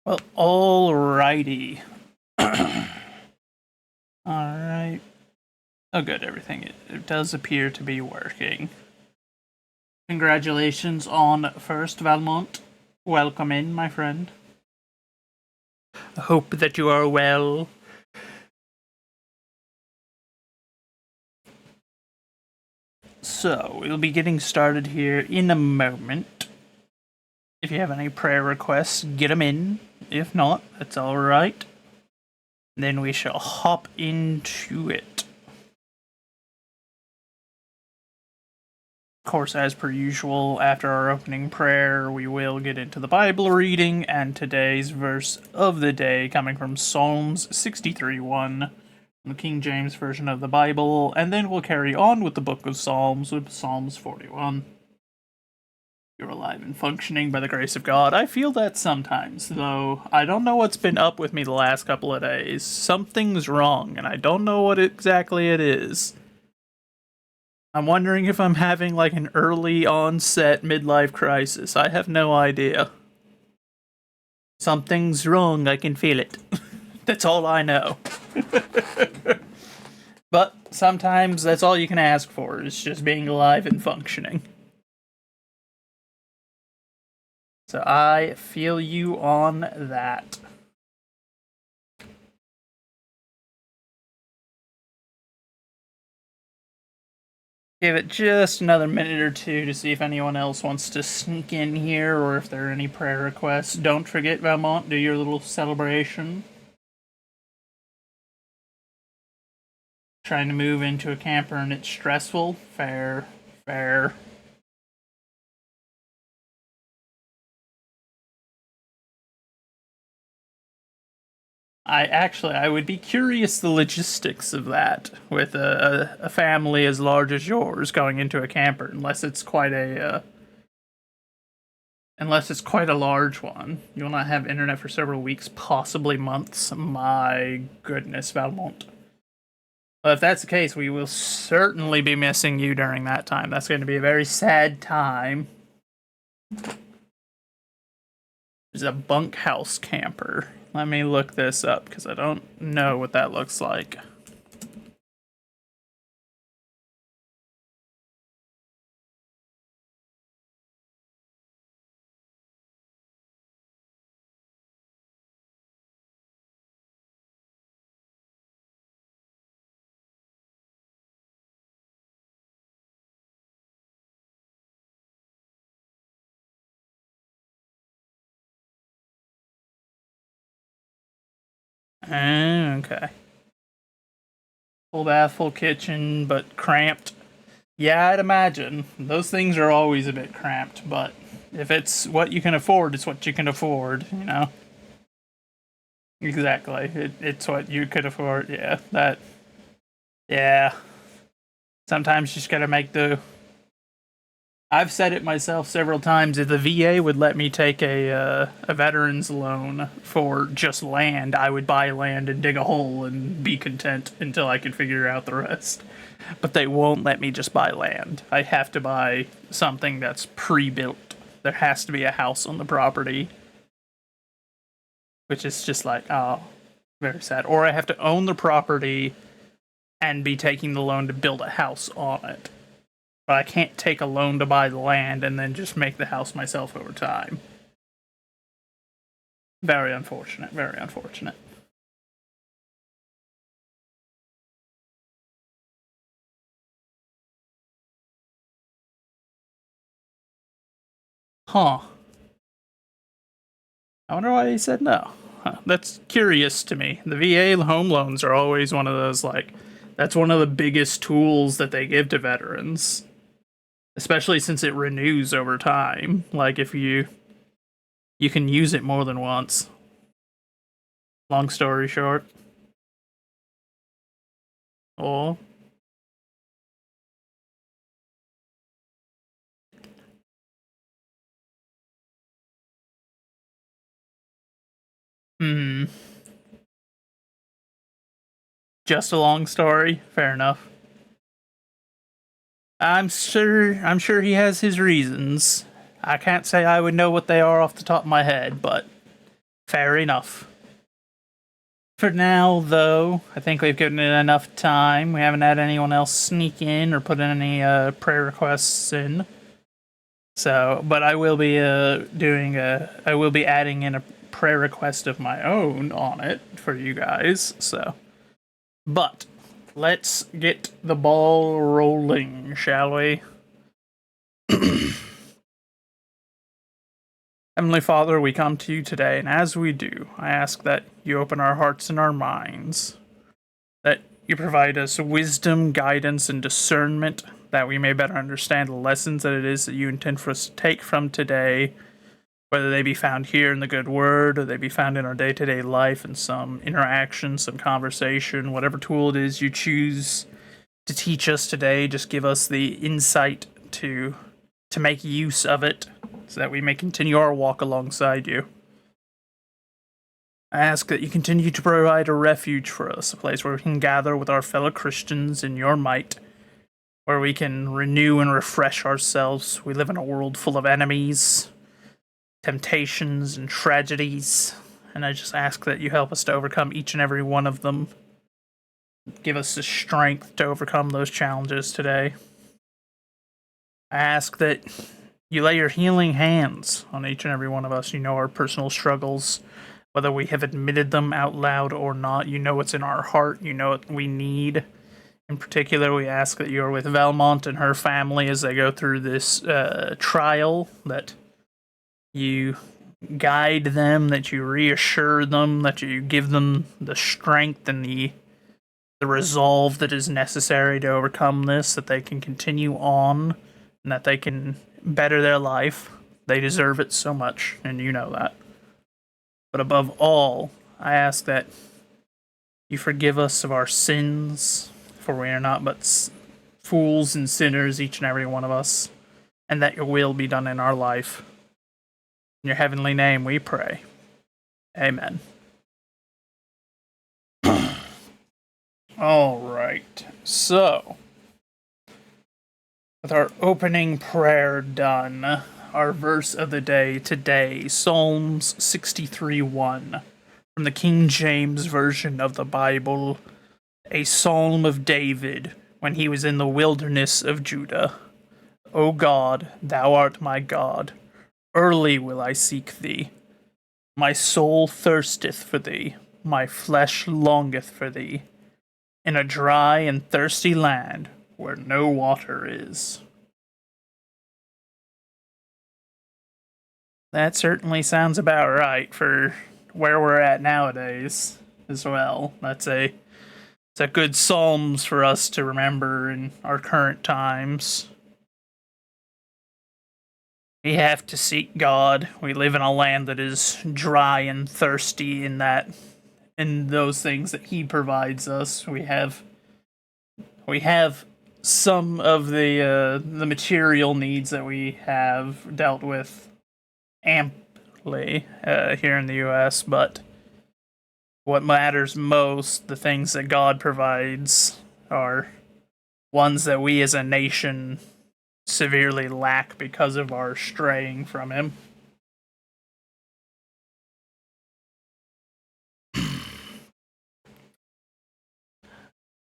Well, alrighty. Alright. Oh, good, everything. It does appear to be working. Congratulations on first, Valmont. Welcome in, my friend. I hope that you are well. So, we'll be getting started here in a moment. If you have any prayer requests, get them in. If not, that's alright. Then we shall hop into it. Of course, as per usual, after our opening prayer, we will get into the Bible reading, and today's verse of the day coming from Psalms 63:1, the King James Version of the Bible, and then we'll carry on with the book of Psalms with Psalms 41. You're alive and functioning by the grace of God. I feel that sometimes, though. I don't know what's been up with me the last couple of days. Something's wrong, and I don't know what exactly it is. I'm wondering if I'm having like an early onset midlife crisis. I have no idea. Something's wrong, I can feel it. That's all I know. But sometimes that's all you can ask for, is just being alive and functioning. So I feel you on that. Give it just another minute or two to see if anyone else wants to sneak in here or if there are any prayer requests. Don't forget, Valmont, do your little celebration. Trying to move into a camper and it's stressful. Fair. I would be curious the logistics of that with a family as large as yours going into a camper, unless it's quite a large one. You'll not have internet for several weeks, possibly months. My goodness, Valmont. Well, if that's the case, we will certainly be missing you during that time. That's going to be a very sad time. There's a bunkhouse camper. Let me look this up, because I don't know what that looks like. Okay. Full bath, full kitchen, but cramped. Yeah, I'd imagine. Those things are always a bit cramped, but if it's what you can afford, it's what you can afford, you know? Exactly. It's what you could afford. Yeah, that. Yeah. Sometimes you just gotta make do. I've said it myself several times. If the VA would let me take a veteran's loan for just land, I would buy land and dig a hole and be content until I could figure out the rest. But they won't let me just buy land. I have to buy something that's pre-built. There has to be a house on the property, which is just like, oh, very sad. Or I have to own the property and be taking the loan to build a house on it. But I can't take a loan to buy the land and then just make the house myself over time. Very unfortunate, very unfortunate. Huh. I wonder why he said no. Huh. That's curious to me. The VA home loans are always one of those, like, that's one of the biggest tools that they give to veterans. Especially since it renews over time. Like, if you can use it more than once. Long story short. Oh. Hmm. Just a long story. Fair enough. I'm sure he has his reasons. I can't say I would know what they are off the top of my head, but Fair enough. For now, though, I think we've given it enough time. We haven't had anyone else sneak in or put any prayer requests in. So, but I will be I will be adding in a prayer request of my own on it for you guys. So, but let's get the ball rolling, shall we? Heavenly Father, we come to you today, and as we do, I ask that you open our hearts and our minds, that you provide us wisdom, guidance, and discernment, that we may better understand the lessons that it is that you intend for us to take from today, whether they be found here in the good word, or they be found in our day-to-day life, in some interaction, some conversation, whatever tool it is you choose to teach us today. Just give us the insight to make use of it, so that we may continue our walk alongside you. I ask that you continue to provide a refuge for us, a place where we can gather with our fellow Christians in your might, where we can renew and refresh ourselves. We live in a world full of enemies, temptations, and tragedies, and I just ask that you help us to overcome each and every one of them. Give us the strength to overcome those challenges today. I ask that you lay your healing hands on each and every one of us. You know our personal struggles, whether we have admitted them out loud or not. You know what's in our heart. You know what we need. In particular, we ask that you are with Valmont and her family as they go through this trial, that you guide them, that you reassure them, that you give them the strength and the resolve that is necessary to overcome this, that they can continue on, and that they can better their life. They deserve it so much, and you know that. But above all, I ask that you forgive us of our sins, for we are not but fools and sinners, each and every one of us, and that your will be done in our life. In your heavenly name we pray. Amen. Alright, so with our opening prayer done, our verse of the day today, Psalms 63:1, from the King James Version of the Bible, a psalm of David when he was in the wilderness of Judah. O God, thou art my God, early will I seek thee. My soul thirsteth for thee, my flesh longeth for thee, in a dry and thirsty land where no water is. That certainly sounds about right for where we're at nowadays as well. It's a good psalms for us to remember in our current times. We have to seek God. We live in a land that is dry and thirsty in those things that He provides us. We have some of the material needs that we have dealt with amply here in the U.S., but what matters most, the things that God provides, are ones that we as a nation severely lack because of our straying from Him.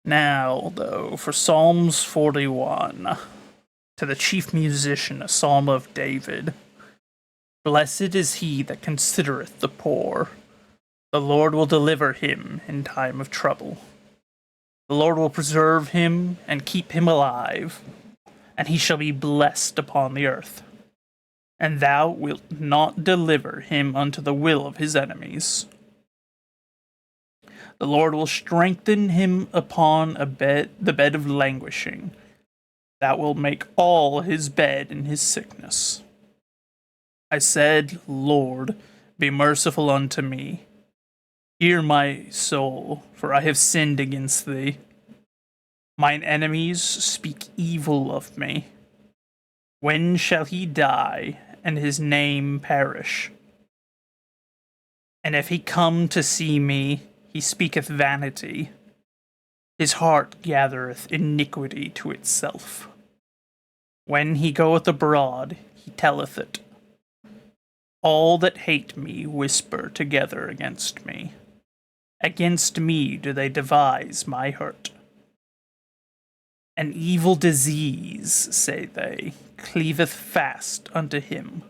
Now, though, for Psalms 41, to the chief musician, a psalm of David. Blessed is he that considereth the poor. The Lord will deliver him in time of trouble. The Lord will preserve him and keep him alive, and he shall be blessed upon the earth. And thou wilt not deliver him unto the will of his enemies. The Lord will strengthen him upon the bed of languishing. Thou wilt make all his bed in his sickness. I said, Lord, be merciful unto me. Hear my soul, for I have sinned against thee. Mine enemies speak evil of me. When shall he die, and his name perish? And if he come to see me, he speaketh vanity. His heart gathereth iniquity to itself. When he goeth abroad, he telleth it. All that hate me whisper together against me. Against me do they devise my hurt. An evil disease, say they, cleaveth fast unto him.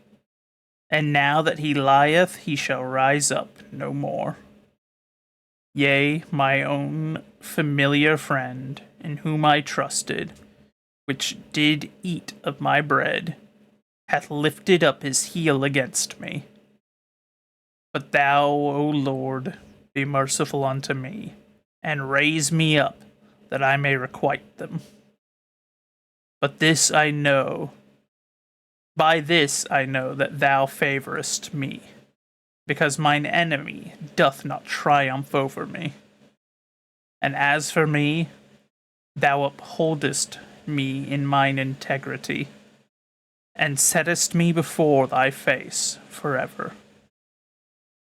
And now that he lieth, he shall rise up no more. Yea, my own familiar friend, in whom I trusted, which did eat of my bread, hath lifted up his heel against me. But thou, O Lord, be merciful unto me, and raise me up, that I may requite them. But this I know, by this I know that thou favorest me, because mine enemy doth not triumph over me. And as for me, thou upholdest me in mine integrity, and settest me before thy face forever.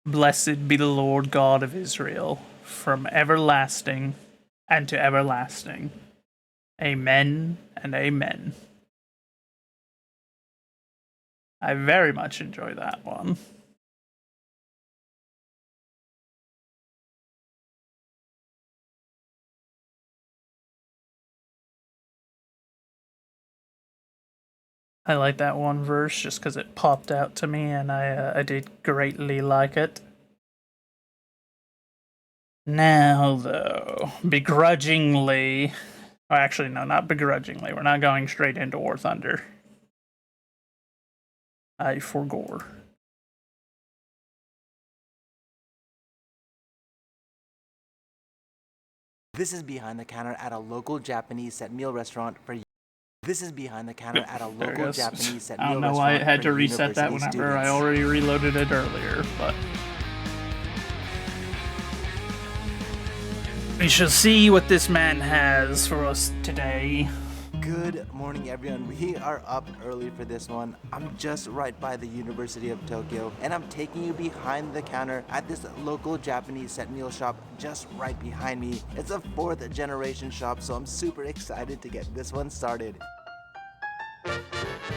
Blessed be the Lord God of Israel, from everlasting and to everlasting. Amen and amen. I very much enjoy that one. I like that one verse just because it popped out to me, and I did greatly like it. Now, though, begrudgingly... Oh, actually, no, not begrudgingly. We're not going straight into War Thunder. I forgore. This is behind the counter at a local Japanese set meal restaurant for... This is behind the counter at a local Japanese set meal restaurant. I don't know why it had to reset that whenever students. I already reloaded it earlier, but... We shall see what this man has for us today. Good morning, everyone. We are up early for this one. I'm just right by the University of Tokyo, and I'm taking you behind the counter at this local Japanese set meal shop just right behind me. It's a 4th generation shop, so I'm super excited to get this one started.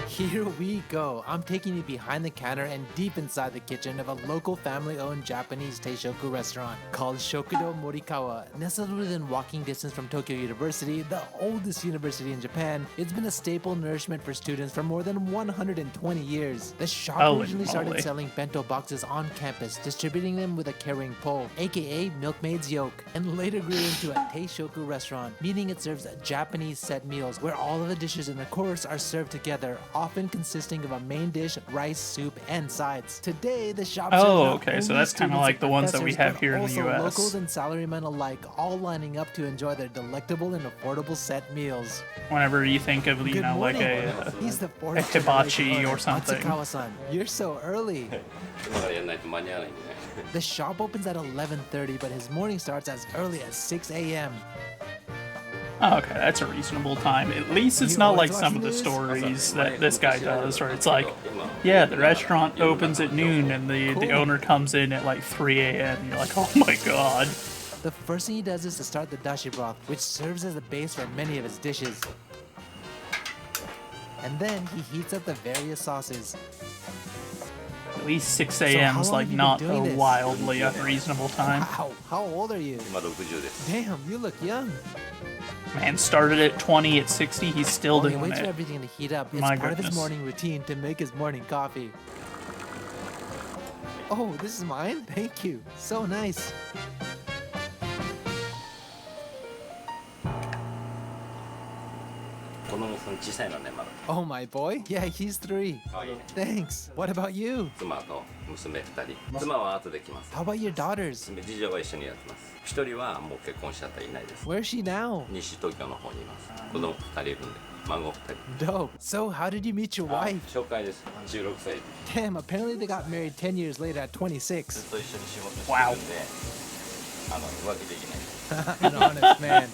Here we go. I'm taking you behind the counter and deep inside the kitchen of a local family-owned Japanese teishoku restaurant called Shokudo Morikawa. Nestled within walking distance from Tokyo University, the oldest university in Japan, it's been a staple nourishment for students for more than 120 years. The shop originally started selling bento boxes on campus, distributing them with a carrying pole, aka milkmaid's yoke, and later grew into a teishoku restaurant, meaning it serves Japanese set meals where all of the dishes in the course are served together, often consisting of a main dish, rice, soup, and sides. Today, the shop serves so that's kind of like the ones that we have here in the US. Locals and salarymen alike, all lining up to enjoy their delectable and affordable set meals. Whenever you think of, you know, like a hibachi or something. Matsukawa-san, you're so early. The shop opens at 11:30, but his morning starts as early as 6 a.m. Oh, okay, that's a reasonable time. At least it's not like some of the stories that this guy does, where it's like, yeah, the restaurant opens at noon and the owner comes in at like 3 a.m. You're like, oh my god. The first thing he does is to start the dashi broth, which serves as the base for many of his dishes. And then he heats up the various sauces. At least 6 a.m. is like not a wildly unreasonable time. Wow, how old are you? Damn, you look young. Man started at 20, at 60, he's still doing it. He waits for everything to heat up. It's part of his morning routine to make his morning coffee. Oh, this is mine? Thank you. So nice. Oh, my boy? Yeah, he's 3. Thanks. What about you? How about your daughters? Where's she now? Dope. So, how did you meet your wife? Damn, apparently they got married 10 years later at 26. Wow. An honest man.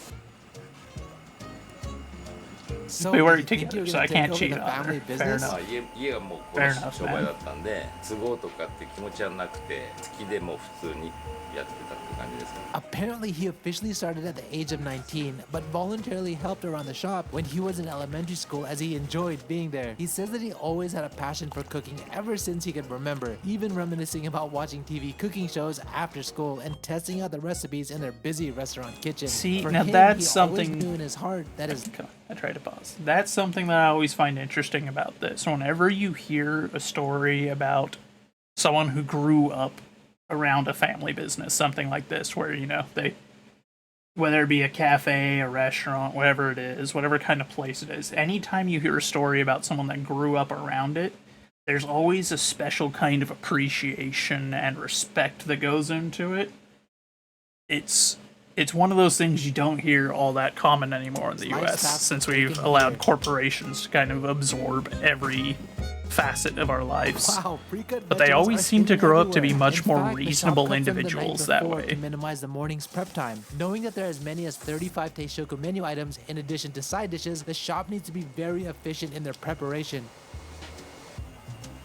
So, we work you think together, you're so gonna I take can't over cheat the on her. family Fair business? enough. 家がもうこ Fair の enough, 商売 man. だったんで都合とかって気持ちはなくて好きでもう普通にやってたって感じですね Apparently, he officially started at the age of 19, but voluntarily helped around the shop when he was in elementary school as he enjoyed being there. He says that he always had a passion for cooking ever since he could remember, even reminiscing about watching TV cooking shows after school and testing out the recipes in their busy restaurant kitchen. See, For now him, that's he something- always knew in his heart that his Okay, I tried to pause. That's something that I always find interesting about this. Whenever you hear a story about someone who grew up around a family business, something like this, where, you know, they, whether it be a cafe, a restaurant, whatever it is, whatever kind of place it is, anytime you hear a story about someone that grew up around it, there's always a special kind of appreciation and respect that goes into it. It's one of those things you don't hear all that common anymore in the Life's US, fast since and we've taken allowed here. corporations to kind of absorb every facet of our lives. Wow, pre-cut But they vegetables always are seem to hidden grow up to be everywhere. much In more fact, the shop reasonable cut them the night individuals that before way. to minimize the morning's prep time. Knowing that there are as many as 35 Teishoku menu items in addition to side dishes, the shop needs to be very efficient in their preparation.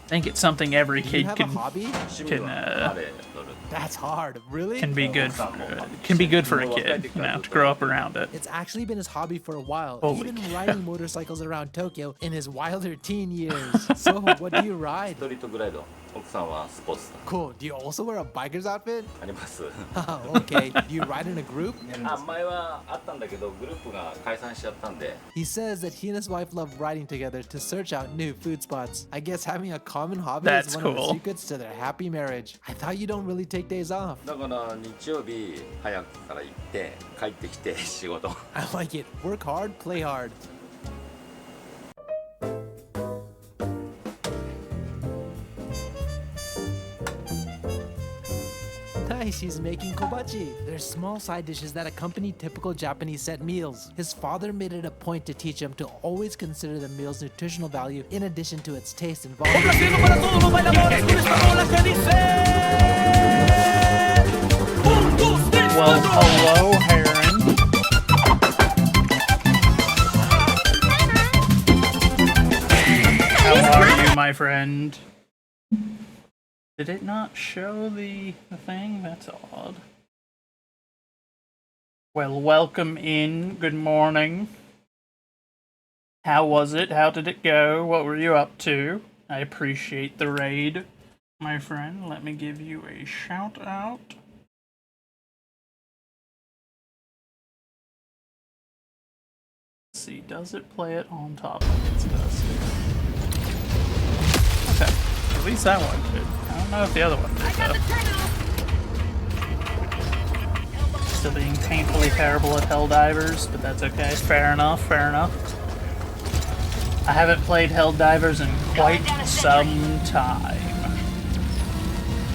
I think it's something every Do you kid have can a hobby? 趣味はバレエ乗る That's hard. Really? can be good for a kid, you know, to grow up around it. It's actually been his hobby for a while, Holy even cow. riding motorcycles around Tokyo in his wilder teen years. So, what do you ride? ストリートグライド奥さんはスポーツだ Cool. Do you also wear a biker's outfit? あります Oh, okay. Do you ride in a group? あ前はあったんだけどグループが解散しちゃったんで He says that he and his wife love riding together to search out new food spots. I guess having a common hobby That's is one of the cool. secrets to their happy marriage. I thought you don't really take days off. だから日曜日早くから行って帰ってきて仕事 I like it. Work hard, play hard. Nice, he's making kobachi. They're small side dishes that accompany typical Japanese set meals. His father made it a point to teach him to always consider the meal's nutritional value in addition to its taste and volume. Well, hello, Heron. How are you, my friend? Did it not show the thing? That's odd. Well, welcome in. Good morning. How was it? How did it go? What were you up to? I appreciate the raid, my friend. Let me give you a shout out. Let's see, does it play it on top like it's does? Okay, at least that one did. I don't know if the other one did though. Still being painfully terrible at Helldivers, but that's okay. Fair enough, fair enough. I haven't played Helldivers in quite some time.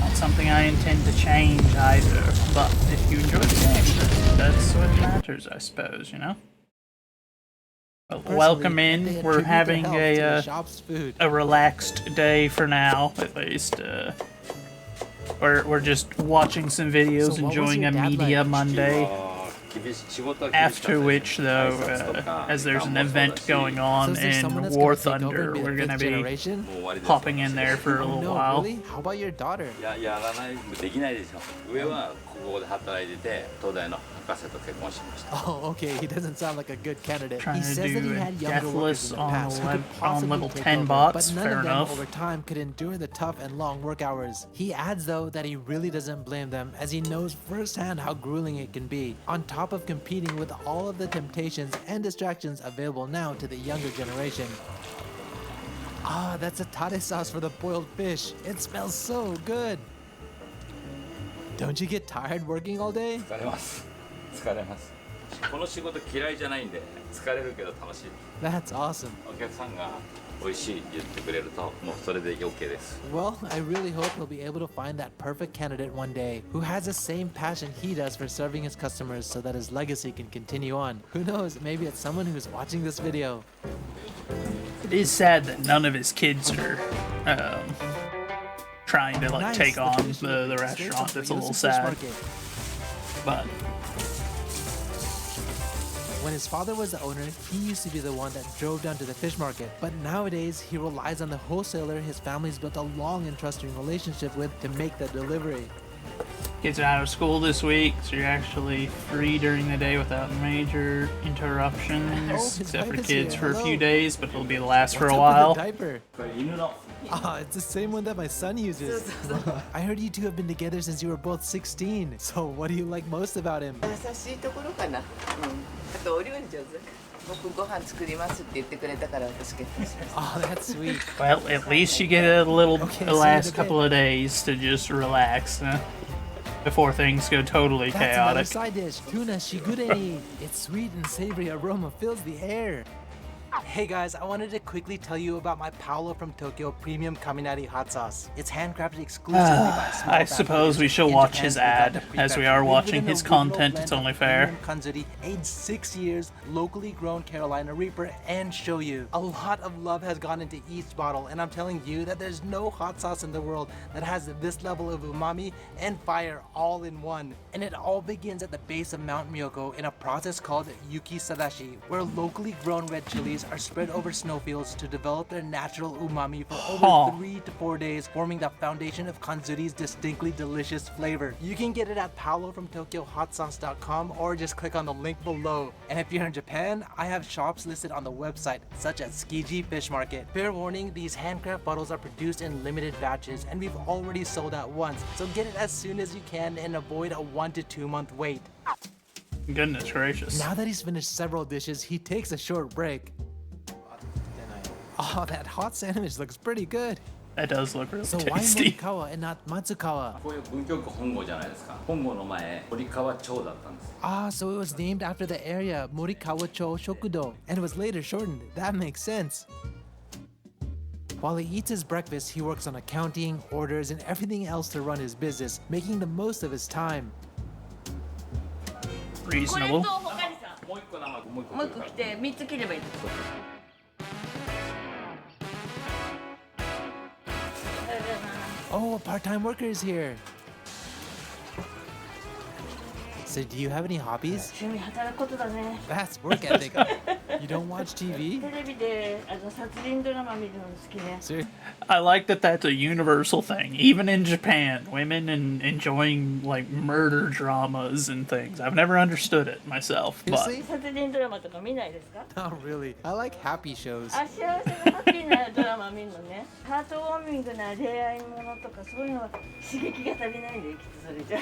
Not something I intend to change either, but if you enjoy the game, that's what matters, I suppose, you know? Well, welcome Personally, they in. We're attribute their having health to the a shop's food. relaxed day for now, at least. We're just watching some videos, So what was enjoying your a dad media like? Monday. 厳しい仕事は厳しかったです After which, though, 挨拶とか as there's an 時間もそうだ event し going So on is there someone in that's War gonna take over Thunder, and be we're the gonna fifth be generation? もう終わりです popping in there for a Oh little no, while. really? How about your daughter? やらないできないでしょ上はここで働いてて東大の博士と結婚しました Oh, okay. He doesn't sound like a good candidate. Trying He to says that he do had younger workers Deathless in the on past who could on possibly level take 10 over, bots, but none fair of them enough. over time could endure the tough and long work hours. He adds, though, that he really doesn't blame them, as he knows firsthand how grueling it can be, on top of competing with all of the temptations and distractions available now to the younger generation. Ah, that's a tare sauce for the boiled fish. It smells so good. Don't you get tired working all day? 疲れます疲れますこの仕事嫌いじゃないんで疲れるけど楽しい That's awesome. お客さんが美味しいって言ってくれるともうそれで OK です Well, I really hope he'll be able to find that perfect candidate one day who has the same passion he does for serving his customers so that his legacy can continue on. Who knows, maybe it's someone who's watching this video. It is sad that none of his kids are trying to like Nice, take on tradition the of restaurant. States That's a of little the fish sad, market. but When his father was the owner, he used to be the one that drove down to the fish market. But nowadays, he relies on the wholesaler his family's built a long and trusting relationship with to make the delivery. Kids are out of school this week, so you're actually free during the day without major interruptions, his except for wife is kids here. for a Hello. few days, but it'll be the last for What's a up with while. the diaper? これ犬の Ah, it's the same one that my son uses. I heard you two have been together since you were both 16. So what do you like most about him? 優しいところかな。うん。あとお料理上手。僕ご飯作りますって言ってくれたから私結婚しました。 Oh, that's sweet. Well, at least you get a little Okay, the see you last in a couple of days to just relax before things go totally That's another chaotic. side dish, tuna shigureni. Its sweet and savory aroma fills the air. Hey guys, I wanted to quickly tell you about my Paolo from Tokyo premium kaminari hot sauce. It's handcrafted exclusively by small I batch suppose we producers shall in watch Japan his without ad, the as we prefecture. are Made watching with an his original content, blend it's of only fair. premium kanzuri, aged 6 years, locally grown Carolina Reaper, and shoyu. A lot of love has gone into each bottle, and I'm telling you that there's no hot sauce in the world that has this level of umami and fire all in one. And it all begins at the base of Mount Miyoko in a process called Yuki Sadashi, where locally grown red chilies are spread over snowfields to develop their natural umami for over 3 to 4 days, forming the foundation of kanzuri's distinctly delicious flavor. You can get it at paolofromtokyohotsauce.com or just click on the link below. And if you're in Japan, I have shops listed on the website, such as Tsukiji Fish Market. Fair warning, these handcraft bottles are produced in limited batches, and we've already sold out once, so get it as soon as you can and avoid a 1 to 2 month wait. Goodness gracious. Now that he's finished several dishes, he takes a short break. Oh, that hot sandwich looks pretty good. That does look really So why tasty. Morikawa and not Matsukawa? こういう文京区本郷じゃないですか。本郷の前堀川町だったんです。 Ah, so it was named after the area Morikawa-cho Shokudo, and it was later shortened. That makes sense. While he eats his breakfast, he works on accounting, orders, and everything else to run his business, making the most of his time. これと Reasonable. 他にさ、もう一個生もう一個もう一個来て3つ切ればいいってこと。Oh, a part-time worker is here. So do you have any hobbies? 趣味働くことだね。 That's work ethic. You don't watch TV? テレビで殺人ドラマ見るの好きね。 Sir? I like that that's a universal thing, even in Japan. Women and enjoying like murder dramas and things. I've never understood it myself, but Seriously? 殺人ドラマとか見ないですか？ Not really. I like happy shows. あ、幸せなハッピーなドラマ見るのね。ハートウォーミングな恋愛ものとかそういうのは刺激が足りないんで、きっとそれじゃ。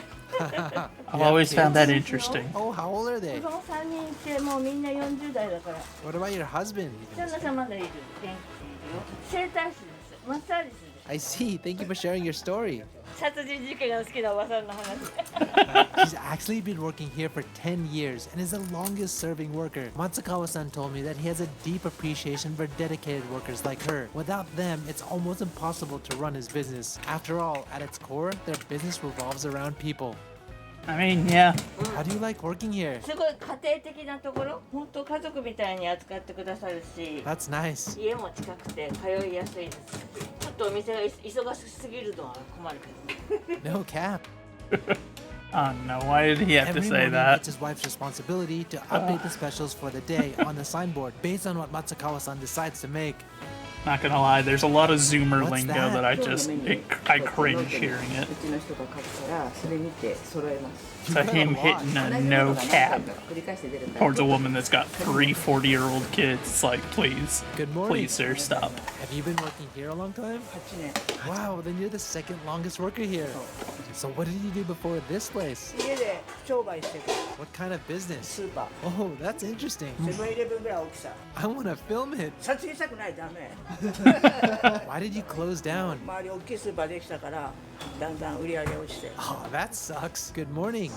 I've always found that interesting. Oh, how old are 子 they? 供3人いてもうみんな40代だから。 What about your husband? 旦那さんまだいる。元気いるよ。整体師です。マッサージ師です。 I see. Thank you for sharing your story. 殺人事件が好きなおばさんの話。 He's actually been working here for 10 years and is the longest serving worker. Matsukawa-san told me that he has a deep appreciation for dedicated workers like her. Without them, it's almost impossible to run his business. After all, at its core, their business revolves around people. I mean, yeah, How do you like working here? すごい家庭的なところ、本当家族みたいに扱ってくださるし、 That's nice. 家も近くて通いやすいです。ちょっとお店が忙しすぎるのは困るけど。 No cap. I don't know. Why did he have to Every say morning, that? it's his wife's responsibility to update the specials for the day on the signboard based on what Matsukawa-san decides to make. Not gonna lie, there's a lot of Zoomer What's lingo that? that I just, I cringe hearing it. うちの人が書くから、それ見て揃えます。 So him hitting a no cap 繰り返して出るから。 towards a woman that's got 3 40-year-old kids. It's like, please, Good morning. please, sir, stop. Have you been working here a long time? 8年。 Wow, then you're the second longest worker here. So what did you do before this place? 家で商売してる What kind of business? スーパー Oh, that's interesting. セブンイレブンぐらい大きさ I want to film it. 撮影したくないダメ Why did you close down? 周り大きいスーパーできたからだんだん売り上げ落ちて Oh, that sucks. Good morning.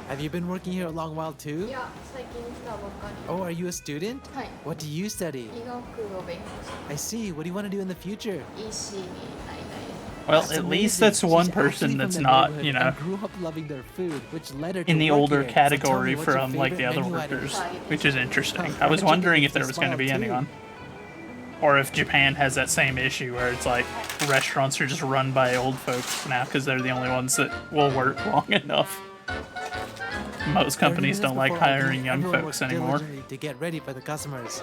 Have you been working here a long while too? いや、最近来たばっかり。 Oh, are you a student? はい What do you study? 医学を勉強し I see. What do you want to do in the future? 医師になりたいです。 Well, That's at least amazing. that's one She's person actually that's from the not, neighborhood you know, and grew up loving their food, which led her to in the work older here. So tell me, category what's your from like the favorite other menu item? workers, which is interesting. Huh, I was why did you wondering make if there me was going to be smile, any too? on. Or if Japan has that same issue where it's like restaurants are just run by old folks now because they're the only ones that will work long enough. most 30 companies minutes don't like before hiring opening, young everyone folks worked anymore. diligently to get ready for the customers.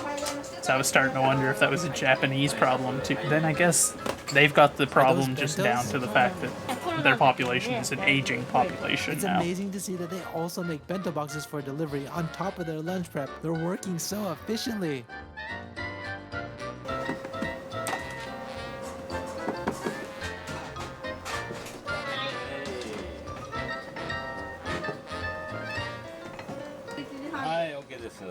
So I was starting to wonder if that was a Japanese problem too. Then I guess they've got the problem just down to the fact that their population is an aging population It's now. amazing to see that they also make bento boxes for delivery on top of their lunch prep. They're working so efficiently. Hi, OK です。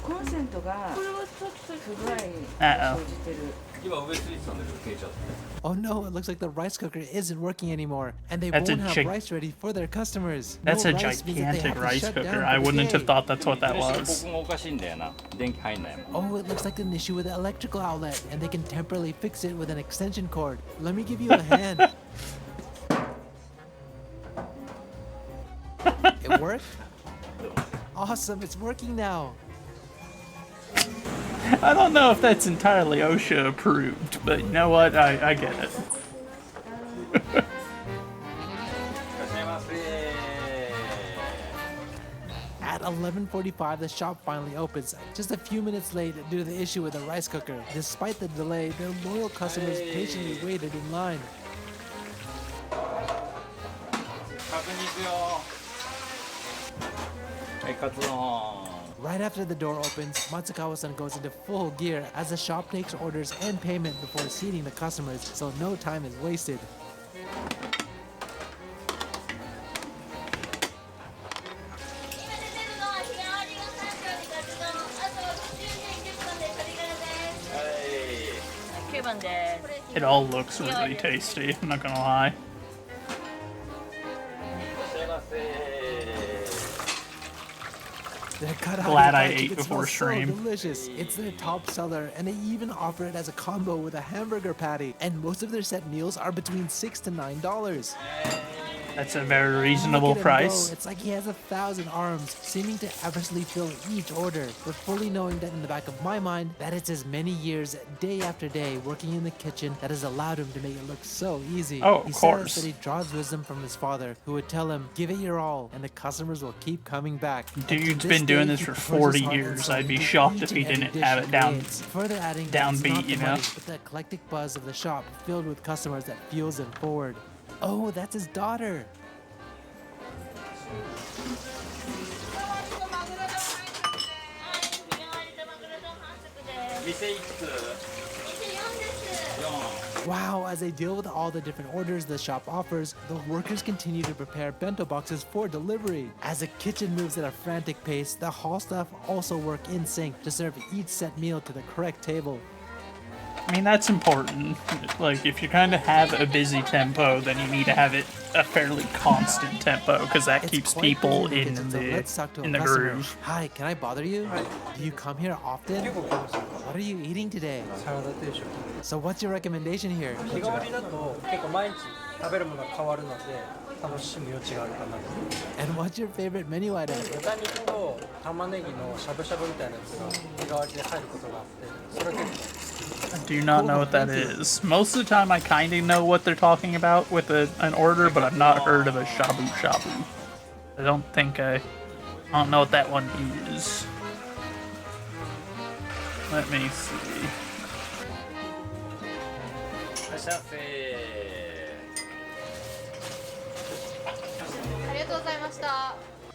コンセントが不具合に Uh-oh. 生じてる。今上スイッチなんだけど消えちゃって。 Oh no, it looks like the rice cooker isn't working anymore, and they That's a won't have gig- rice ready for their customers. That's No a rice means that they gigantic have to rice shut down cooker. for I the wouldn't have day. thought that's what that こ was. こがおかしいんだよな。電気入んないもん。 Oh, it looks like an issue with the electrical outlet, and they can temporarily fix it with an extension cord. Let me give you a hand. It worked? Awesome, it's working now. I don't know if that's entirely OSHA approved, but you know what? I get it. いらっしゃいませ。 At 11:45, the shop finally opens, just a few minutes late due to the issue with the rice cooker. Despite the delay, their loyal customers patiently waited in line. 確認行くよ。はい、カツ丼。 Right after the door opens, Matsukawa-san goes into full gear as the shop takes orders and payment before seating the customers, so no time is wasted. It all looks really tasty, I'm not gonna lie. いらっしゃいませ。 Their cutout Glad I fried ate chicken before smells stream. So delicious. It's their top seller, and they even offer it as a combo with a hamburger patty. And most of their set meals are between $6 to $9. That's a very reasonable Look at him price. go. It's like he has 1,000 arms, seeming to effortlessly fill each order, but fully knowing that in the back of my mind, that it's his many years, day after day, working in the kitchen that has allowed him to make it look so easy. Oh, of he course. says that he draws wisdom from his father, who would tell him, "Give it your all, and the customers will keep coming back." And to Dude's this been doing day, this he for pours his 40 heart and years. soul I'd be into shocked each if he and every didn't dish have he it down. creates. Further adding that it's downbeat, not the you know? money, but the eclectic buzz of the shop filled with customers that fuels him forward. Oh, that's his daughter. Wow, as they deal with all the different orders the shop offers, the workers continue to prepare bento boxes for delivery. As the kitchen moves at a frantic pace, the hall staff also work in sync to serve each set meal to the correct table. I mean, that's important. Like, if you kind of have a busy tempo, then you need to have it a fairly constant tempo, because that It's keeps quite people busy in kitchen, so the let's talk to a in the customer. groove. Hi, can I bother you? Do you come here often? What are you eating today? サラダ定食 So what's your recommendation here? 日替わりだと結構毎日食べるものが変わるので楽しむ余地があるかなと And what's your favorite menu item? 豚肉と玉ねぎのしゃぶしゃぶみたいなやつが日替わりで入ることがあってそれは結構 I do not know what that is. Most of the time, I kind of know what they're talking about with an order, but I've not heard of a shabu shabu. I don't know what that one is. Let me see. いらっしゃいませ。ありがとうございました。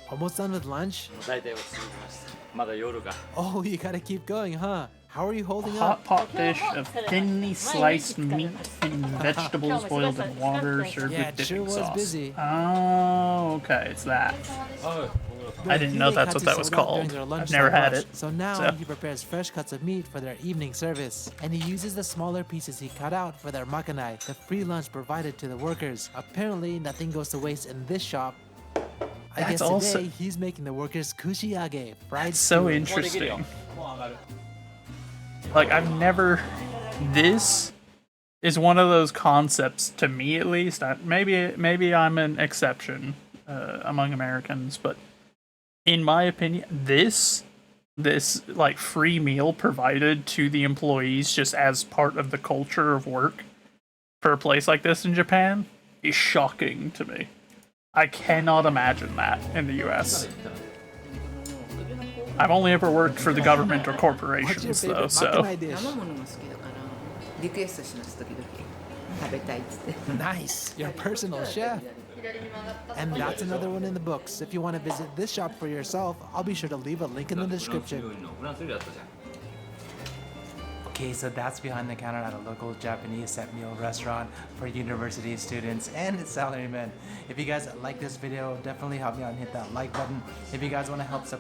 Almost done with lunch? 大体落ち着きました。まだ夜が。 Oh, you gotta keep going, huh? How are you holding Hot up? pot dish of thinly sliced meat and vegetables boiled in water served Yeah, with it sure dipping was sauce. busy. Oh, okay, it's that. はい。 I didn't know that's what that was called. I've never had it. So now so. he prepares fresh cuts of meat for their evening service. And he uses the smaller pieces he cut out for their makanai, the free lunch provided to the workers. Apparently, nothing goes to waste in this shop. I That's guess also- today he's making the workers kushiyage, fried So stew. interesting. Like, I've never. This is one of those concepts, to me at least. Maybe I'm an exception among Americans, but in my opinion, this like free meal provided to the employees just as part of the culture of work for a place like this in Japan is shocking to me. I cannot imagine that in the US. I've only ever worked for the government or What's your corporations, though, favorite so. makanai dish? 生ものが好きだからリクエストします時々食べたいっつって Nice, your personal chef. And that's another one in the books. If you want to visit this shop for yourself, I'll be sure to leave a link in the description. Okay, so that's behind the counter at a local Japanese set meal restaurant for university students and salarymen. If you guys like this video, definitely help me out and hit that like button. If you guys want to help support.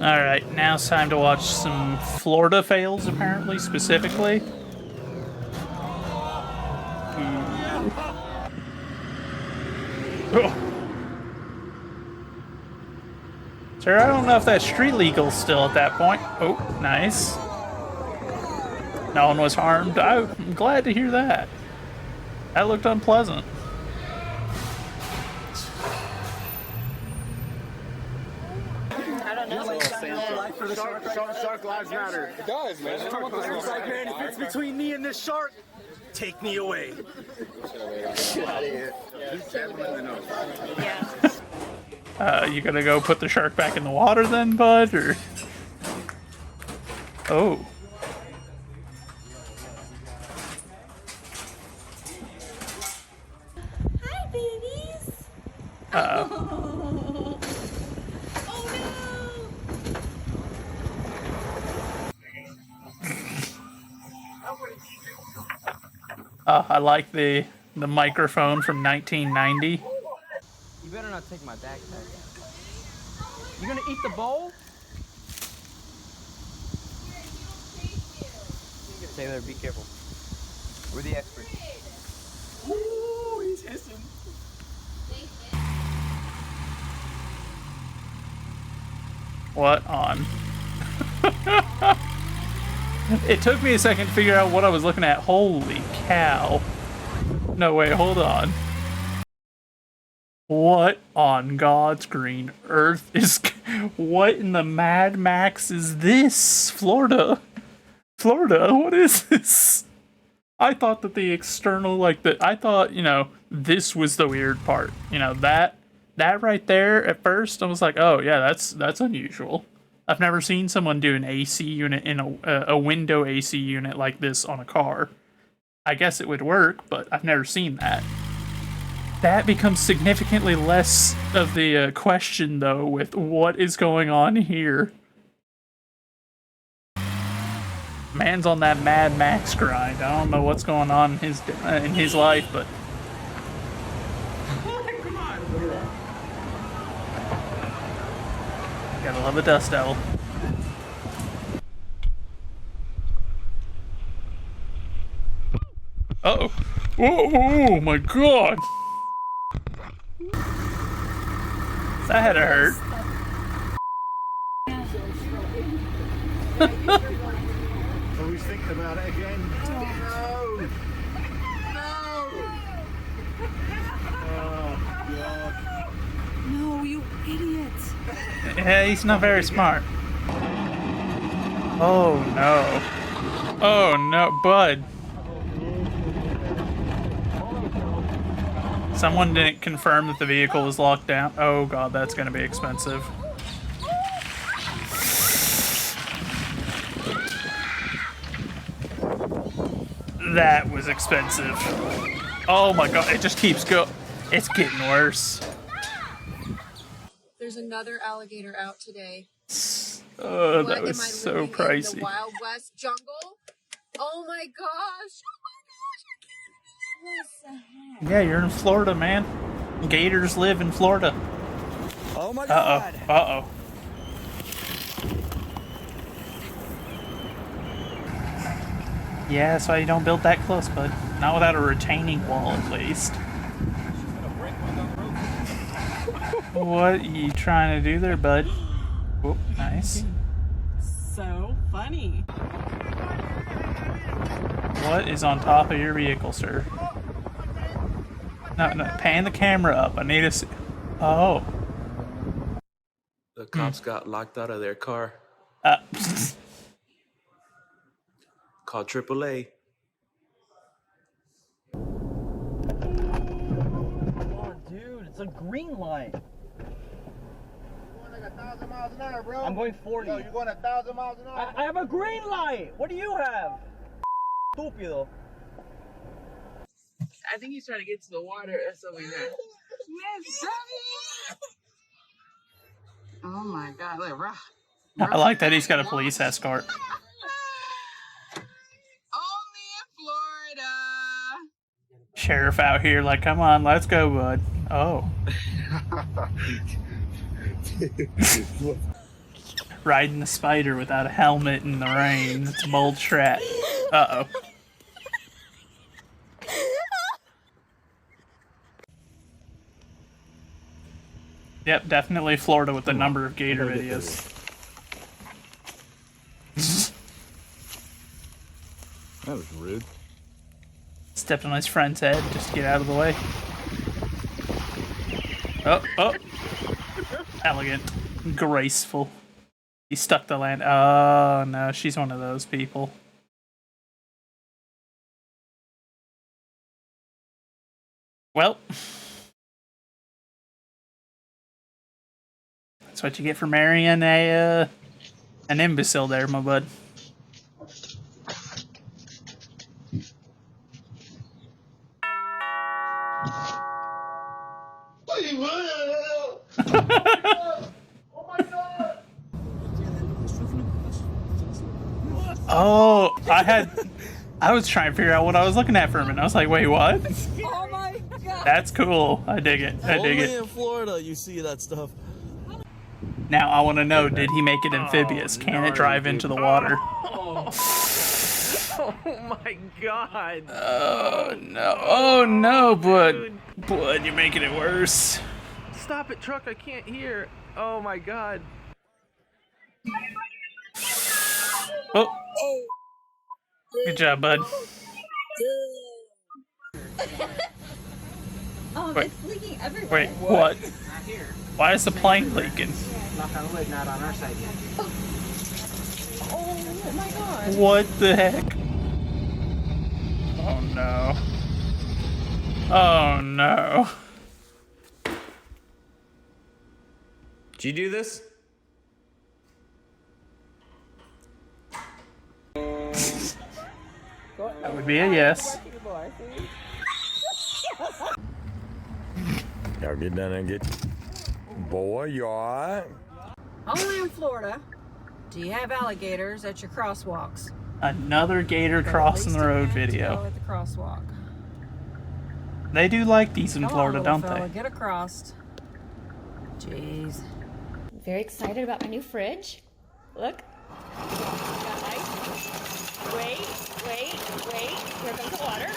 Alright, now it's time to watch some Florida fails, apparently, specifically. Oh. Sir, I don't know if that's street legal still at that point. Oh, nice. No one was harmed. I'm glad to hear that. That looked unpleasant. Shark lives matter. It does, man. It's like, man, if it's between me and this shark, take me away. Get out of here. You gonna go put the shark back in the water then, bud, or? Oh. Hi, babies. Uh-oh. Oh I like the microphone from 1990. You better not take my backpack. You gonna eat the bowl? Taylor, be careful. We're the experts. Ooh, he's hissing. What on? It took me a second to figure out what I was looking at. Holy cow. No, wait, hold on. What on God's green earth is... What in the Mad Max is this? Florida? Florida? What is this? I thought that the external, I thought, you know, this was the weird part. You know, that right there, at first, I was like, oh, yeah, that's unusual. I've never seen someone do an AC unit in a window AC unit like this on a car. I guess it would work, but I've never seen that. That becomes significantly less of the question, though, with what is going on here. Man's on that Mad Max grind. I don't know what's going on in his life, but... Gotta love a dust devil. Uh-oh. Oh my god! That had to hurt. Oh, he's thinking about it again. No! No! Oh, God. No, you idiot. Yeah, he's not very smart. Oh no. Oh no, bud. Someone didn't confirm that the vehicle was locked down. Oh god, that's gonna be expensive. That was expensive. Oh my god, it just keeps going. It's getting worse. There's another alligator out today. Oh, that What, was am I so living in pricey. the Wild West jungle? Oh my gosh! Yeah, you're in Florida, man. Gators live in Florida. Oh my God! Uh-oh. Yeah, that's why you don't build that close, bud. Not without a retaining wall, at least. What are you trying to do there, bud? Whoop, nice. So funny. What is on top of your vehicle, sir? No, pan the camera up. I need to see. Oh. The cops got locked out of their car. It's a green light. You're going like 1,000 miles an hour, bro. I'm going 40. Yo, you're going 1,000 miles an hour. I have a green light. What do you have? Estúpido. I think he's trying to get to the water, so we know. Oh my God! Look, rah. I like that he's got a police escort. Only in Florida. Sheriff out here, like, come on, let's go, bud. Oh. Riding the spider without a helmet in the rain. It's a bold strat. Uh-oh. Yep, definitely Florida with the number of gator videos. That was rude. Stepped on his friend's head just to get out of the way. Oh, oh. Elegant. Graceful. He stuck the land. Oh, no, she's one of those people. Well. That's what you get for marrying an imbecile there, my bud. Oh, I was trying to figure out what I was looking at for a minute. I was like, wait, what? Oh my God. That's cool. I dig it. I dig it. Only in Florida you see that stuff. Now I want to know, did he make it amphibious? Can it drive into the water? Oh my God. Oh no. Oh no, bud. Bud, you're making it worse. Stop it, truck. I can't hear. Oh my God. Oh. Good job, bud. Wait. It's leaking everywhere. Wait, what? Why is the plane leaking? Knock on wood, not on our side yet. Oh my God. What the heck? Oh no. Oh no. Did you do this? That would be a yes. Y'all get down there and get... Boy, you alright? Only in Florida do you have alligators at your crosswalks. Another gator crossing the road video. At the crosswalk. They do like these in Come Florida, on, don't little fella, they? Get across. Jeez. Very excited about my new fridge. Look. Got ice. Wait. Here comes the water.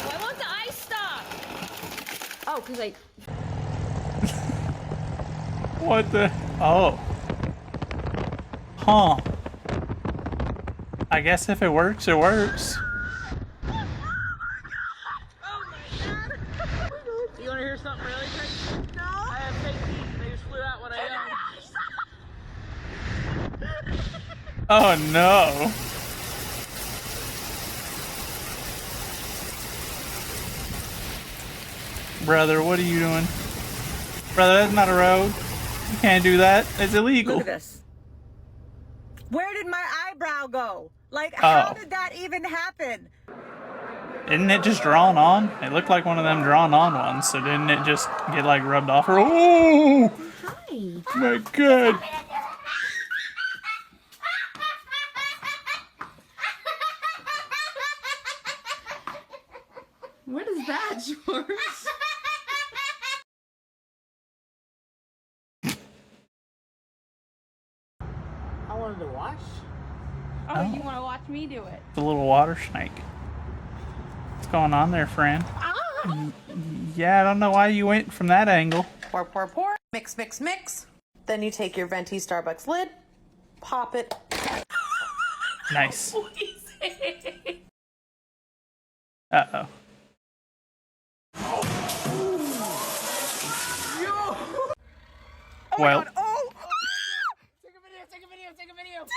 Why won't the ice stop? Oh, because I... What the? Oh. Huh. I guess if it works, it works. You want to hear something really crazy? No. I have fake teeth. They just flew out when I yelled. Oh no. Brother, what are you doing? Brother, that's not a road. You can't do that. It's illegal. Look at this. Where did my eyebrow go? Like, how did that even happen? Isn't it just drawn on? It looked like one of them drawn on ones, so didn't it just get like rubbed off? Or oh! Hi. My God. What is that, George? I wanted to wash. Oh, you want to watch me do it? The little water snake. What's going on there, friend? Yeah, I don't know why you went from that angle. Pour, pour, pour. Mix, mix, mix. Then you take your venti Starbucks lid, pop it. Nice. Uh-oh. Well. Take a video.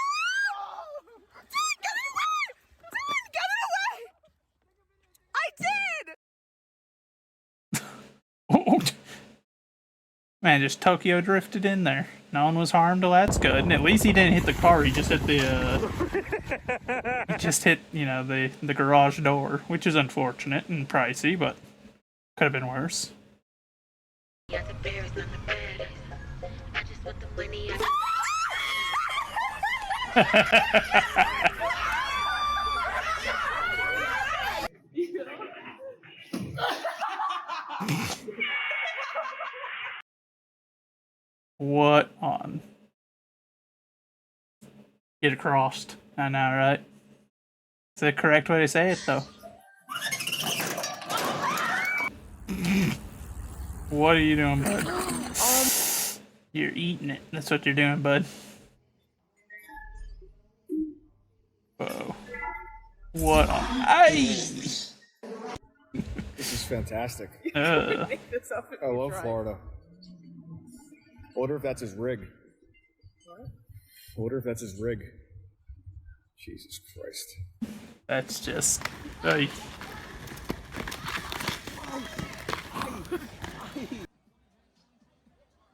Man, just Tokyo drifted in there. No one was harmed. Well, that's good. And at least he didn't hit the car. He just hit the, he just hit, you know, the garage door, which is unfortunate and pricey, but could have been worse. What on? Get across. I know, right? It's the correct way to say it, though. What are you doing, bud? You're eating it. That's what you're doing, bud. Whoa. What on? Aye! This is fantastic. Uh. I love Florida. I wonder if that's his rig. What? I wonder if that's his rig. Jesus Christ. That's just... Hey. Dude,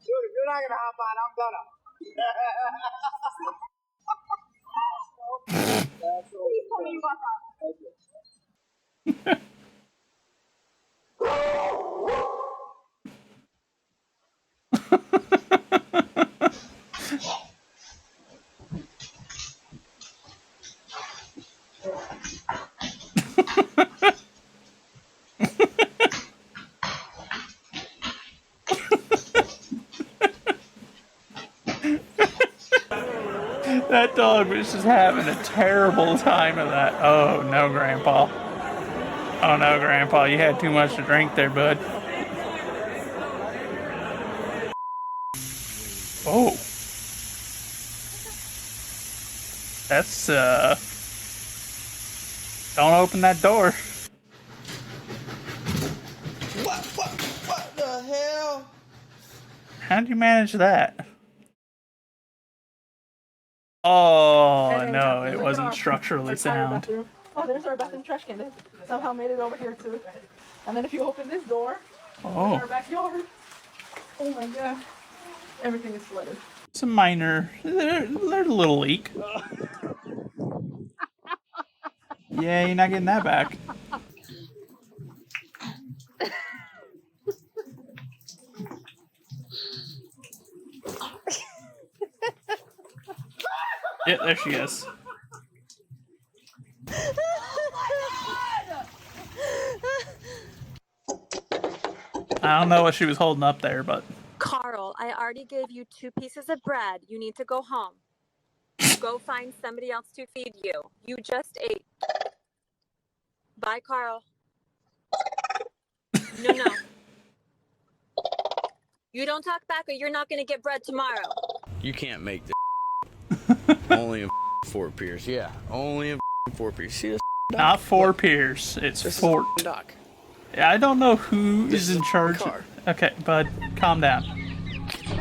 if you're not gonna hop on, I'm gonna. That dog was just having a terrible time of that. Oh, no, Grandpa. Oh, no, Grandpa. You had too much to drink there, bud. Oh. That's, don't open that door. What the hell? How'd you manage that? Oh, no, it wasn't structurally sound. Oh, there's our bathroom trash can. They somehow made it over here too. And then if you open this door, Oh. our backyard. Oh my god. Everything is flooded. It's a minor, there's a little leak. Yeah, you're not getting that back. Yeah, there she is. I don't know what she was holding up there, but... Carl, I already gave you 2 pieces of bread. You need to go home. Go find somebody else to feed you. You just ate. Bye, Carl. No. You don't talk back or you're not going to get bread tomorrow. You can't make this. Only in Fort Pierce. Yeah, only in Fort Pierce. See this? Not Fort Pierce, it's This Fort. is dock. I don't know who This is is in a charge. car. Okay, bud, calm down.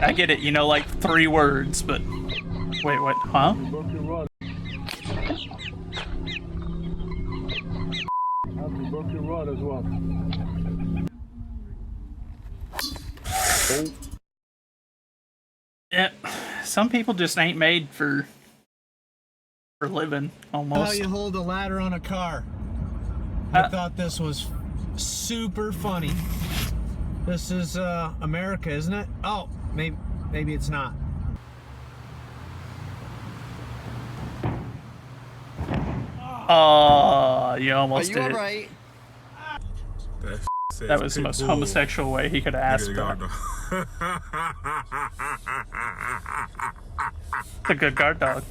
I get it, you know, like 3 words, but... Wait, what? Huh? Broke your rod as well. Yeah, some people just ain't made for living, How almost. you hold a ladder on a car. I thought this was super funny. This is America, isn't it? Oh, maybe it's not. Oh, you almost Are you did it. alright? That was the most homosexual way he could have asked that. It's a good guard dog.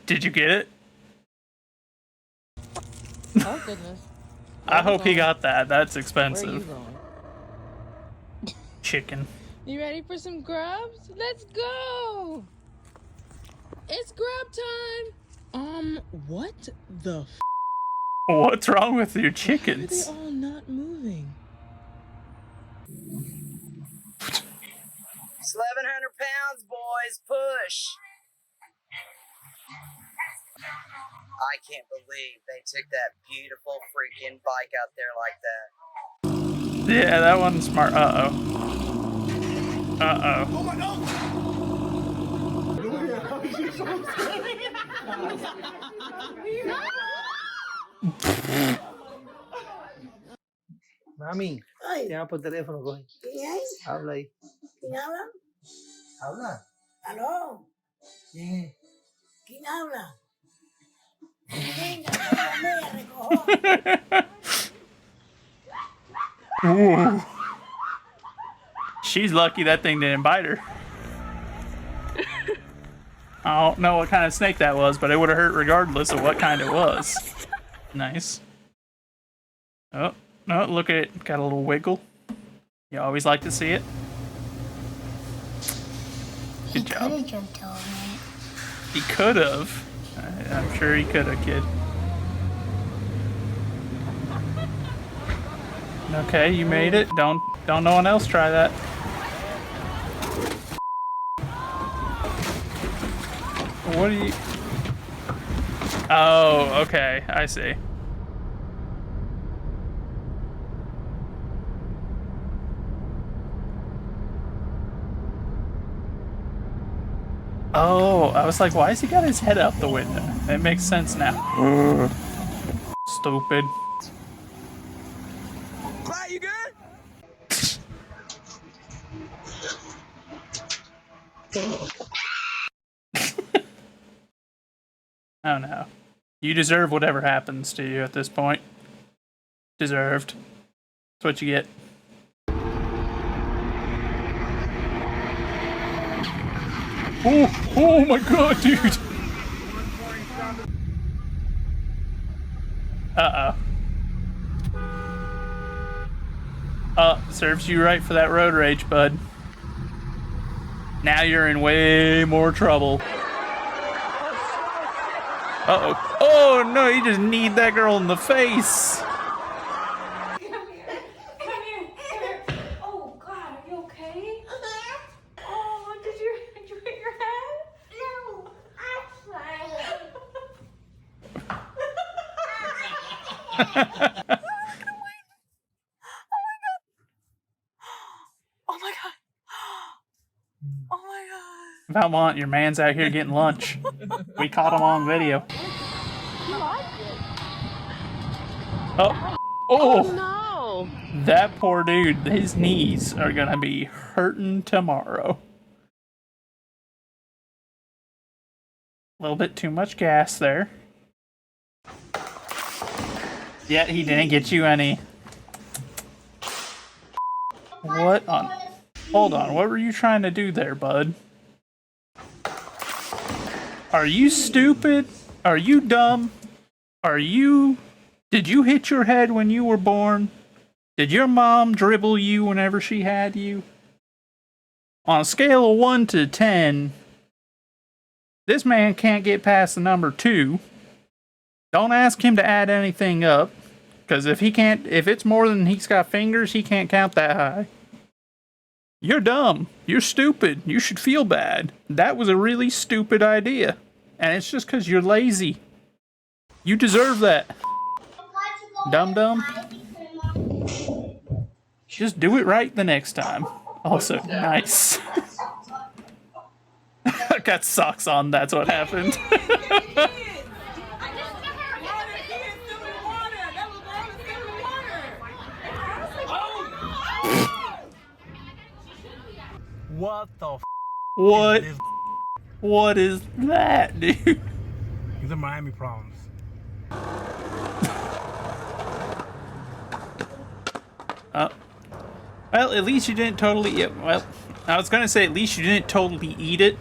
Did you get it? Oh goodness. I hope he got that. That's Where are you expensive. going? Chicken. You ready for some grubs? Let's go! It's grub time! What the f? What's wrong with your Why are chickens? they all not moving? 1,100 pounds, boys. Push. I can't believe they took that beautiful freaking bike out there like that. Yeah, that one's smart. Uh-oh. Uh-oh. Oh my god! Mami, llama por teléfono, coge. ¿Quién es? Habla ahí. ¿Quién habla? Habla. ¿Aló? ¿Quién es? ¿Quién habla? Venga, me recojo. Ooh. She's lucky that thing didn't bite her. I don't know what kind of snake that was, but it would have hurt regardless of what kind it was. Nice. Oh, no, look at it. Got a little wiggle. You always like to see it. Good job. He could have just told me. He could have. I'm sure he could have, kid. Okay, you made it. Don't no one else try that. What are you... Oh, okay. I see. Oh, I was like, why has he got his head out the window? It makes sense now. Stupid. Clyde, you good? Oh no. You deserve whatever happens to you at this point. Deserved. That's what you get. Oh my god, dude! Uh-oh. Serves you right for that road rage, bud. Now you're in way more trouble. Uh-oh. Oh no, you just kneed that girl in the face! Oh God, are you okay? Oh, did you hit your head? No, Oh my god. Oh my god. Valmont, your man's out here getting lunch. We caught him on video. Oh. Oh no. That poor dude, his knees are gonna be hurting tomorrow. A little bit too much gas there. Yeah, he didn't get you any. What on... Hold on, what were you trying to do there, bud? Are you stupid? Are you dumb? Are you... Did you hit your head when you were born? Did your mom dribble you whenever she had you? On a scale of 1 to 10, this man can't get past the number 2. Don't ask him to add anything up, because if it's more than he's got fingers, he can't count that high. You're dumb. You're stupid. You should feel bad. That was a really stupid idea. And it's just because you're lazy. You deserve that. Dum-dum. Just do it right the next time. Also, nice. I got socks on, that's what happened. What the f? What? What is that, dude? These are Miami problems. Well, at least you didn't totally... Well, I was gonna say at least you didn't totally eat it.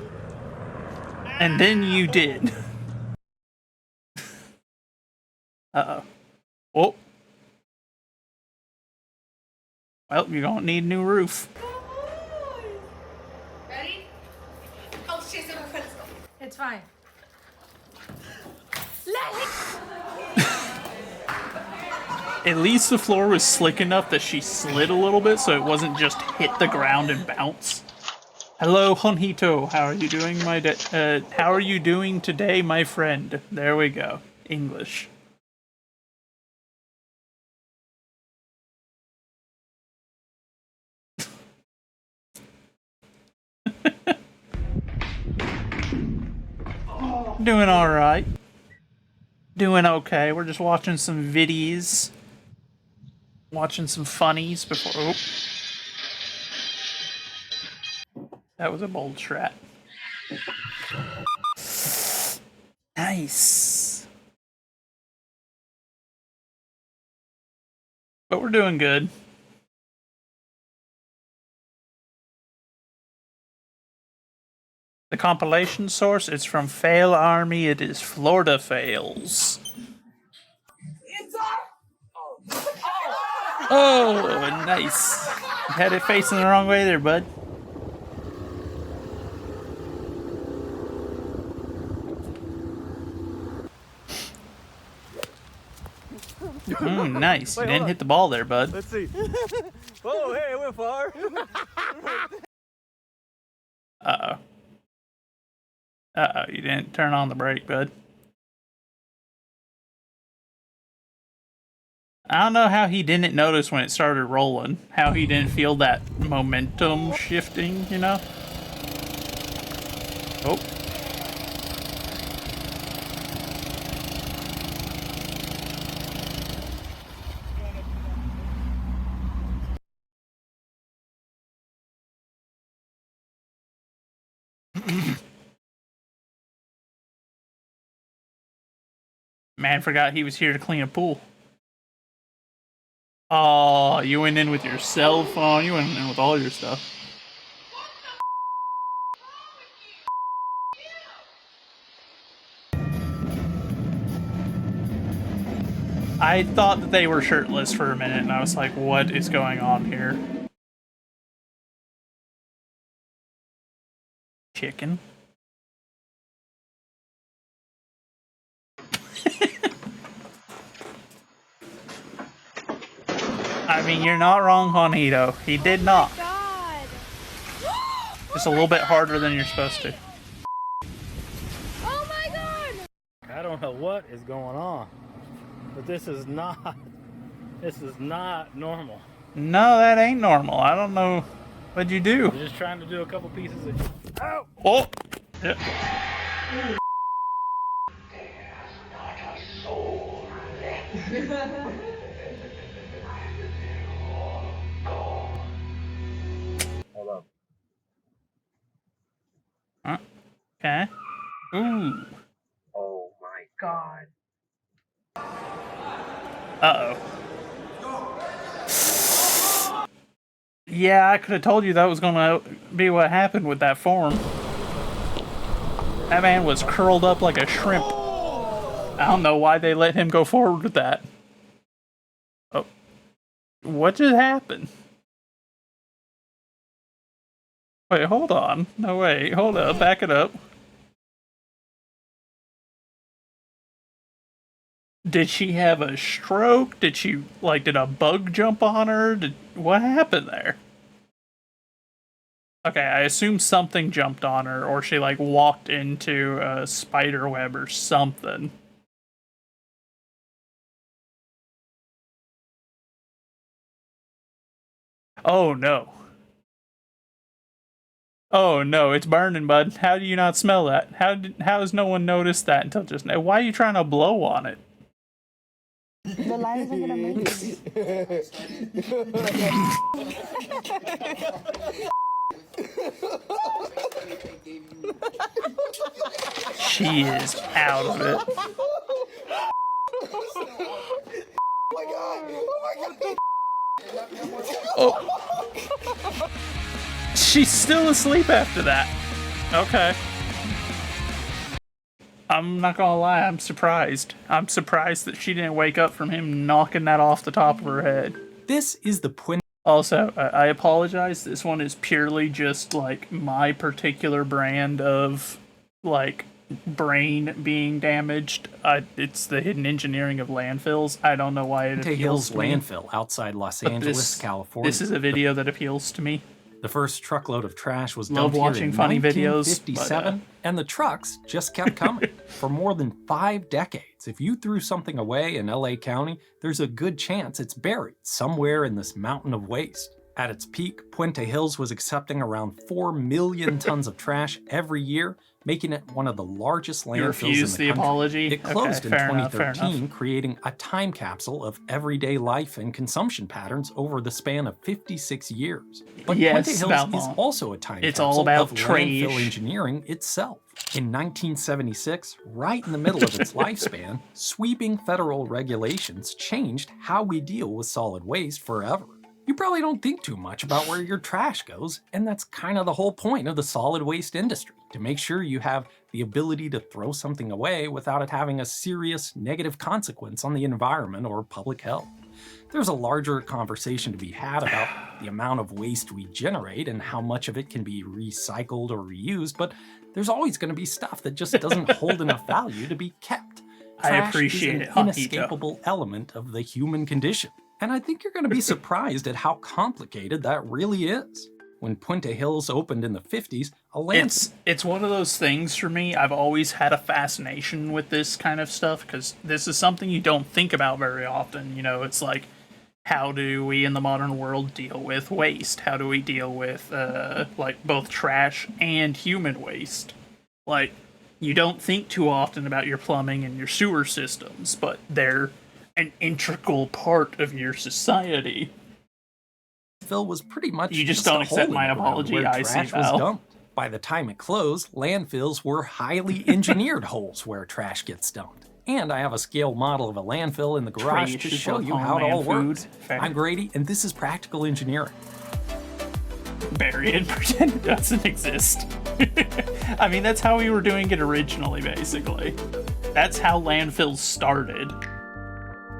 And then you did. Uh-oh. Oh. Well, you're gonna need a new roof. Ready? Oh shit, it's fine. At least the floor was slick enough that she slid a little bit so it wasn't just hit the ground and bounce. Hello, Honito. How are you doing, how are you doing today, my friend? There we go. English. Doing alright. Doing okay. We're just watching some videos. Watching some funnies before... Oh. That was a bold strat. Nice. But we're doing good. The compilation source, it's from Fail Army. It is Florida Fails. Oh, nice. Had it facing the wrong way there, bud. Nice. You didn't hit the ball there, bud. Let's see. Whoa, hey, it went far. Uh-oh. Uh-oh, you didn't turn on the brake, bud. I don't know how he didn't notice when it started rolling. How he didn't feel that momentum shifting, you know? Oh. Man forgot he was here to clean a pool. Oh, you went in with your cell phone. You went in with all your stuff. I thought that they were shirtless for a minute, and I was like, what is going on here? Chicken. I mean, you're not wrong, Juanito. He did not. Just a little bit harder than you're supposed to. Oh my god! I don't know what is going on, but this is not normal. No, that ain't normal. I don't know. What'd you do? I'm just trying to do a couple pieces of... Ow! Oh! Yeah. Hold up. Okay. Ooh. Oh my god. Uh-oh. Yeah, I could have told you that was gonna be what happened with that form. That man was curled up like a shrimp. I don't know why they let him go forward with that. Oh. What just happened? Wait, hold on. No, wait, hold up. Back it up. Did she have a stroke? Did she, like, did a bug jump on her? What happened there? Okay, I assume something jumped on her, or she, like, walked into a spider web or something. Oh, no. Oh, no, it's burning, bud. How do you not smell that? How has no one noticed that until just now? Why are you trying to blow on it? The light isn't gonna make it. She is out of it. Oh my god! Oh my god! Oh. She's still asleep after that. Okay. I'm not gonna lie, I'm surprised. I'm surprised that she didn't wake up from him knocking that off the top of her head. This is the point. Also, I apologize. This one is purely just, like, my particular brand of, like, brain being damaged. It's the hidden engineering of landfills. I don't know why it appeals Hills to me. landfill outside Los Angeles, California. This is a video that appeals to me. The first truckload of trash was Love dumped here watching in funny videos, 1957, and the trucks just kept coming for more than 5 decades. If you threw something away in LA County, there's a good chance it's buried somewhere in this mountain of waste. At its peak, Puente Hills was accepting around 4 million tons of trash every year, making it one of the largest You landfills refuse in the the country. apology? It closed Okay, in fair enough, fair 2013, enough. creating a time capsule of everyday life and consumption patterns over the span of 56 years. But Yes, Puente Hills is Valmont. also a time It's capsule all about of landfill trash. engineering itself. In 1976, right in the middle of its lifespan, sweeping federal regulations changed how we deal with solid waste forever. You probably don't think too much about where your trash goes, and that's kind of the whole point of the solid waste industry, to make sure you have the ability to throw something away without it having a serious negative consequence on the environment or public health. There's a larger conversation to be had about the amount of waste we generate and how much of it can be recycled or reused, but there's always going to be stuff that just doesn't hold enough value to be kept. I Trash appreciate is it, an Honito. inescapable element of the human condition. And I think you're going to be surprised at how complicated that really is. When Puente Hills opened in the 50s, a landfill... It's one of those things for me. I've always had a fascination with this kind of stuff because this is something you don't think about very often. You know, it's like, how do we in the modern world deal with waste? How do we deal with, like, both trash and human waste? Like, you don't think too often about your plumbing and your sewer systems, but they're an integral part of your society. Landfill was pretty much You just a don't accept hole in my the ground apology. where I see, trash was Val. dumped. By the time it closed, landfills were highly engineered holes where trash gets dumped. And I have a scale model of a landfill in the garage to Trash, show you home how it all and food. works. Fair. I'm Grady, and this is practical engineering. Bury it, pretend it doesn't exist. I mean, that's how we were doing it originally, basically. That's how landfills started.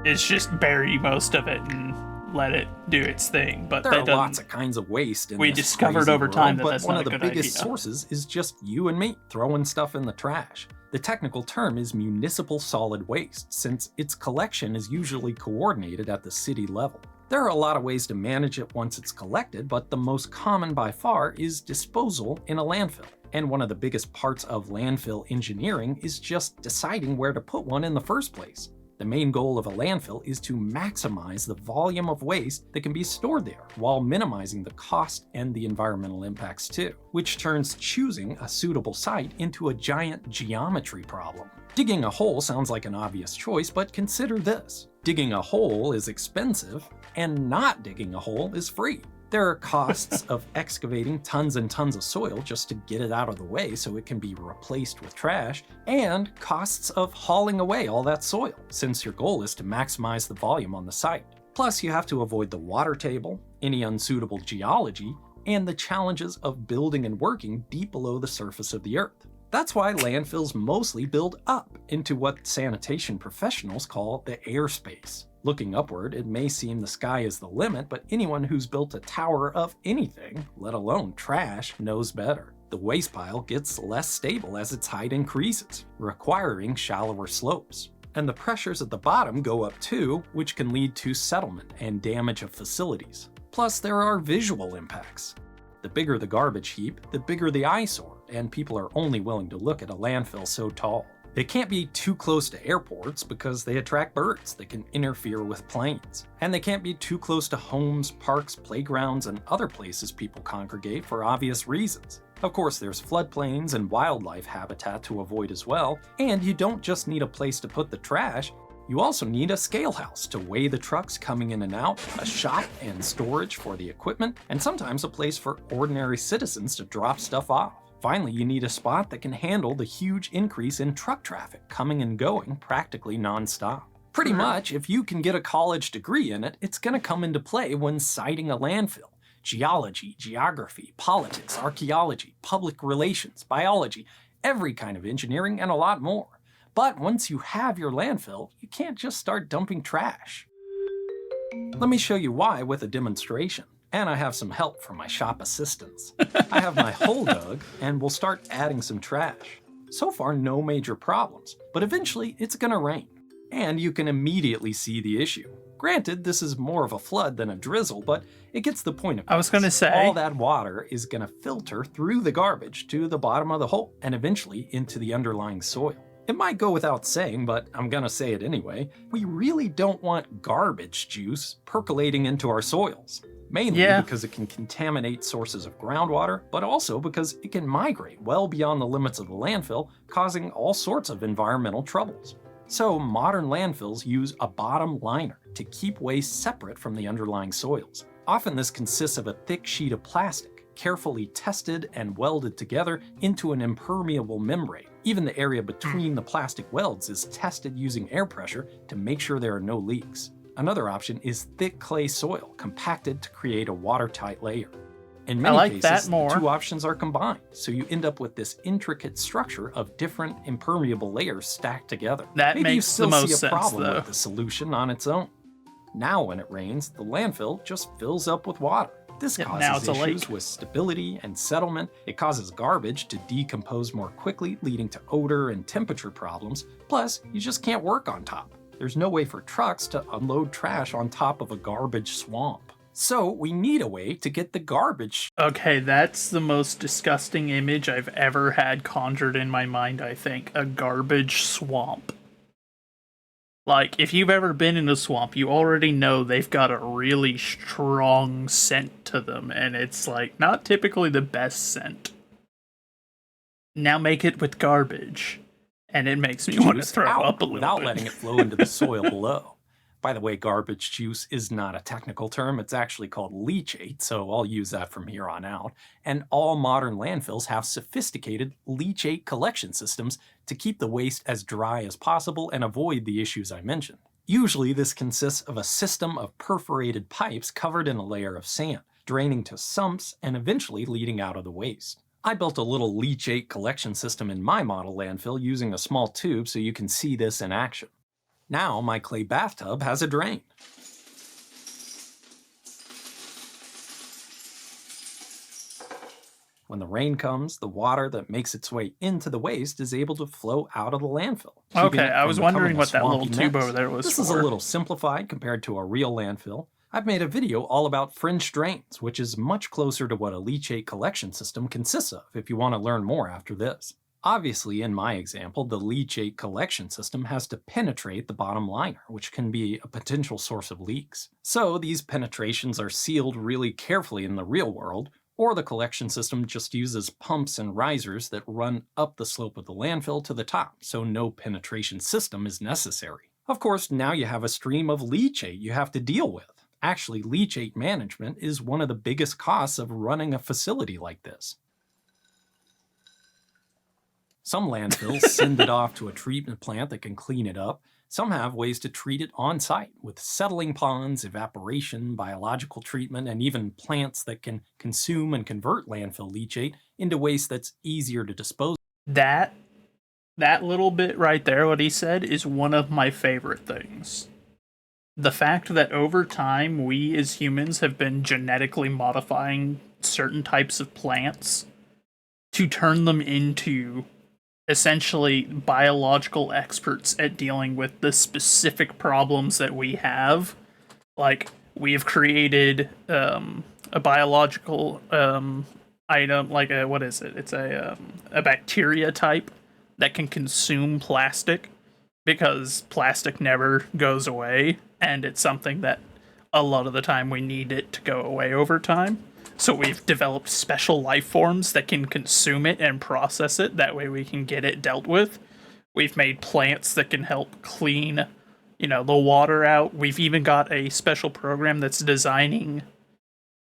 It's just bury most of it and let it do its thing. But There that are doesn't. lots of kinds of waste in We this discovered crazy over world, time that but that's one not of a the good biggest idea. sources is just you and me throwing stuff in the trash. The technical term is municipal solid waste, since its collection is usually coordinated at the city level. There are a lot of ways to manage it once it's collected, but the most common by far is disposal in a landfill. And one of the biggest parts of landfill engineering is just deciding where to put one in the first place. The main goal of a landfill is to maximize the volume of waste that can be stored there, while minimizing the cost and the environmental impacts too, which turns choosing a suitable site into a giant geometry problem. Digging a hole sounds like an obvious choice, but consider this. Digging a hole is expensive, and not digging a hole is free. There are costs of excavating tons and tons of soil just to get it out of the way so it can be replaced with trash, and costs of hauling away all that soil, since your goal is to maximize the volume on the site. Plus, you have to avoid the water table, any unsuitable geology, and the challenges of building and working deep below the surface of the earth. That's why landfills mostly build up into what sanitation professionals call the airspace. Looking upward, it may seem the sky is the limit, but anyone who's built a tower of anything, let alone trash, knows better. The waste pile gets less stable as its height increases, requiring shallower slopes. And the pressures at the bottom go up too, which can lead to settlement and damage of facilities. Plus, there are visual impacts. The bigger the garbage heap, the bigger the eyesore, and people are only willing to look at a landfill so tall. They can't be too close to airports because they attract birds that can interfere with planes. And they can't be too close to homes, parks, playgrounds, and other places people congregate for obvious reasons. Of course, there's floodplains and wildlife habitat to avoid as well, and you don't just need a place to put the trash, you also need a scale house to weigh the trucks coming in and out, a shop and storage for the equipment, and sometimes a place for ordinary citizens to drop stuff off. Finally, you need a spot that can handle the huge increase in truck traffic coming and going practically non-stop. Pretty much, if you can get a college degree in it, it's going to come into play when siting a landfill. Geology, geography, politics, archaeology, public relations, biology, every kind of engineering, and a lot more. But once you have your landfill, you can't just start dumping trash. Let me show you why with a demonstration. And I have some help from my shop assistants. I have my hole dug, and we'll start adding some trash. So far, no major problems, but eventually it's gonna rain. And you can immediately see the issue. Granted, this is more of a flood than a drizzle, but it gets the point across. I was gonna say, all that water is gonna filter through the garbage to the bottom of the hole and eventually into the underlying soil. It might go without saying, but I'm gonna say it anyway. We really don't want garbage juice percolating into our soils. Mainly because it can contaminate sources of groundwater, but also because it can migrate well beyond the limits of the landfill, causing all sorts of environmental troubles. So modern landfills use a bottom liner to keep waste separate from the underlying soils. Often this consists of a thick sheet of plastic, carefully tested and welded together into an impermeable membrane. Even the area between the plastic welds is tested using air pressure to make sure there are no leaks. Another option is thick clay soil, compacted to create a watertight layer. In many cases, the two options are combined, so you end up with this intricate structure of different impermeable layers stacked together. That Maybe makes you the still most see a sense, problem though. with the solution on its own. Now when it rains, the landfill just fills up with water. This now it's causes a issues lake. with stability and settlement. It causes garbage to decompose more quickly, leading to odor and temperature problems. Plus, you just can't work on top. There's no way for trucks to unload trash on top of a garbage swamp. So we need a way to get the garbage. Okay, that's the most disgusting image I've ever had conjured in my mind, I think. A garbage swamp. Like, if you've ever been in a swamp, you already know they've got a really strong scent to them, and it's, like, not typically the best scent. Now make it with garbage, and it makes me want to throw up a little without bit. letting it flow into the soil below. By the way, garbage juice is not a technical term. It's actually called leachate, so I'll use that from here on out. And all modern landfills have sophisticated leachate collection systems to keep the waste as dry as possible and avoid the issues I mentioned. Usually this consists of a system of perforated pipes covered in a layer of sand, draining to sumps and eventually leading out of the waste. I built a little leachate collection system in my model landfill using a small tube so you can see this in action. Now my clay bathtub has a drain. When the rain comes, the water that makes its way into the waste is able to flow out of the landfill. Okay, I was wondering what that little tube over there was This for. is a little simplified compared to a real landfill. I've made a video all about French drains, which is much closer to what a leachate collection system consists of if you want to learn more after this. Obviously, in my example, the leachate collection system has to penetrate the bottom liner, which can be a potential source of leaks. So these penetrations are sealed really carefully in the real world, or the collection system just uses pumps and risers that run up the slope of the landfill to the top, so no penetration system is necessary. Of course, now you have a stream of leachate you have to deal with. Actually, leachate management is one of the biggest costs of running a facility like this. Some landfills send it off to a treatment plant that can clean it up. Some have ways to treat it on site with settling ponds, evaporation, biological treatment, and even plants that can consume and convert landfill leachate into waste that's easier to dispose of. That little bit right there, what he said, is one of my favorite things. The fact that over time, we as humans have been genetically modifying certain types of plants to turn them into essentially biological experts at dealing with the specific problems that we have. Like, we have created a biological item, like a, what is it? It's a bacteria type that can consume plastic, because plastic never goes away, and it's something that a lot of the time we need it to go away over time. So we've developed special life forms that can consume it and process it. That way we can get it dealt with. We've made plants that can help clean, the water out. We've even got a special program that's designing,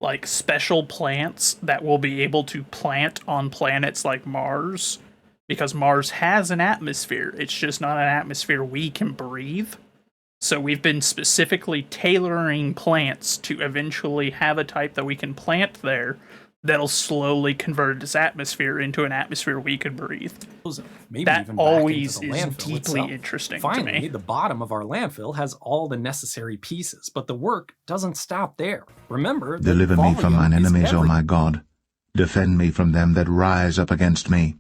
like, special plants that will be able to plant on planets like Mars. Because Mars has an atmosphere. It's just not an atmosphere we can breathe. So we've been specifically tailoring plants to eventually have a type that we can plant there that'll slowly convert its atmosphere into an atmosphere we could breathe. Maybe that even always back into the is landfill deeply itself. interesting Finally, to me. the bottom of our landfill has all the necessary pieces, but the work doesn't stop there. Remember, the Deliver me from mine volume is enemies, O everything. my God. Defend me from them that rise up against me.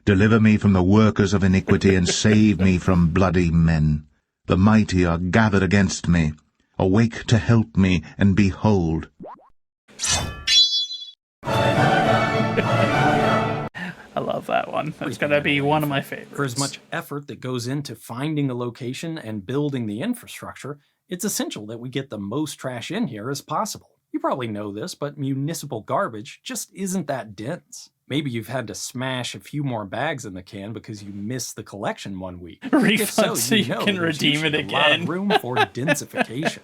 Deliver me from the workers of iniquity, and save me from bloody men. The mighty are gathered against me. Awake to help me, and behold. I love that one. That's going to be one of my favorites. For as much effort that goes into finding a location and building the infrastructure, it's essential that we get the most trash in here as possible. You probably know this, but municipal garbage just isn't that dense. Maybe you've had to smash a few more bags in the can because you missed the collection one week. Refund so you can redeem it again. A lot of room for densification.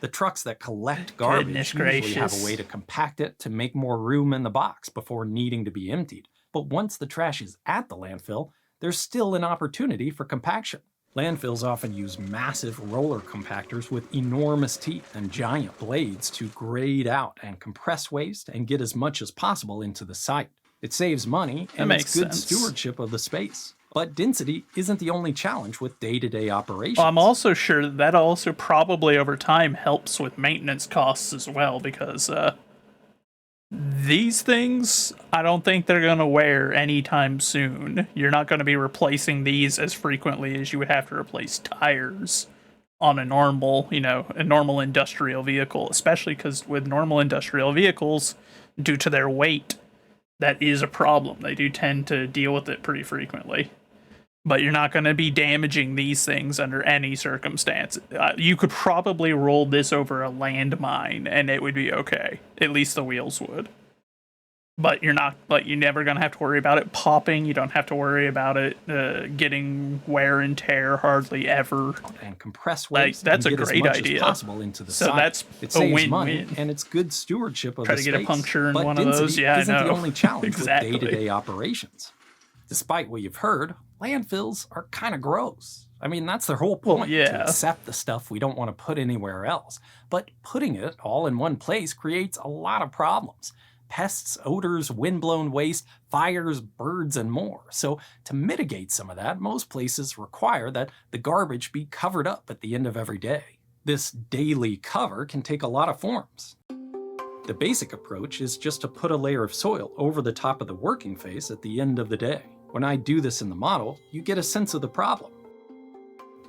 The trucks that collect garbage usually have a way to compact it to make more room in the box before needing to be emptied. But once the trash is at the landfill, there's still an opportunity for compaction. Landfills often use massive roller compactors with enormous teeth and giant blades to grade out and compress waste and get as much as possible into the site. It saves money and it's good stewardship of the space. But density isn't the only challenge with day-to-day operations. Well, I'm also sure that also probably over time helps with maintenance costs as well, because these things, I don't think they're going to wear anytime soon. You're not going to be replacing these as frequently as you would have to replace tires on a normal, a normal industrial vehicle, especially because with normal industrial vehicles, due to their weight, that is a problem. They do tend to deal with it pretty frequently. But you're not going to be damaging these things under any circumstance. You could probably roll this over a landmine and it would be okay. At least the wheels would. But you're never going to have to worry about it popping. You don't have to worry about it getting wear and tear hardly ever. And compress waste. That's and a get great as much idea. As possible into the so site. That's it a saves win-win. Money, and it's good stewardship of Try the to space. get a puncture in but one of those. Yeah, isn't I know. the only challenge exactly. with day-to-day operations. Despite what you've heard, landfills are kind of gross. I mean, that's their whole point, to accept the stuff we don't want to put anywhere else. But putting it all in one place creates a lot of problems. Pests, odors, windblown waste, fires, birds, and more. So to mitigate some of that, most places require that the garbage be covered up at the end of every day. This daily cover can take a lot of forms. The basic approach is just to put a layer of soil over the top of the working face at the end of the day. When I do this in the model, you get a sense of the problem.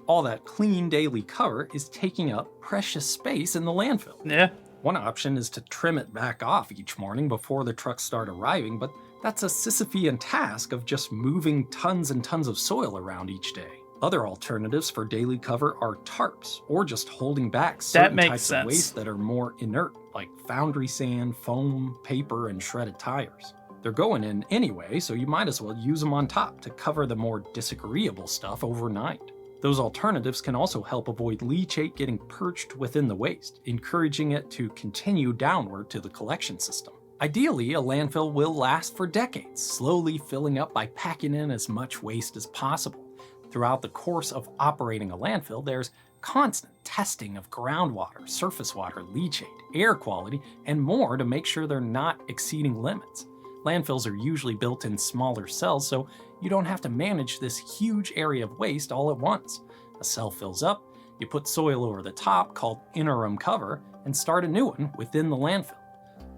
All that clean daily cover is taking up precious space in the landfill. Yeah. One option is to trim it back off each morning before the trucks start arriving, but that's a Sisyphean task of just moving tons and tons of soil around each day. Other alternatives for daily cover are tarps, or just holding back certain types of waste that are more inert, like foundry sand, foam, paper, and shredded tires. They're going in anyway, so you might as well use them on top to cover the more disagreeable stuff overnight. Those alternatives can also help avoid leachate getting perched within the waste, encouraging it to continue downward to the collection system. Ideally, a landfill will last for decades, slowly filling up by packing in as much waste as possible. Throughout the course of operating a landfill, there's constant testing of groundwater, surface water, leachate, air quality, and more to make sure they're not exceeding limits. Landfills are usually built in smaller cells, so you don't have to manage this huge area of waste all at once. A cell fills up, you put soil over the top, called interim cover, and start a new one within the landfill.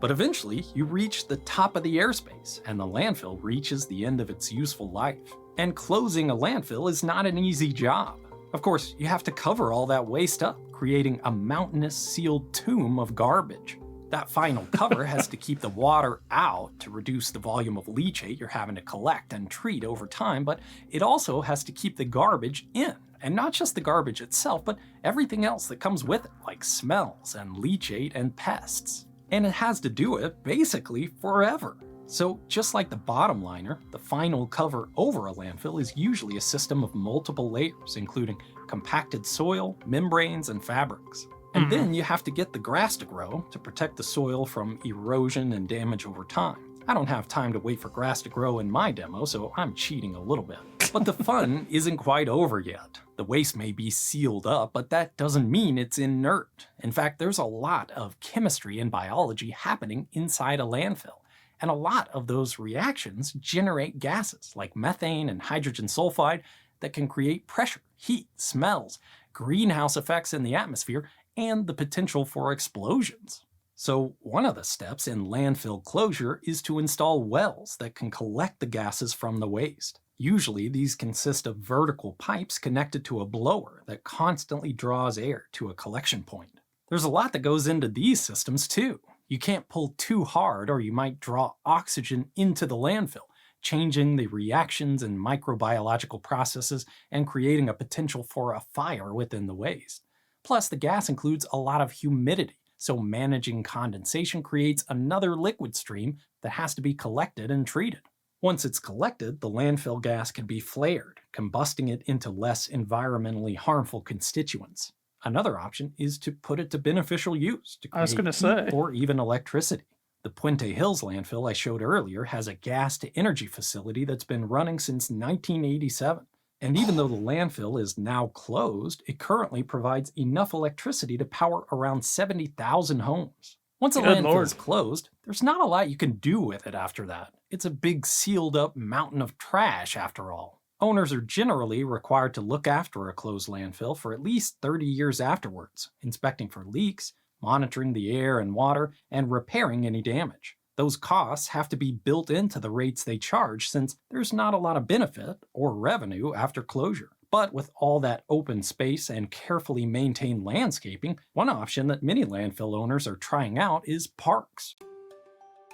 But eventually, you reach the top of the airspace, and the landfill reaches the end of its useful life. And closing a landfill is not an easy job. Of course, you have to cover all that waste up, creating a mountainous sealed tomb of garbage. That final cover has to keep the water out to reduce the volume of leachate you're having to collect and treat over time, but it also has to keep the garbage in. And not just the garbage itself, but everything else that comes with it, like smells and leachate and pests. And it has to do it basically forever. So just like the bottom liner, the final cover over a landfill is usually a system of multiple layers, including compacted soil, membranes, and fabrics. And then you have to get the grass to grow to protect the soil from erosion and damage over time. I don't have time to wait for grass to grow in my demo, so I'm cheating a little bit. But the fun isn't quite over yet. The waste may be sealed up, but that doesn't mean it's inert. In fact, there's a lot of chemistry and biology happening inside a landfill. And a lot of those reactions generate gases like methane and hydrogen sulfide that can create pressure, heat, smells, greenhouse effects in the atmosphere, and the potential for explosions. So one of the steps in landfill closure is to install wells that can collect the gases from the waste. Usually these consist of vertical pipes connected to a blower that constantly draws air to a collection point. There's a lot that goes into these systems too. You can't pull too hard or you might draw oxygen into the landfill, changing the reactions and microbiological processes and creating a potential for a fire within the waste. Plus, the gas includes a lot of humidity, so managing condensation creates another liquid stream that has to be collected and treated. Once it's collected, the landfill gas can be flared, combusting it into less environmentally harmful constituents. Another option is to put it to beneficial use to create heat or even electricity. The Puente Hills landfill I showed earlier has a gas-to-energy facility that's been running since 1987. And even though the landfill is now closed, it currently provides enough electricity to power around 70,000 homes. Once a landfill is closed, there's not a lot you can do with it after that. It's a big sealed-up mountain of trash after all. Owners are generally required to look after a closed landfill for at least 30 years afterwards, inspecting for leaks, monitoring the air and water, and repairing any damage. Those costs have to be built into the rates they charge since there's not a lot of benefit or revenue after closure. But with all that open space and carefully maintained landscaping, one option that many landfill owners are trying out is parks.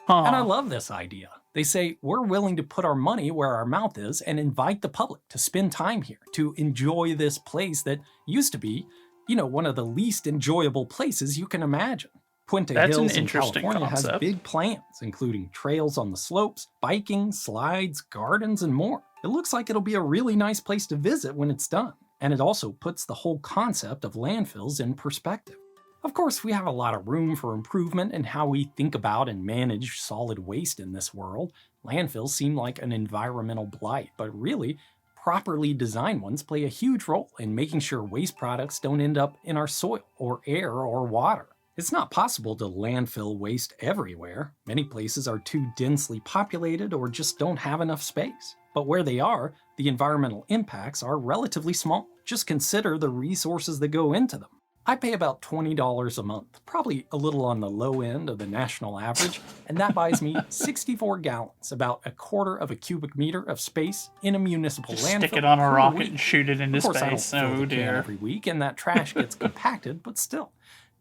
And I love this idea. They say, we're willing to put our money where our mouth is and invite the public to spend time here, to enjoy this place that used to be, one of the least enjoyable places you can imagine. Puente Hills in California has big plans, including trails on the slopes, biking, slides, gardens, and more. It looks like it'll be a really nice place to visit when it's done, and it also puts the whole concept of landfills in perspective. Of course, we have a lot of room for improvement in how we think about and manage solid waste in this world. Landfills seem like an environmental blight, but really, properly designed ones play a huge role in making sure waste products don't end up in our soil or air or water. It's not possible to landfill waste everywhere. Many places are too densely populated or just don't have enough space. But where they are, the environmental impacts are relatively small. Just consider the resources that go into them. I pay about $20 a month, probably a little on the low end of the national average, and that buys me 64 gallons, about a quarter of a cubic meter of space in a municipal landfill. Stick it on a rocket and shoot it into space. Oh dear. Every week, and that trash gets compacted, but still.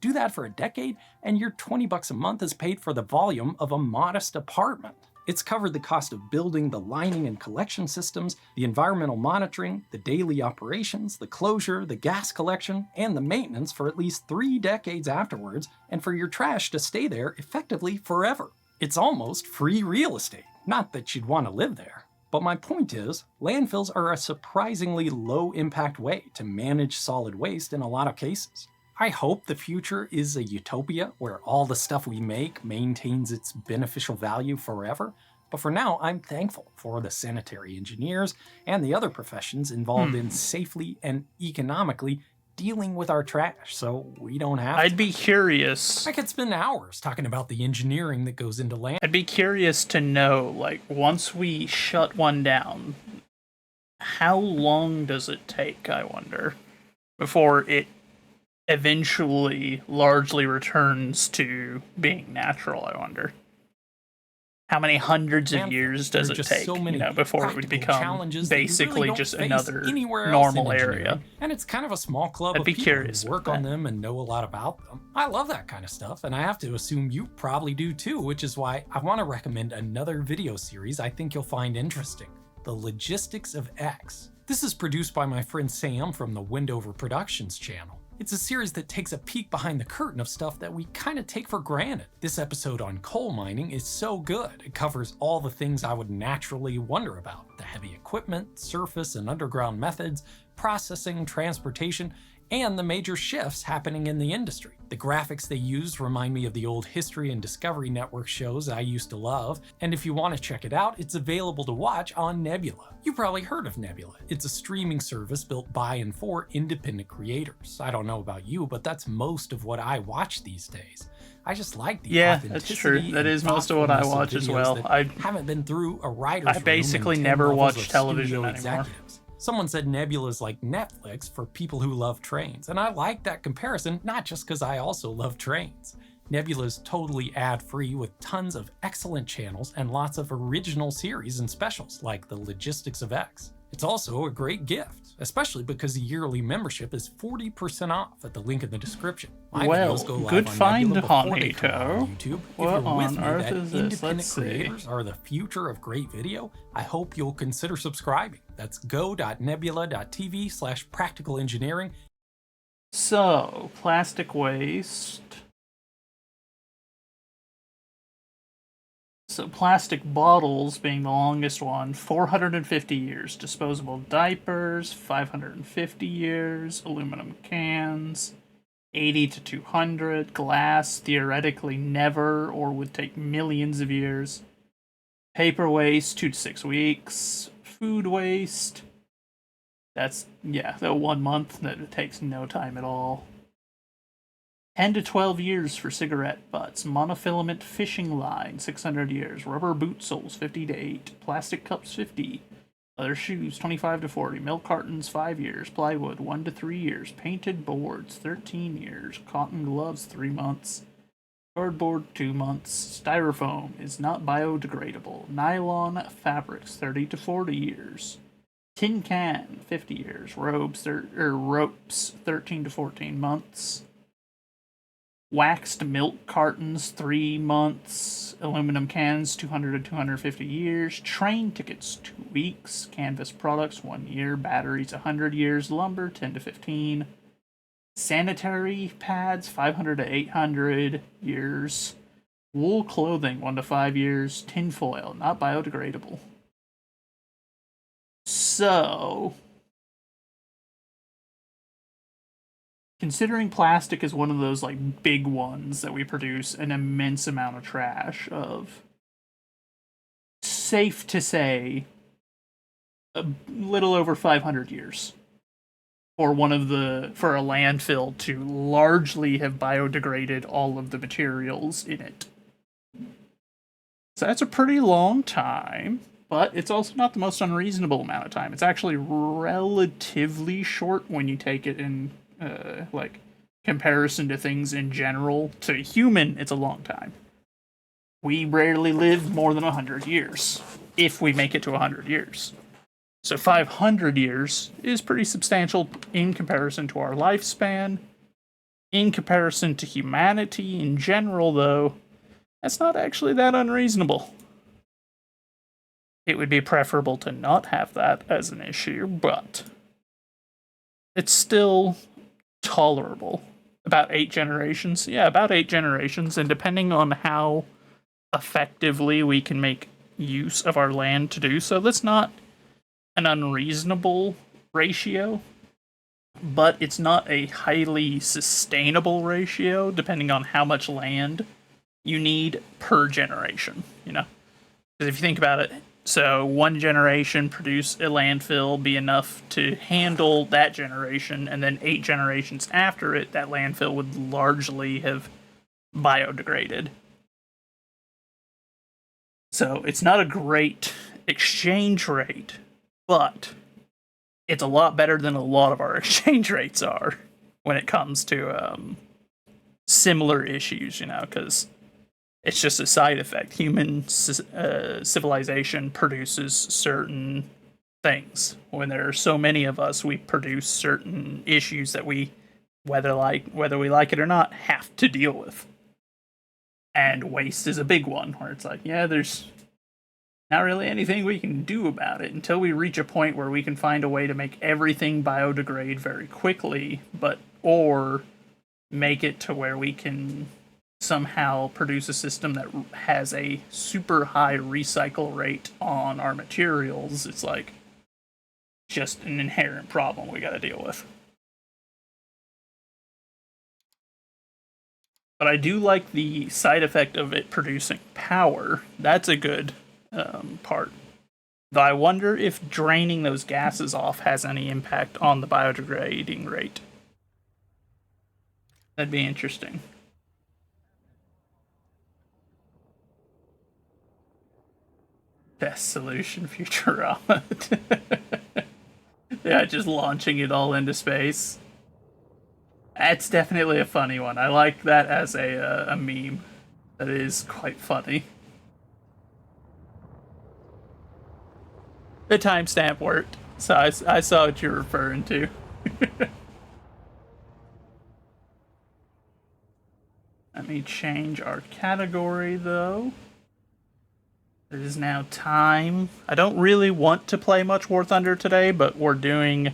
Do that for a decade, and your $20 a month is paid for the volume of a modest apartment. It's covered the cost of building the lining and collection systems, the environmental monitoring, the daily operations, the closure, the gas collection, and the maintenance for at least 3 decades afterwards, and for your trash to stay there effectively forever. It's almost free real estate. Not that you'd want to live there. But my point is, landfills are a surprisingly low-impact way to manage solid waste in a lot of cases. I hope the future is a utopia where all the stuff we make maintains its beneficial value forever, but for now I'm thankful for the sanitary engineers and the other professions involved in safely and economically dealing with our trash so we don't have to. I'd be curious. I could spend hours talking about the engineering that goes into land. I'd be curious to know, like, once we shut one down, how long does it take, I wonder, before it eventually largely returns to being natural, I wonder. How many hundreds of years does it take, before it would become basically just another normal area? And it's kind of a small club of people who work on them and know a lot about them. I love that kind of stuff, and I have to assume you probably do too, which is why I want to recommend another video series I think you'll find interesting, The Logistics of X. This is produced by my friend Sam from the Wendover Productions channel. It's a series that takes a peek behind the curtain of stuff that we kind of take for granted. This episode on coal mining is so good. It covers all the things I would naturally wonder about. The heavy equipment, surface and underground methods, processing, transportation, and the major shifts happening in the industry. The graphics they used remind me of the old History and Discovery Network shows I used to love, and if you want to check it out, it's available to watch on Nebula. You probably heard of Nebula. It's a streaming service built by and for independent creators. I don't know about you, but that's most of what I watch these days. I just like the authenticity. That's true. That is most of what I watch as well. I haven't been through a writer's room. I basically never watch television anymore. Executives. Someone said Nebula is like Netflix for people who love trains, and I like that comparison, not just because I also love trains. Nebula is totally ad-free with tons of excellent channels and lots of original series and specials like The Logistics of X. It's also a great gift, especially because the yearly membership is 40% off at the link in the description. My videos go live good on find, Nebula before they come out on Honito. YouTube. What If you're with on me earth that is this? independent Let's see. creators are the future of great video, I hope you'll consider subscribing. That's go.nebula.tv/practical engineering. So, plastic waste. So plastic bottles being the longest one, 450 years. Disposable diapers, 550 years. Aluminum cans, 80 to 200. Glass, theoretically never or would take millions of years. Paper waste, 2 to 6 weeks. Food waste, that's, yeah, the 1 month that it takes no time at all. 10 to 12 years for cigarette butts. Monofilament fishing line, 600 years. Rubber boot soles, 50 to 8. Plastic cups, 50. Leather shoes, 25 to 40. Milk cartons, 5 years. Plywood, 1 to 3 years. Painted boards, 13 years. Cotton gloves, 3 months. Cardboard, 2 months. Styrofoam is not biodegradable. Nylon fabrics, 30 to 40 years. Tin can, 50 years. Ropes, 13 to 14 months. Waxed milk cartons, 3 months. Aluminum cans, 200 to 250 years. Train tickets, 2 weeks. Canvas products, 1 year. Batteries, 100 years. Lumber, 10 to 15. Sanitary pads, 500 to 800 years. Wool clothing, 1 to 5 years. Tinfoil, not biodegradable. So, considering plastic is one of those like big ones that we produce an immense amount of trash of, safe to say a little over 500 years for for a landfill to largely have biodegraded all of the materials in it. So that's a pretty long time, but it's also not the most unreasonable amount of time. It's actually relatively short when you take it in like comparison to things in general. To a human, it's a long time. We rarely live more than 100 years, if we make it to 100 years. So 500 years is pretty substantial in comparison to our lifespan. In comparison to humanity in general, though, that's not actually that unreasonable. It would be preferable to not have that as an issue, but it's still tolerable. About 8 generations. Yeah, about 8 generations, and depending on how effectively we can make use of our land to do so, that's not an unreasonable ratio, but it's not a highly sustainable ratio, depending on how much land you need per generation, you know? Because if you think about it, so 1 generation produce a landfill be enough to handle that generation, and then 8 generations after it, that landfill would largely have biodegraded. So it's not a great exchange rate, but it's a lot better than a lot of our exchange rates are when it comes to similar issues, you know, because it's just a side effect. Human civilization produces certain things. When there are so many of us, we produce certain issues that we, whether we like it or not, have to deal with. And waste is a big one, where it's like, yeah, there's not really anything we can do about it until we reach a point where we can find a way to make everything biodegrade very quickly, or make it to where we can somehow produce a system that has a super high recycle rate on our materials. It's like just an inherent problem we gotta deal with. But I do like the side effect of it producing power. That's a good part. Though I wonder if draining those gases off has any impact on the biodegrading rate. That'd be interesting. Best solution, Futurama. Yeah, just launching it all into space. That's definitely a funny one. I like that as a meme. That is quite funny. The timestamp worked. So I saw what you're referring to. Let me change our category, though. It is now time. I don't really want to play much War Thunder today, but we're doing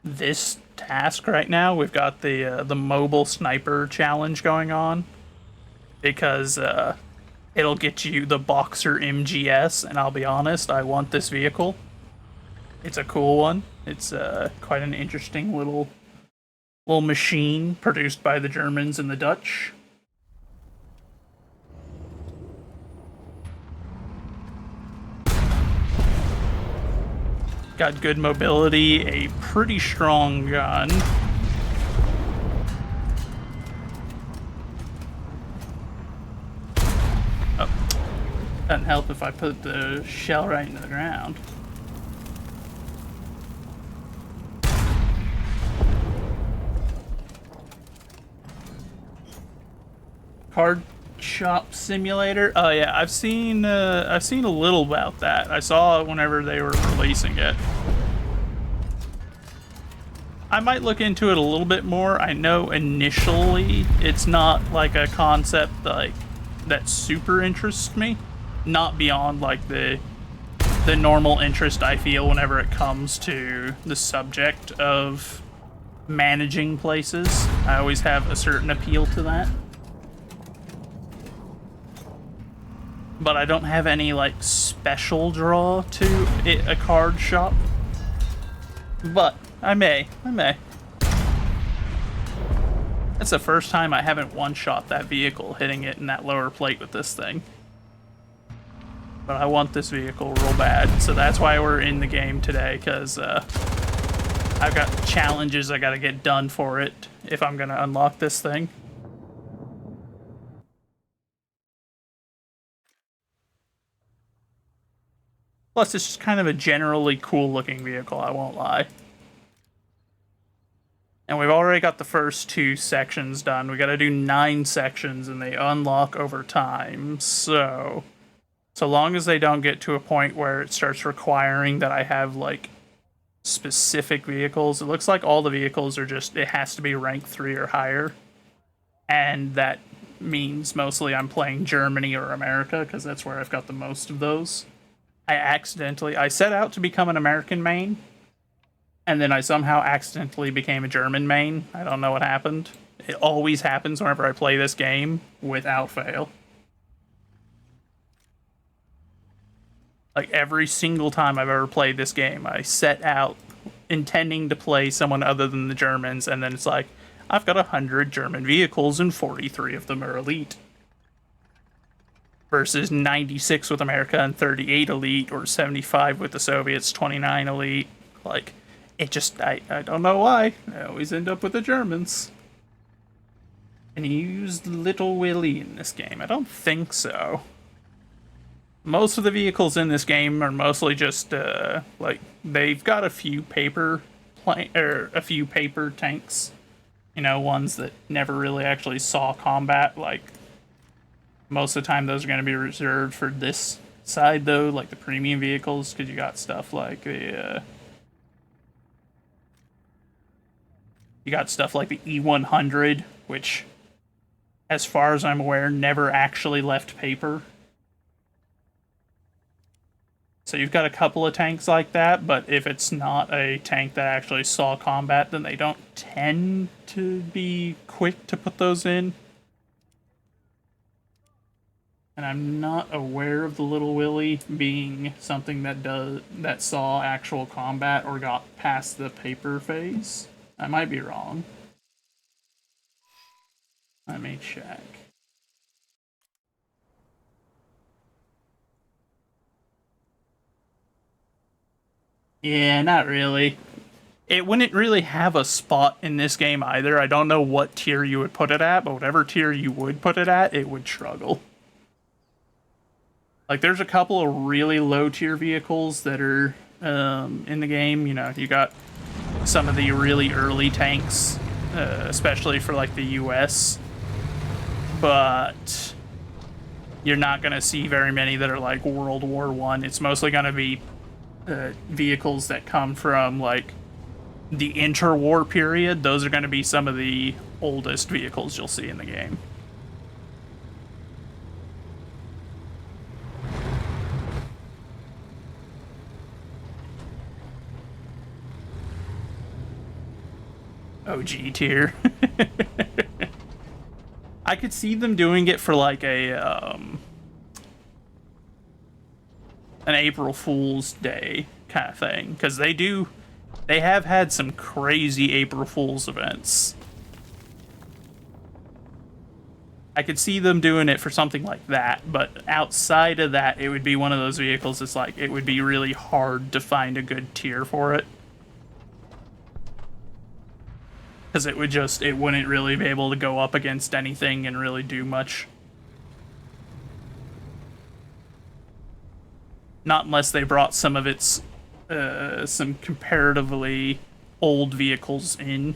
this task right now. We've got the mobile sniper challenge going on because it'll get you the Boxer MGS, and I'll be honest, I want this vehicle. It's a cool one. It's quite an interesting little machine produced by the Germans and the Dutch. Got good mobility, a pretty strong gun. Oh, doesn't help if I put the shell right into the ground. Card shop simulator. Oh yeah, I've seen a little about that. I saw it whenever they were releasing it. I might look into it a little bit more. I know initially it's not like a concept like that super interests me, not beyond like the normal interest I feel whenever it comes to the subject of managing places. I always have a certain appeal to that. But I don't have any, like, special draw to a card shop. But I may. That's the first time I haven't one-shot that vehicle, hitting it in that lower plate with this thing. But I want this vehicle real bad, so that's why we're in the game today, because I've got challenges I gotta get done for it if I'm gonna unlock this thing. Plus, it's just kind of a generally cool-looking vehicle, I won't lie. And we've already got the first 2 sections done. We gotta do 9 sections, and they unlock over time. So long as they don't get to a point where it starts requiring that I have, like, specific vehicles. It looks like all the vehicles are just, it has to be rank 3 or higher. And that means mostly I'm playing Germany or America, because that's where I've got the most of those. I set out to become an American main, and then I somehow accidentally became a German main. I don't know what happened. It always happens whenever I play this game, without fail. Like, every single time I've ever played this game, I set out intending to play someone other than the Germans, and then it's like, I've got 100 German vehicles and 43 of them are elite. Versus 96 with America and 38 elite, or 75 with the Soviets, 29 elite. Like, it just, I don't know why. I always end up with the Germans. Can you use Little Willie in this game? I don't think so. Most of the vehicles in this game are mostly just, like, they've got a few paper tanks. You know, ones that never really actually saw combat, like, most of the time, those are going to be reserved for this side, though, like the premium vehicles, because you got stuff like the E100, which, as far as I'm aware, never actually left paper. So you've got a couple of tanks like that, but if it's not a tank that actually saw combat, then they don't tend to be quick to put those in. And I'm not aware of the Little Willie being something that saw actual combat or got past the paper phase. I might be wrong. Let me check. Yeah, not really. It wouldn't really have a spot in this game either. I don't know what tier you would put it at, but whatever tier you would put it would struggle. Like, there's a couple of really low-tier vehicles that are in the game. You know, you got some of the really early tanks, especially for, like, the US. But you're not going to see very many that are, like, World War I. It's mostly going to be vehicles that come from, like, the interwar period. Those are going to be some of the oldest vehicles you'll see in the game. OG tier. I could see them doing it for like a an April Fool's Day kind of thing, because they have had some crazy April Fool's events. I could see them doing it for something like that, but outside of that, it would be one of those vehicles that's like, it would be really hard to find a good tier for it. Because it wouldn't really be able to go up against anything and really do much. Not unless they brought some of its, some comparatively old vehicles in.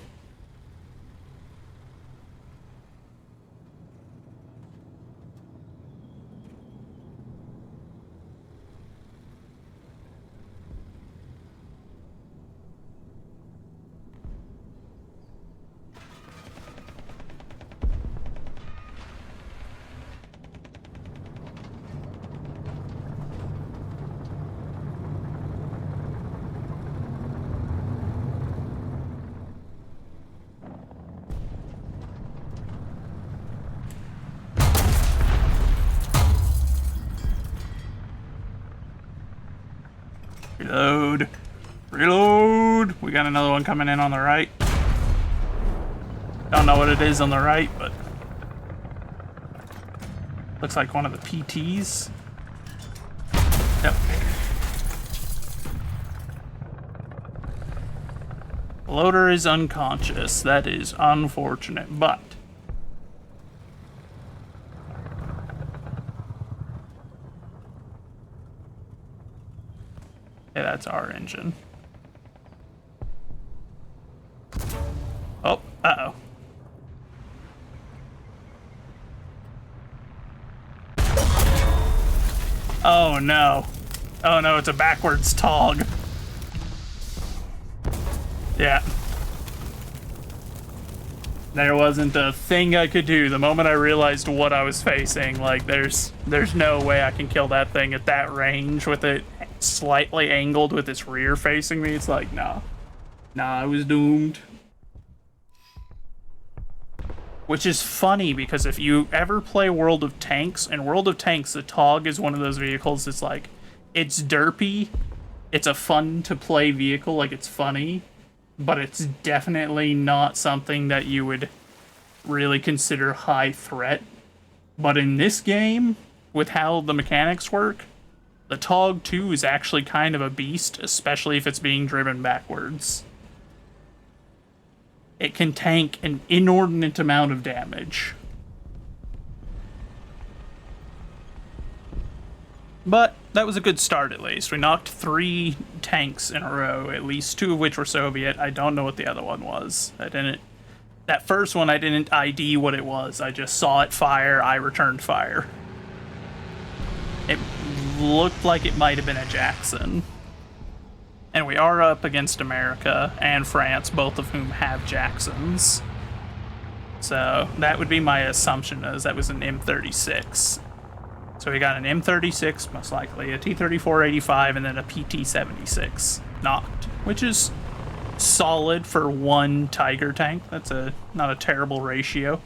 Reload. Reload! We got another one coming in on the right. Don't know what it is on the right, but looks like one of the PTs. Yep. Loader is unconscious. That is unfortunate, but yeah, that's our engine. Oh, uh-oh. Oh no. Oh no, it's a backwards TOG. Yeah. There wasn't a thing I could do. The moment I realized what I was facing, like, there's no way I can kill that thing at that range with it slightly angled with its rear facing me. It's like, nah. Nah, I was doomed. Which is funny, because if you ever play World of Tanks, in World of Tanks, the TOG is one of those vehicles that's like, it's derpy, it's a fun-to-play vehicle, like, it's funny, but it's definitely not something that you would really consider high threat. But in this game, with how the mechanics work, the TOG 2 is actually kind of a beast, especially if it's being driven backwards. It can tank an inordinate amount of damage. But that was a good start, at least. We knocked 3 tanks in a row, at least 2 of which were Soviet. I don't know what the other one was. That first one, I didn't ID what it was. I just saw it fire, I returned fire. It looked like it might have been a Jackson. And we are up against America and France, both of whom have Jacksons. So that would be my assumption, as that was an M36. So we got an M36, most likely, a T-34-85, and then a PT-76 knocked, which is solid for one Tiger tank. That's not a terrible ratio.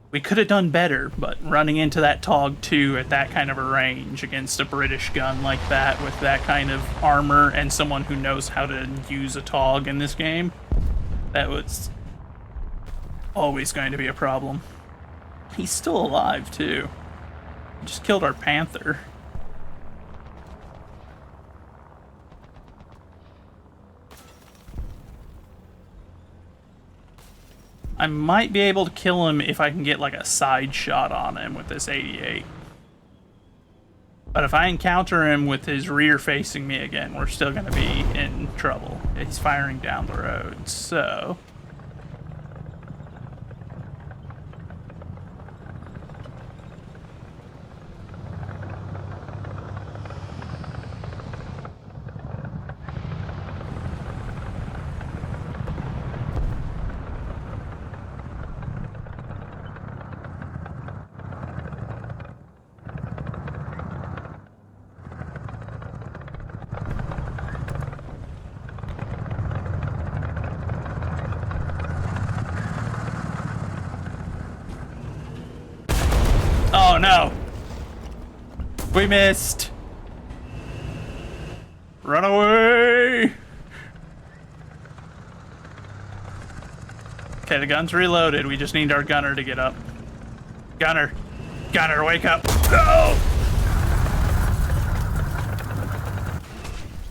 We could have done better, but running into that TOG 2 at that kind of a range against a British gun like that with that kind of armor and someone who knows how to use a TOG in this game, that was always going to be a problem. He's still alive, too. He just killed our Panther. I might be able to kill him if I can get like a side shot on him with this 88. But if I encounter him with his rear facing me again, we're still going to be in trouble. He's firing down the road, so... Oh no! We missed! Run away! Okay, the gun's reloaded. We just need our gunner to get up. Gunner! Gunner, wake up! No!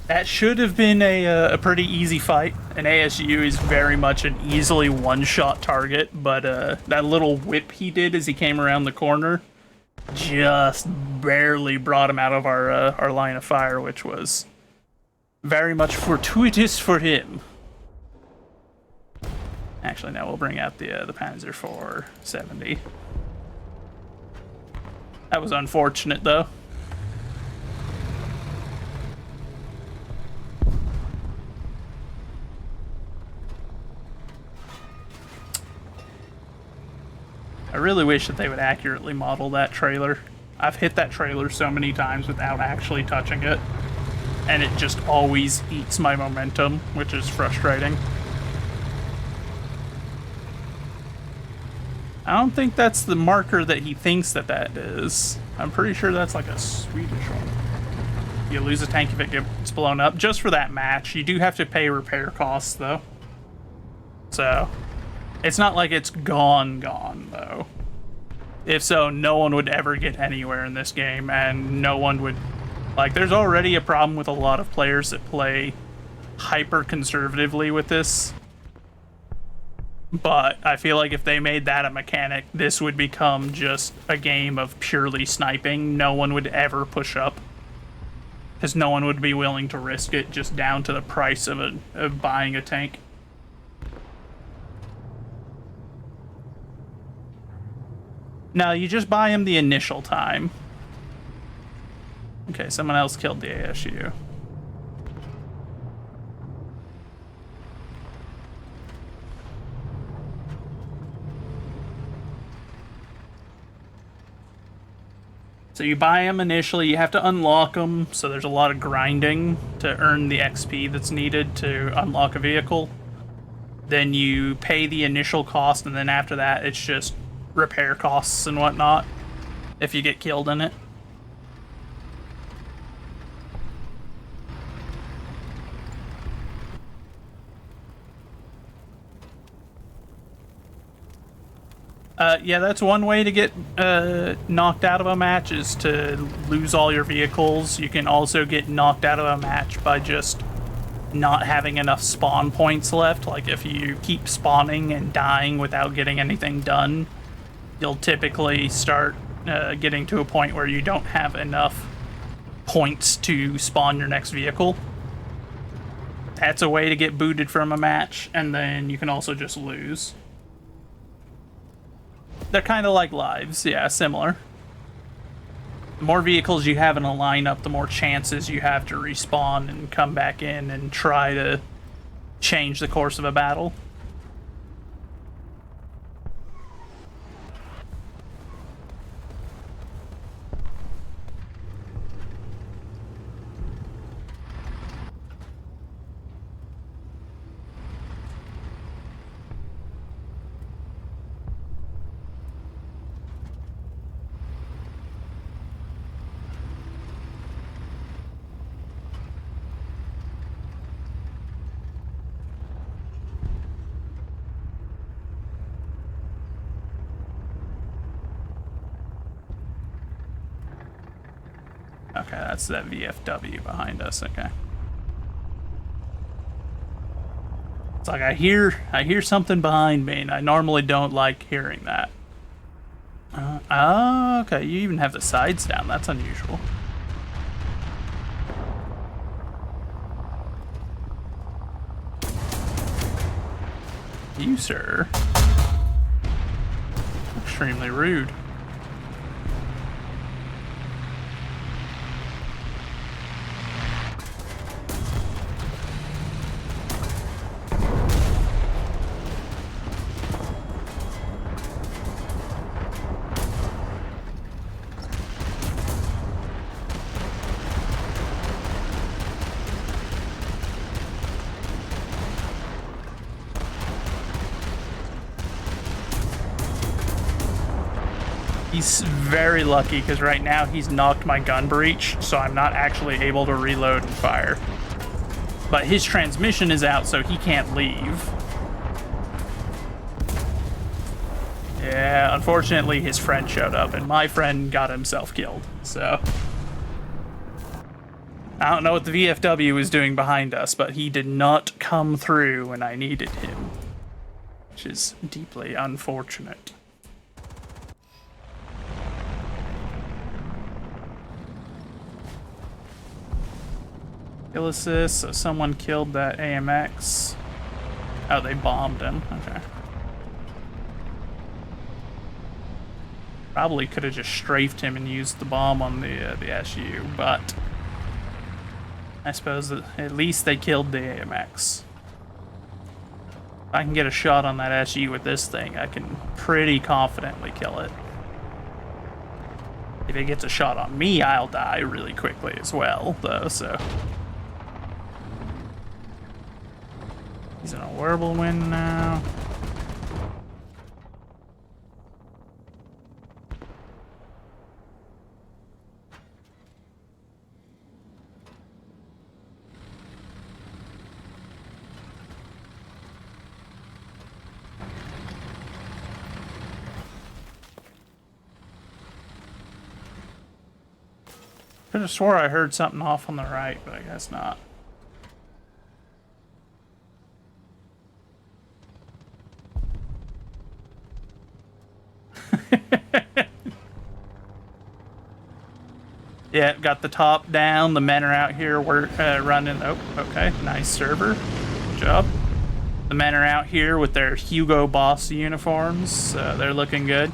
That should have been a pretty easy fight. An ASU is very much an easily one-shot target, but that little whip he did as he came around the corner just barely brought him out of our line of fire, which was very much fortuitous for him. Actually, now we'll bring out the Panzer 470. That was unfortunate, though. I really wish that they would accurately model that trailer. I've hit that trailer so many times without actually touching it, and it just always eats my momentum, which is frustrating. I don't think that's the marker that he thinks that is. I'm pretty sure that's like a Swedish one. You lose a tank if it gets blown up. Just for that match. You do have to pay repair costs, though. So, it's not like it's gone, though. If so, no one would ever get anywhere in this game, and no one would... Like, there's already a problem with a lot of players that play hyper-conservatively with this. But I feel like if they made that a mechanic, this would become just a game of purely sniping. No one would ever push up. Because no one would be willing to risk it just down to the price of buying a tank. No, you just buy him the initial time. Okay, someone else killed the ASU. So you buy them initially, you have to unlock them, so there's a lot of grinding to earn the XP that's needed to unlock a vehicle. Then you pay the initial cost, and then after that it's just repair costs and whatnot if you get killed in it. Yeah, that's one way to get knocked out of a match, is to lose all your vehicles. You can also get knocked out of a match by just not having enough spawn points left. Like, if you keep spawning and dying without getting anything done, you'll typically start getting to a point where you don't have enough points to spawn your next vehicle. That's a way to get booted from a match, and then you can also just lose. They're kind of like lives, yeah, similar. The more vehicles you have in a lineup, the more chances you have to respawn and come back in and try to change the course of a battle. Okay, that's that VFW behind us, okay. It's like I hear something behind me, and I normally don't like hearing that. Oh, okay, you even have the sides down, that's unusual. You, sir. Extremely rude. he's very lucky because right now he's knocked my gun breech, so I'm not actually able to reload and fire. But his transmission is out, so he can't leave. Yeah, unfortunately his friend showed up, and my friend got himself killed, so... I don't know what the VFW was doing behind us, but he did not come through when I needed him. Which is deeply unfortunate. Kill assist, so someone killed that AMX. Oh, they bombed him. Okay. Probably could have just strafed him and used the bomb on the SU, but I suppose that at least they killed the AMX. If I can get a shot on that SU with this thing, I can pretty confidently kill it. If it gets a shot on me, I'll die really quickly as well, though, so... He's in a whirlwind now. Could have swore I heard something off on the right, but I guess not. Yeah, got the top down. The men are out here running. Oh, okay. Nice server. Good job. The men are out here with their Hugo Boss uniforms. They're looking good.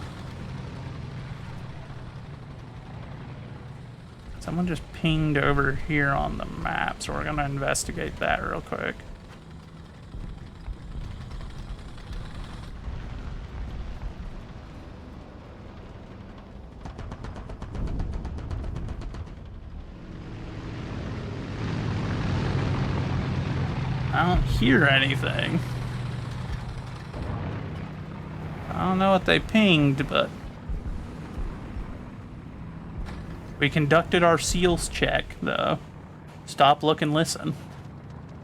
Someone just pinged over here on the map, so we're going to investigate that real quick. I don't hear anything. I don't know what they pinged, but we conducted our SEALs check, though. Stop, look, and listen.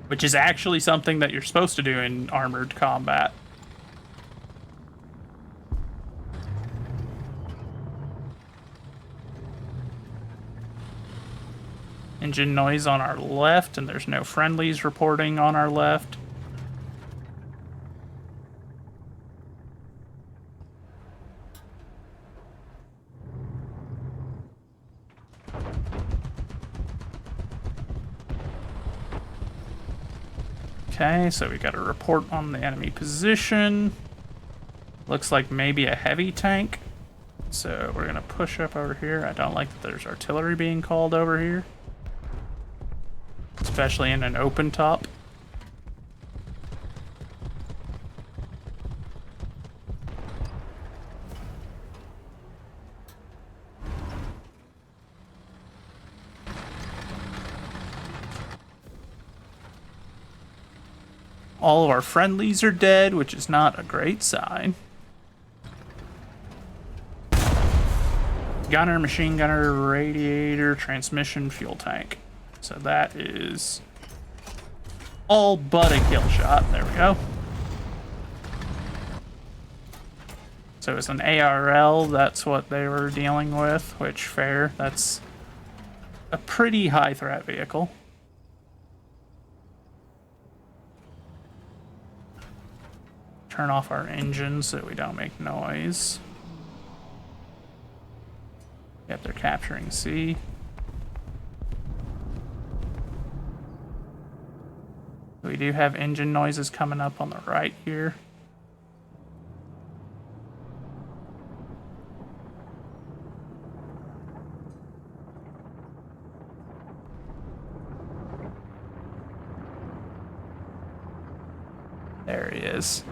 Which is actually something that you're supposed to do in armored combat. Engine noise on our left, and there's no friendlies reporting on our left. Okay, so we got a report on the enemy position. Looks like maybe a heavy tank. So we're gonna push up over here. I don't like that there's artillery being called over here. Especially in an open top. All of our friendlies are dead, which is not a great sign. Gunner, machine gunner, radiator, transmission, fuel tank. So that is all but a kill shot. There we go. So it's an ARL, that's what they were dealing with, which fair. That's a pretty high threat vehicle. Turn off our engine so we don't make noise. Yep, they're capturing C. We do have engine noises coming up on the right here. There he is.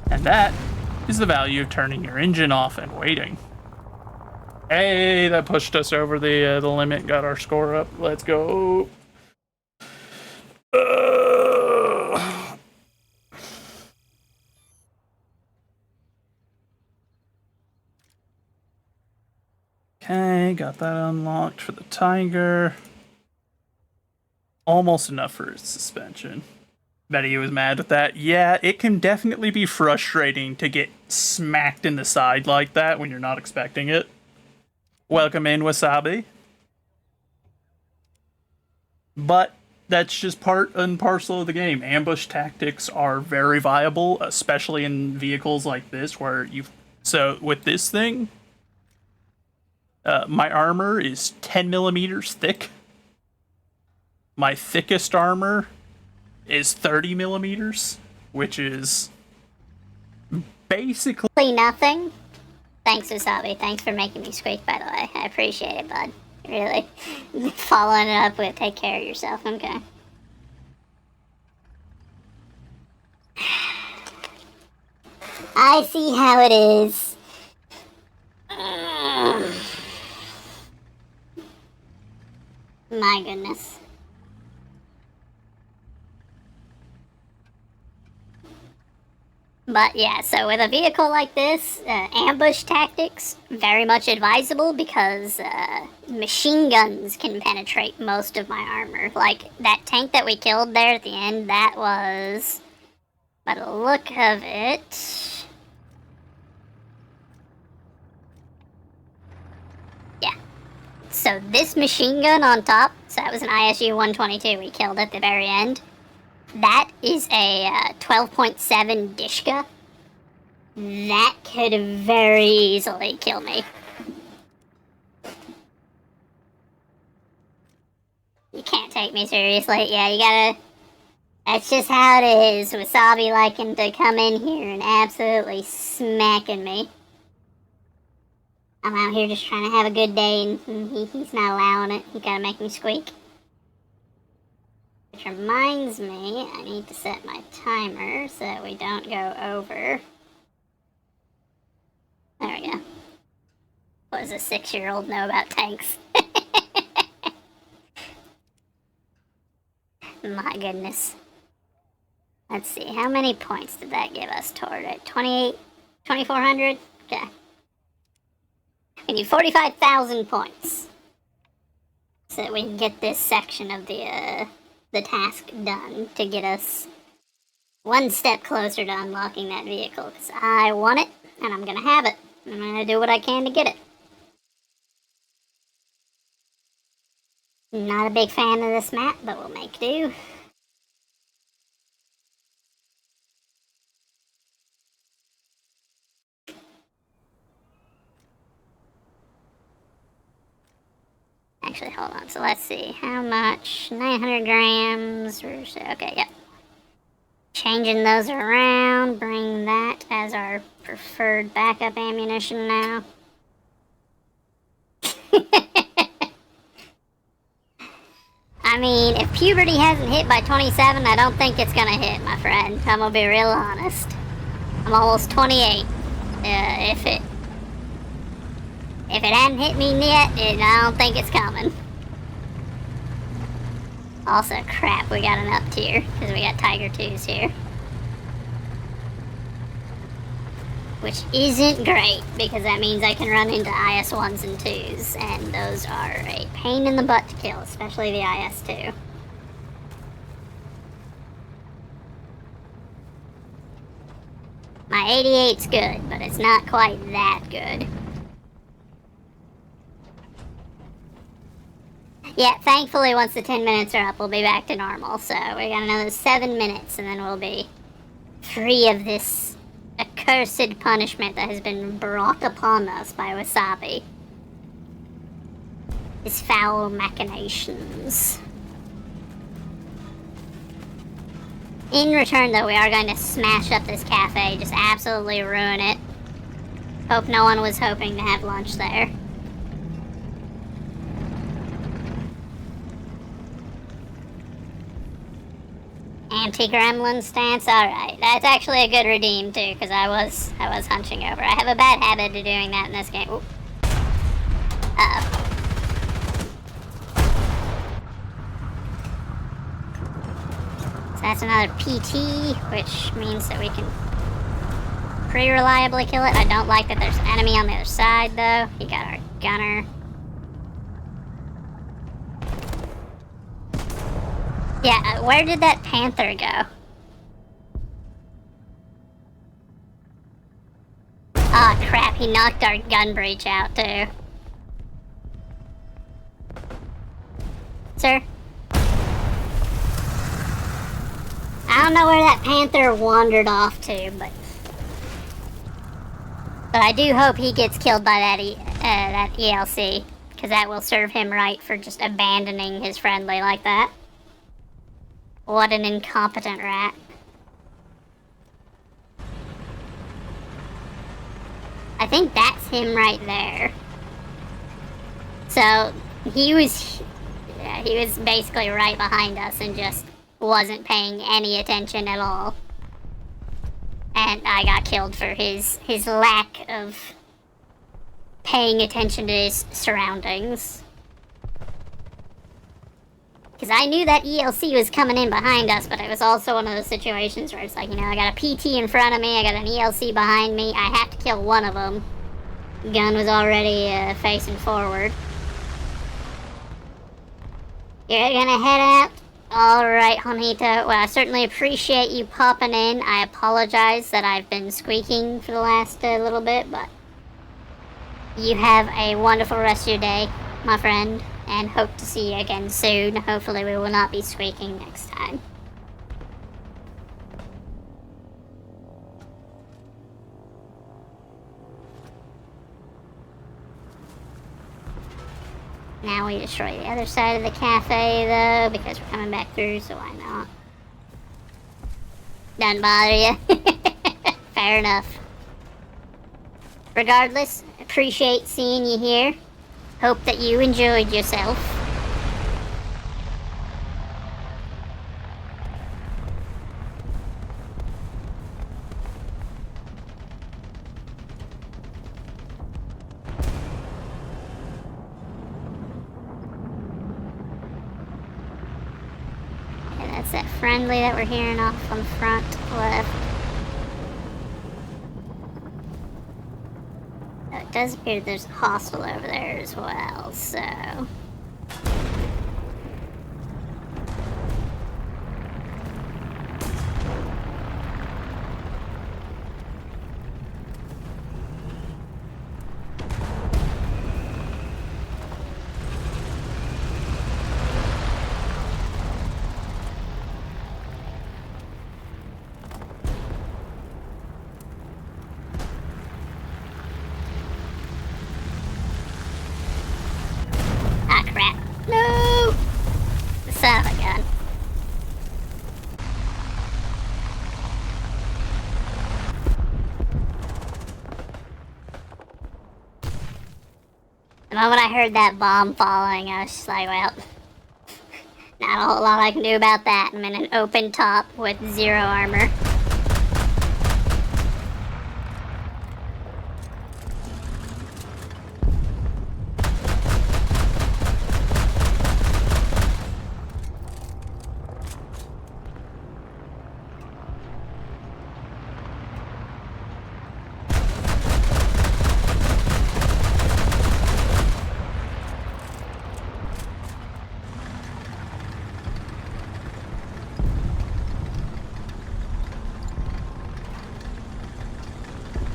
And that is the value of turning your engine off and waiting. Hey, that pushed us over the limit, got our score up. Let's go. Okay, got that unlocked for the Tiger. Almost enough for its suspension. Betty was mad at that. Yeah, it can definitely be frustrating to get smacked in the side like that when you're not expecting it. Welcome in, Wasabi. But that's just part and parcel of the game. Ambush tactics are very viable, especially in vehicles like this where you've... So, with this thing, my armor is 10 millimeters thick. My thickest armor is 30 millimeters, which is basically nothing. Thanks, Wasabi. Thanks for making me squeak, by the way. I appreciate it, bud. Really. Following it up with take care of yourself, okay? I see how it is. My goodness. But yeah, so with a vehicle like this, ambush tactics, very much advisable because machine guns can penetrate most of my armor. Like, that tank that we killed there at the end, that was, by the look of it... Yeah. So this machine gun on top, so that was an ISU 122 we killed at the very end. That is a 12.7 Dishka. That could very easily kill me. You can't take me seriously. Yeah, you gotta... That's just how it is. Wasabi liking to come in here and absolutely smacking me. I'm out here just trying to have a good day and he's not allowing it. He gotta make me squeak. Which reminds me, I need to set my timer so that we don't go over. There we go. What does a 6-year-old know about tanks? My goodness. Let's see, how many points did that give us toward it? 28? 2,400? Okay. We need 45,000 points. So that we can get this section of the task done to get us one step closer to unlocking that vehicle. Because I want it, and I'm gonna have it. I'm gonna do what I can to get it. Not a big fan of this map, but we'll make do. Actually, hold on. So let's see. How much? 900 grams. Okay, yep. Changing those around. Bring that as our preferred backup ammunition now. I mean, if puberty hasn't hit by 27, I don't think it's gonna hit, my friend. I'm gonna be real honest. I'm almost 28. If it hadn't hit me yet, I don't think it's coming. Also, crap, we got an up tier, because we got Tiger 2s here. Which isn't great, because that means I can run into IS 1s and 2s, and those are a pain in the butt to kill, especially the IS 2. My 88's good, but it's not quite that good. Yeah, thankfully once the 10 minutes are up, we'll be back to normal. So we got another 7 minutes and then we'll be free of this accursed punishment that has been brought upon us by Wasabi. His foul machinations. In return, though, we are going to smash up this cafe, just absolutely ruin it. Hope no one was hoping to have lunch there. anti-gremlin stance. Alright, that's actually a good redeem too, because I was hunching over. I have a bad habit of doing that in this game. Oop. Uh-oh. So that's another PT, which means that we can pretty reliably kill it. I don't like that there's an enemy on the other side, though. He got our gunner. Yeah, where did that panther go? Aw, oh, crap, he knocked our gun breach out, too. Sir? I don't know where that panther wandered off to, but I do hope he gets killed by that ELC, because that will serve him right for just abandoning his friendly like that. What an incompetent rat. I think that's him right there. So, he was basically right behind us and just wasn't paying any attention at all. And I got killed for his lack of paying attention to his surroundings. Because I knew that ELC was coming in behind us, but it was also one of those situations where it's like, you know, I got a PT in front of me, I got an ELC behind me, I have to kill one of them. Gun was already facing forward. You're gonna head out? Alright, Juanito. Well, I certainly appreciate you popping in. I apologize that I've been squeaking for the last little bit, but you have a wonderful rest of your day, my friend, and hope to see you again soon. Hopefully we will not be squeaking next time. Now we destroy the other side of the cafe, though, because we're coming back through, so why not? Doesn't bother you. Fair enough. Regardless, appreciate seeing you here. Hope that you enjoyed yourself. And that's that friendly that we're hearing off on the front left. It does appear there's a hostel over there as well, so... Ah, crap. No! Son of a gun. The moment I heard that bomb falling, I was just like, well, not a whole lot I can do about that. I'm in an open top with 0 armor.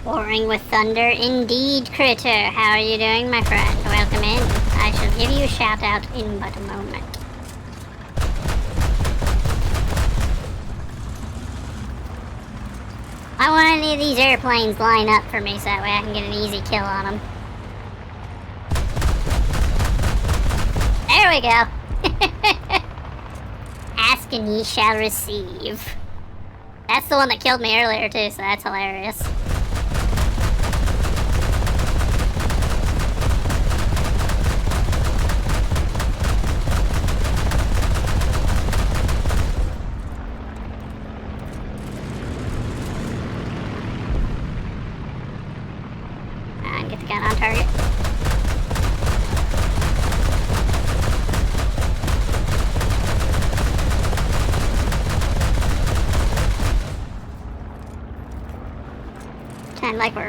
Pouring with thunder, indeed, Critter. How are you doing, my friend? Welcome in. I shall give you a shout out in but a moment. I want any of these airplanes line up for me so that way I can get an easy kill on them. There we go. Ask and ye shall receive. That's the one that killed me earlier too, so that's hilarious.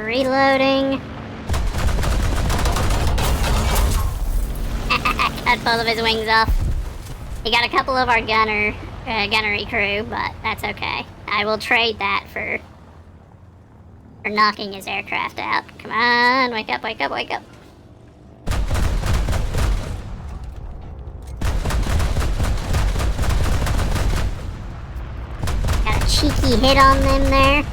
Reloading. Cut both of his wings off. He got a couple of our gunnery crew, but that's okay. I will trade that for knocking his aircraft out. Come on, wake up, wake up, wake up. Got a cheeky hit on them there.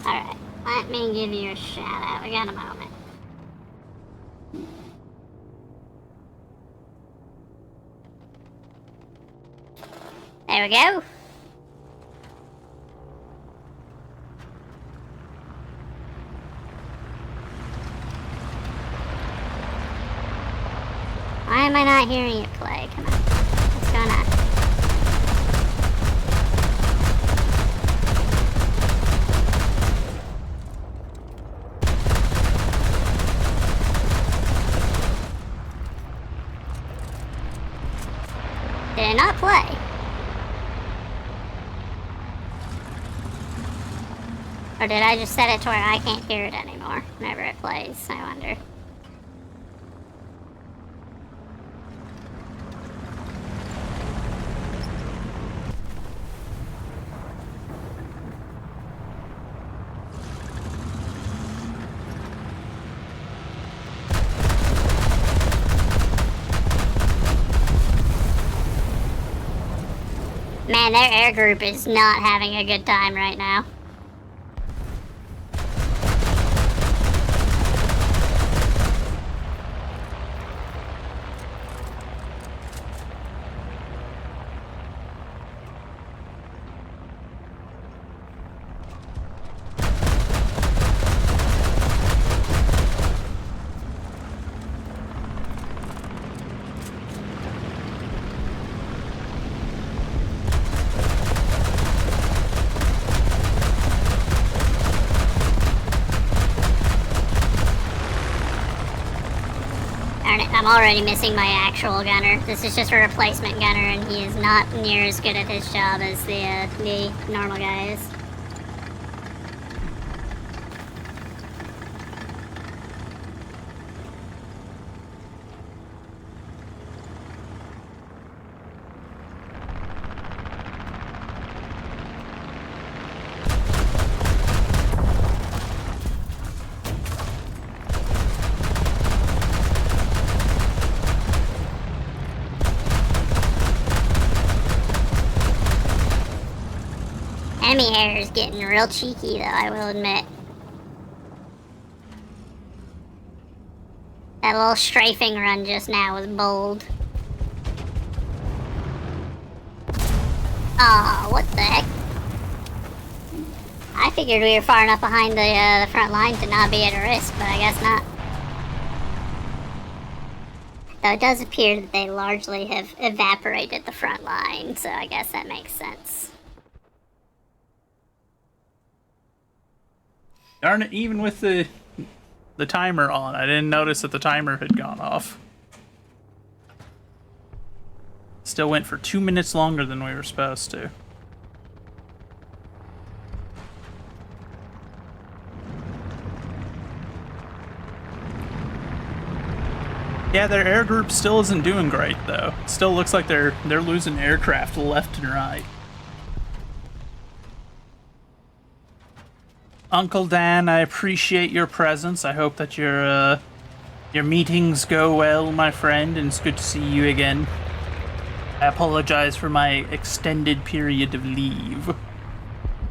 Alright, let me give you a shout out. We got a moment. There we go. Why am I not hearing it play? Come on. What's going on? Did it not play? Or did I just set it to where I can't hear it anymore whenever it plays? I wonder. Man, their air group is not having a good time right now. Darn it, I'm already missing my actual gunner. This is just a replacement gunner, and he is not near as good at his job as the normal guy is. Enemy air is getting real cheeky, though, I will admit. That little strafing run just now was bold. Oh, what the heck? I figured we were far enough behind the front line to not be at a risk, but I guess not. Though it does appear that they largely have evaporated the front line, so I guess that makes sense. Darn it, even with the timer on, I didn't notice that the timer had gone off. Still went for 2 minutes longer than we were supposed to. Yeah, their air group still isn't doing great, though. Still looks like they're losing aircraft left and right. Uncle Dan, I appreciate your presence. I hope that your meetings go well, my friend, and it's good to see you again. I apologize for my extended period of leave.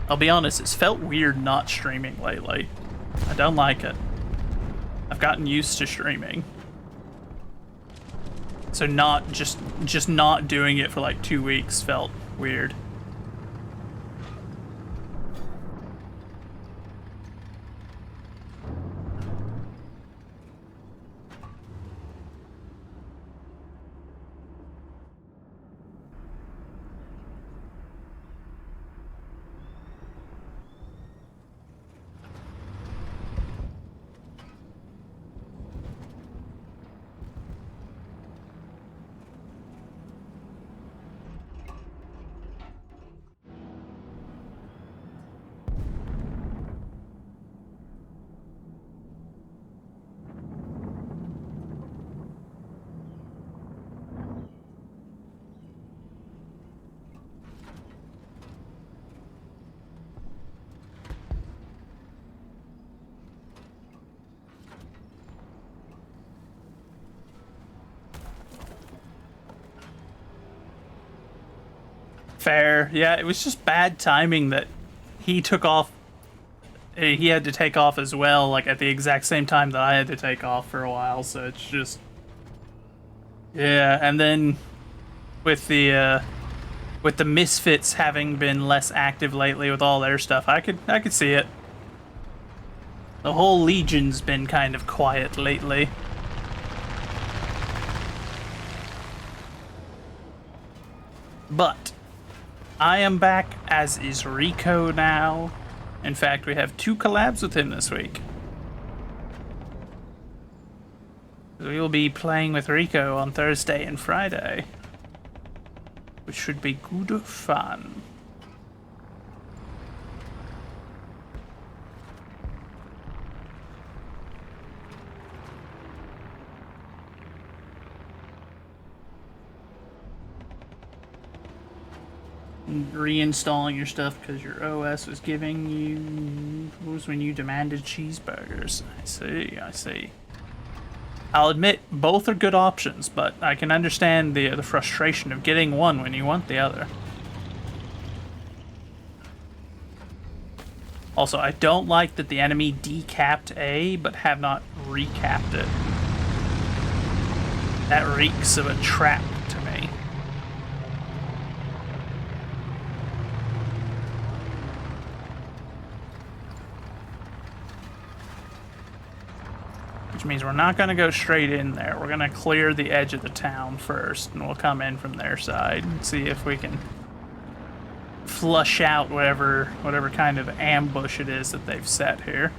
I'll be honest, it's felt weird not streaming lately. I don't like it. I've gotten used to streaming. So not just not doing it for like 2 weeks felt weird. Fair. Yeah, it was just bad timing that he took off. He had to take off as well, like at the exact same time that I had to take off for a while. So it's just, yeah. And then with the Misfits having been less active lately with all their stuff, I could see it. The whole Legion's been kind of quiet lately. But I am back, as is Rico now. In fact, we have 2 collabs with him this week. We will be playing with Rico on Thursday and Friday, which should be good fun. Reinstalling your stuff because your OS was giving you was when you demanded cheeseburgers. I see. I'll admit both are good options, but I can understand the frustration of getting one when you want the other. Also, I don't like that the enemy decapped A but have not recapped it. That reeks of a trap to me. Which means we're not going to go straight in there. We're going to clear the edge of the town first, and we'll come in from their side and see if we can flush out whatever kind of ambush it is that they've set here.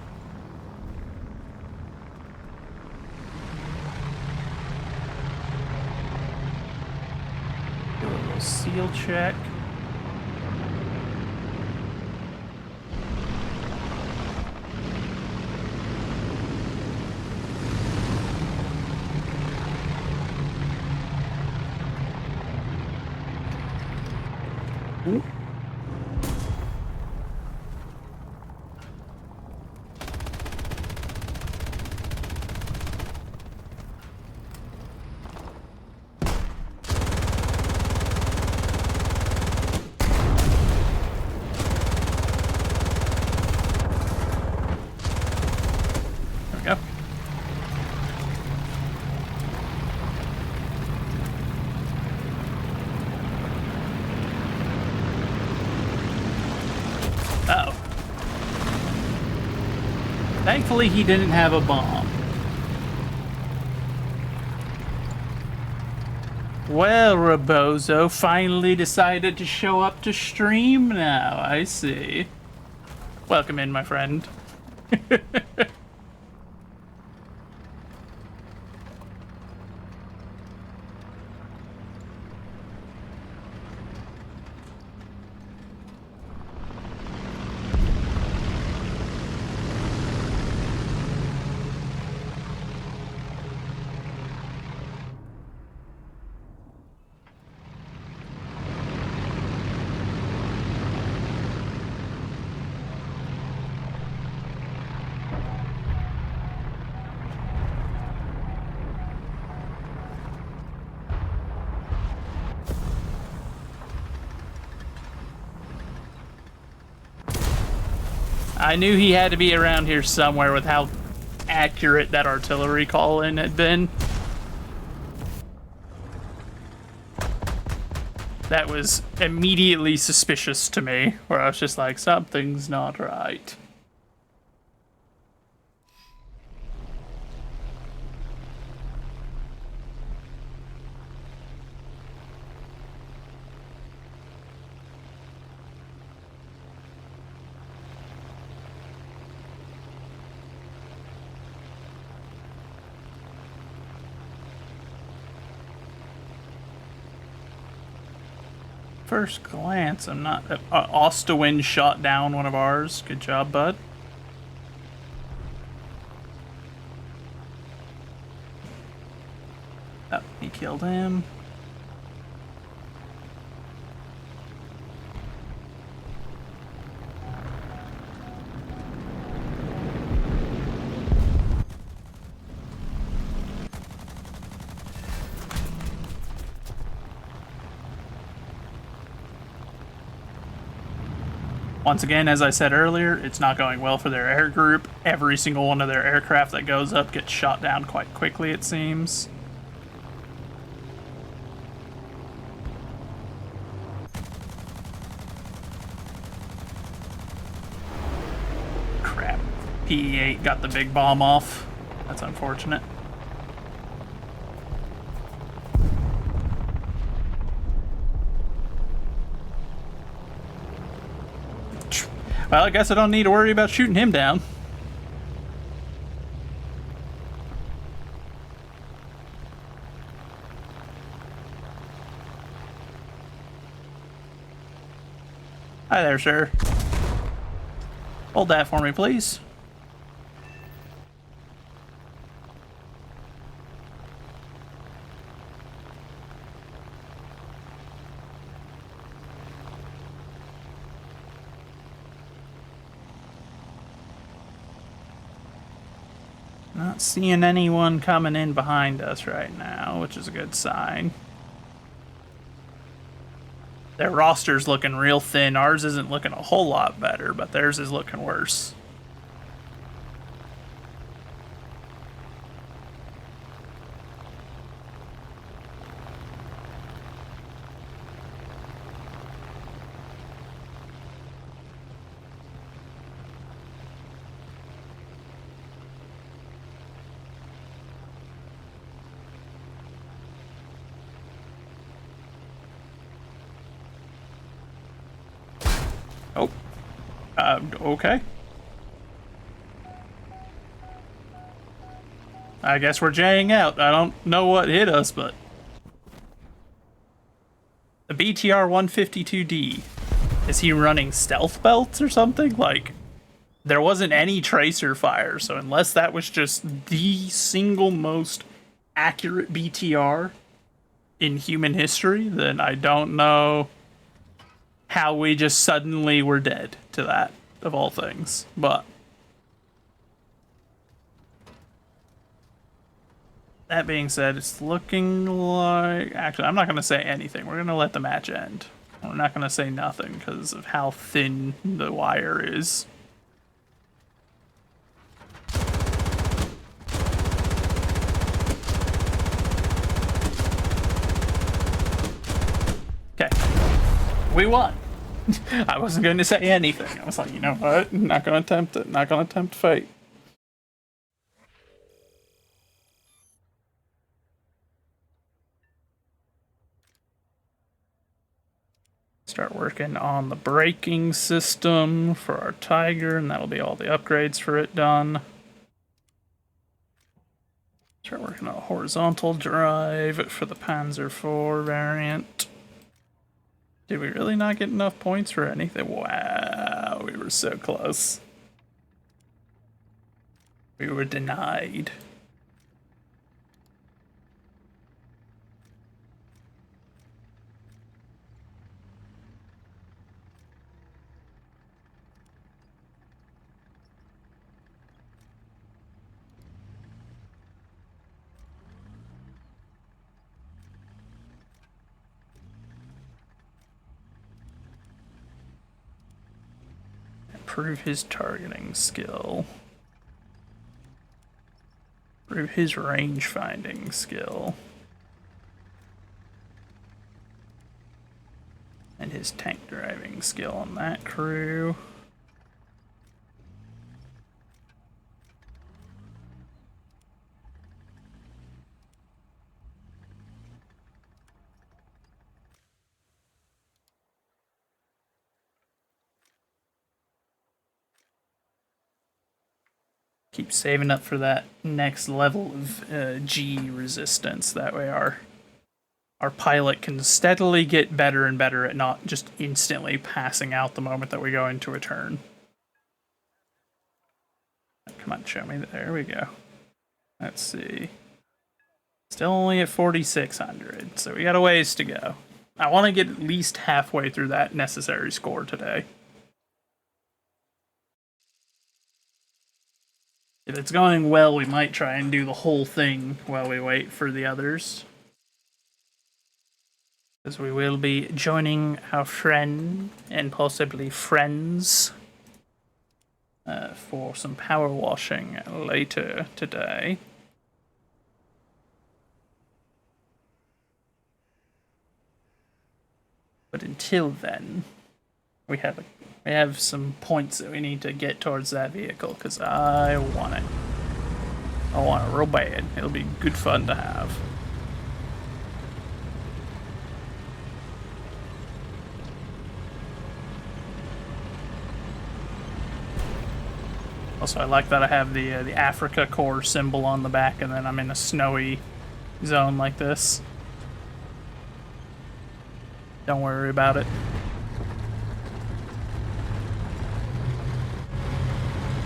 Do a little seal check. Ooh. There we go. Uh-oh. Thankfully, he didn't have a bomb. Well, Rebozo finally decided to show up to stream now, I see. Welcome in, my friend. I knew he had to be around here somewhere with how accurate that artillery call-in had been. That was immediately suspicious to me, where I was just like, something's not right. First glance, I'm not... Ostawin shot down one of ours. Good job, bud. Oh, he killed him. Once again, as I said earlier, it's not going well for their air group. Every single one of their aircraft that goes up gets shot down quite quickly, it seems. Crap. PE-8 got the big bomb off. That's unfortunate. Well, I guess I don't need to worry about shooting him down. Hi there, sir. Hold that for me, please. Not seeing anyone coming in behind us right now, which is a good sign. Their roster's looking real thin. Ours isn't looking a whole lot better, but theirs is looking worse. Oh. Okay. I guess we're jaying out. I don't know what hit us, but... The BTR-152D. Is he running stealth belts or something? Like, there wasn't any tracer fire, so unless that was just the single most accurate BTR in human history, then I don't know how we just suddenly were dead to that, of all things. But that being said, it's looking like... Actually, I'm not going to say anything. We're going to let the match end. We're not going to say nothing because of how thin the wire is. Okay. We won. I wasn't going to say anything. I was like, you know what? Not going to attempt it. Not going to tempt fate. Start working on the braking system for our Tiger, and that'll be all the upgrades for it done. Start working on a horizontal drive for the Panzer IV variant. Did we really not get enough points for anything? Wow, we were so close. We were denied. Improve his targeting skill. Improve his range finding skill. And his tank driving skill on that crew. Keep saving up for that next level of G resistance. That way our pilot can steadily get better and better at not just instantly passing out the moment that we go into a turn. Come on, show me. There we go. Let's see. Still only at 4,600, so we got a ways to go. I want to get at least halfway through that necessary score today. If it's going well, we might try and do the whole thing while we wait for the others. Because we will be joining our friend and possibly friends for some power washing later today. But until then, we have some points that we need to get towards that vehicle because I want it. I want it real bad. It'll be good fun to have. Also, I like that I have the Africa Corps symbol on the back, and then I'm in a snowy zone like this. Don't worry about it.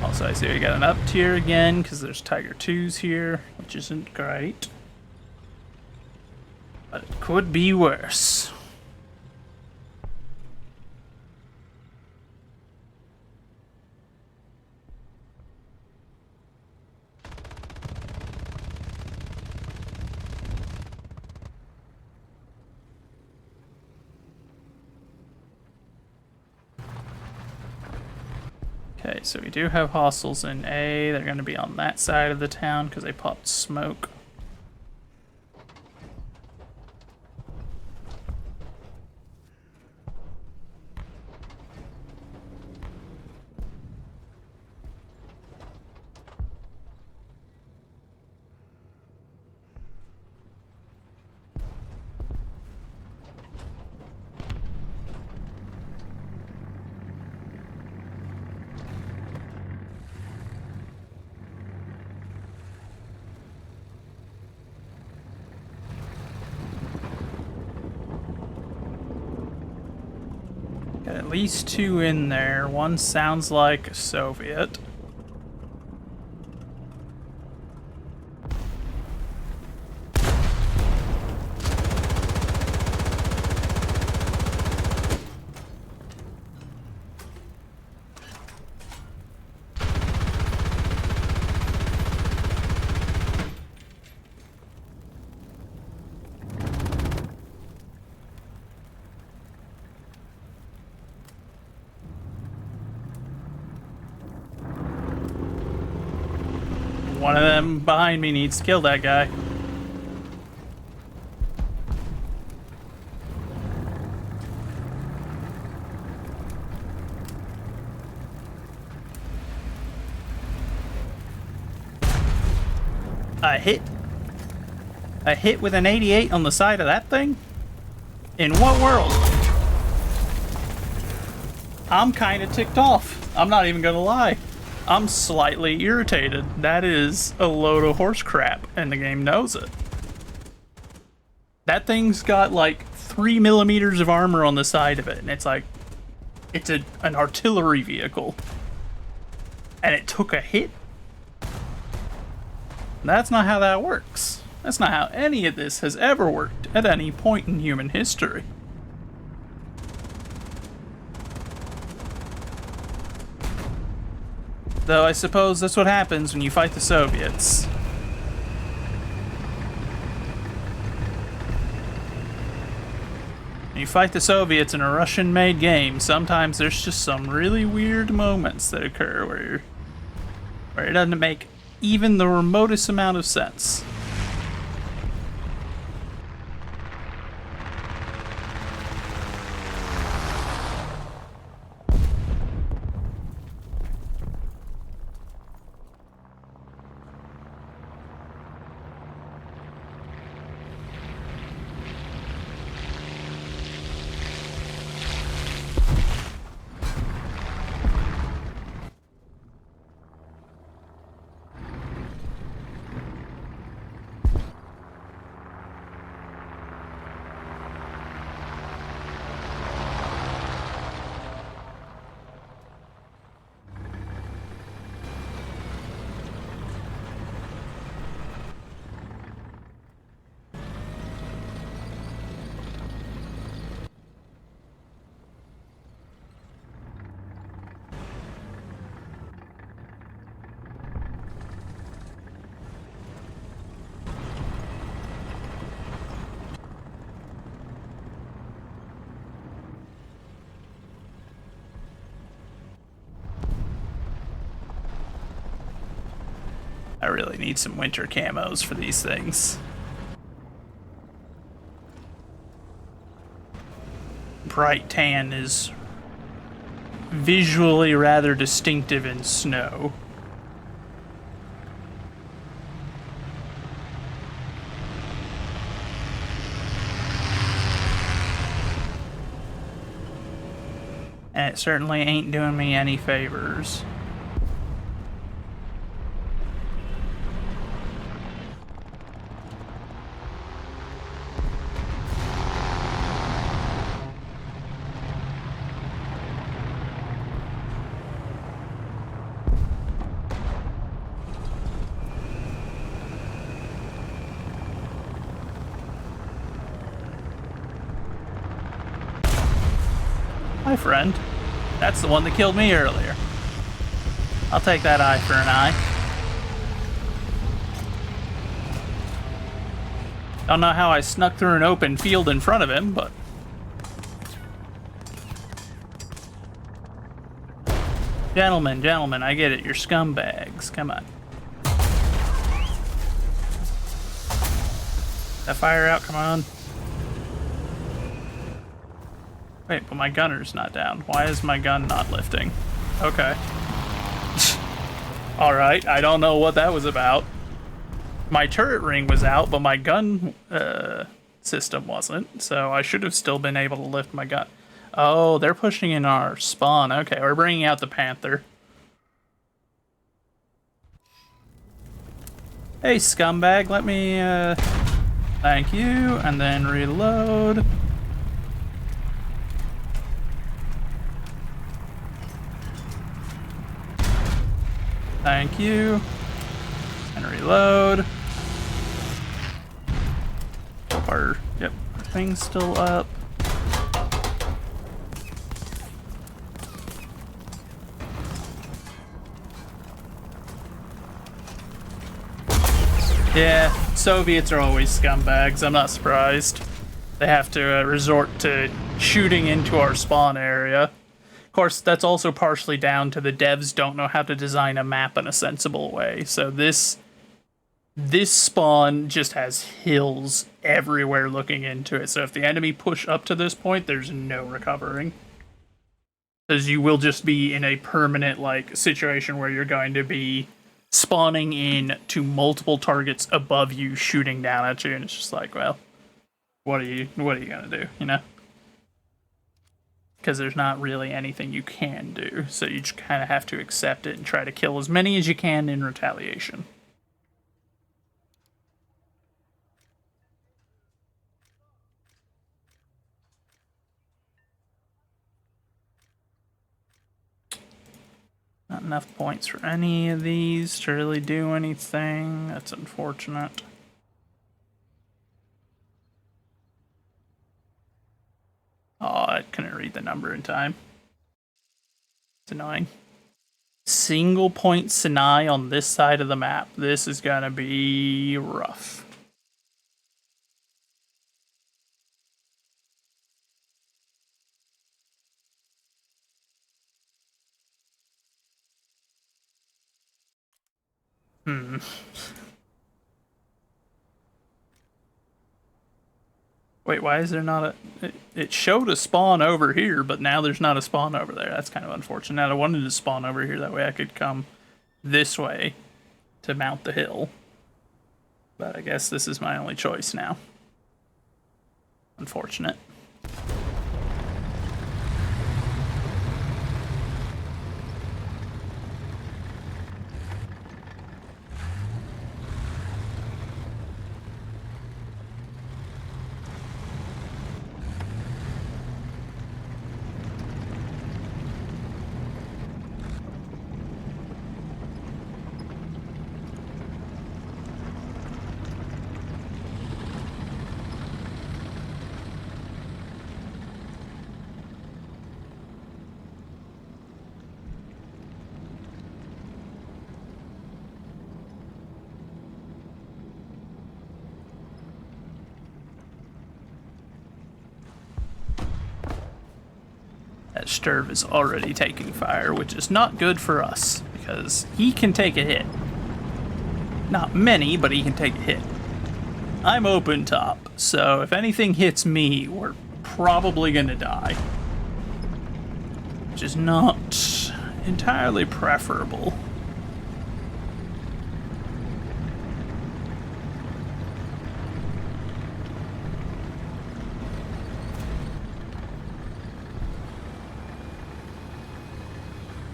Also, I see we got an up tier again, because there's Tiger 2s here, which isn't great. But it could be worse. Okay, so we do have hostiles in A. They're going to be on that side of the town because they popped smoke. Got at least 2 in there. One sounds like a Soviet. One of them behind me needs to kill that guy. A hit with an 88 on the side of that thing? In what world? I'm kind of ticked off. I'm not even gonna lie. I'm slightly irritated. That is a load of horse crap, and the game knows it. That thing's got like 3 millimeters of armor on the side of it, and it's like, it's an artillery vehicle. And it took a hit? That's not how that works. That's not how any of this has ever worked at any point in human history. Though I suppose that's what happens when you fight the Soviets. When you fight the Soviets in a Russian-made game, sometimes there's just some really weird moments that occur where it doesn't make even the remotest amount of sense. really need some winter camos for these things. Bright tan is visually rather distinctive in snow. And it certainly ain't doing me any favors. Hi, friend. That's the one that killed me earlier. I'll take that eye for an eye. Don't know how I snuck through an open field in front of him, but... Gentlemen, gentlemen, I get it. You're scumbags. Come on. That fire out, come on. Wait, but my gunner's not down. Why is my gun not lifting? Okay. Alright, I don't know what that was about. My turret ring was out, but my gun system wasn't, so I should have still been able to lift my gun. Oh, they're pushing in our spawn. Okay, we're bringing out the Panther. Hey, scumbag, let me, thank you, and then reload. Thank you. And reload. Our thing's still up. Yeah, Soviets are always scumbags. I'm not surprised. They have to resort to shooting into our spawn area. Of course, that's also partially down to the devs don't know how to design a map in a sensible way. So this spawn just has hills everywhere looking into it. So if the enemy push up to this point, there's no recovering. Because you will just be in a permanent like situation where you're going to be spawning in to multiple targets above you, shooting down at you, and it's just like, well, what are you gonna do, you know? Because there's not really anything you can do, so you just kind of have to accept it and try to kill as many as you can in retaliation. Not enough points for any of these to really do anything. That's unfortunate. Oh, I couldn't read the number in time. It's annoying. Single point Sinai on this side of the map. This is gonna be rough. Wait, why is there not a... It showed a spawn over here, but now there's not a spawn over there. That's kind of unfortunate. I wanted to spawn over here, that way I could come this way to mount the hill. But I guess this is my only choice now. Unfortunate. That Sturv is already taking fire, which is not good for us, because he can take a hit. Not many, but he can take a hit. I'm open top, so if anything hits me, we're probably gonna die. Which is not entirely preferable.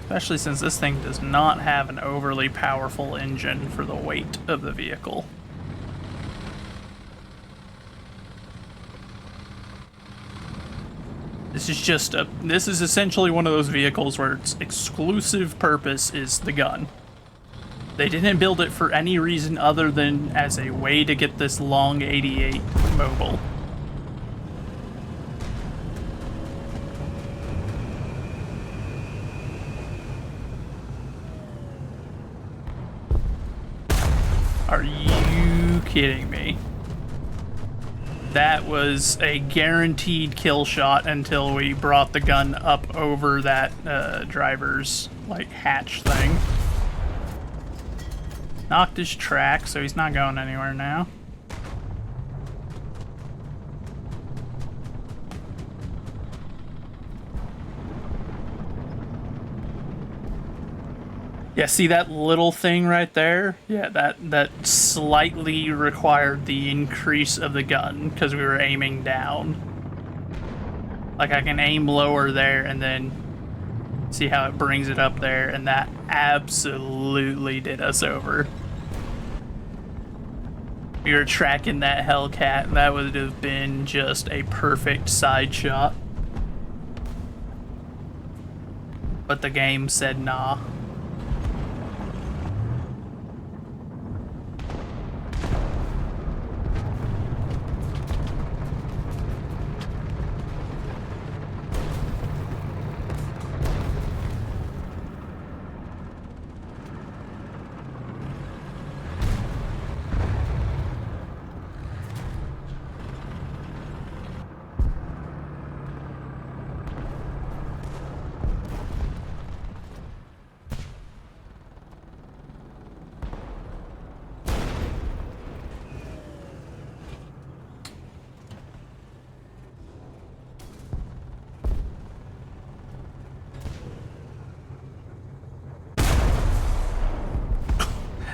Especially since this thing does not have an overly powerful engine for the weight of the vehicle. This is essentially one of those vehicles where its exclusive purpose is the gun. They didn't build it for any reason other than as a way to get this long 88 mobile. Are you kidding me? That was a guaranteed kill shot until we brought the gun up over that driver's like hatch thing. Knocked his track, so he's not going anywhere now. Yeah, see that little thing right there? Yeah, that slightly required the increase of the gun because we were aiming down. Like I can aim lower there and then see how it brings it up there, and that absolutely did us over. We were tracking that Hellcat, and that would have been just a perfect side shot. But the game said nah.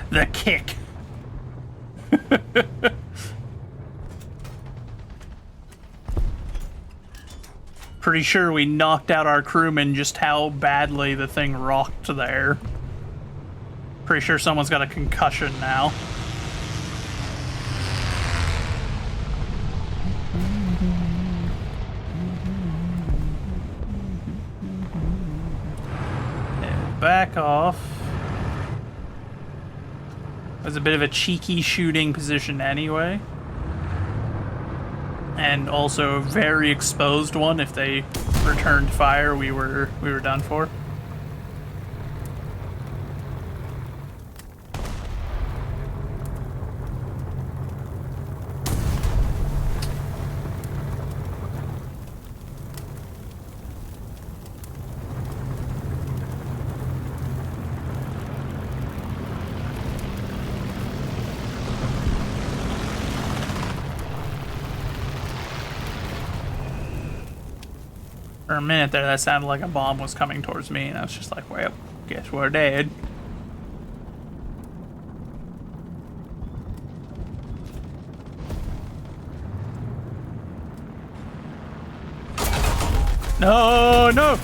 The kick. Pretty sure we knocked out our crewman just how badly the thing rocked there. Pretty sure someone's got a concussion now. And back off. It was a bit of a cheeky shooting position anyway. And also a very exposed one. If they returned fire, we were done for. For a minute there, that sounded like a bomb was coming towards me, and I was just like, well, guess we're dead. No, no!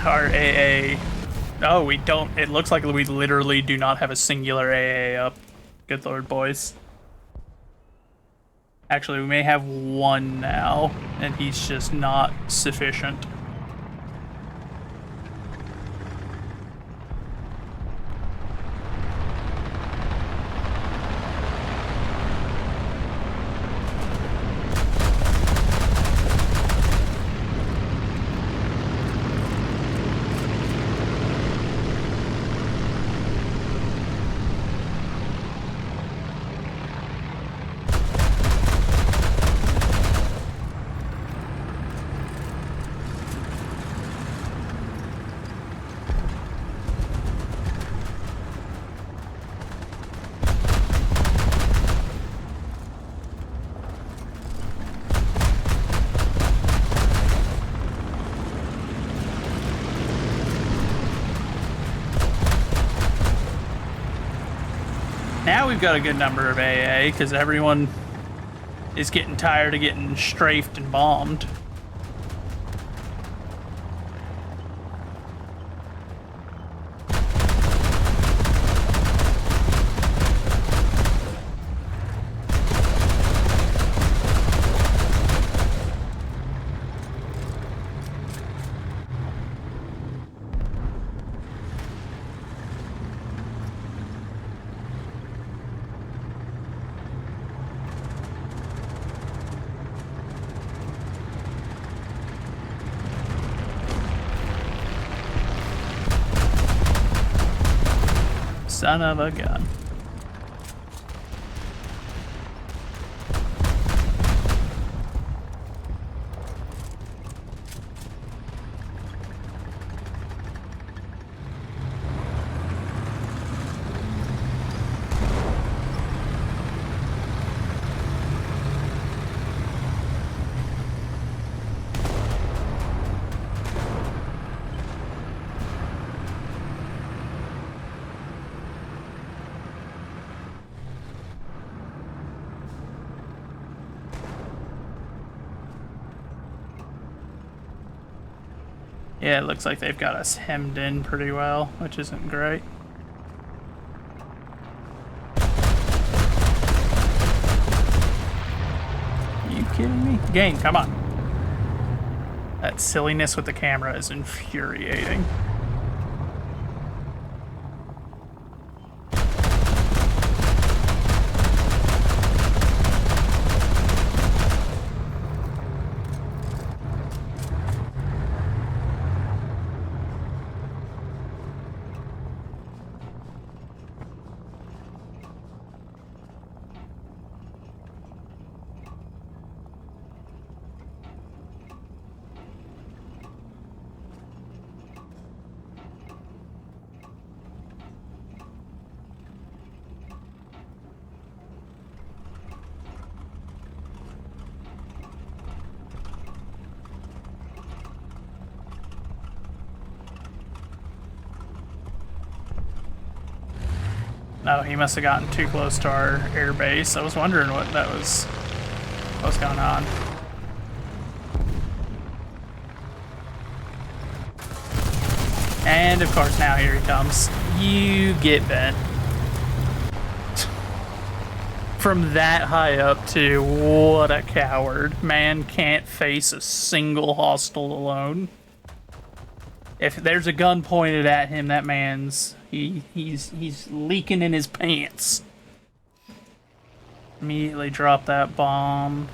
Our AA. Oh, we don't. It looks like we literally do not have a singular AA up. Good lord, boys. Actually, we may have one now, and he's just not sufficient. got a good number of AA, because everyone is getting tired of getting strafed and bombed. Son of a gun. Yeah, it looks like they've got us hemmed in pretty well, which isn't great. Are you kidding me? Game, come on. That silliness with the camera is infuriating. Oh, he must have gotten too close to our air base. I was wondering what was going on. And of course now here he comes. You get bent. From that high up too, what a coward. Man can't face a single hostile alone. If there's a gun pointed at him, that man's he's leaking in his pants. Immediately drop that bomb.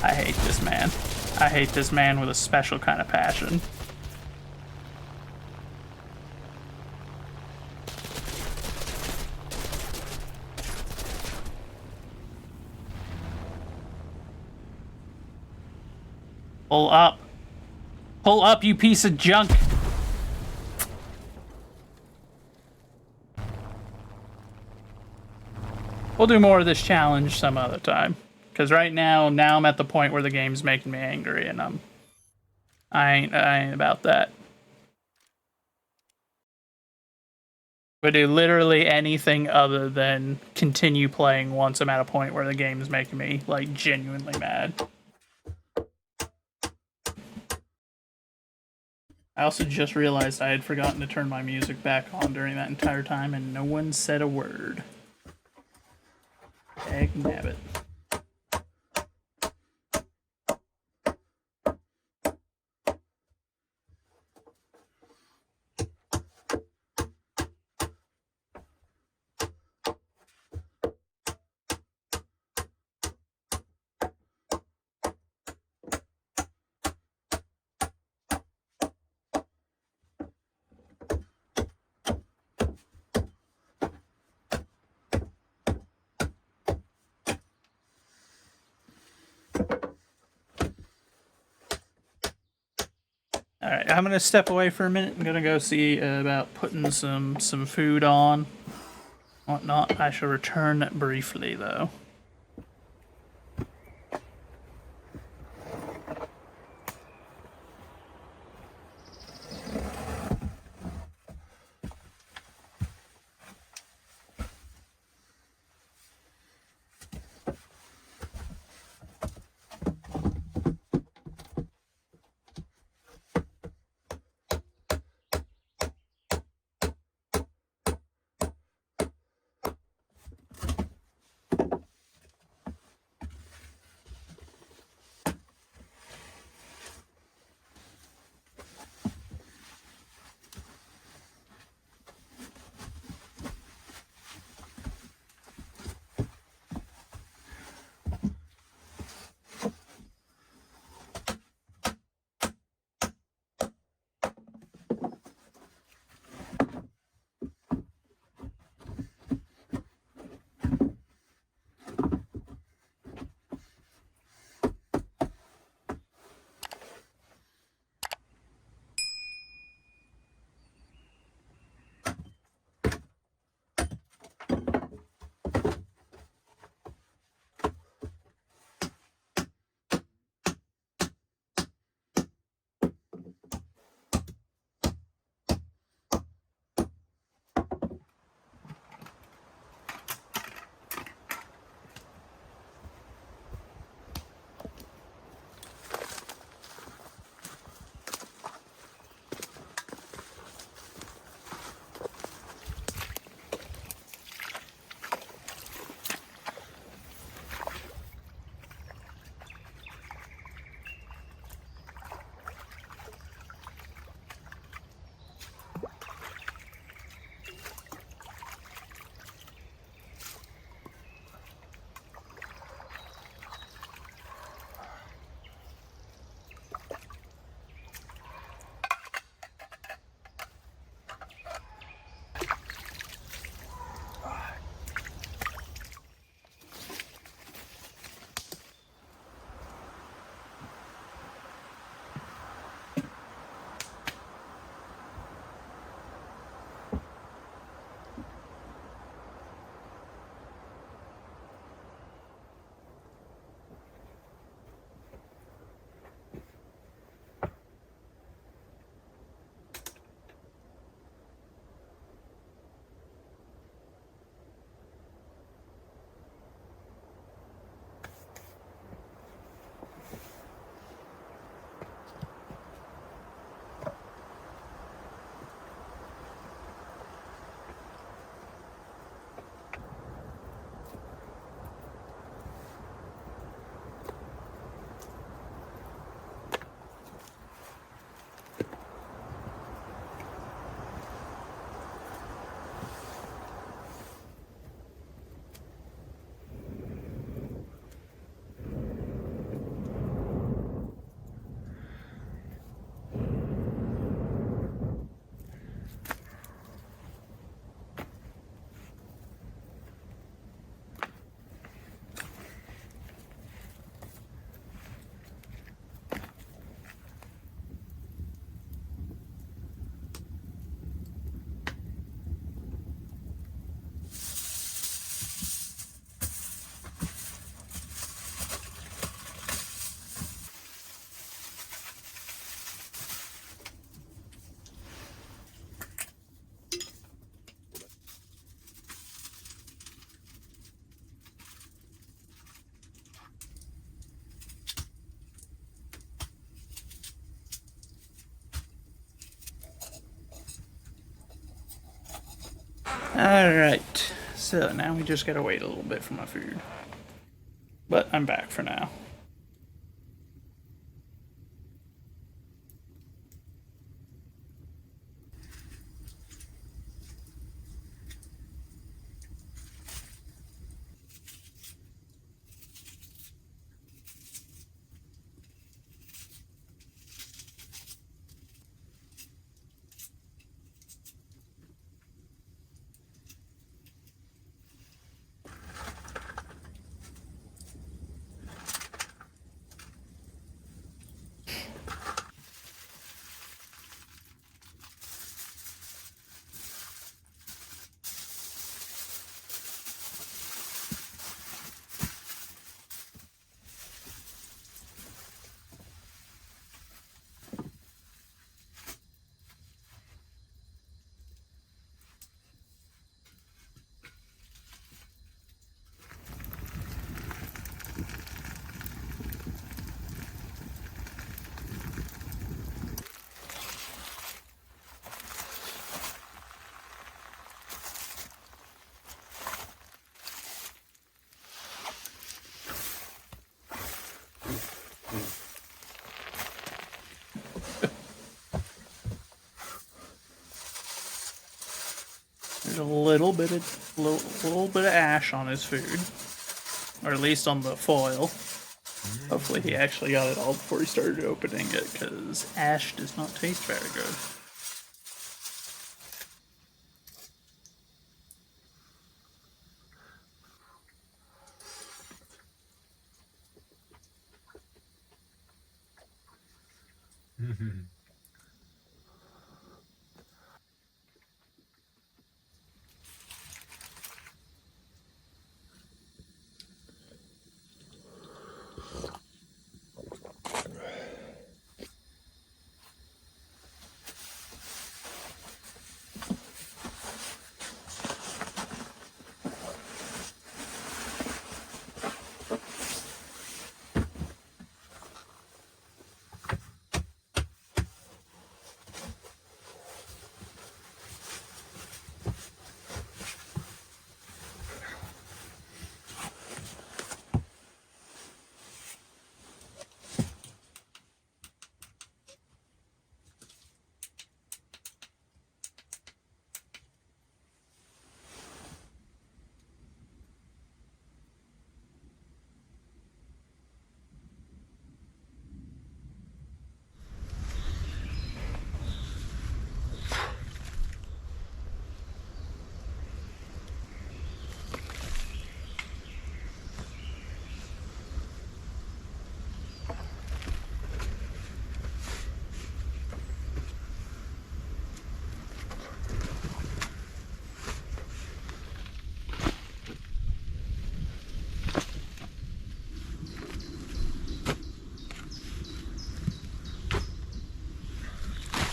I hate this man. I hate this man with a special kind of passion. Pull up. Pull up, you piece of junk. We'll do more of this challenge some other time. Because right now I'm at the point where the game's making me angry, and I ain't about that. We do literally anything other than continue playing once I'm at a point where the game's making me, like, genuinely mad. I also just realized I had forgotten to turn my music back on during that entire time, and no one said a word. Dagnabbit. Alright, I'm gonna step away for a minute. I'm gonna go see about putting some food on. Whatnot. I shall return briefly, though. Alright, so now we just gotta wait a little bit for my food. But I'm back for now. a little bit of ash on his food, or at least on the foil. Hopefully he actually got it all before he started opening it, because ash does not taste very good.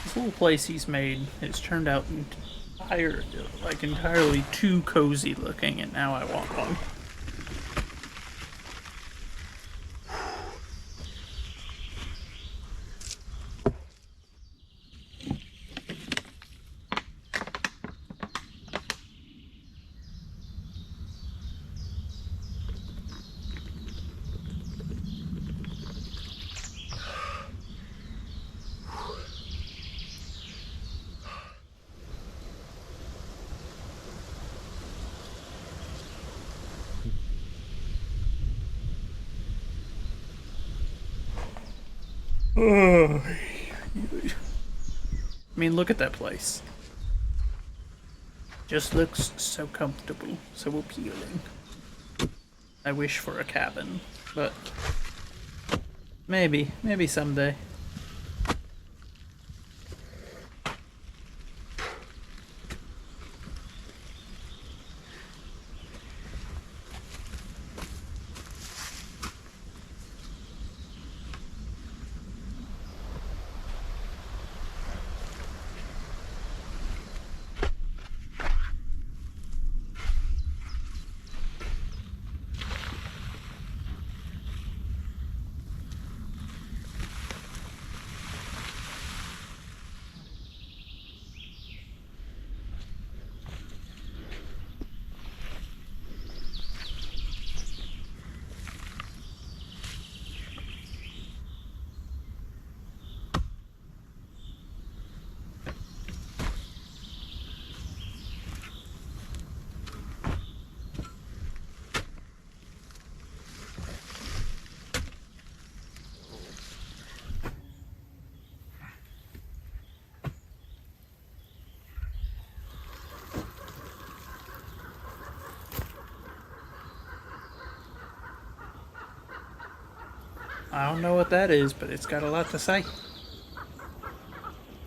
This little place he's made has turned out entirely too cozy looking, and now I want one. I mean, look at that place. Just looks so comfortable, so appealing. I wish for a cabin, but maybe someday. I don't know what that is, but it's got a lot to say.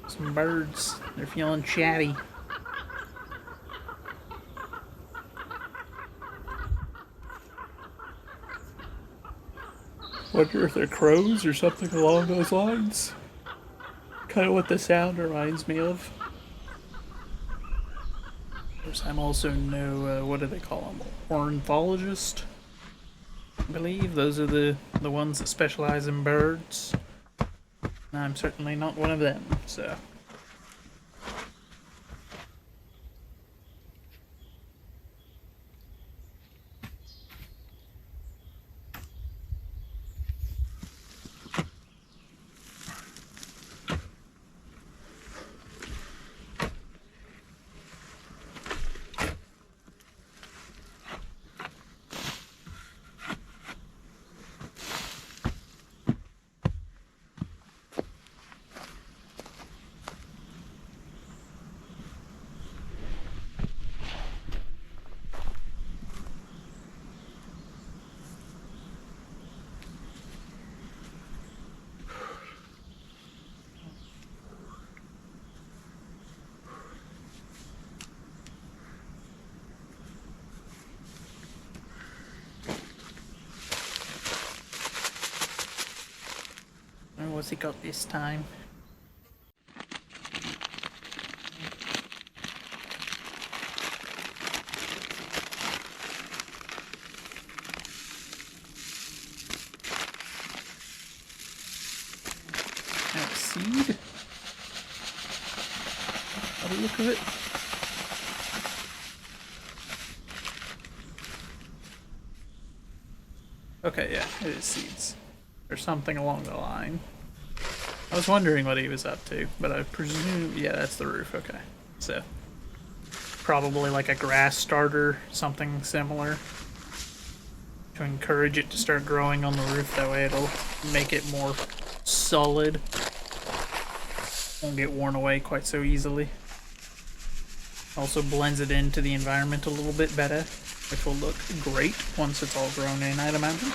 Some birds, they're feeling chatty. Wonder if they're crows or something along those lines. Kind of what the sound reminds me of. Of course, I'm also no, what do they call them? Ornithologist? I believe those are the ones that specialize in birds. I'm certainly not one of them, so. What's he got this time? Seed? By the look of it. Okay, yeah, it is seeds. Or something along the line. I was wondering what he was up to, but I presume... Yeah, that's the roof, okay. So, probably like a grass starter, something similar. To encourage it to start growing on the roof, that way it'll make it more solid. Won't get worn away quite so easily. Also blends it into the environment a little bit better, which will look great once it's all grown in, I'd imagine.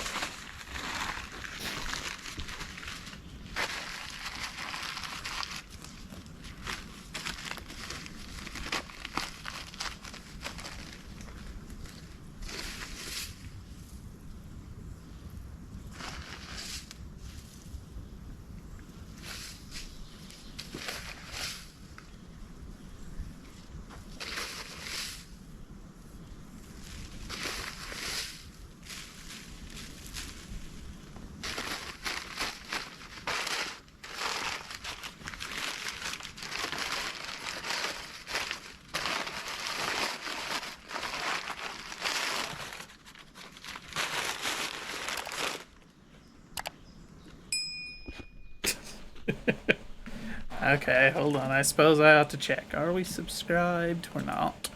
Okay, hold on. I suppose I ought to check. Are we subscribed or not?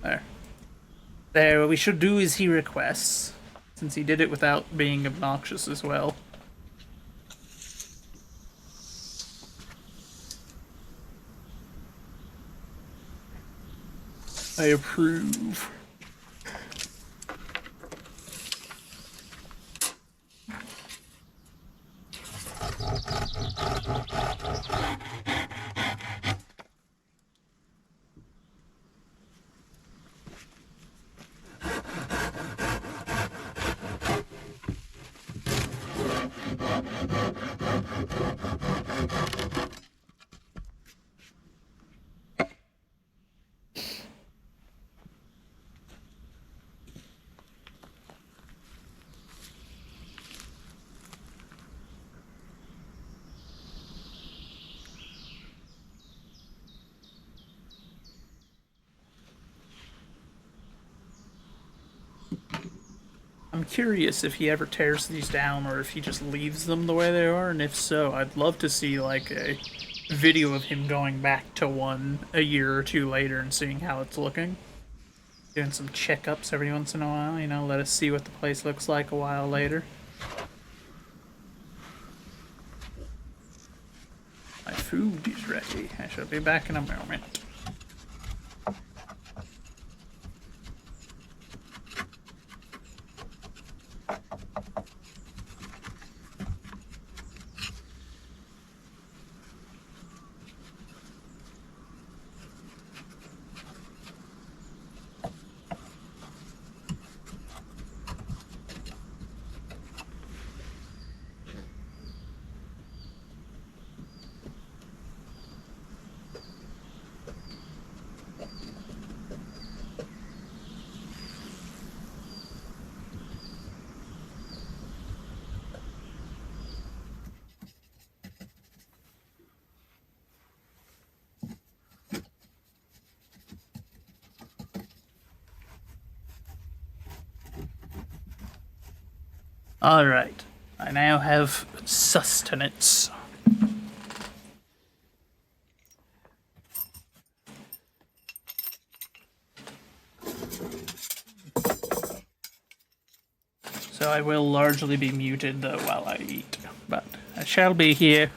There. There, what we should do is he requests, since he did it without being obnoxious as well. I approve. I'm curious if he ever tears these down or if he just leaves them the way they are, and if so, I'd love to see like a video of him going back to one a year or two later and seeing how it's looking. Doing some checkups every once in a while, you know, let us see what the place looks like a while later. My food is ready. I shall be back in a moment. Alright, I now have sustenance. So I will largely be muted though while I eat, but I shall be here.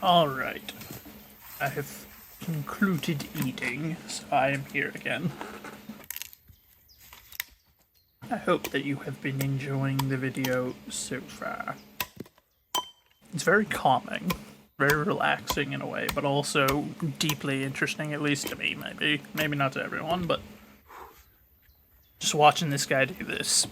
Alright. I have concluded eating, so I am here again. I hope that you have been enjoying the video so far. It's very calming, very relaxing in a way, but also deeply interesting, at least to me, maybe. Maybe not to everyone, but just watching this guy do this.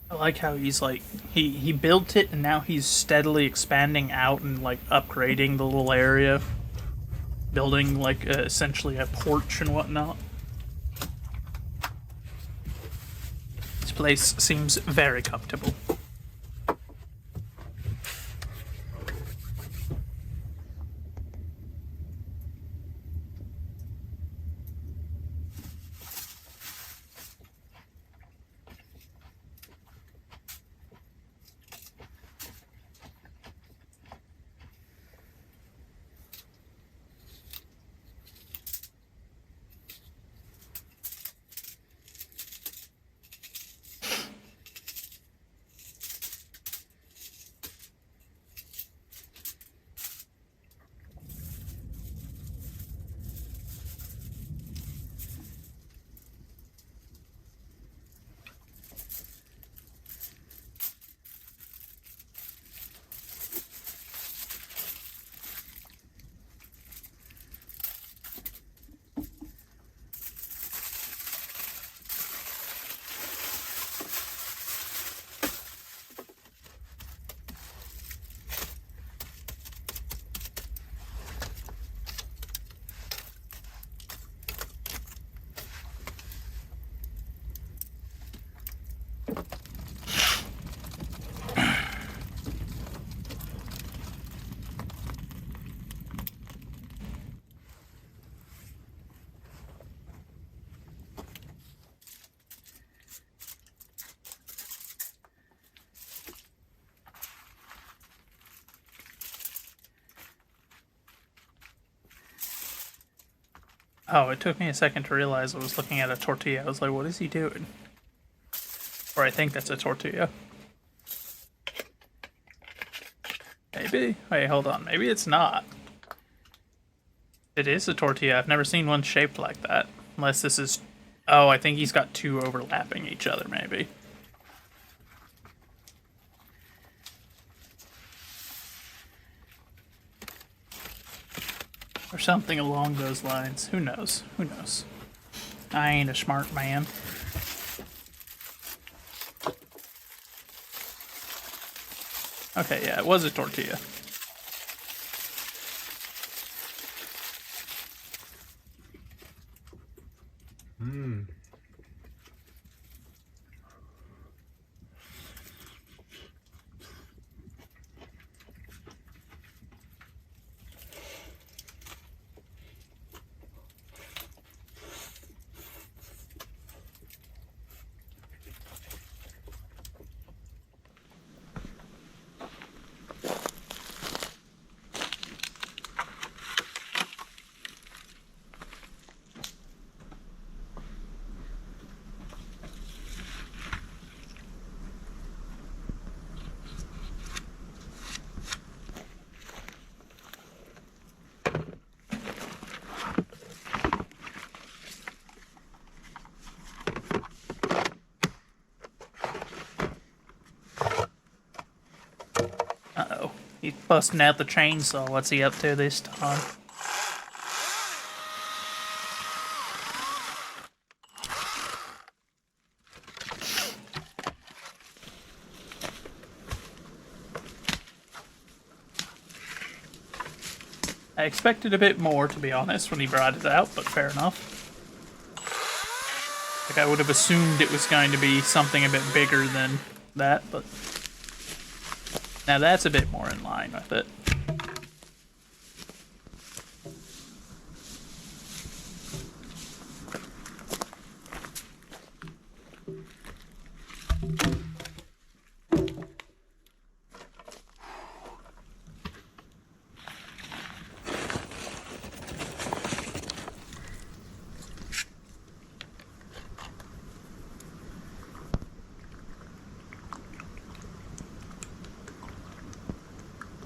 I like how he's like, he built it and now he's steadily expanding out and like upgrading the little area. Building like essentially a porch and whatnot. This place seems very comfortable. Oh, it took me a second to realize I was looking at a tortilla. I was like, what is he doing? Or I think that's a tortilla. Maybe? Wait, hold on. Maybe it's not. It is a tortilla. I've never seen one shaped like that. Unless this is Oh, I think he's got two overlapping each other, maybe. Or something along those lines. Who knows? Who knows? I ain't a smart man. Okay, yeah, it was a tortilla. Mmm. Uh-oh. He's busting out the chainsaw. What's he up to this time? I expected a bit more, to be honest, when he brought it out, but fair enough. Like, I would have assumed it was going to be something a bit bigger than that, but... Now that's a bit more in line with it.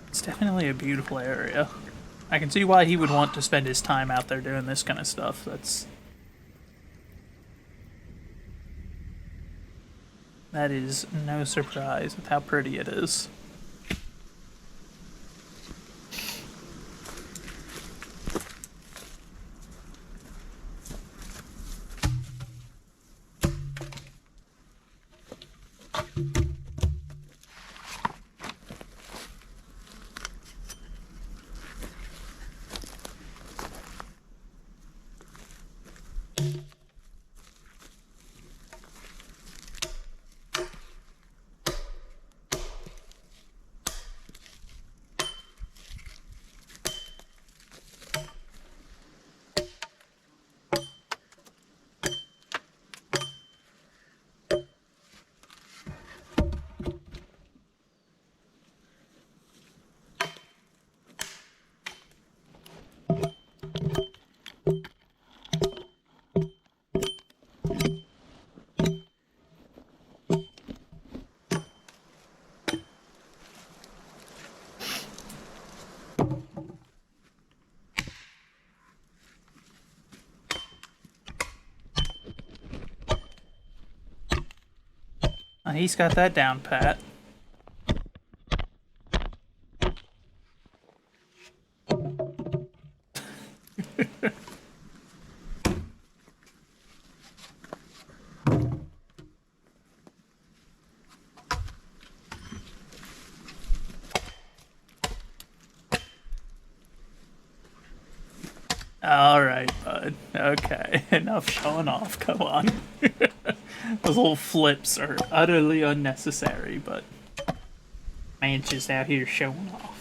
It's definitely a beautiful area. I can see why he would want to spend his time out there doing this kind of stuff. That is no surprise with how pretty it is. He's got that down pat. Alright, bud. Okay, enough showing off. Come on. Those little flips are utterly unnecessary, but man's just out here showing off.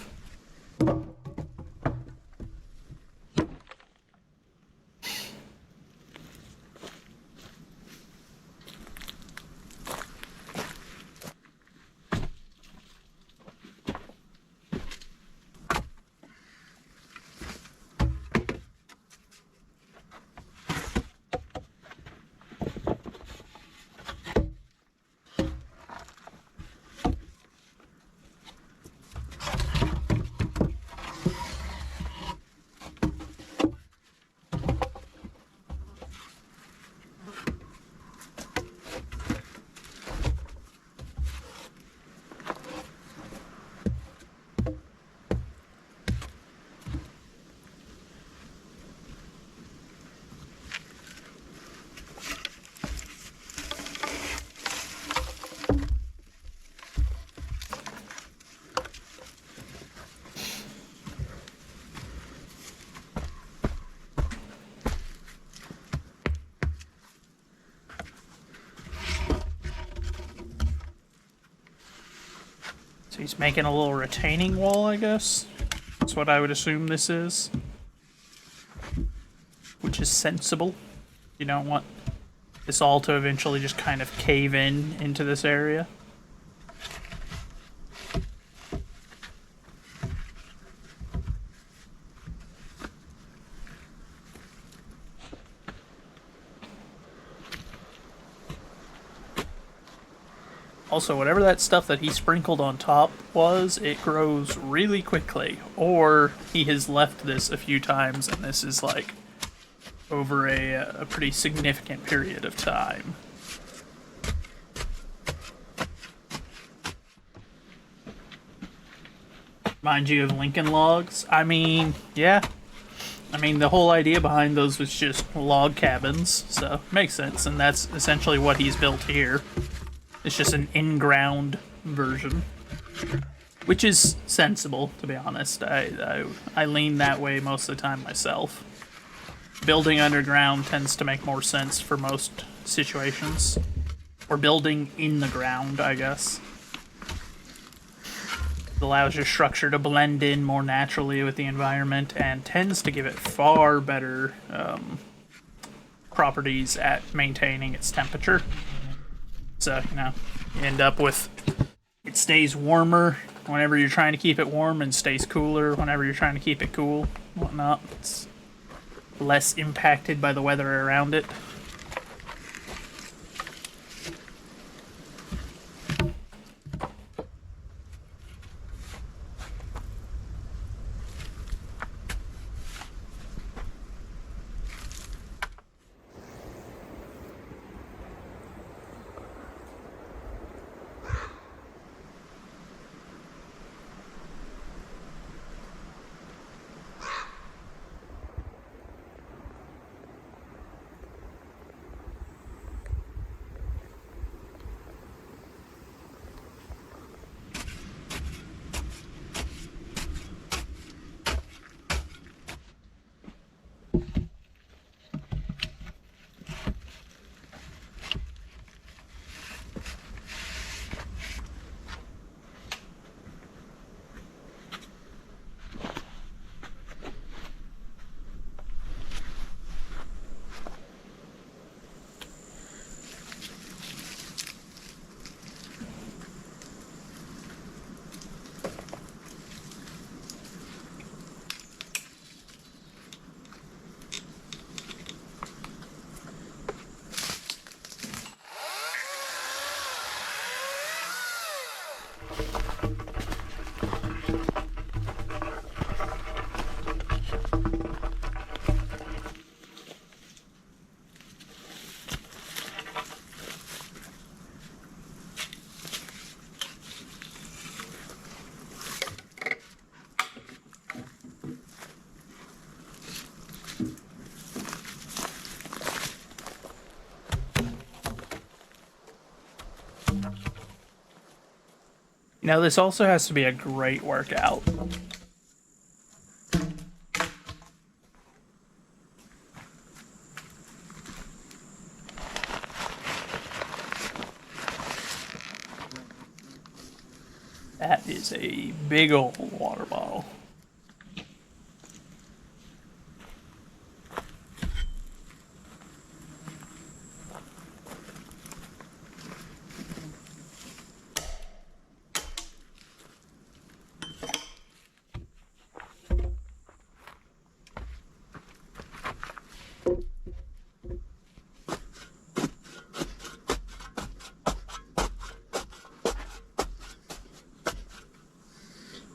He's making a little retaining wall, I guess. That's what I would assume this is. Which is sensible. You don't want this all to eventually just kind of cave in into this area. Also, whatever that stuff that he sprinkled on top was, it grows really quickly. Or he has left this a few times and this is like over a pretty significant period of time. Mind you of Lincoln logs? I mean, yeah. I mean, the whole idea behind those was just log cabins, so makes sense, and that's essentially what he's built here. It's just an in-ground version, which is sensible, to be honest. I lean that way most of the time myself. Building underground tends to make more sense for most situations. Or building in the ground, I guess. It allows your structure to blend in more naturally with the environment and tends to give it far better properties at maintaining its temperature. So, you know, you end up with it stays warmer whenever you're trying to keep it warm and stays cooler whenever you're trying to keep it cool, whatnot. It's less impacted by the weather around it. You know, this also has to be a great workout. That is a big old water bottle.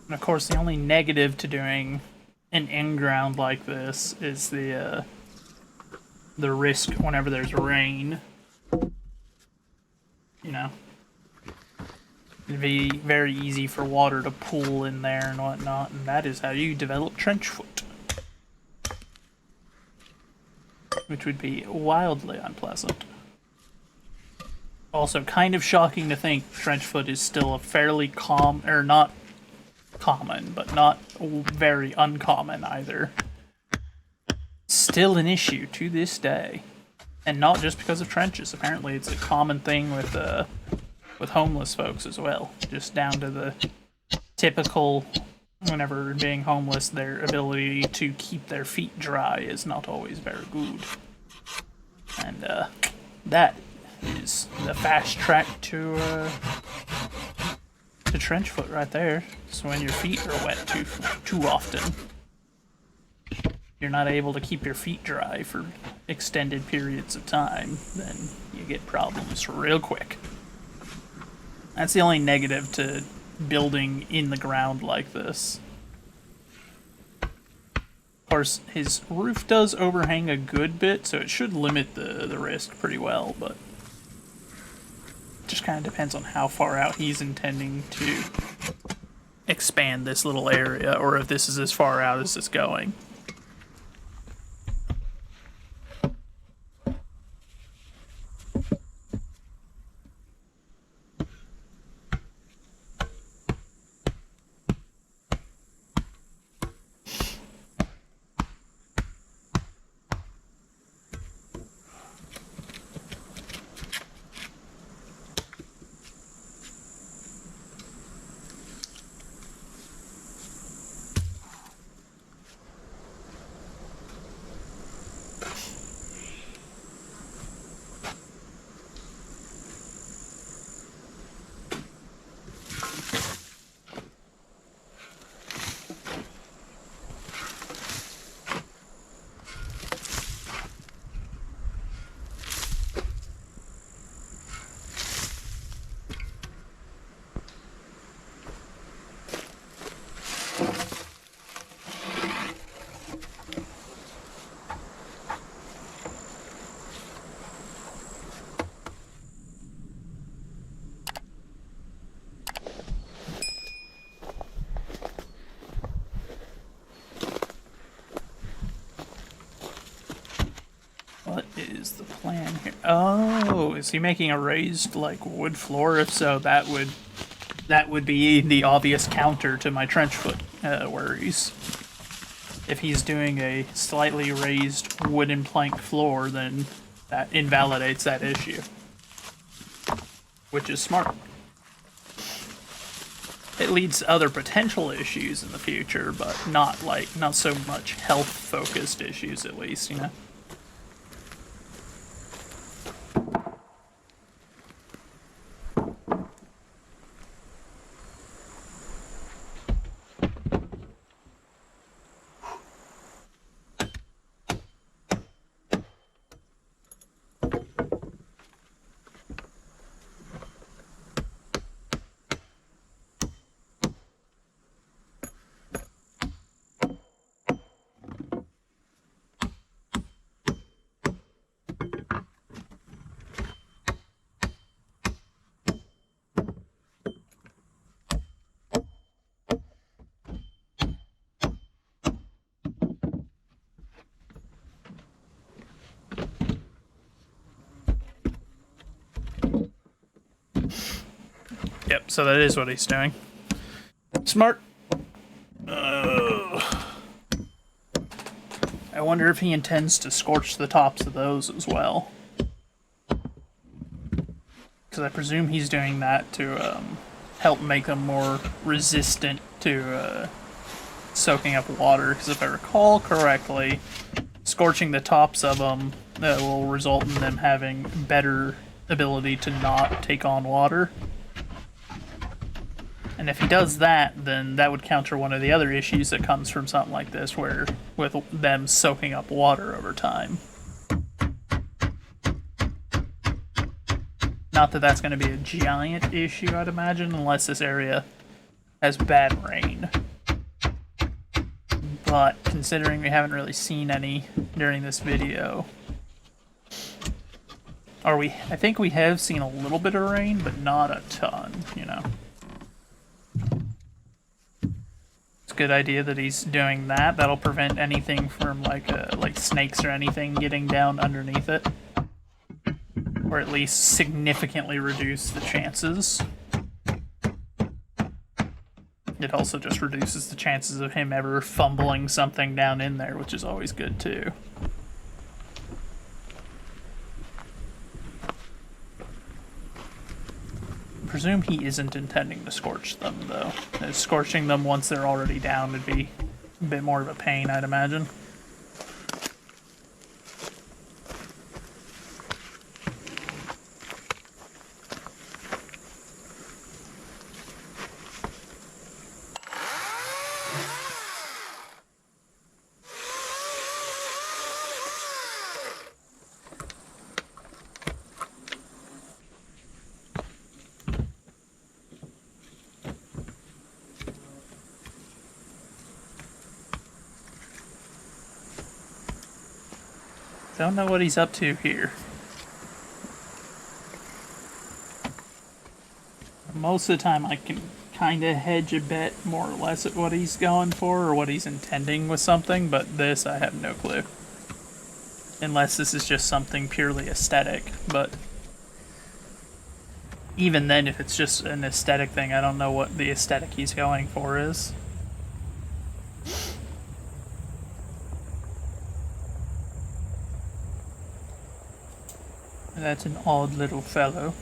And of course, the only negative to doing an in-ground like this is the risk whenever there's rain. You know, it'd be very easy for water to pool in there and whatnot, and that is how you develop trench foot. Which would be wildly unpleasant. Also, kind of shocking to think trench foot is still a fairly not common, but not very uncommon either. Still an issue to this day. And not just because of trenches. Apparently it's a common thing with homeless folks as well. Just down to the typical whenever being homeless, their ability to keep their feet dry is not always very good. And that is the fast track to trench foot right there. So when your feet are wet too often, you're not able to keep your feet dry for extended periods of time, then you get problems real quick. That's the only negative to building in the ground like this. Of course, his roof does overhang a good bit, so it should limit the risk pretty well, but it just kind of depends on how far out he's intending to expand this little area, or if this is as far out as it's going. What is the plan here? Oh, is he making a raised, like, wood floor? If so, that would be the obvious counter to my trench foot worries. If he's doing a slightly raised wooden plank floor, then that invalidates that issue. Which is smart. It leads to other potential issues in the future, but not so much health-focused issues, at least, you know? Yep, so that is what he's doing. Smart. I wonder if he intends to scorch the tops of those as well. Because I presume he's doing that to help make them more resistant to soaking up water. Because if I recall correctly, scorching the tops of them will result in them having better ability to not take on water. And if he does that, then that would counter one of the other issues that comes from something like this, where with them soaking up water over time. Not that that's going to be a giant issue, I'd imagine, unless this area has bad rain. But considering we haven't really seen any during this video, I think we have seen a little bit of rain, but not a ton, you know. It's a good idea that he's doing that. That'll prevent anything from like snakes or anything getting down underneath it. Or at least significantly reduce the chances. It also just reduces the chances of him ever fumbling something down in there, which is always good too. presume he isn't intending to scorch them, though. Scorching them once they're already down would be a bit more of a pain, I'd imagine. Don't know what he's up to here. Most of the time I can kind of hedge a bet more or less at what he's going for or what he's intending with something, but this I have no clue. Unless this is just something purely aesthetic, but even then if it's just an aesthetic thing, I don't know what the aesthetic he's going for is. That's an odd little fellow.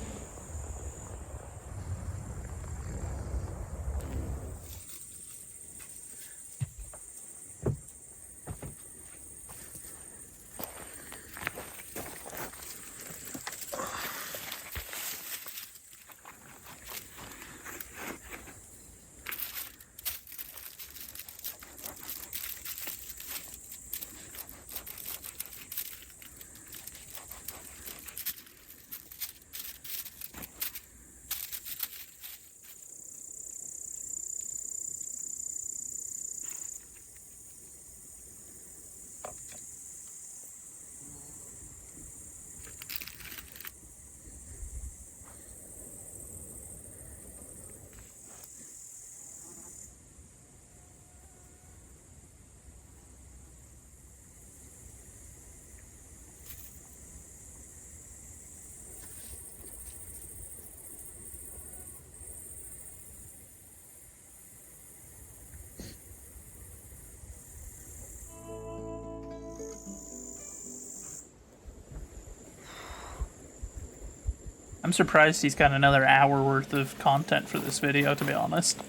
I'm surprised he's got another hour worth of content for this video, to be honest.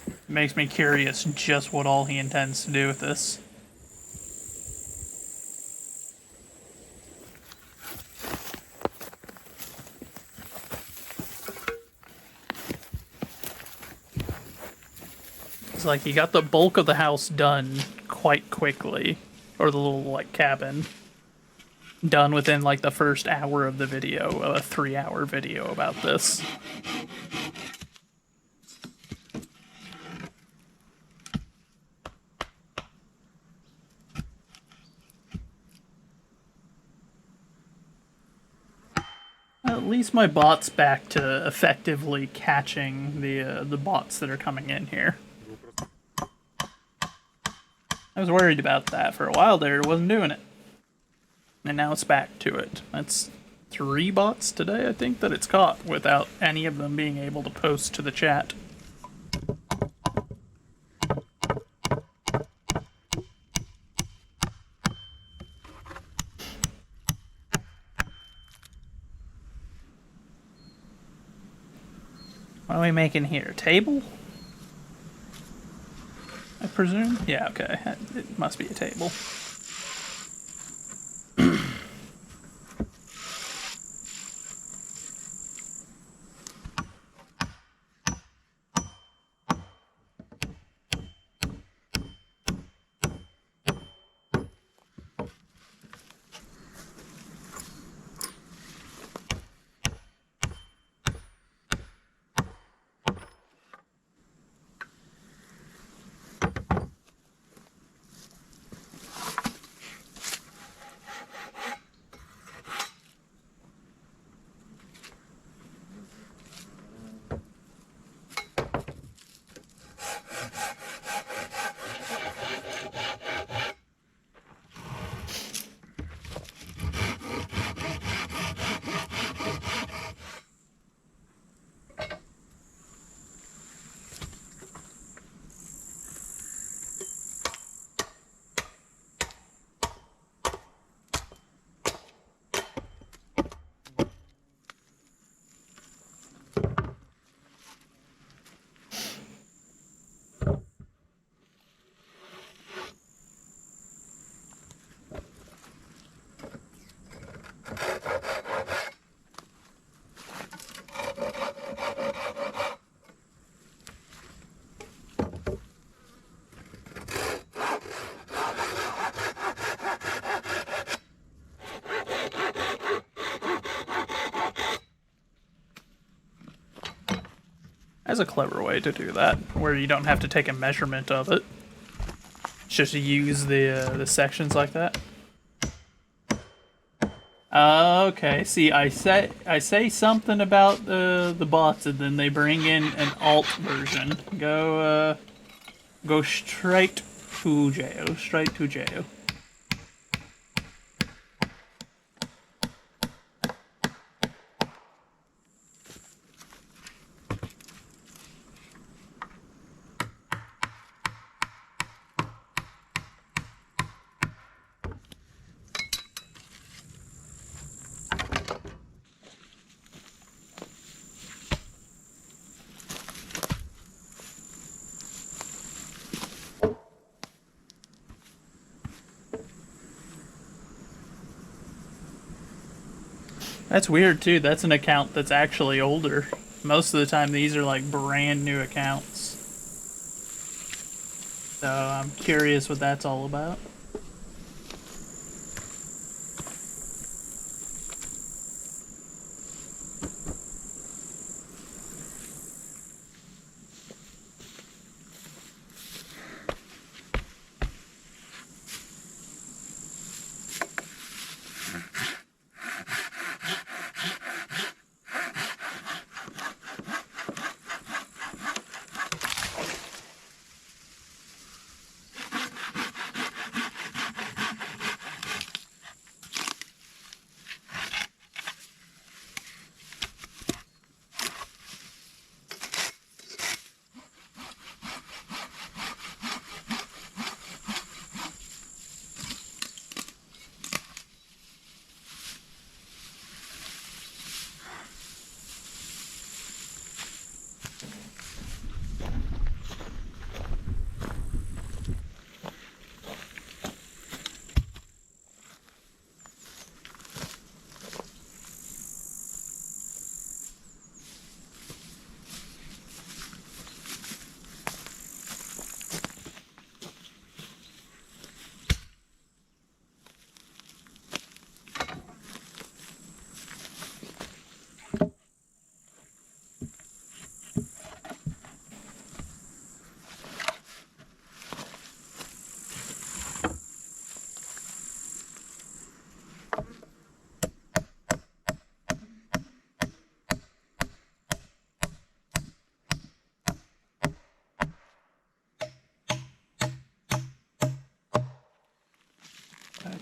It makes me curious just what all he intends to do with this. It's like he got the bulk of the house done quite quickly, or the little, like, cabin. Done within like the first hour of the video, a 3-hour video about this. At least my bot's back to effectively catching the bots that are coming in here. I was worried about that for a while there, it wasn't doing it. And now it's back to it. That's 3 bots today, I think, that it's caught without any of them being able to post to the chat. What are we making here? A table? I presume? Yeah, okay. It must be a table. That's a clever way to do that, where you don't have to take a measurement of it. Just to use the sections like that. Okay, see, I say something about the bots, and then they bring in an alt version. Go straight to jail. Straight to jail. That's weird too. That's an account that's actually older. Most of the time these are like brand new accounts. So I'm curious what that's all about.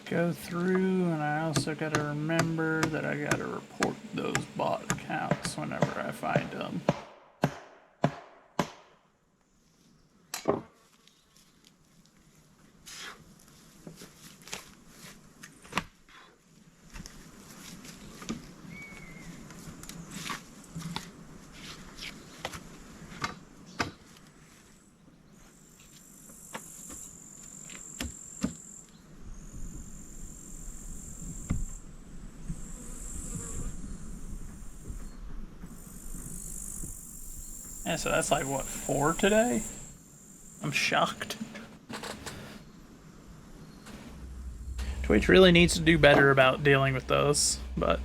Go through, and I also gotta remember that I gotta report those bot accounts whenever I find them. Yeah, so that's like, what, 4 today? I'm shocked. Twitch really needs to do better about dealing with those, but...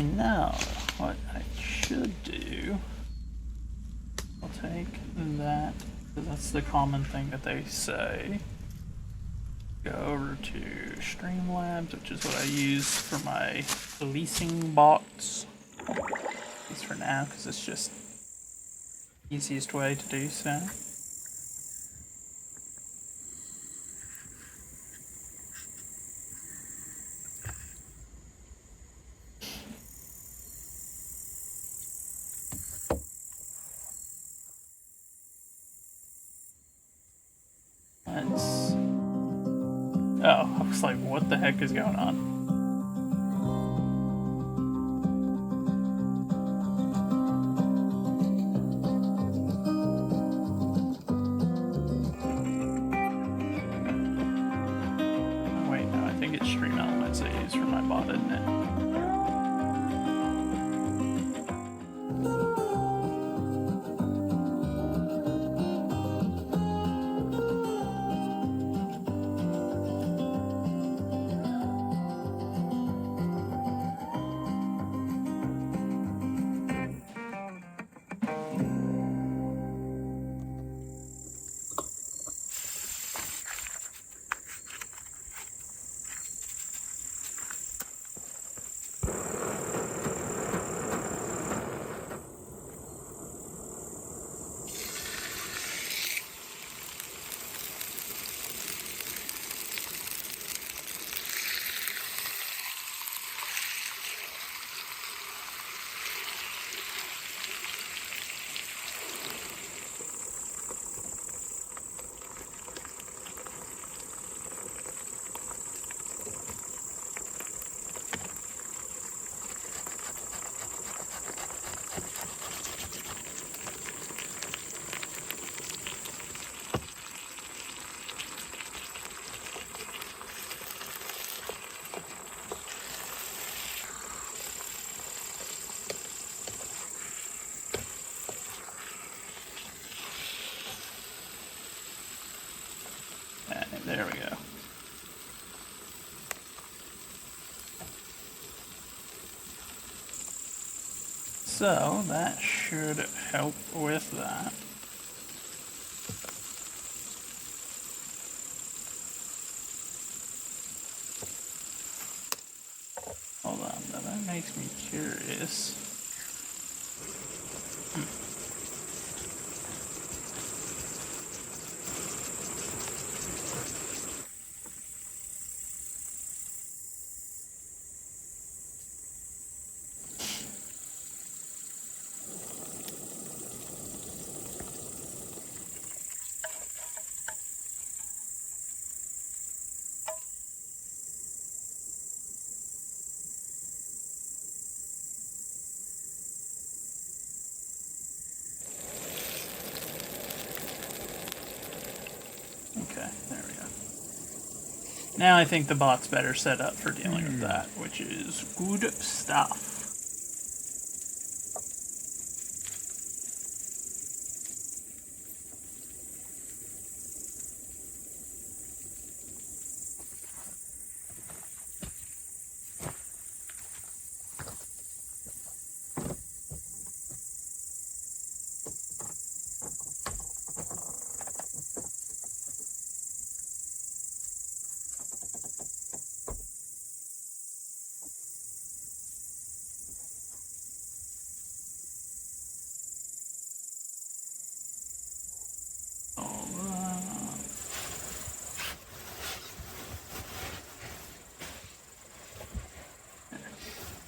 now, what I should do, I'll take that, because that's the common thing that they say. Go over to Streamlabs, which is what I use for my leasing bots. At least for now, because it's just the easiest way to do so. Let's... Oh, I was like, what the heck is going on? Oh, wait, no, I think it's Stream Elements I use for my bot, isn't it? There we go. So that should help with that. Hold on, now that makes me curious. Okay, there we go. Now I think the bot's better set up for dealing with that, which is good stuff.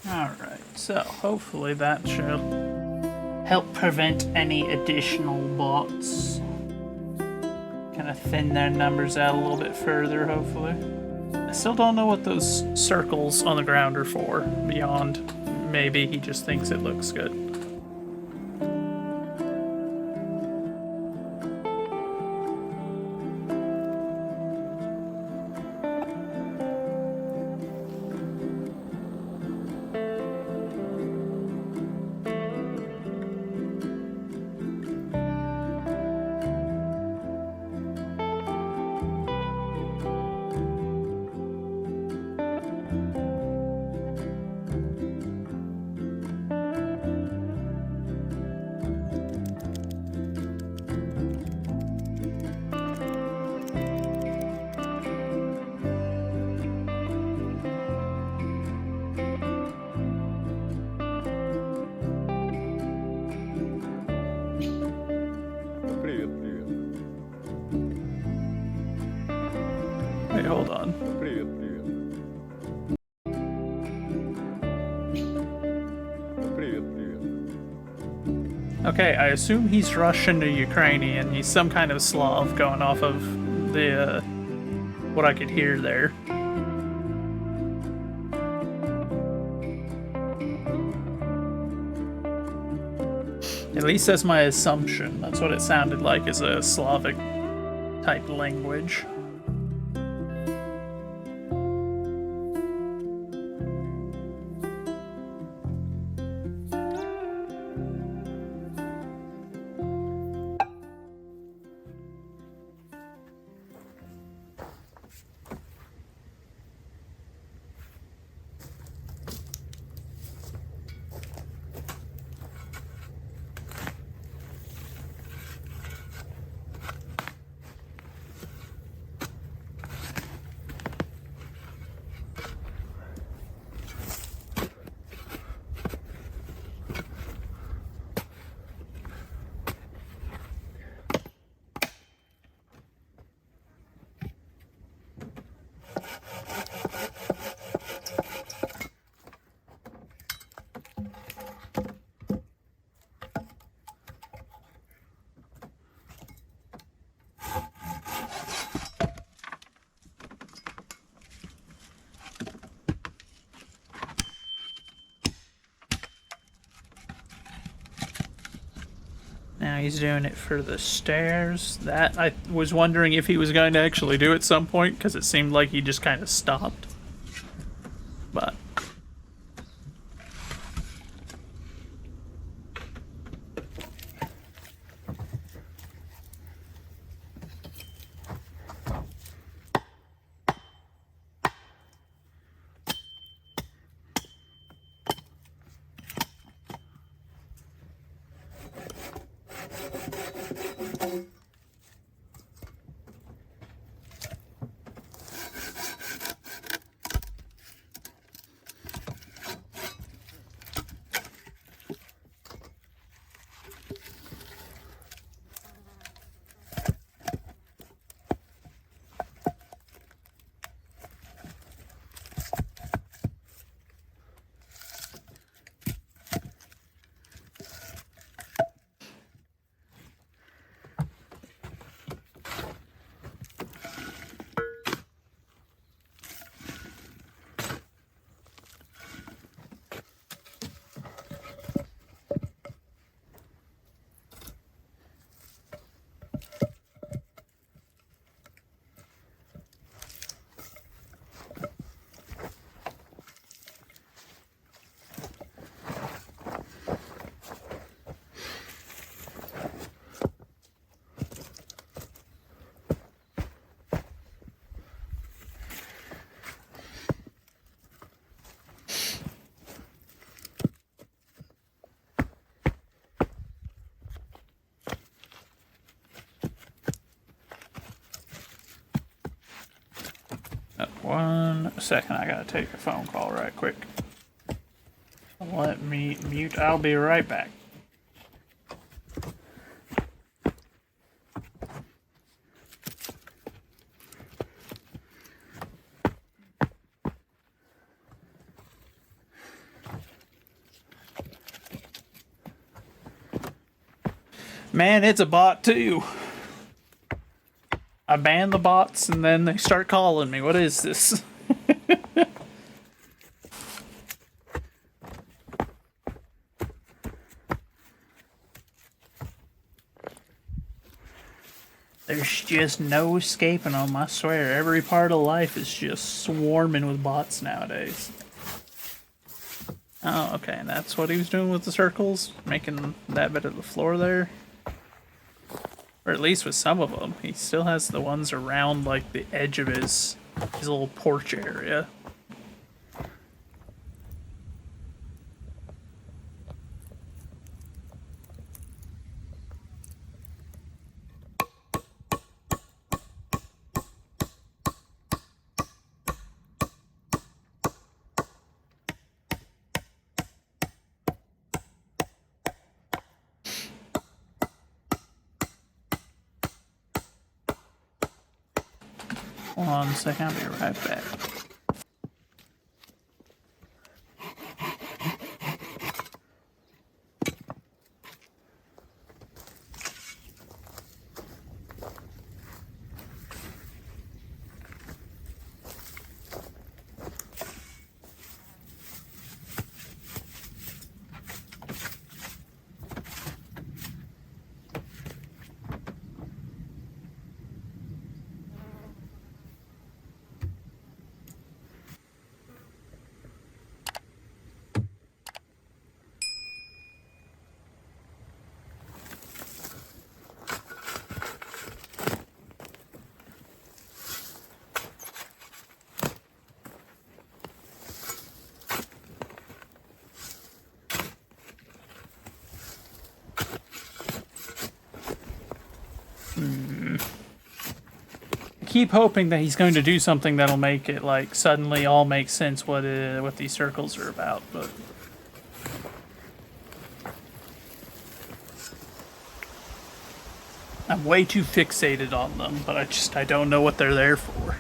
Alright, so hopefully that should help prevent any additional bots. Kind of thin their numbers out a little bit further, hopefully. I still don't know what those circles on the ground are for, beyond maybe he just thinks it looks good. Okay, I assume he's Russian or Ukrainian. He's some kind of Slav going off of the, what I could hear there. At least that's my assumption. That's what it sounded like, as a Slavic type language. Now he's doing it for the stairs. That I was wondering if he was going to actually do at some point, because it seemed like he just kind of stopped. But one second, I gotta take a phone call right quick. Let me mute. I'll be right back. Man, it's a bot too. I ban the bots and then they start calling me. What is this? There's just no escaping them, I swear. Every part of life is just swarming with bots nowadays. Oh, okay, and that's what he was doing with the circles? Making that bit of the floor there? Or at least with some of them. He still has the ones around, like, the edge of his little porch area. Hold on a second, I'll be right back. Keep hoping that he's going to do something that'll make it like suddenly all make sense what these circles are about, but I'm way too fixated on them, but I don't know what they're there for.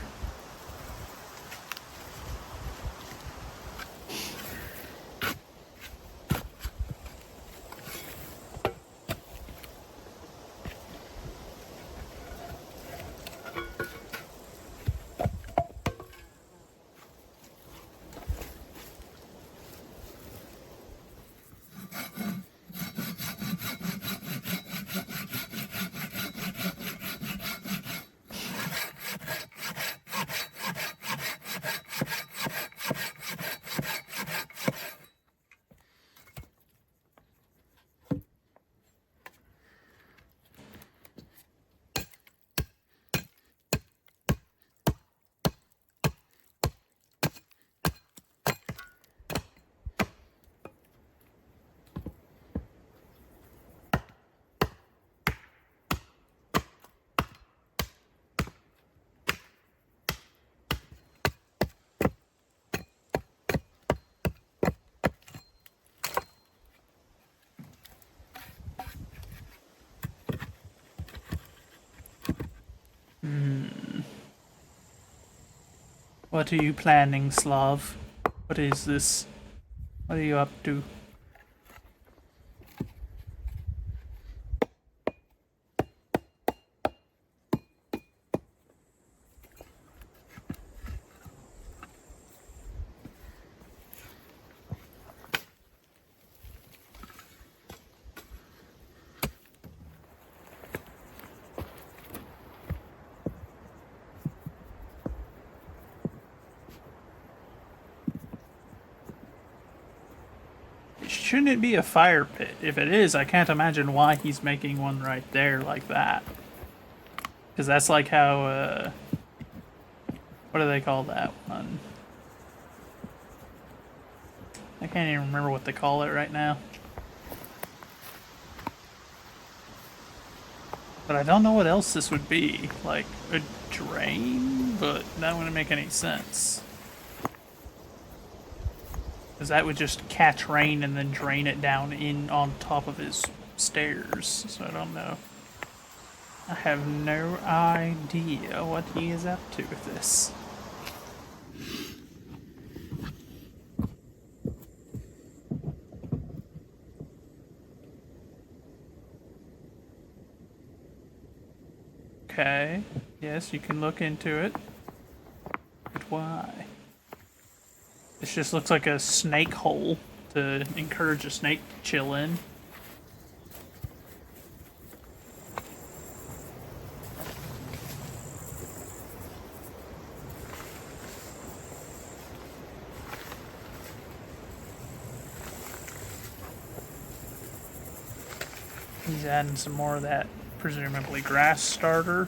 What are you planning, Slav? What is this? What are you up to? Shouldn't it be a fire pit? If it is, I can't imagine why he's making one right there like that. Because that's like how, what do they call that one? I can't even remember what they call it right now. But I don't know what else this would be. Like, a drain? But that wouldn't make any sense. Because that would just catch rain and then drain it down in on top of his stairs. So I don't know. I have no idea what he is up to with this. Okay. Yes, you can look into it. But why? This just looks like a snake hole to encourage a snake to chill in. He's adding some more of that, presumably grass starter.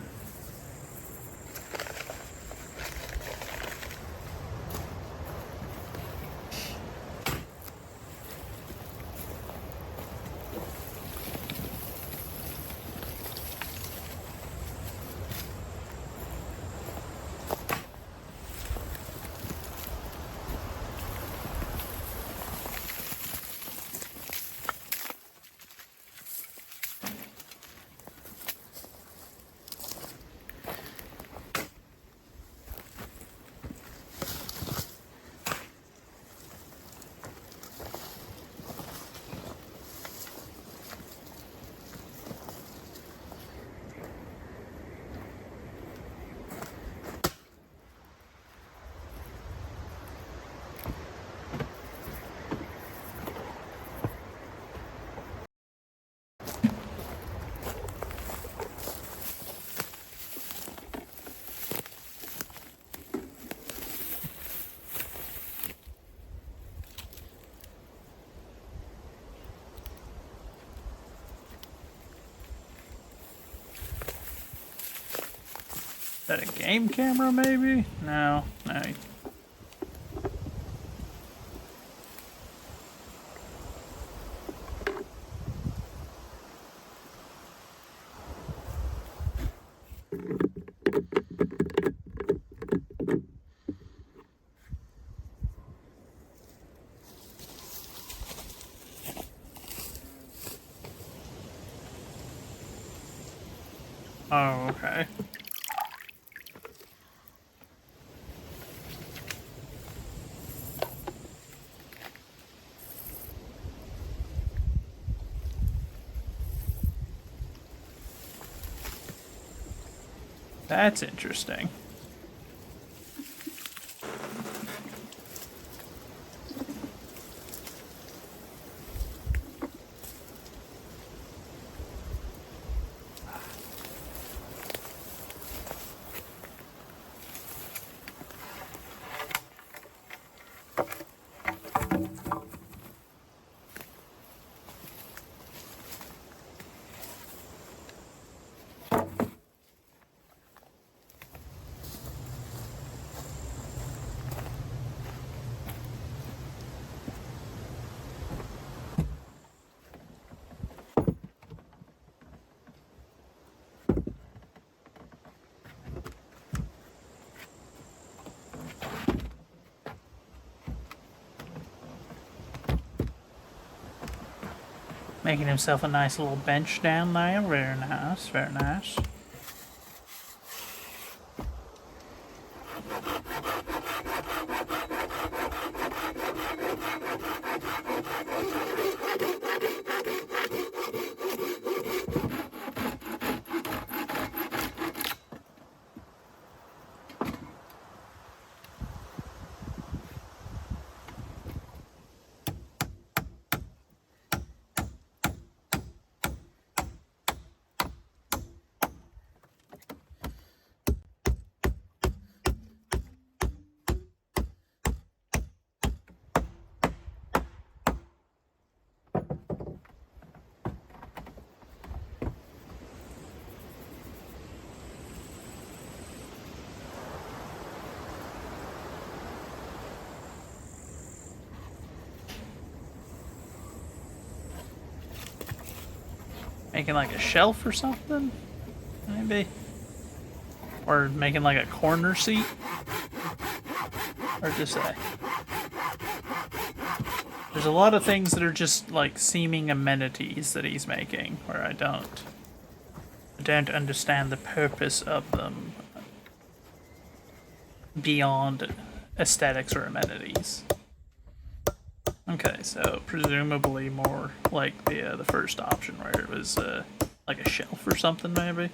Is that a game camera, maybe? No, no. Oh, okay. That's interesting. Making himself a nice little bench down there. Very nice, very nice. Making like a shelf or something? Maybe? Or making like a corner seat? Hard to say. There's a lot of things that are just like seeming amenities that he's making, where I don't understand the purpose of them beyond aesthetics or amenities. Okay, so presumably more like the first option where it was like a shelf or something, maybe.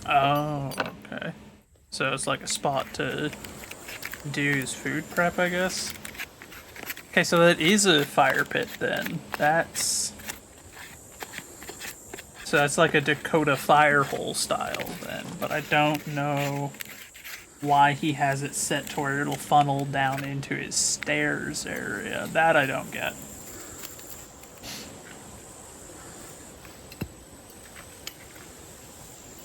Oh, okay. So it's like a spot to do his food prep, I guess. Okay, so that is a fire pit then. So that's like a Dakota fire hole style then, but I don't know why he has it set to where it'll funnel down into his stairs area. That I don't get.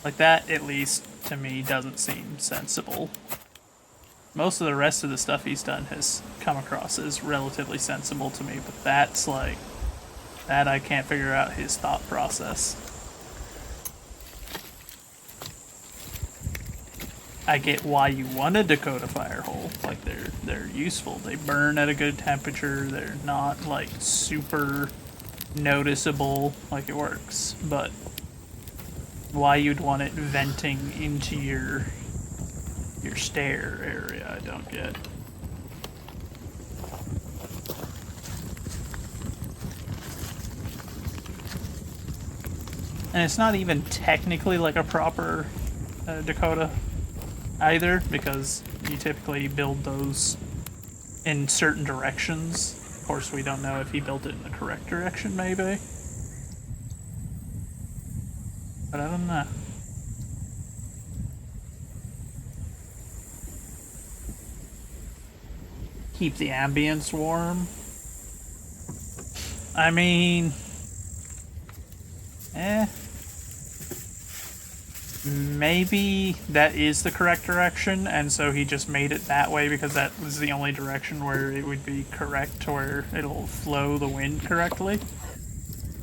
Like that, at least, to me, doesn't seem sensible. Most of the rest of the stuff he's done has come across as relatively sensible to me, but that's like That I can't figure out his thought process. I get why you want a Dakota fire hole. Like, they're useful. They burn at a good temperature. They're not, like, super noticeable. Like, it works. But why you'd want it venting into your stair area, I don't get. And it's not even technically like a proper Dakota either, because you typically build those in certain directions. Of course, we don't know if he built it in the correct direction, maybe. But I don't know. Keep the ambience warm. I mean... Maybe that is the correct direction, and so he just made it that way because that was the only direction where it would be correct, to where it'll flow the wind correctly.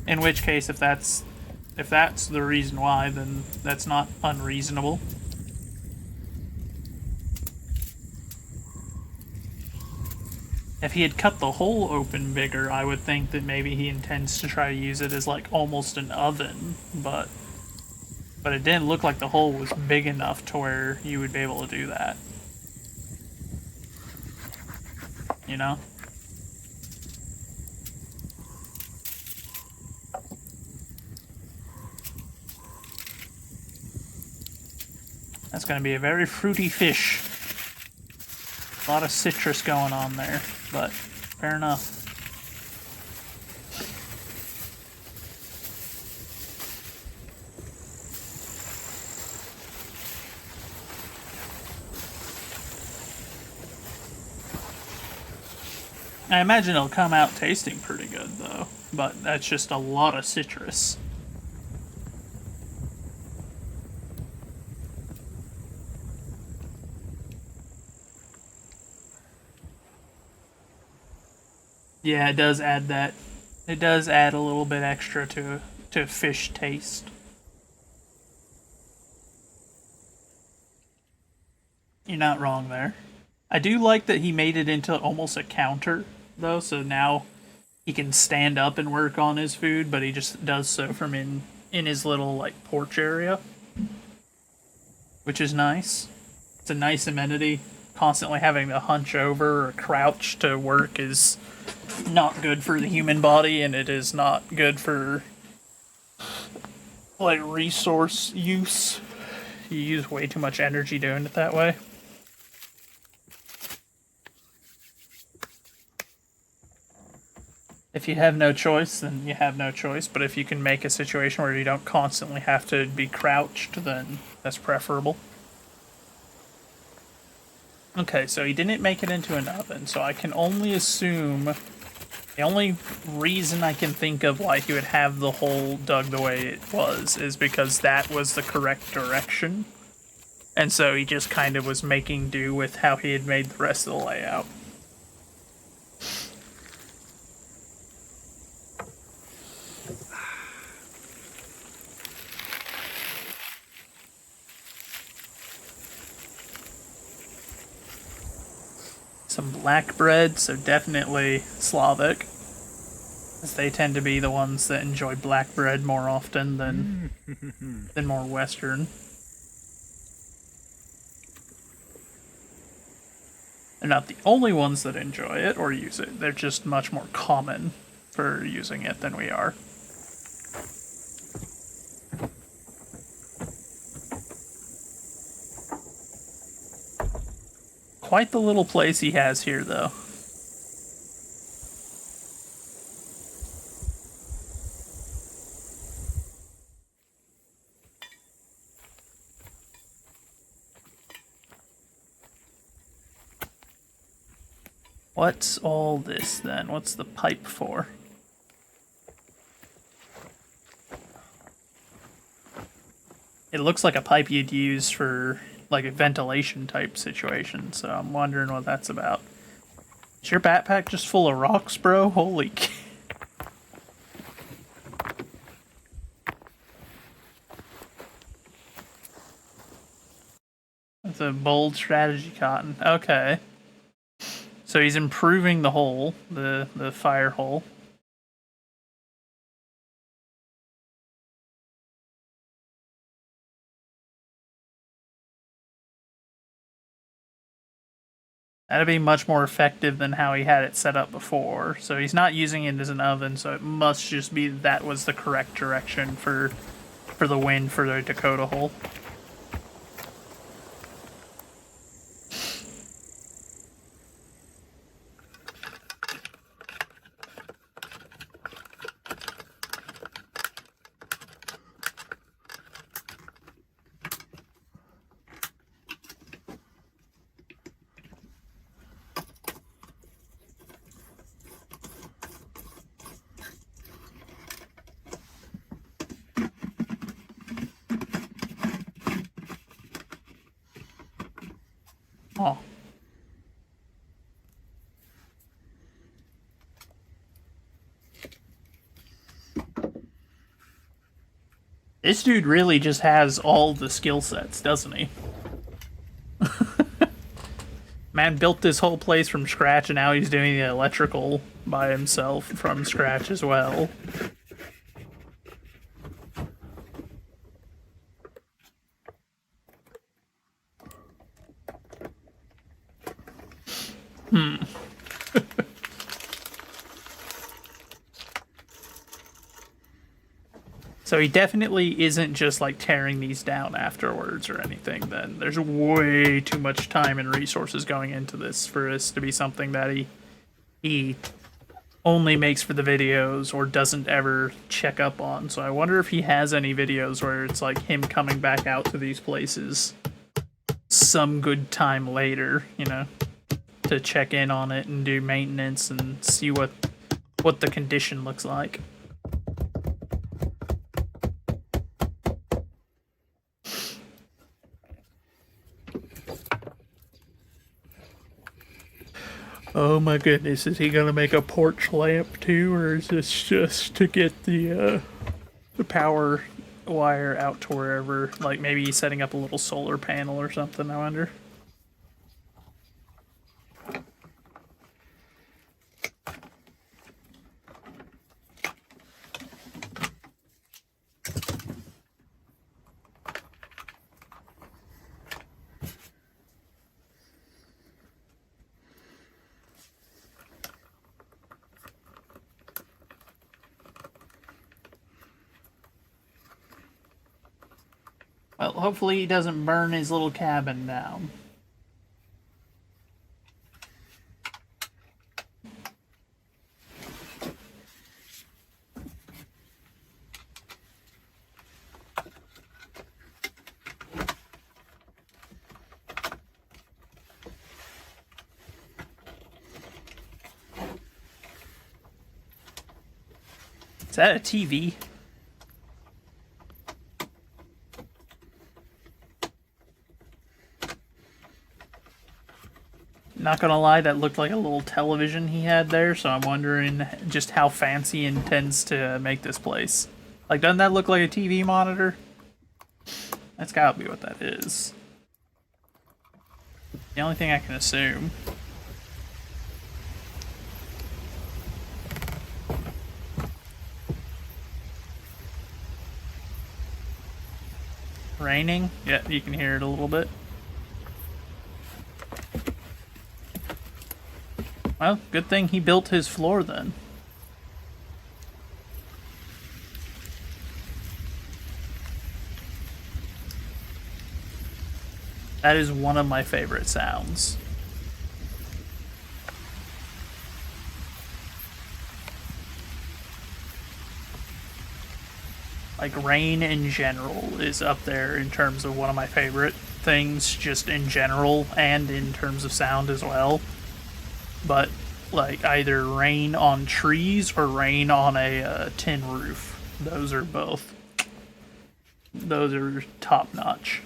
In which case, if that's the reason why, then that's not unreasonable. If he had cut the hole open bigger, I would think that maybe he intends to try to use it as like almost an oven, but it didn't look like the hole was big enough to where you would be able to do that. You know? That's gonna be a very fruity fish. A lot of citrus going on there, but fair enough. I imagine it'll come out tasting pretty good, though, but that's just a lot of citrus. Yeah, it does add that. It does add a little bit extra to fish taste. You're not wrong there. I do like that he made it into almost a counter, though, so now he can stand up and work on his food, but he just does so from in his little, like, porch area. Which is nice. It's a nice amenity. Constantly having to hunch over or crouch to work is not good for the human body, and it is not good for, like, resource use. You use way too much energy doing it that way. If you have no choice, then you have no choice, but if you can make a situation where you don't constantly have to be crouched, then that's preferable. Okay, so he didn't make it into an oven, so I can only assume... The only reason I can think of why he would have the hole dug the way it was is because that was the correct direction. And so he just kind of was making do with how he had made the rest of the layout. Some black bread, so definitely Slavic, as they tend to be the ones that enjoy black bread more often than more Western. They're not the only ones that enjoy it or use it, they're just much more common for using it than we are. Quite the little place he has here, though. What's all this, then? What's the pipe for? It looks like a pipe you'd use for, like, a ventilation type situation, so I'm wondering what that's about. Is your backpack just full of rocks, bro? Holy It's a bold strategy, Cotton. Okay. So he's improving the hole, the fire hole. That'd be much more effective than how he had it set up before. So he's not using it as an oven, so it must just be that was the correct direction for the wind for the Dakota hole. Oh. This dude really just has all the skill sets, doesn't he? Man built this whole place from scratch and now he's doing the electrical by himself from scratch as well. So he definitely isn't just like tearing these down afterwards or anything then. There's way too much time and resources going into this for this to be something that he only makes for the videos or doesn't ever check up on. So I wonder if he has any videos where it's like him coming back out to these places some good time later, you know, to check in on it and do maintenance and see what the condition looks like. Oh my goodness, is he gonna make a porch lamp too, or is this just to get the power wire out to wherever, like maybe he's setting up a little solar panel or something, I wonder? Well, hopefully he doesn't burn his little cabin down. Is that a TV? Not gonna lie, that looked like a little television he had there, so I'm wondering just how fancy he intends to make this place. Like, doesn't that look like a TV monitor? That's gotta be what that is. The only thing I can assume. Raining? Yeah, you can hear it a little bit. Well, good thing he built his floor then. That is one of my favorite sounds. Like, rain in general is up there in terms of one of my favorite things, just in general, and in terms of sound as well. But, like, either rain on trees or rain on a tin roof. Those are both. Those are top notch.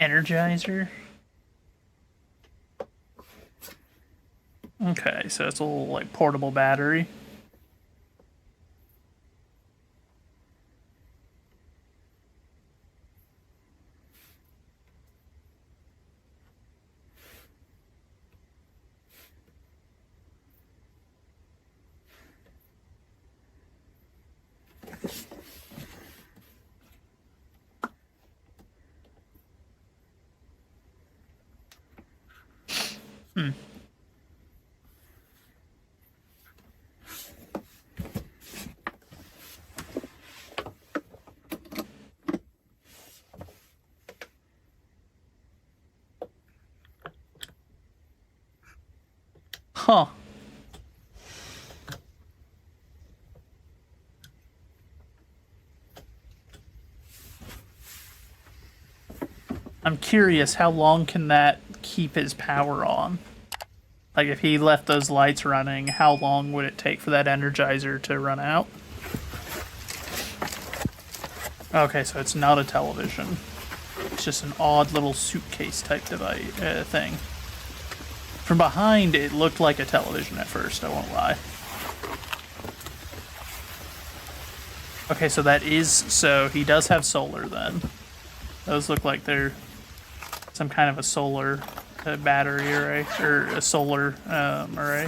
Energizer? Okay, so it's a little, like, portable battery. Hmm. Huh. I'm curious, how long can that keep his power on? Like, if he left those lights running, how long would it take for that Energizer to run out? Okay, so it's not a television. It's just an odd little suitcase type device thing. From behind, it looked like a television at first, I won't lie. Okay, so that is... So he does have solar then. Those look like they're some kind of a solar battery array, or a solar array.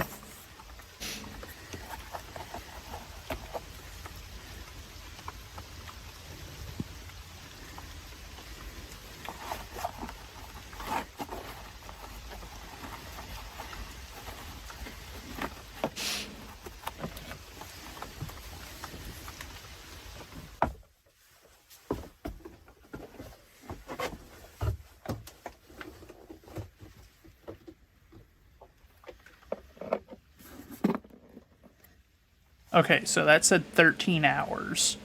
Okay, so that said 13 hours.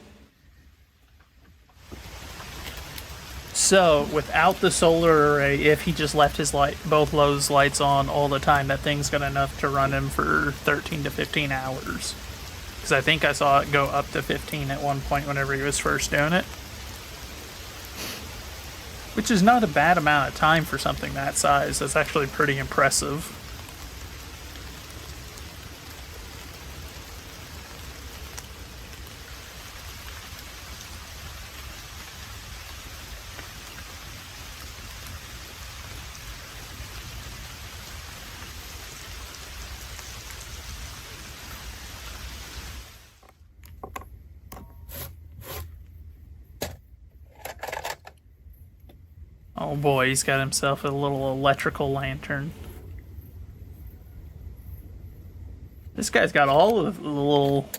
So, without the solar array, if he just left his both those lights on all the time, that thing's got enough to run him for 13 to 15 hours. Because I think I saw it go up to 15 at one point whenever he was first doing it. Which is not a bad amount of time for something that size. That's actually pretty impressive. Oh boy, he's got himself a little electrical lantern. This guy's got all of the little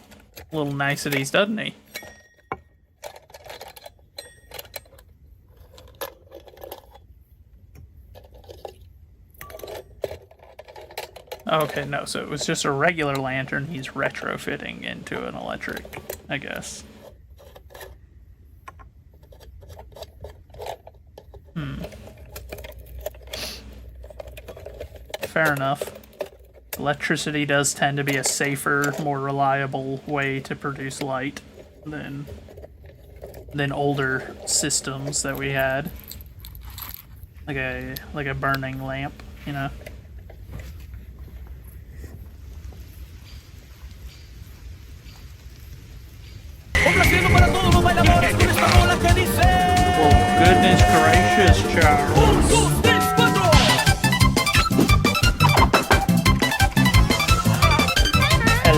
niceties, doesn't he? Okay, no, so it was just a regular lantern he's retrofitting into an electric, I guess. Fair enough. Electricity does tend to be a safer, more reliable way to produce light than older systems that we had. Like a burning lamp, you know. Well, goodness gracious, Charles.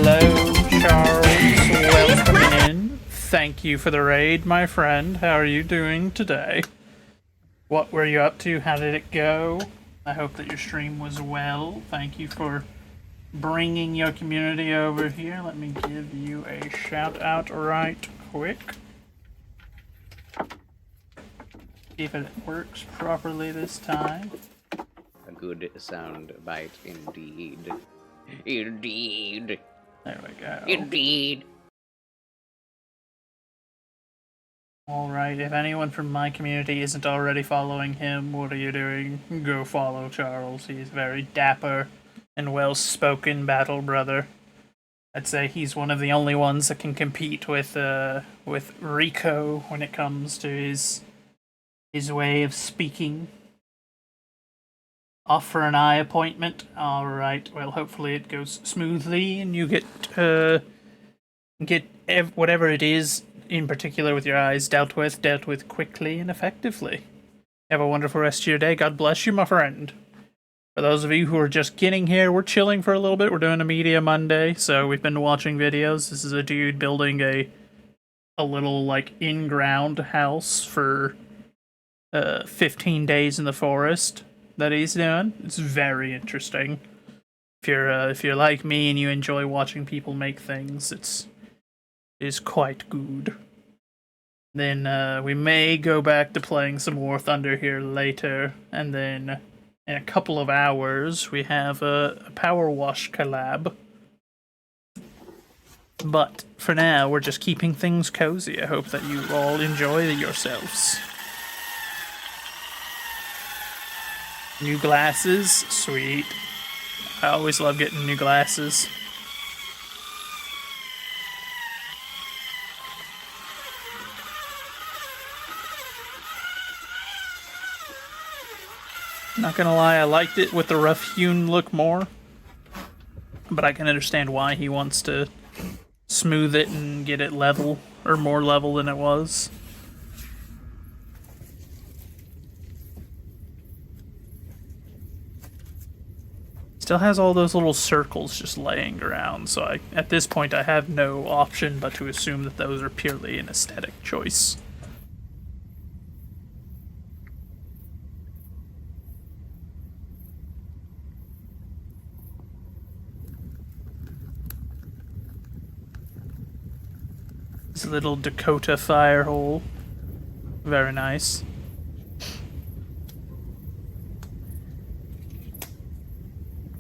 Hello, Charles. Welcome in. Thank you for the raid, my friend. How are you doing today? What were you up to? How did it go? I hope that your stream was well. Thank you for bringing your community over here. Let me give you a shout out right quick. See if it works properly this time. A good sound bite indeed. Indeed. There we go. Indeed. Alright, if anyone from my community isn't already following him, what are you doing? Go follow Charles. He's a very dapper and well-spoken battle brother. I'd say he's one of the only ones that can compete with Rico when it comes to his his way of speaking. Off for an eye appointment. Alright, well, hopefully it goes smoothly and you get whatever it is, in particular with your eyes, dealt with quickly and effectively. Have a wonderful rest of your day. God bless you, my friend. For those of you who are just getting here, we're chilling for a little bit. We're doing a Media Monday, so we've been watching videos. This is a dude building a little, like, in-ground house for 15 days in the forest that he's doing. It's very interesting. If you're like me and you enjoy watching people make things, it is quite good. Then we may go back to playing some War Thunder here later, and then in a couple of hours we have a Powerwash collab. But for now, we're just keeping things cozy. I hope that you all enjoy yourselves. New glasses, sweet. I always love getting new glasses. Not gonna lie, I liked it with the rough-hewn look more. But I can understand why he wants to smooth it and get it level, or more level than it was. Still has all those little circles just laying around, so at this point I have no option but to assume that those are purely an aesthetic choice. This little Dakota fire hole. Very nice.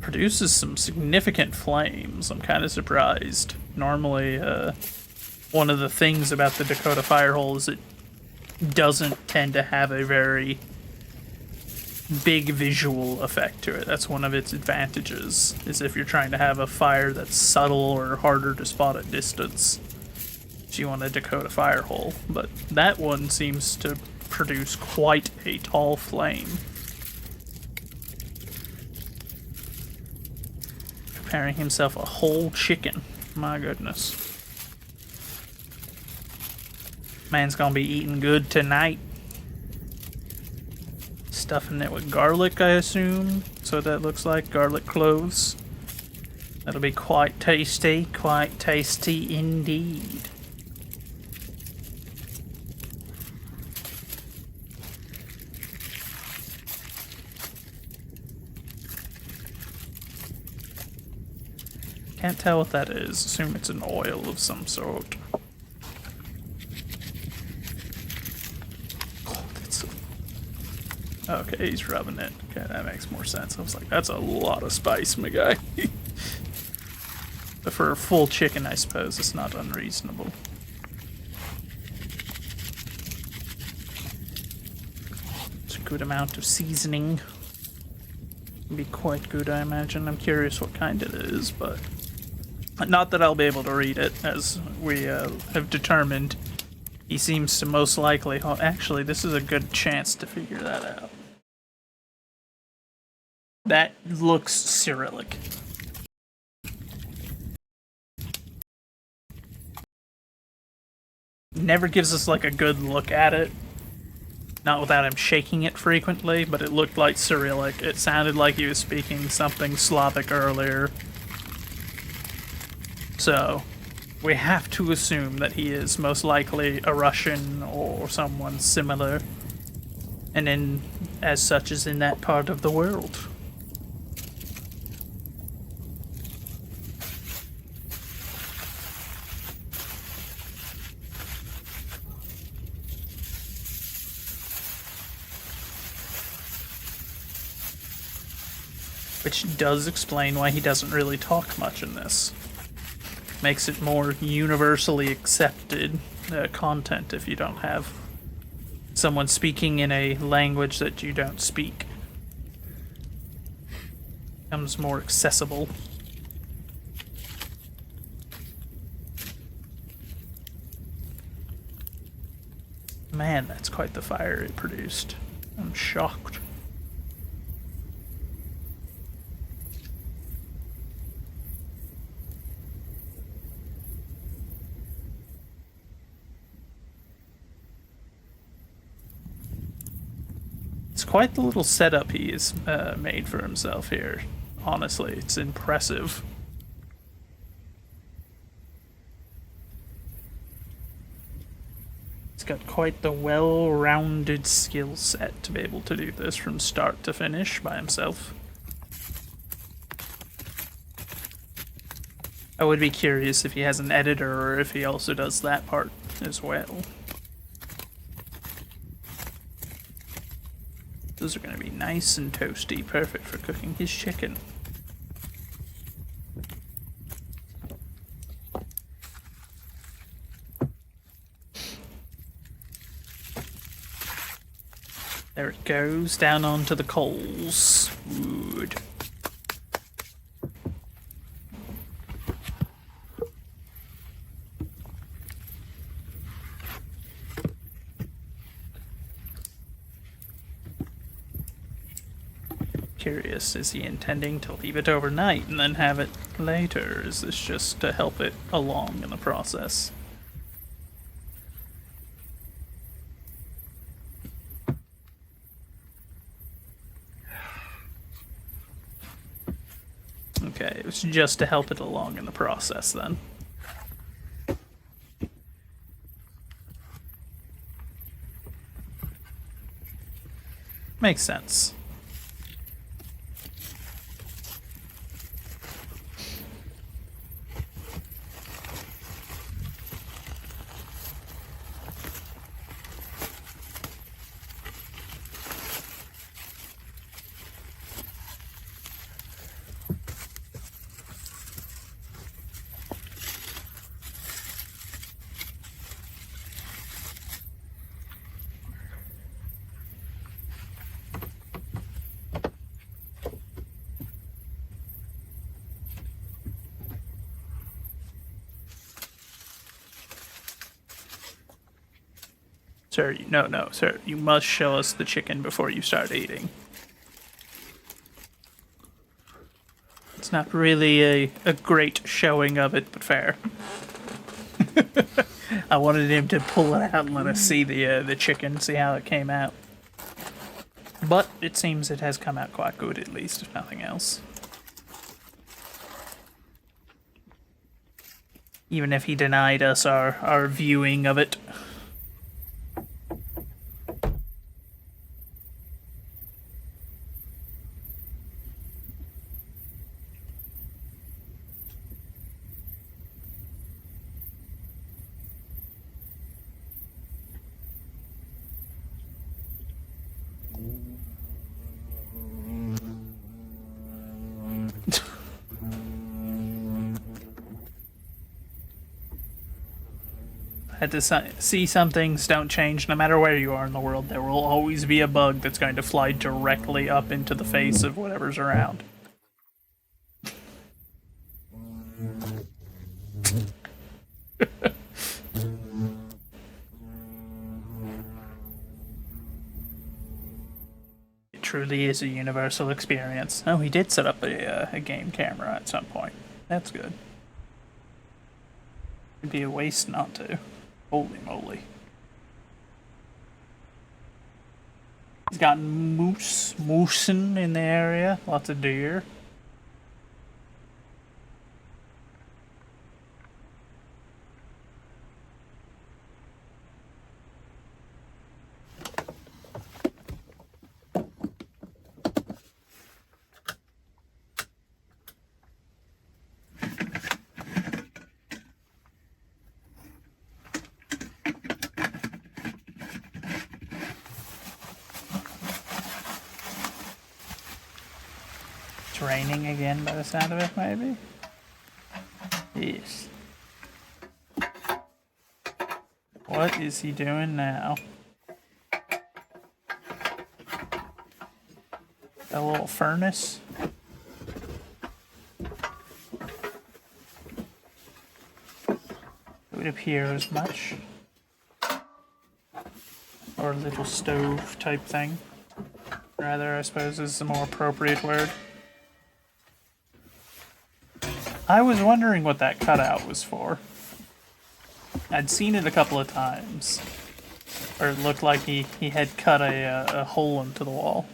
Produces some significant flames. I'm kind of surprised. Normally, one of the things about the Dakota fire hole is it doesn't tend to have a very big visual effect to it. That's one of its advantages, is if you're trying to have a fire that's subtle or harder to spot at distance. You want a Dakota fire hole, but that one seems to produce quite a tall flame. Preparing himself a whole chicken. My goodness. Man's gonna be eating good tonight. Stuffing it with garlic, I assume. So that looks like garlic cloves. That'll be quite tasty indeed. Can't tell what that is. Assume it's an oil of some sort. Oh, that's okay, he's rubbing it. Okay, that makes more sense. I was like, that's a lot of spice, my guy. But for a full chicken, I suppose it's not unreasonable. It's a good amount of seasoning. It'd be quite good, I imagine. I'm curious what kind it is, but not that I'll be able to read it, as we have determined. He seems to most likely... Oh, actually, this is a good chance to figure that out. That looks Cyrillic. Never gives us, like, a good look at it. Not without him shaking it frequently, but it looked like Cyrillic. It sounded like he was speaking something Slavic earlier. So, we have to assume that he is most likely a Russian or someone similar, and as such is in that part of the world. Which does explain why he doesn't really talk much in this. Makes it more universally accepted content if you don't have someone speaking in a language that you don't speak. Becomes more accessible. Man, that's quite the fire it produced. I'm shocked. It's quite the little setup he's made for himself here. Honestly, it's impressive. He's got quite the well-rounded skill set to be able to do this from start to finish by himself. I would be curious if he has an editor or if he also does that part as well. Those are going to be nice and toasty, perfect for cooking his chicken. There it goes, down onto the coals. Good. Curious, is he intending to leave it overnight and then have it later? Or is this just to help it along in the process? Okay, it was just to help it along in the process then. Makes sense. Sir, no, sir. You must show us the chicken before you start eating. It's not really a great showing of it, but fair. I wanted him to pull it out and let us see the chicken, see how it came out. But it seems it has come out quite good, at least, if nothing else. Even if he denied us our viewing of it. Had to see some things don't change no matter where you are in the world. There will always be a bug that's going to fly directly up into the face of whatever's around. It truly is a universal experience. Oh, he did set up a game camera at some point. That's good. It'd be a waste not to. Holy moly. He's got moosin in the area, lots of deer. Raining again by the sound of it, maybe? Yes. What is he doing now? A little furnace? It would appear as much. Or a little stove type thing. Rather, I suppose is the more appropriate word. I was wondering what that cutout was for. I'd seen it a couple of times. Or it looked like he had cut a hole into the wall.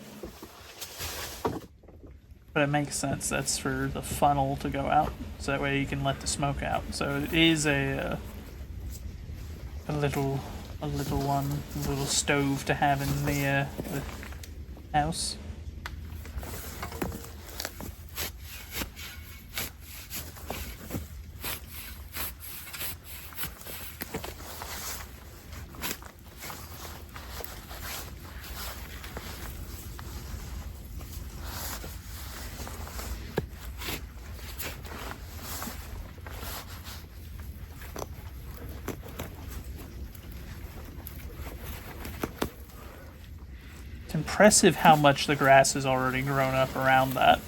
But it makes sense, that's for the funnel to go out. So that way you can let the smoke out. So it is a little one, a little stove to have in the house. It's impressive how much the grass has already grown up around that.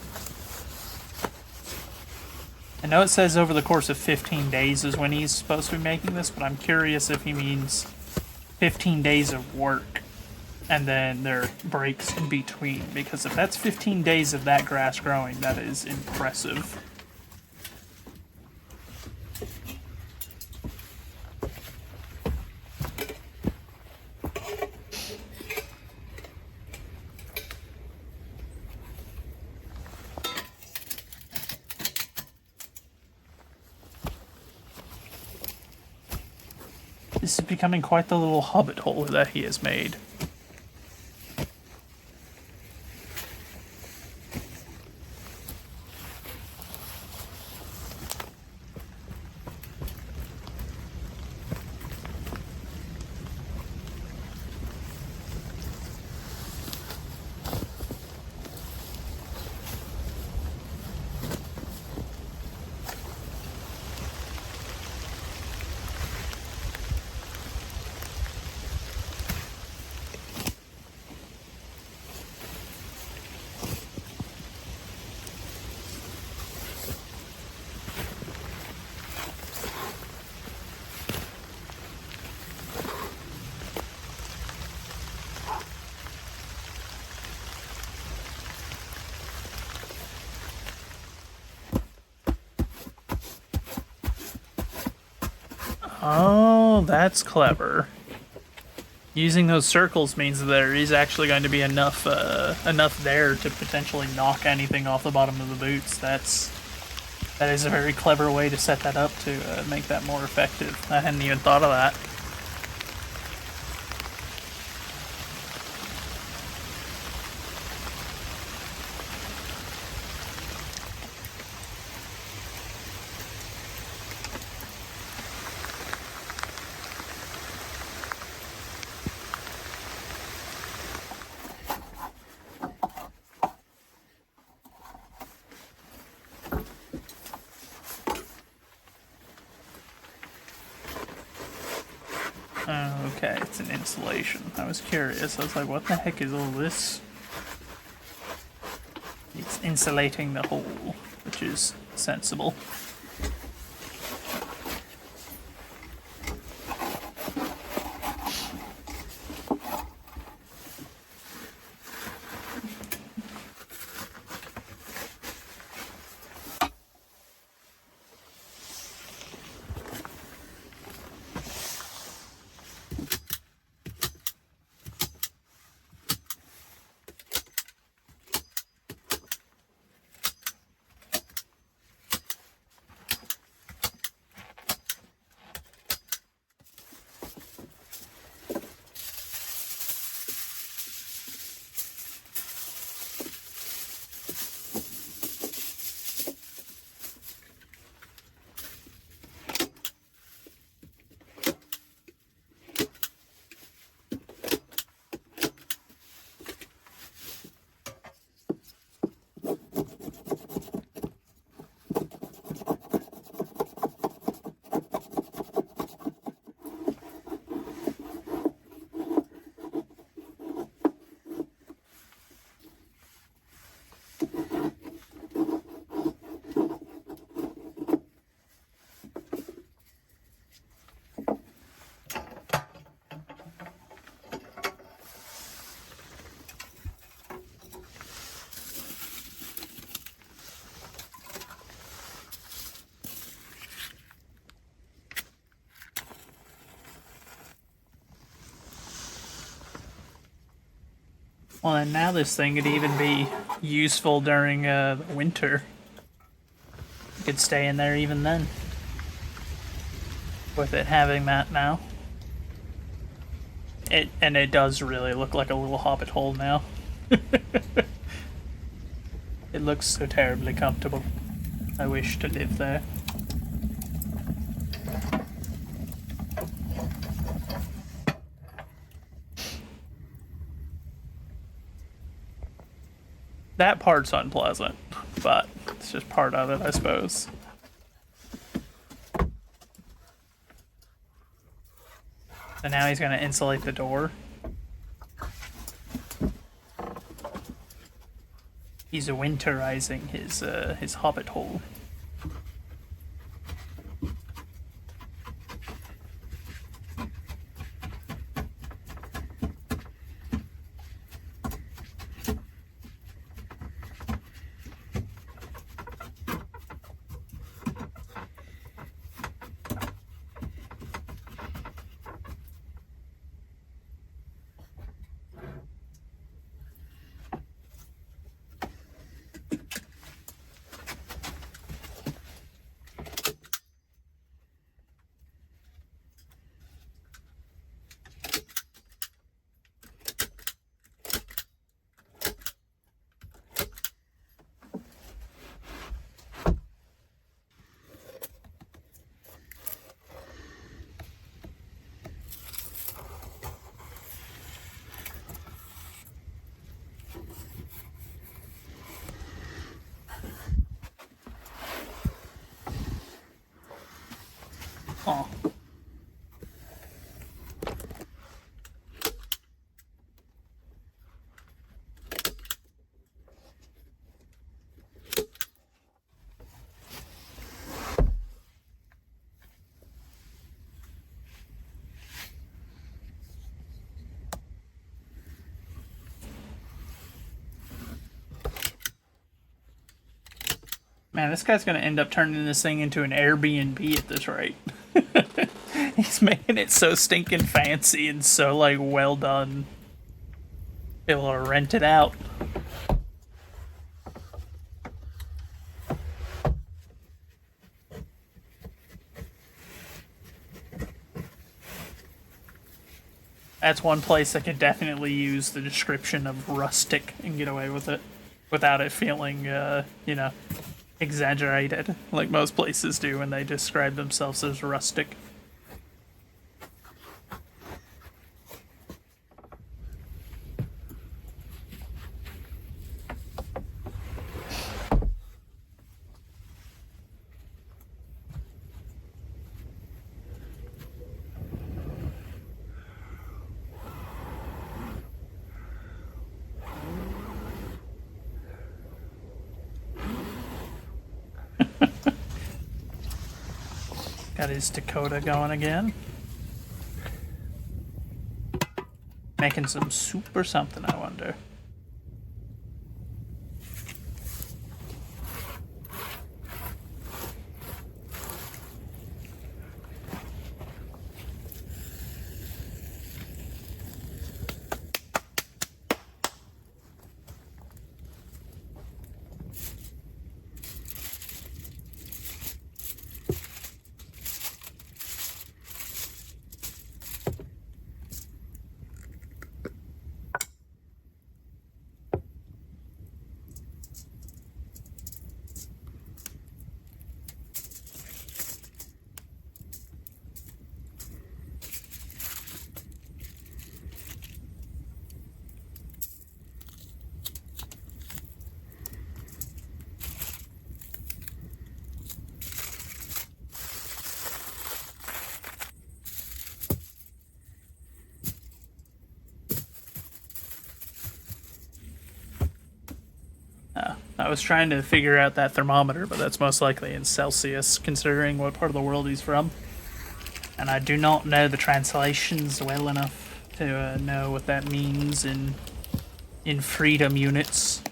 I know it says over the course of 15 days is when he's supposed to be making this, but I'm curious if he means 15 days of work and then there are breaks in between, because if that's 15 days of that grass growing, that is impressive. This is becoming quite the little hobbit hole that he has made. Oh, that's clever. Using those circles means that there is actually going to be enough there to potentially knock anything off the bottom of the boots. That is a very clever way to set that up to make that more effective. I hadn't even thought of that. Okay, it's an insulation. I was curious. I was like, what the heck is all this? It's insulating the hole, which is sensible. Well, and now this thing could even be useful during the winter. You could stay in there even then. With it having that now. And it does really look like a little hobbit hole now. It looks so terribly comfortable. I wish to live there. That part's unpleasant, but it's just part of it, I suppose. So now he's going to insulate the door. He's winterizing his hobbit hole. Oh. Man, this guy's gonna end up turning this thing into an Airbnb at this rate. He's making it so stinking fancy and so, like, well done. Be able to rent it out. That's one place that could definitely use the description of rustic and get away with it without it feeling, you know, exaggerated, like most places do when they describe themselves as rustic. Got his Dakota going again. Making some soup or something, I wonder. I was trying to figure out that thermometer, but that's most likely in Celsius, considering what part of the world he's from. And I do not know the translations well enough to know what that means in freedom units.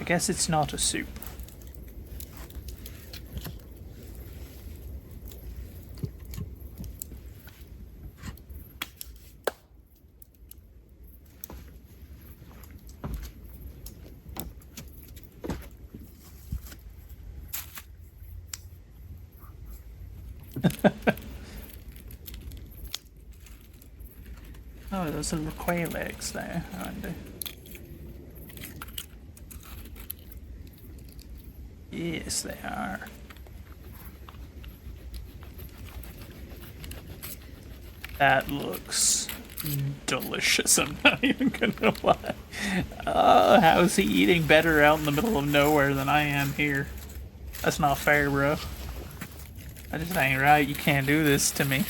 guess it's not a soup. Oh, those little quail eggs there, I wonder. Yes, they are. That looks delicious, I'm not even gonna lie. Oh, how is he eating better out in the middle of nowhere than I am here? That's not fair, bro. That just ain't right. You can't do this to me.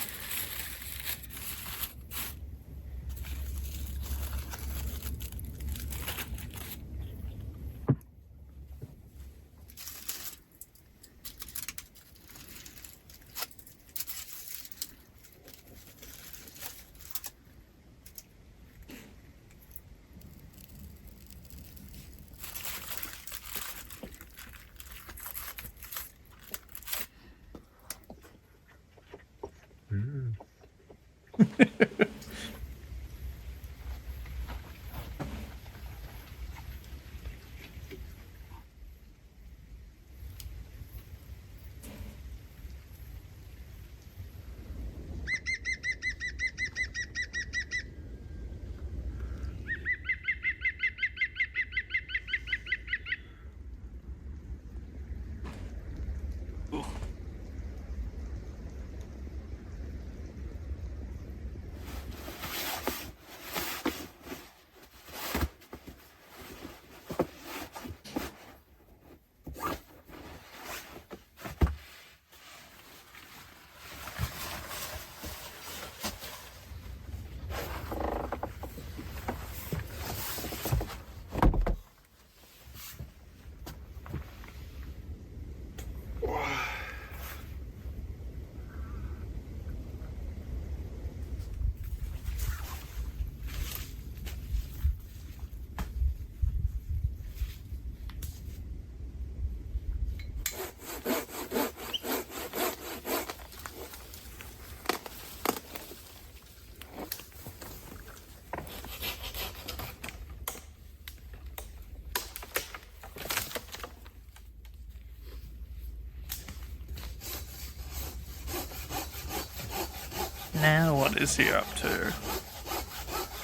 Now what is he up to?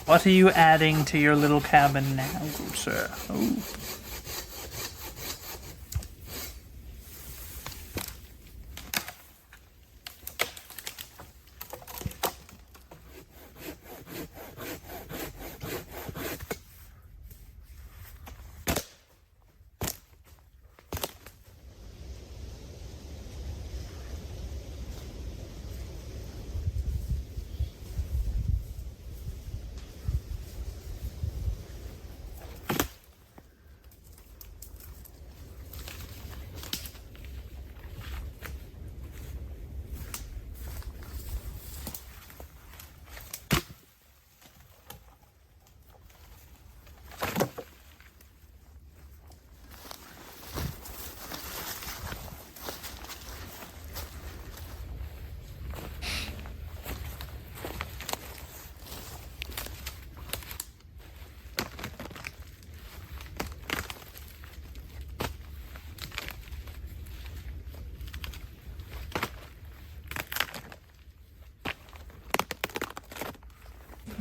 What are you adding to your little cabin now, good sir? Ooh.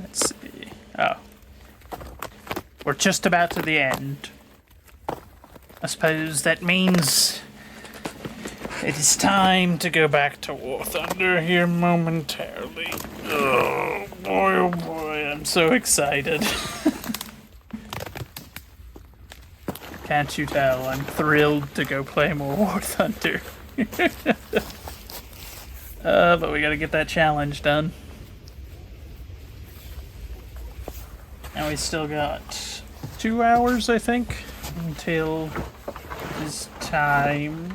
Let's see. Oh. We're just about to the end. I suppose that means it is time to go back to War Thunder here momentarily. Oh boy, I'm so excited. Can't you tell? I'm thrilled to go play more War Thunder. But we gotta get that challenge done. And we still got 2 hours, I think, until it's time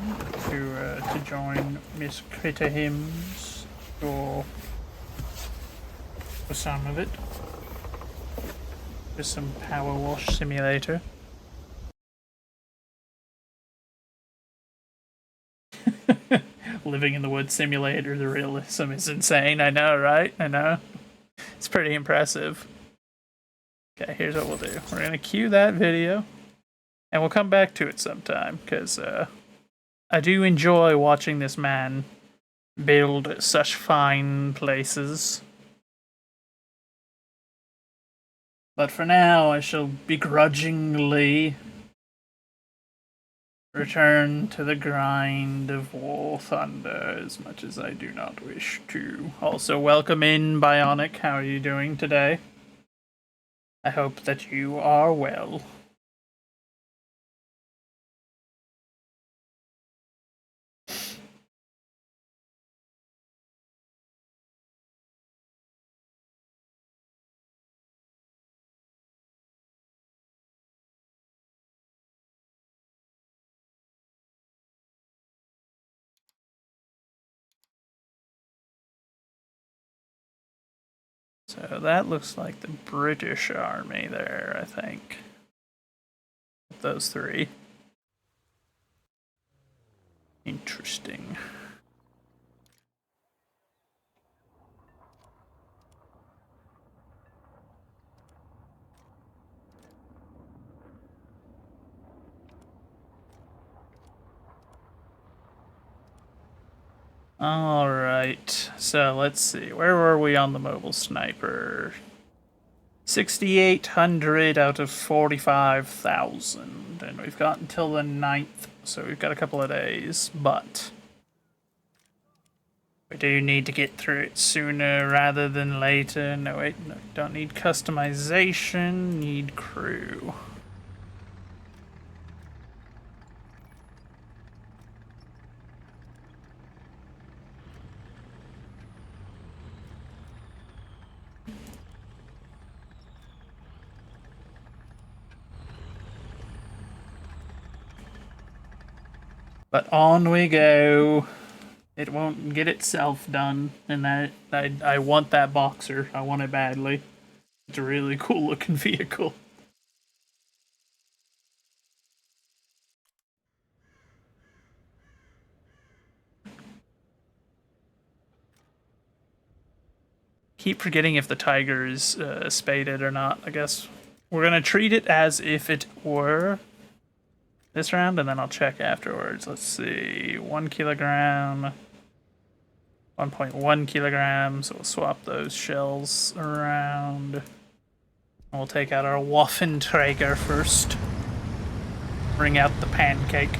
to join Miss Critter Hymns for some of it. For some Powerwash Simulator. Living in the Woods simulator, the realism is insane. I know, right? I know. It's pretty impressive. Okay, here's what we'll do. We're gonna cue that video, and we'll come back to it sometime, because I do enjoy watching this man build such fine places. But for now, I shall begrudgingly return to the grind of War Thunder, as much as I do not wish to. Also, welcome in, Bionic. How are you doing today? I hope that you are well. So that looks like the British Army there, I think. Those three. Interesting. Alright, so let's see. Where were we on the mobile sniper? 6,800 out of 45,000. And we've got until the 9th, so we've got a couple of days. But we do need to get through it sooner rather than later. No, wait, no, don't need customization, need crew. But on we go. It won't get itself done, and I want that Boxer. I want it badly. It's a really cool looking vehicle. Keep forgetting if the Tiger is spaded or not. I guess we're gonna treat it as if it were this round, and then I'll check afterwards. Let's see, 1 kilogram, 1.1 kilograms. So we'll swap those shells around. We'll take out our Waffenträger first. Bring out the pancake.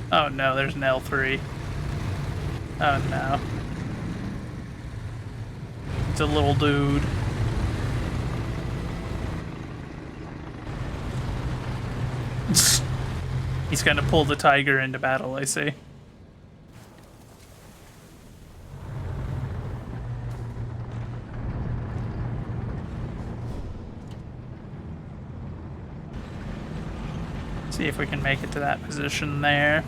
Oh no, there's an L3. Oh no. It's a little dude. He's gonna pull the Tiger into battle, I see. See if we can make it to that position there.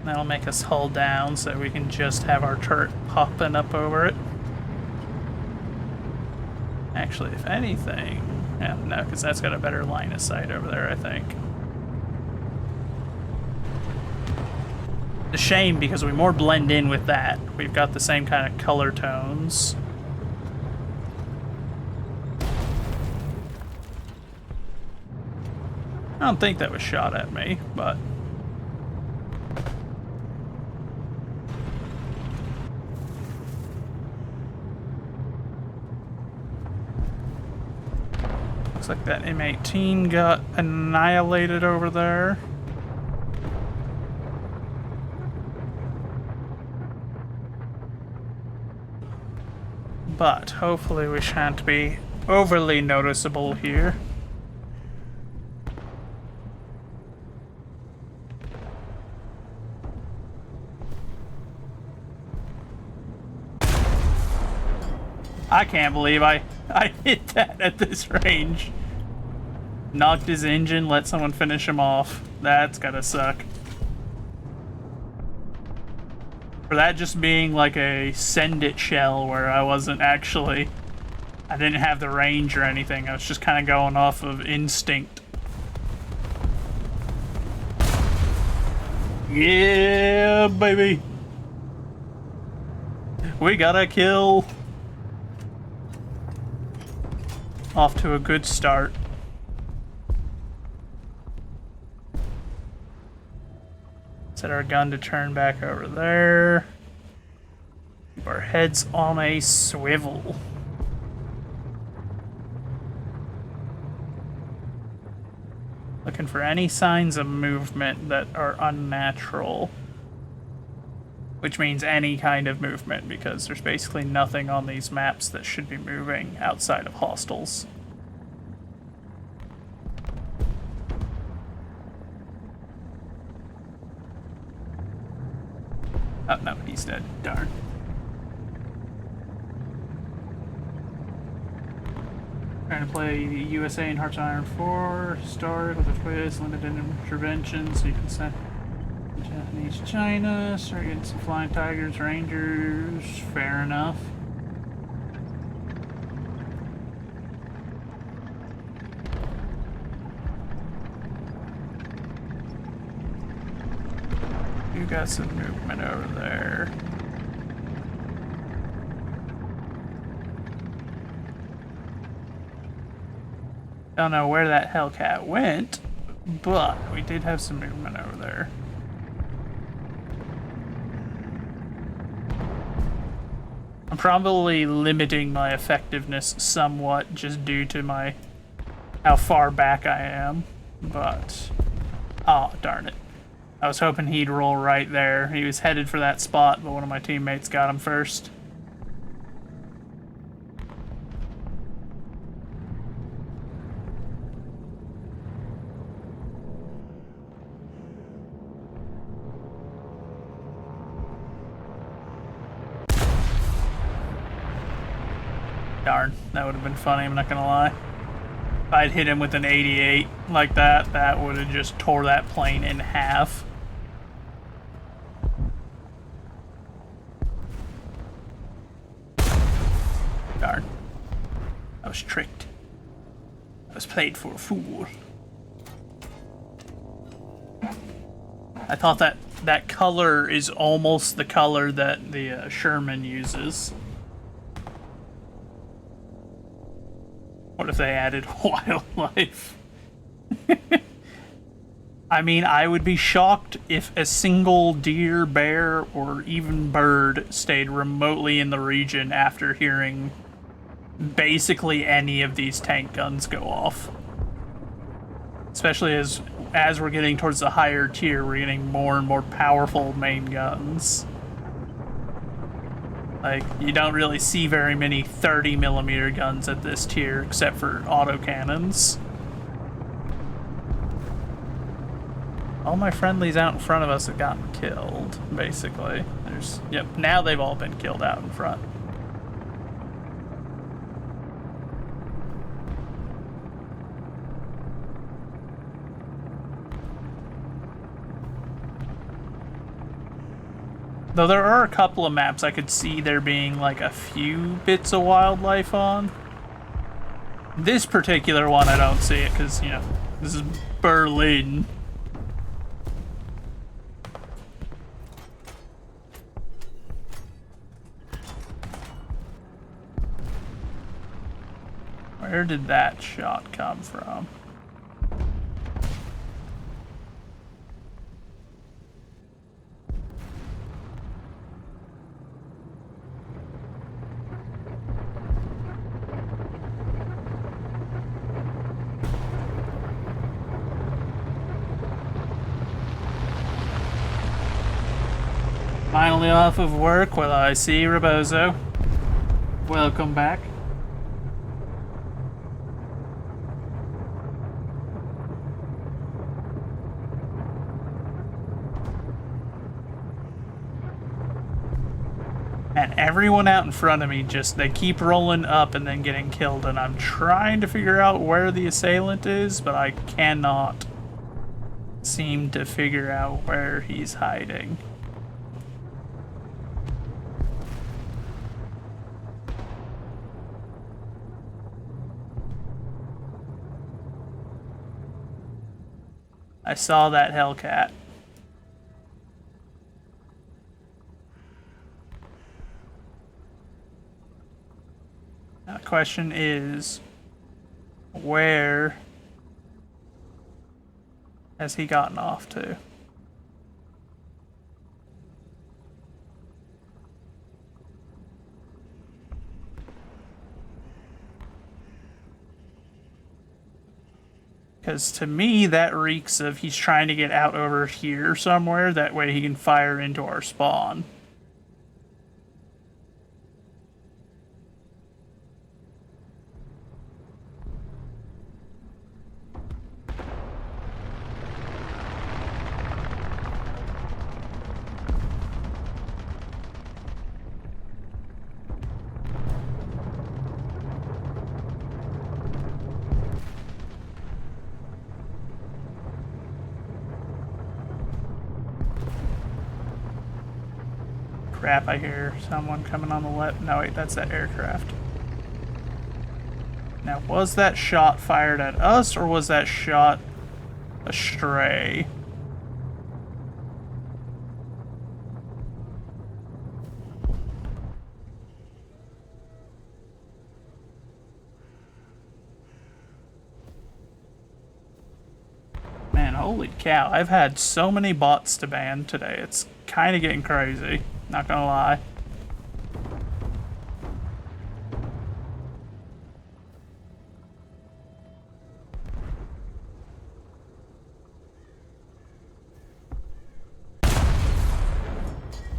That'll make us hull down so we can just have our turret popping up over it. Actually, if anything... Yeah, no, because that's got a better line of sight over there, I think. It's a shame because we more blend in with that. We've got the same kind of color tones. I don't think that was shot at me, but... Looks like that M18 got annihilated over there. But hopefully we shan't be overly noticeable here. I can't believe I hit that at this range. Knocked his engine, let someone finish him off. That's gotta suck. For that just being like a send it shell where I wasn't actually I didn't have the range or anything. I was just kind of going off of instinct. Yeah, baby. We got a kill. Off to a good start. Set our gun to turn back over there. Keep our heads on a swivel. Looking for any signs of movement that are unnatural. Which means any kind of movement, because there's basically nothing on these maps that should be moving outside of hostiles. Oh, no, he's dead. Darn. Trying to play USA in Hearts of Iron 4, historic with a twist, limited intervention, so you can send Japanese China, start getting some Flying Tigers, Rangers, fair enough. You got some movement over there. Don't know where that Hellcat went, but we did have some movement over there. I'm probably limiting my effectiveness somewhat just due to my how far back I am, but oh darn it. I was hoping he'd roll right there. He was headed for that spot, but one of my teammates got him first. Darn, that would have been funny, I'm not gonna lie. If I'd hit him with an 88 like that, that would have just tore that plane in half. Darn. I was tricked. I was played for a fool. I thought that color is almost the color that the Sherman uses. What if they added wildlife? I mean, I would be shocked if a single deer, bear, or even bird stayed remotely in the region after hearing basically any of these tank guns go off. Especially as we're getting towards the higher tier, we're getting more and more powerful main guns. Like, you don't really see very many 30mm guns at this tier, except for autocannons. All my friendlies out in front of us have gotten killed, basically. Yep, now they've all been killed out in front. Though there are a couple of maps I could see there being like a few bits of wildlife on. This particular one I don't see it because, you know, this is Berlin. Where did that shot come from? Finally off of work. Well, I see Rebozo. Welcome back. And everyone out in front of me they keep rolling up and then getting killed, and I'm trying to figure out where the assailant is, but I cannot seem to figure out where he's hiding. I saw that Hellcat. Now the question is, where has he gotten off to? Because to me, that reeks of he's trying to get out over here somewhere. That way he can fire into our spawn. Crap, I hear someone coming on the left. No, wait, that's that aircraft. Now, was that shot fired at us, or was that shot astray? Man, holy cow. I've had so many bots to ban today. It's kind of getting crazy. Not gonna lie.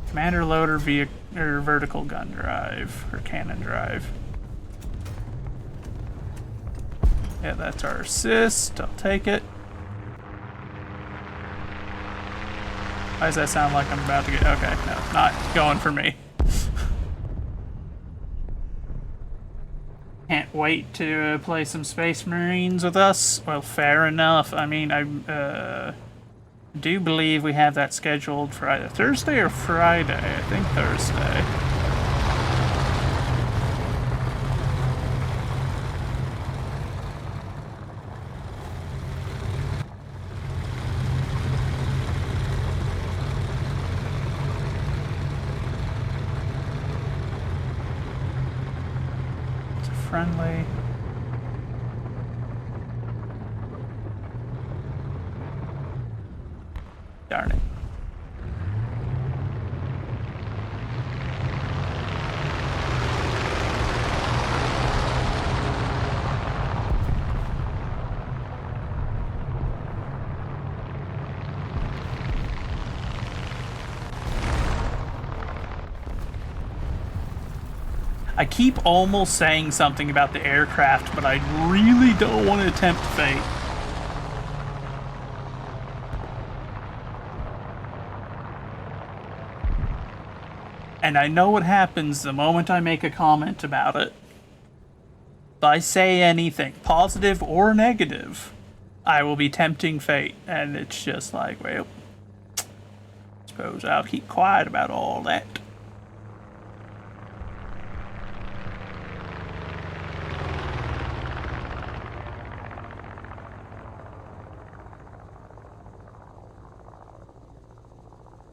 Commander loader via or vertical gun drive or cannon drive. Yeah, that's our assist. I'll take it. Why does that sound like I'm about to get... Okay, no, not going for me. Can't wait to play some Space Marines with us. Well, fair enough. I mean, I do believe we have that scheduled for either Thursday or Friday. I think Thursday. Friendly. Darn it. I keep almost saying something about the aircraft, but I really don't want to tempt fate. And I know what happens the moment I make a comment about it. If I say anything, positive or negative, I will be tempting fate. And it's just like, well, suppose I'll keep quiet about all that.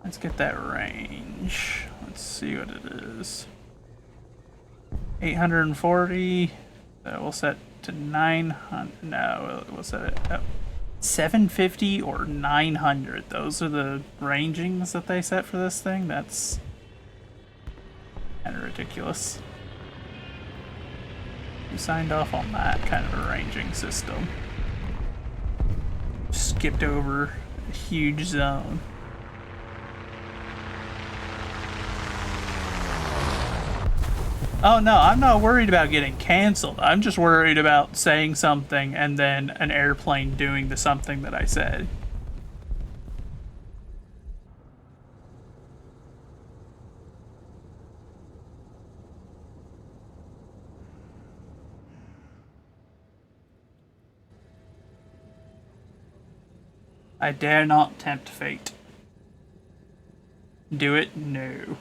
Let's get that range. Let's see what it is. 840. We'll set to 900. No, we'll set it up. 750 or 900. Those are the rangings that they set for this thing. That's kind of ridiculous. We signed off on that kind of a ranging system. Skipped over a huge zone. Oh no, I'm not worried about getting canceled. I'm just worried about saying something and then an airplane doing the something that I said. I dare not tempt fate. Do it? No.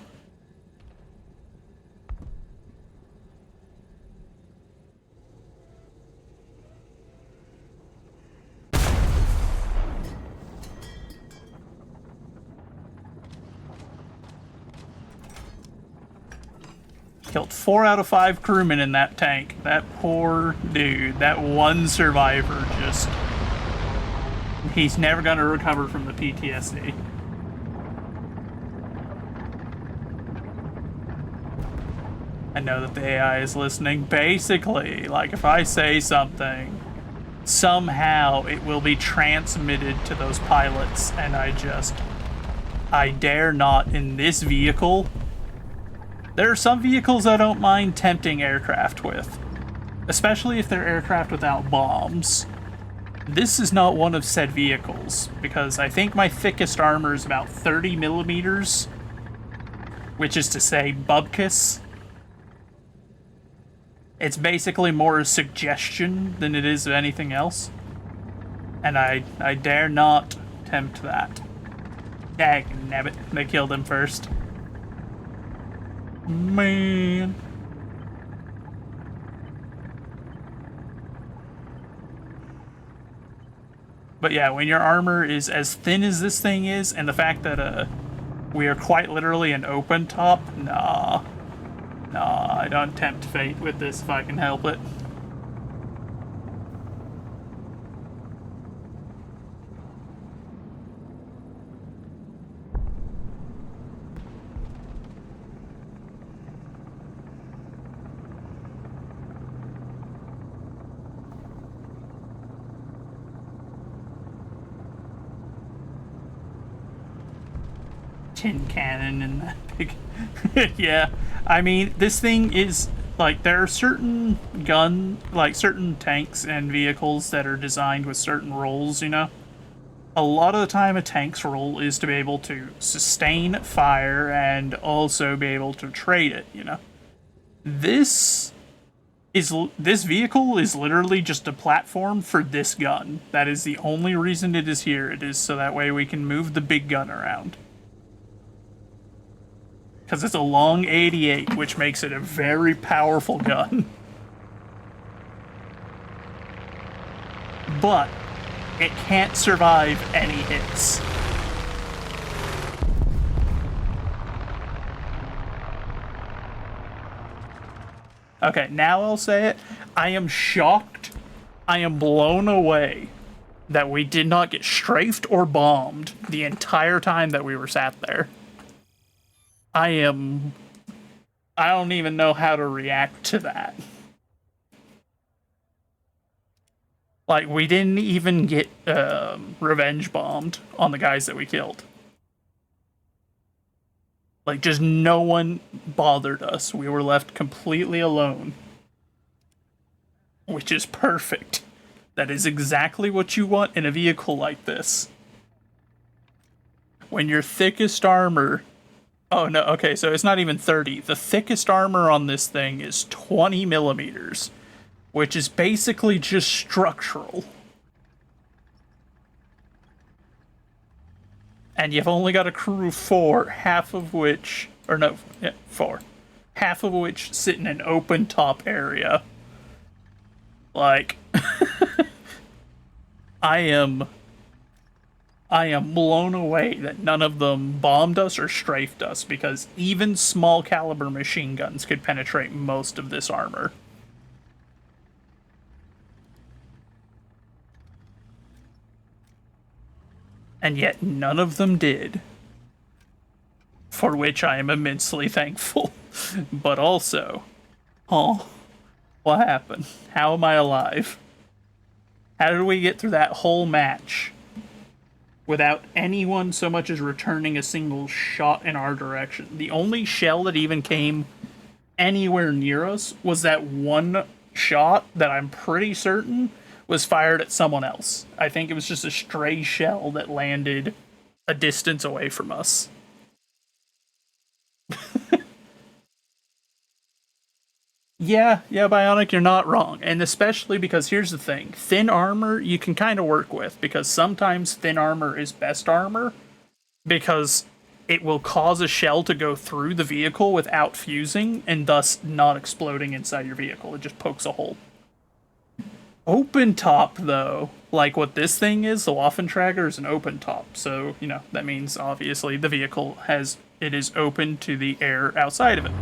Killed 4 out of 5 crewmen in that tank. That poor dude, that one survivor, just... He's never gonna recover from the PTSD. I know that the AI is listening. Basically, like, if I say something, somehow it will be transmitted to those pilots, and I dare not in this vehicle. There are some vehicles I don't mind tempting aircraft with, especially if they're aircraft without bombs. This is not one of said vehicles, because I think my thickest armor is about 30 millimeters, which is to say bubkiss. It's basically more a suggestion than it is anything else. And I dare not tempt that. Dagnabbit, they killed him first. Man. But yeah, when your armor is as thin as this thing is, and the fact that we are quite literally an open top, nah, I don't tempt fate with this if I can help it. Tin cannon and that big... Yeah, I mean, this thing is, like, there are certain certain tanks and vehicles that are designed with certain roles, you know? A lot of the time a tank's role is to be able to sustain fire and also be able to trade it, you know? This vehicle is literally just a platform for this gun. That is the only reason it is here. It is so that way we can move the big gun around. Because it's a long 88, which makes it a very powerful gun. But it can't survive any hits. Okay, now I'll say it. I am shocked. I am blown away that we did not get strafed or bombed the entire time that we were sat there. I don't even know how to react to that. Like, we didn't even get revenge bombed on the guys that we killed. Like, just no one bothered us. We were left completely alone. Which is perfect. That is exactly what you want in a vehicle like this. When your thickest armor... Oh, no, okay, so it's not even 30. The thickest armor on this thing is 20 millimeters, which is basically just structural. And you've only got a crew of 4, half of which... Or no, yeah, 4. Half of which sit in an open top area. Like... I am blown away that none of them bombed us or strafed us, because even small caliber machine guns could penetrate most of this armor. And yet none of them did. For which I am immensely thankful. But also, oh, what happened? How am I alive? How did we get through that whole match without anyone so much as returning a single shot in our direction? The only shell that even came anywhere near us was that one shot that I'm pretty certain was fired at someone else. I think it was just a stray shell that landed a distance away from us. Yeah, Bionic, you're not wrong. And especially because here's the thing. Thin armor you can kind of work with, because sometimes thin armor is best armor, because it will cause a shell to go through the vehicle without fusing, and thus not exploding inside your vehicle. It just pokes a hole. Open top, though, like what this thing is, the Waffentrager is an open top. So, you know, that means obviously the vehicle is open to the air outside of it.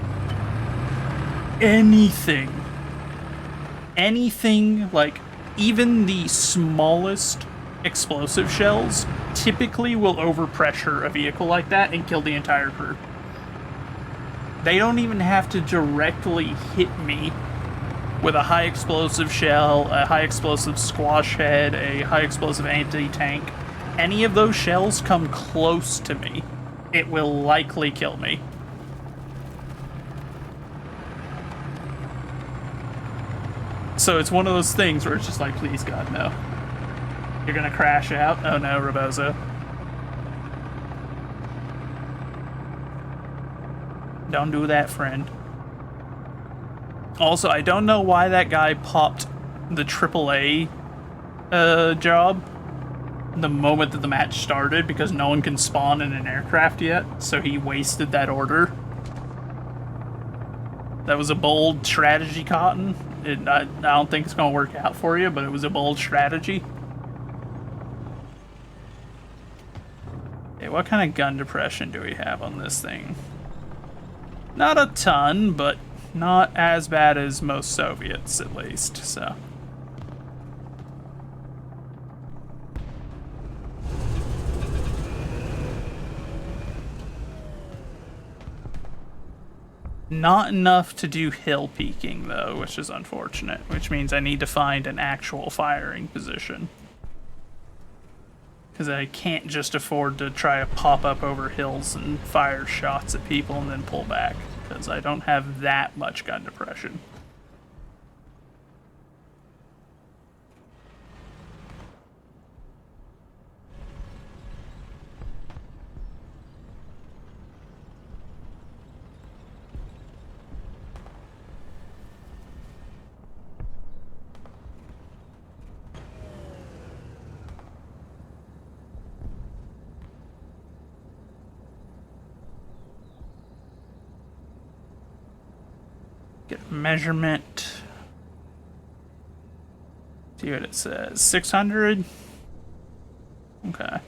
anything, like even the smallest explosive shells typically will overpressure a vehicle like that and kill the entire crew. They don't even have to directly hit me with a high explosive shell, a high explosive squash head, a high explosive anti-tank. Any of those shells come close to me, it will likely kill me. So it's one of those things where it's just like, please God, no. You're gonna crash out? Oh no, Rebozo. Don't do that, friend. Also, I don't know why that guy popped the AAA job the moment that the match started, because no one can spawn in an aircraft yet, so he wasted that order. That was a bold strategy, Cotton. I don't think it's going to work out for you, but it was a bold strategy. Okay, what kind of gun depression do we have on this thing? Not a ton, but not as bad as most Soviets, at least, so. Not enough to do hill peeking, though, which is unfortunate, which means I need to find an actual firing position. Because I can't just afford to try to pop up over hills and fire shots at people and then pull back, because I don't have that much gun depression. Get measurement. See what it says. 600? Okay.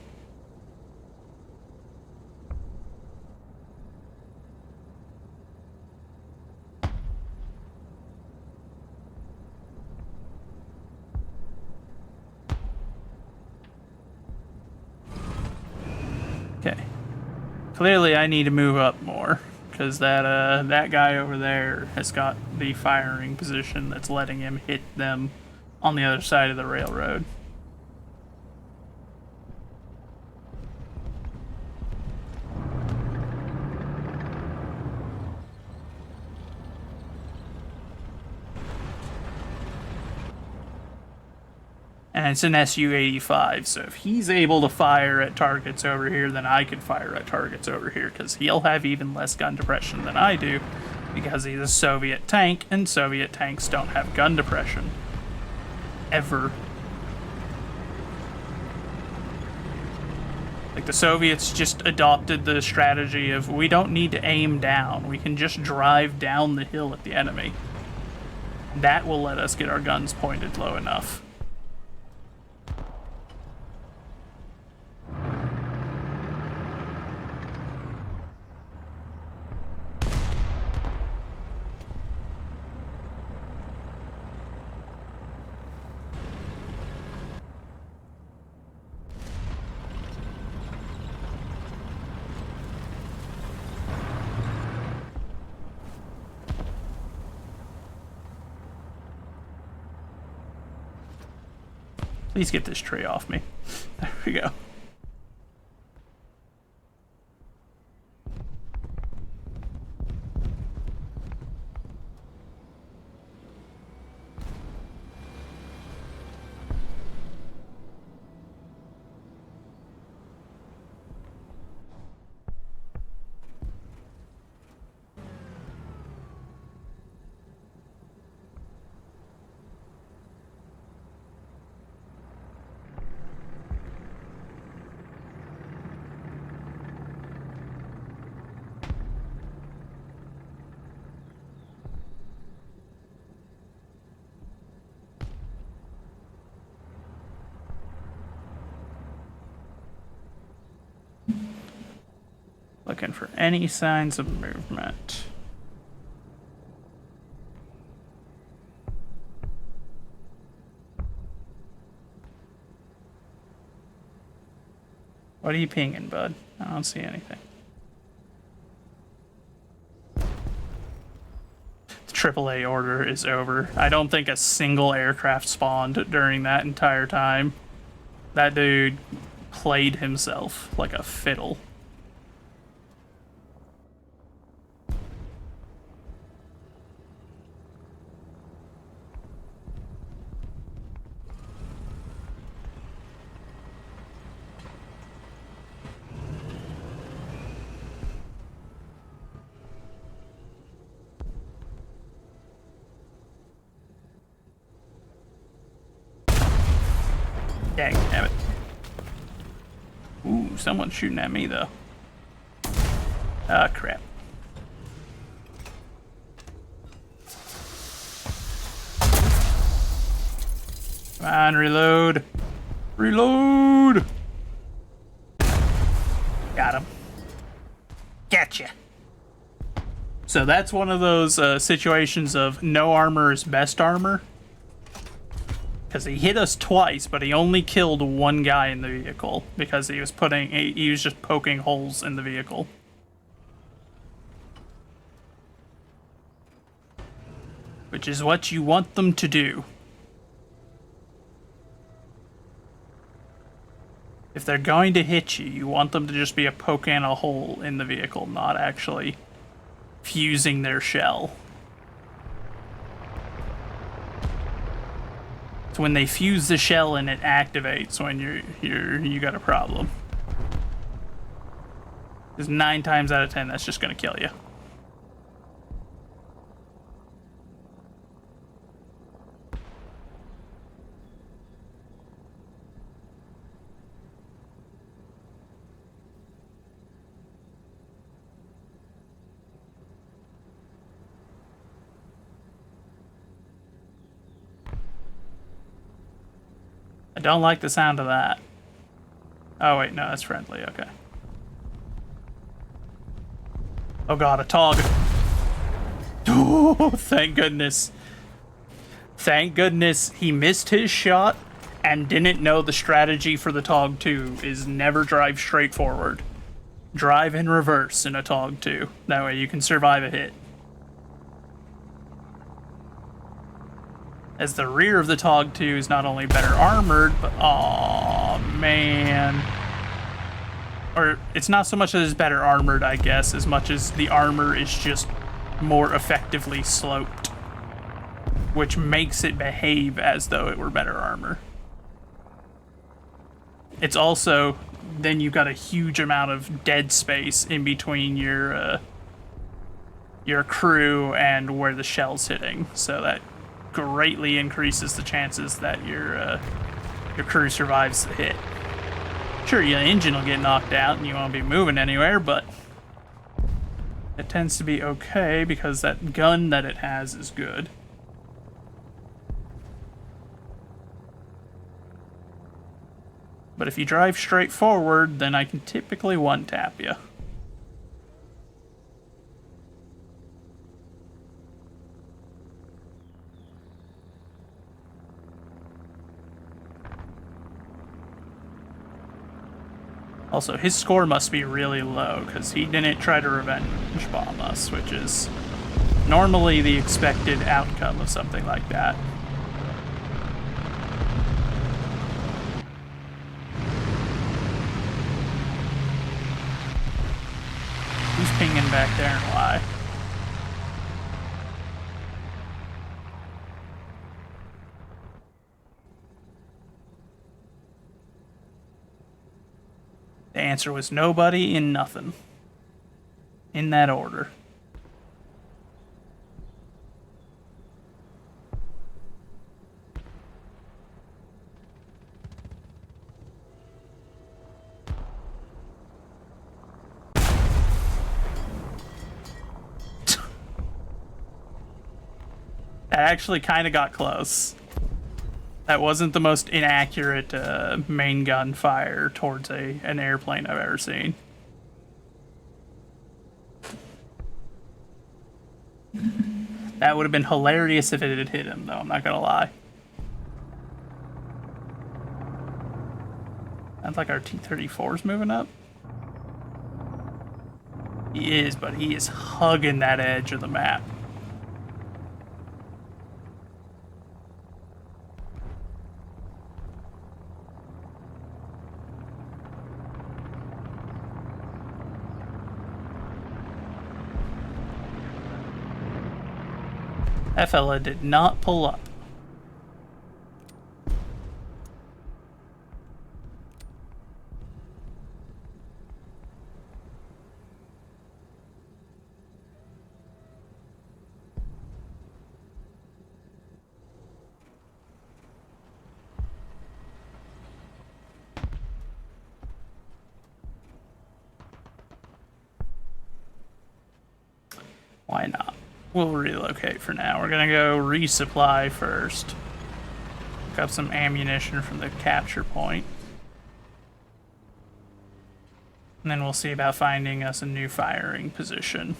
Okay. Clearly I need to move up more, because that guy over there has got the firing position that's letting him hit them on the other side of the railroad. And it's an Su-85, so if he's able to fire at targets over here, then I can fire at targets over here, because he'll have even less gun depression than I do, because he's a Soviet tank, and Soviet tanks don't have gun depression. Ever. Like, the Soviets just adopted the strategy of, we don't need to aim down, we can just drive down the hill at the enemy. That will let us get our guns pointed low enough. Please get this tree off me. There we go. Looking for any signs of movement. What are you pinging, bud? I don't see anything. The AAA order is over. I don't think a single aircraft spawned during that entire time. That dude played himself like a fiddle. Dang, damn it. Ooh, someone's shooting at me, though. Ah, crap. Come on, reload. Reload! Got him. Gotcha. So that's one of those situations of no armor is best armor. Because he hit us twice, but he only killed one guy in the vehicle because he was just poking holes in the vehicle. Which is what you want them to do. If they're going to hit you, you want them to just be poking a hole in the vehicle, not actually fusing their shell. So when they fuse the shell and it activates when you got a problem. Because 9 times out of 10, that's just gonna kill you. I don't like the sound of that. Oh wait, no, that's friendly, okay. Oh god, a TOG. Oh, thank goodness. Thank goodness he missed his shot and didn't know the strategy for the TOG 2 is never drive straight forward. Drive in reverse in a TOG 2. That way you can survive a hit. As the rear of the TOG 2 is not only better armored, but aw, man. Or it's not so much that it's better armored, I guess, as much as the armor is just more effectively sloped, which makes it behave as though it were better armor. It's also, then you've got a huge amount of dead space in between your crew and where the shell's hitting, so that greatly increases the chances that your crew survives the hit. Sure, your engine will get knocked out and you won't be moving anywhere, but it tends to be okay because that gun that it has is good. But if you drive straight forward, then I can typically one-tap you. Also, his score must be really low, because he didn't try to revenge bomb us, which is normally the expected outcome of something like that. Who's pinging back there and why? The answer was nobody and nothing. In that order. That actually kind of got close. That wasn't the most inaccurate main gun fire towards an airplane I've ever seen. That would have been hilarious if it had hit him, though, I'm not gonna lie. I Sounds like our T-34 is moving up. He is, but he is hugging that edge of the map. That fella did not pull up. Why not? We'll relocate for now. We're gonna go resupply first. Pick up some ammunition from the capture point. And then we'll see about finding us a new firing position.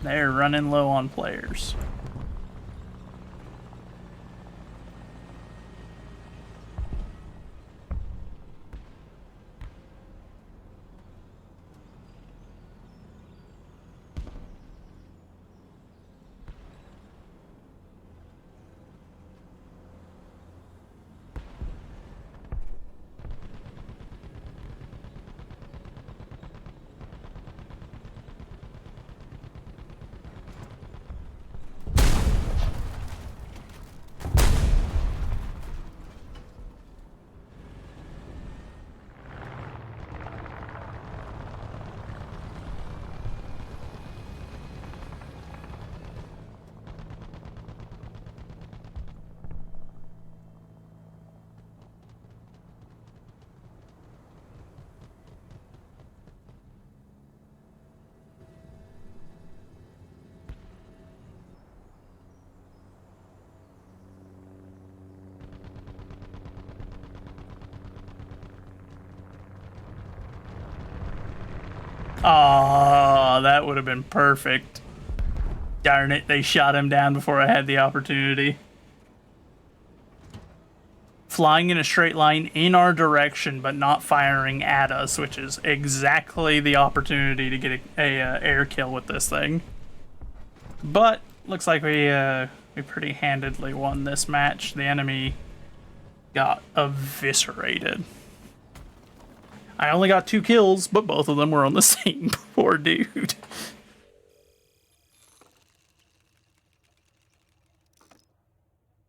They're running low on players. Oh, that would have been perfect. Darn it, they shot him down before I had the opportunity. Flying in a straight line in our direction, but not firing at us, which is exactly the opportunity to get a air kill with this thing. But looks like we pretty handedly won this match. The enemy got eviscerated. I only got 2 kills, but both of them were on the same poor dude.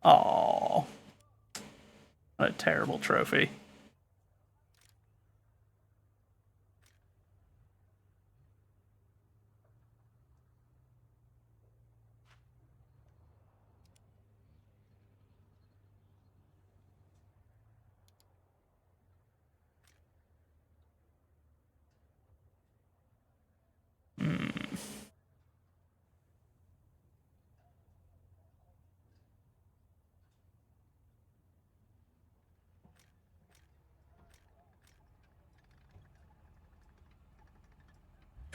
Aww. What a terrible trophy.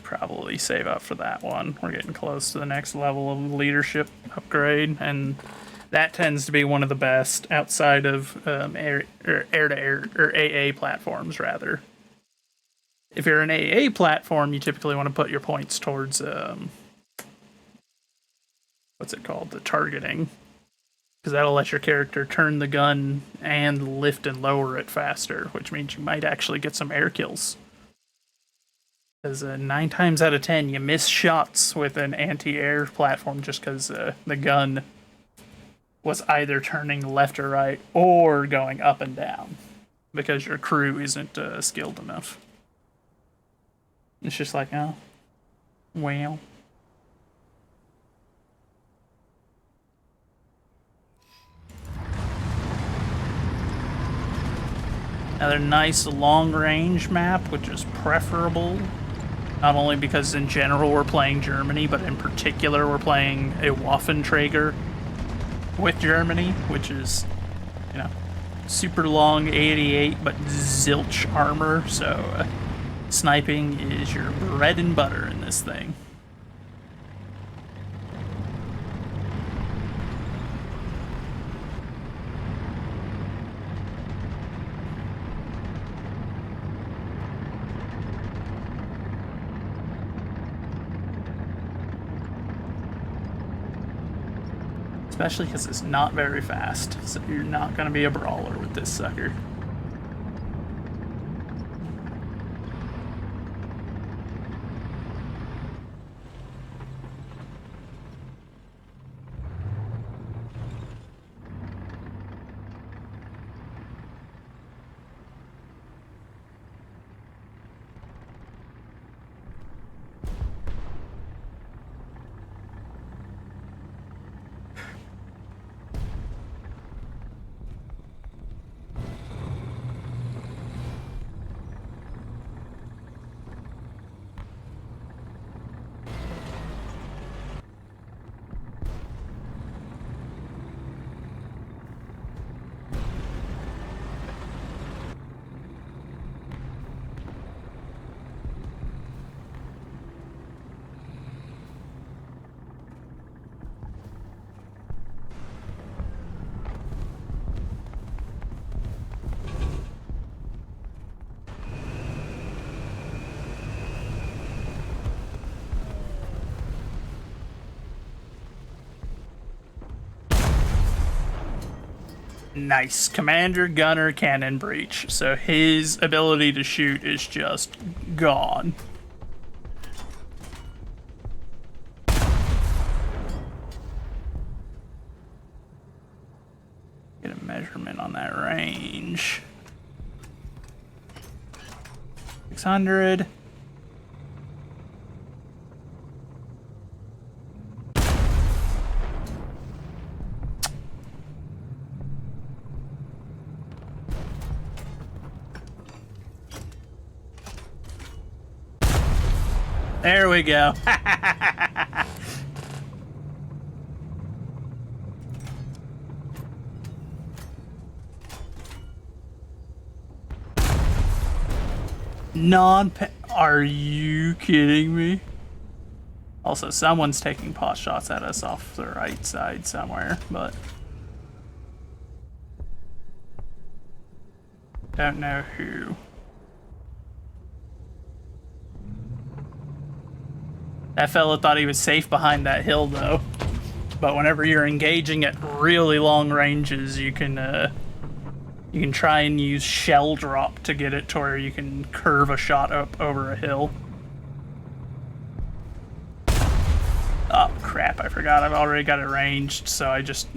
Probably save up for that one. We're getting close to the next level of leadership upgrade, and that tends to be one of the best outside of air-to-air, or AA platforms, rather. If you're an AA platform, you typically want to put your points towards, what's it called? The targeting. Because that'll let your character turn the gun and lift and lower it faster, which means you might actually get some air kills. Because 9 times out of 10, you miss shots with an anti-air platform just because the gun was either turning left or right or going up and down because your crew isn't skilled enough. It's just like, oh, well. Another nice long-range map, which is preferable. Not only because in general we're playing Germany, but in particular we're playing a Waffenträger with Germany, which is, you know, super long 88 but zilch armor, so sniping is your bread and butter in this thing. Especially because it's not very fast, so you're not going to be a brawler with this sucker. Nice. Commander, Gunner, Cannon, Breach. So his ability to shoot is just gone. Get a measurement on that range. 600. There we go. Are you kidding me? Also, someone's taking pot shots at us off the right side somewhere, but don't know who. That fella thought he was safe behind that hill, though. But whenever you're engaging at really long ranges, you can try and use shell drop to get it to where you can curve a shot up over a hill. Oh crap, I forgot I've already got it ranged, so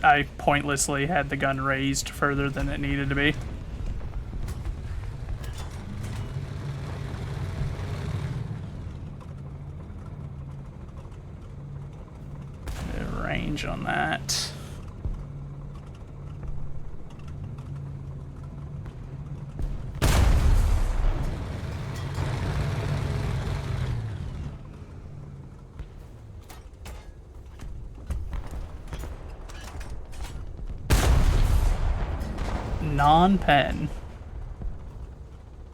I pointlessly had the gun raised further than it needed to be. Range on that. Non-pen.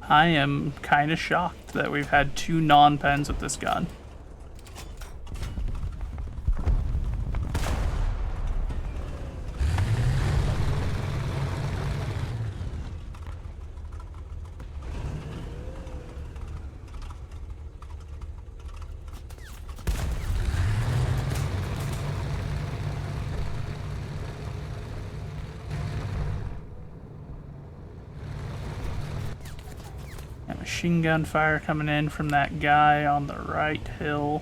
I am kind of shocked that we've had 2 non-pens with this gun. Machine gun fire coming in from that guy on the right hill,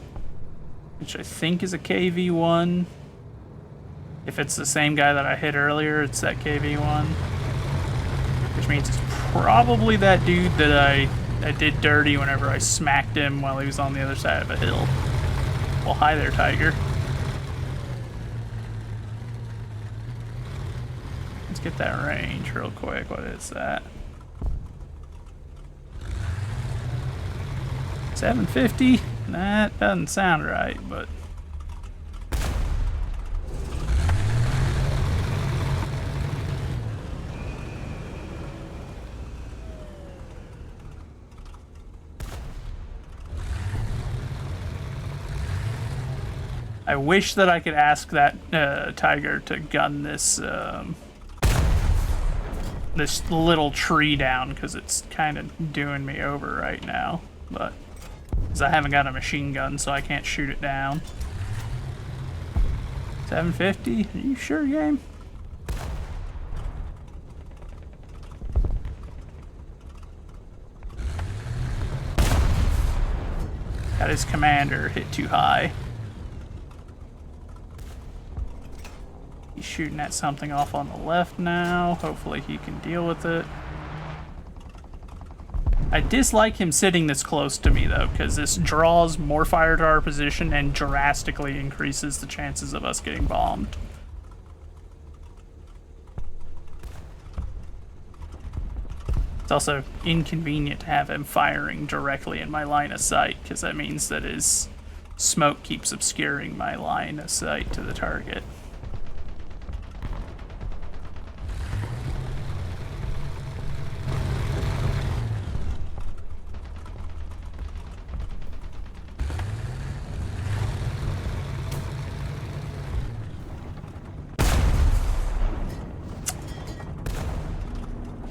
which I think is a KV-1. If it's the same guy that I hit earlier, it's that KV-1. Which means it's probably that dude that I did dirty whenever I smacked him while he was on the other side of a hill. Well, hi there, Tiger. Let's get that range real quick. What is that? 750? That doesn't sound right, but... I wish that I could ask that tiger to gun this this little tree down, because it's kind of doing me over right now. But because I haven't got a machine gun, so I can't shoot it down. 750? Are you sure, game? Got his commander hit too high. He's shooting at something off on the left now. Hopefully he can deal with it. I dislike him sitting this close to me though, because this draws more fire to our position and drastically increases the chances of us getting bombed. It's also inconvenient to have him firing directly in my line of sight, because that means that his smoke keeps obscuring my line of sight to the target.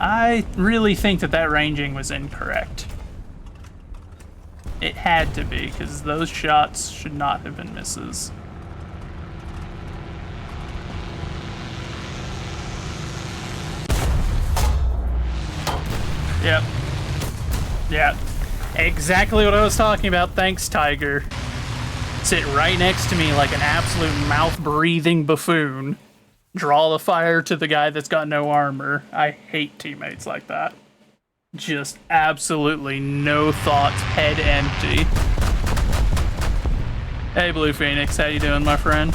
I really think that that ranging was incorrect. It had to be, because those shots should not have been misses. Yep. Yeah. Exactly what I was talking about. Thanks, Tiger. Sit right next to me like an absolute mouth-breathing buffoon. Draw the fire to the guy that's got no armor. I hate teammates like that. Just absolutely no thoughts, head empty. Hey, Blue Phoenix, how you doing, my friend?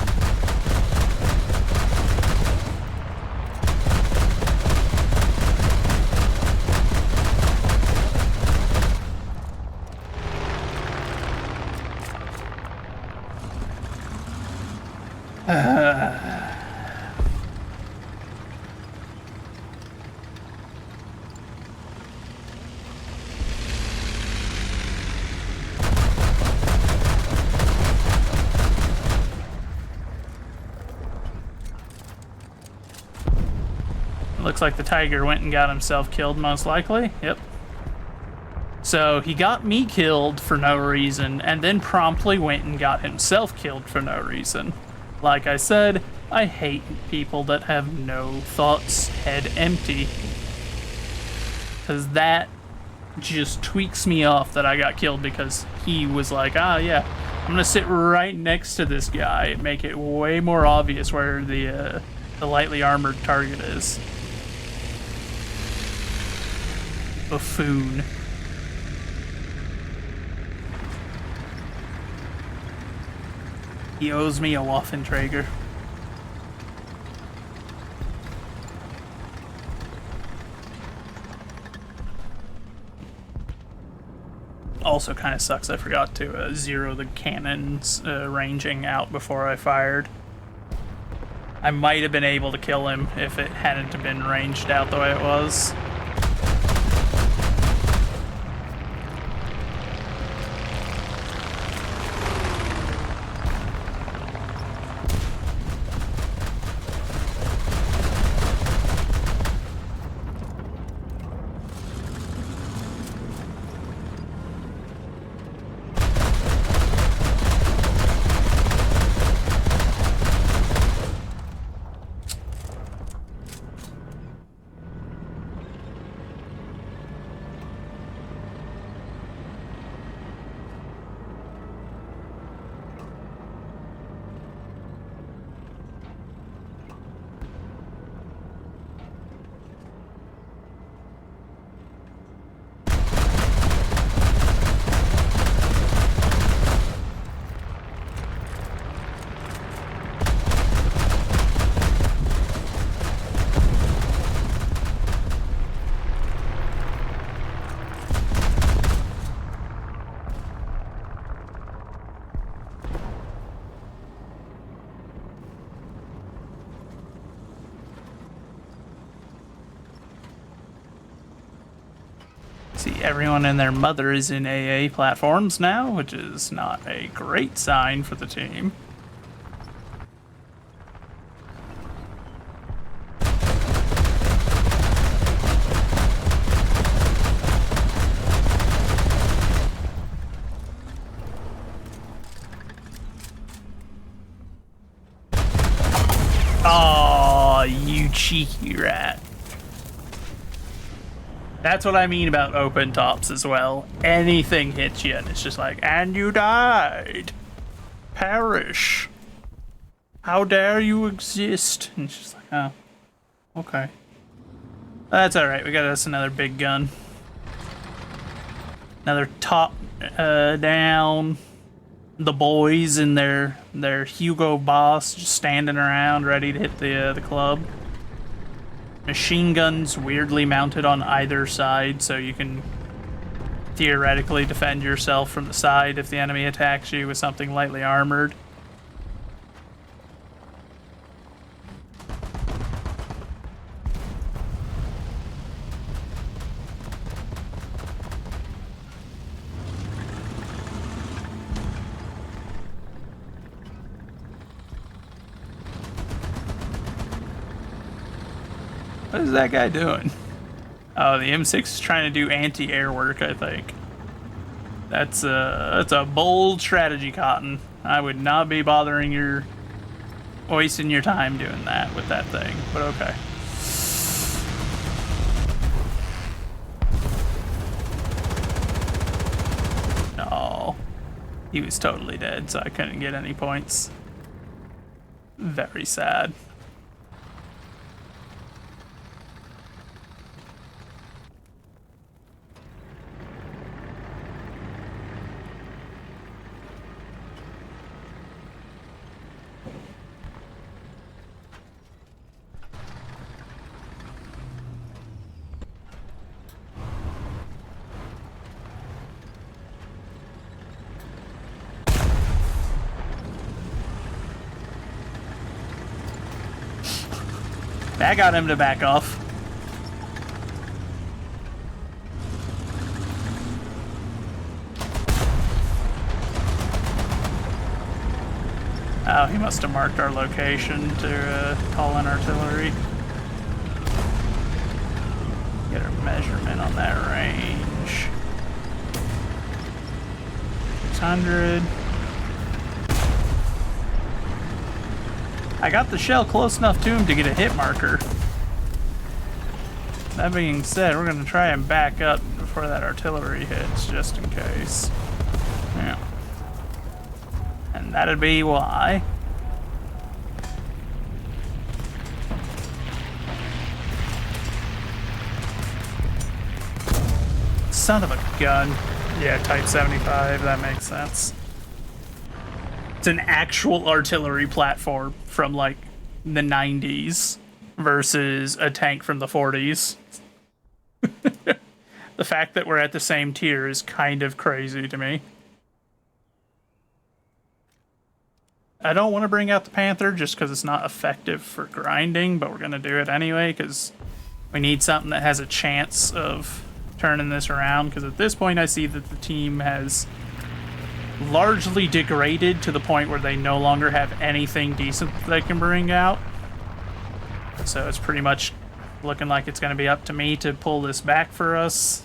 Looks like the tiger went and got himself killed, most likely. Yep. So he got me killed for no reason, and then promptly went and got himself killed for no reason. Like I said, I hate people that have no thoughts, head empty. Because that just tweaks me off that I got killed because he was like, ah, yeah, I'm gonna sit right next to this guy and make it way more obvious where the lightly armored target is. Buffoon. He owes me a Waffenträger. Also kind of sucks I forgot to zero the cannons ranging out before I fired. I might have been able to kill him if it hadn't been ranged out the way it was. See, everyone and their mother is in AA platforms now, which is not a great sign for the team. cheeky rat. That's what I mean about open tops as well. Anything hits you and it's just like, and you died. Perish. How dare you exist? And it's just like, oh, okay. That's alright, we got us another big gun. Another top down. The boys and their Hugo Boss just standing around ready to hit the club. Machine guns weirdly mounted on either side, so you can theoretically defend yourself from the side if the enemy attacks you with something lightly armored. What is that guy doing? Oh, the M6 is trying to do anti-air work, I think. That's a bold strategy, Cotton. I would not be wasting your time doing that with that thing, but okay. No. He was totally dead, so I couldn't get any points. Very sad. That got him to back off. Oh, he must have marked our location to call in artillery. Get a measurement on that range. 600. I got the shell close enough to him to get a hit marker. That being said, we're gonna try and back up before that artillery hits, just in case. Yeah. And that'd be why. Son of a gun. Yeah, Type 75, that makes sense. It's an actual artillery platform from like the 90s versus a tank from the 40s. The fact that we're at the same tier is kind of crazy to me. I don't want to bring out the Panther just because it's not effective for grinding, but we're going to do it anyway because we need something that has a chance of turning this around, because at this point I see that the team has largely degraded to the point where they no longer have anything decent that they can bring out. So it's pretty much looking like it's going to be up to me to pull this back for us,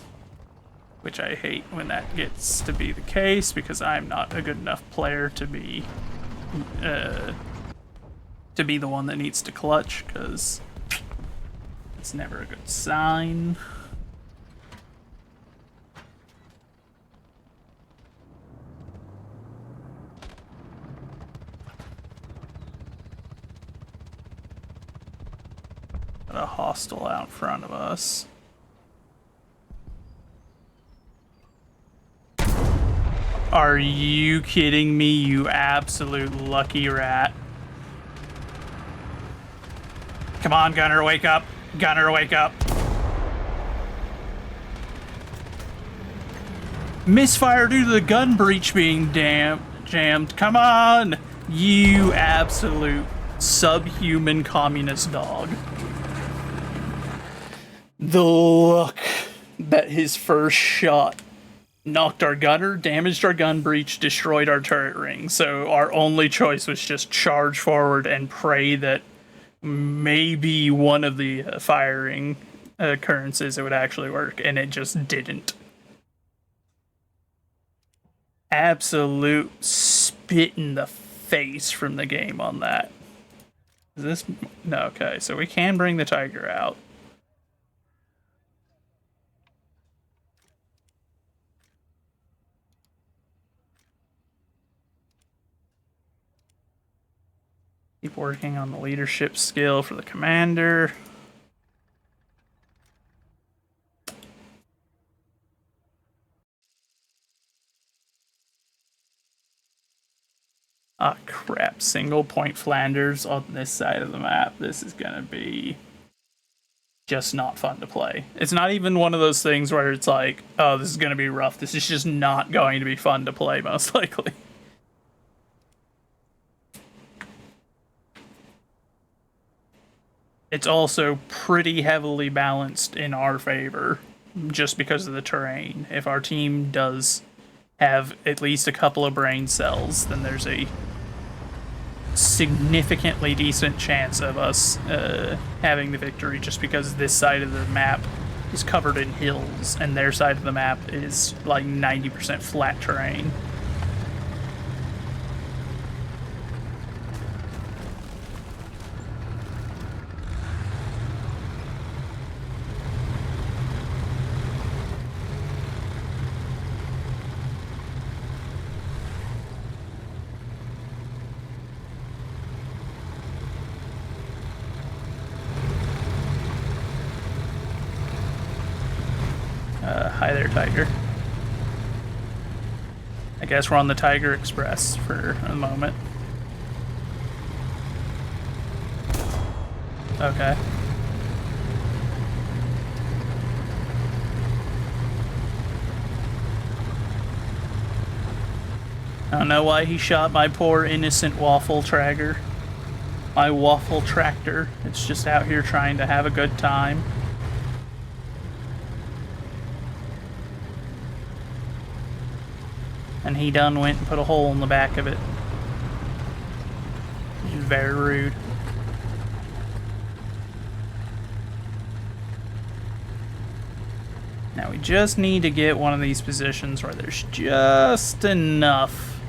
which I hate when that gets to be the case because I'm not a good enough player to be the one that needs to clutch, because it's never a good sign. Got a hostile out in front of us. Are you kidding me, you absolute lucky rat? Come on, Gunner, wake up. Gunner, wake up. Misfire due to the gun breach being jammed. Come on, you absolute subhuman communist dog. The luck that his first shot knocked our gunner, damaged our gun breach, destroyed our turret ring. So our only choice was just charge forward and pray that maybe one of the firing occurrences it would actually work, and it just didn't. Absolute spit in the face from the game on that. Is this... No, okay, so we can bring the tiger out. Keep working on the leadership skill for the commander. Ah, crap. Single point Flanders on this side of the map. This is gonna be just not fun to play. It's not even one of those things where it's like, oh, this is gonna be rough. This is just not going to be fun to play, most likely. It's also pretty heavily balanced in our favor, just because of the terrain. If our team does have at least a couple of brain cells, then there's a significantly decent chance of us having the victory, just because this side of the map is covered in hills, and their side of the map is like 90% flat terrain. Hi there, Tiger. I guess we're on the Tiger Express for a moment. Okay. I don't know why he shot my poor innocent waffle tragger. My waffle tractor. It's just out here trying to have a good time. And he done went and put a hole in the back of it. Which is very rude. Now we just need to get one of these positions where there's just enough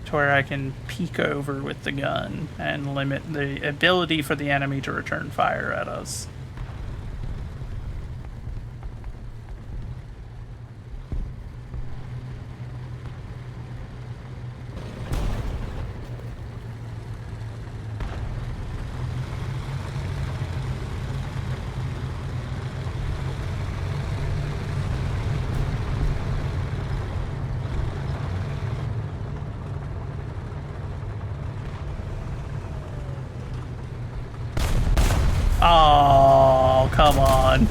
to where I can peek over with the gun and limit the ability for the enemy to return fire at us. Oh, come on.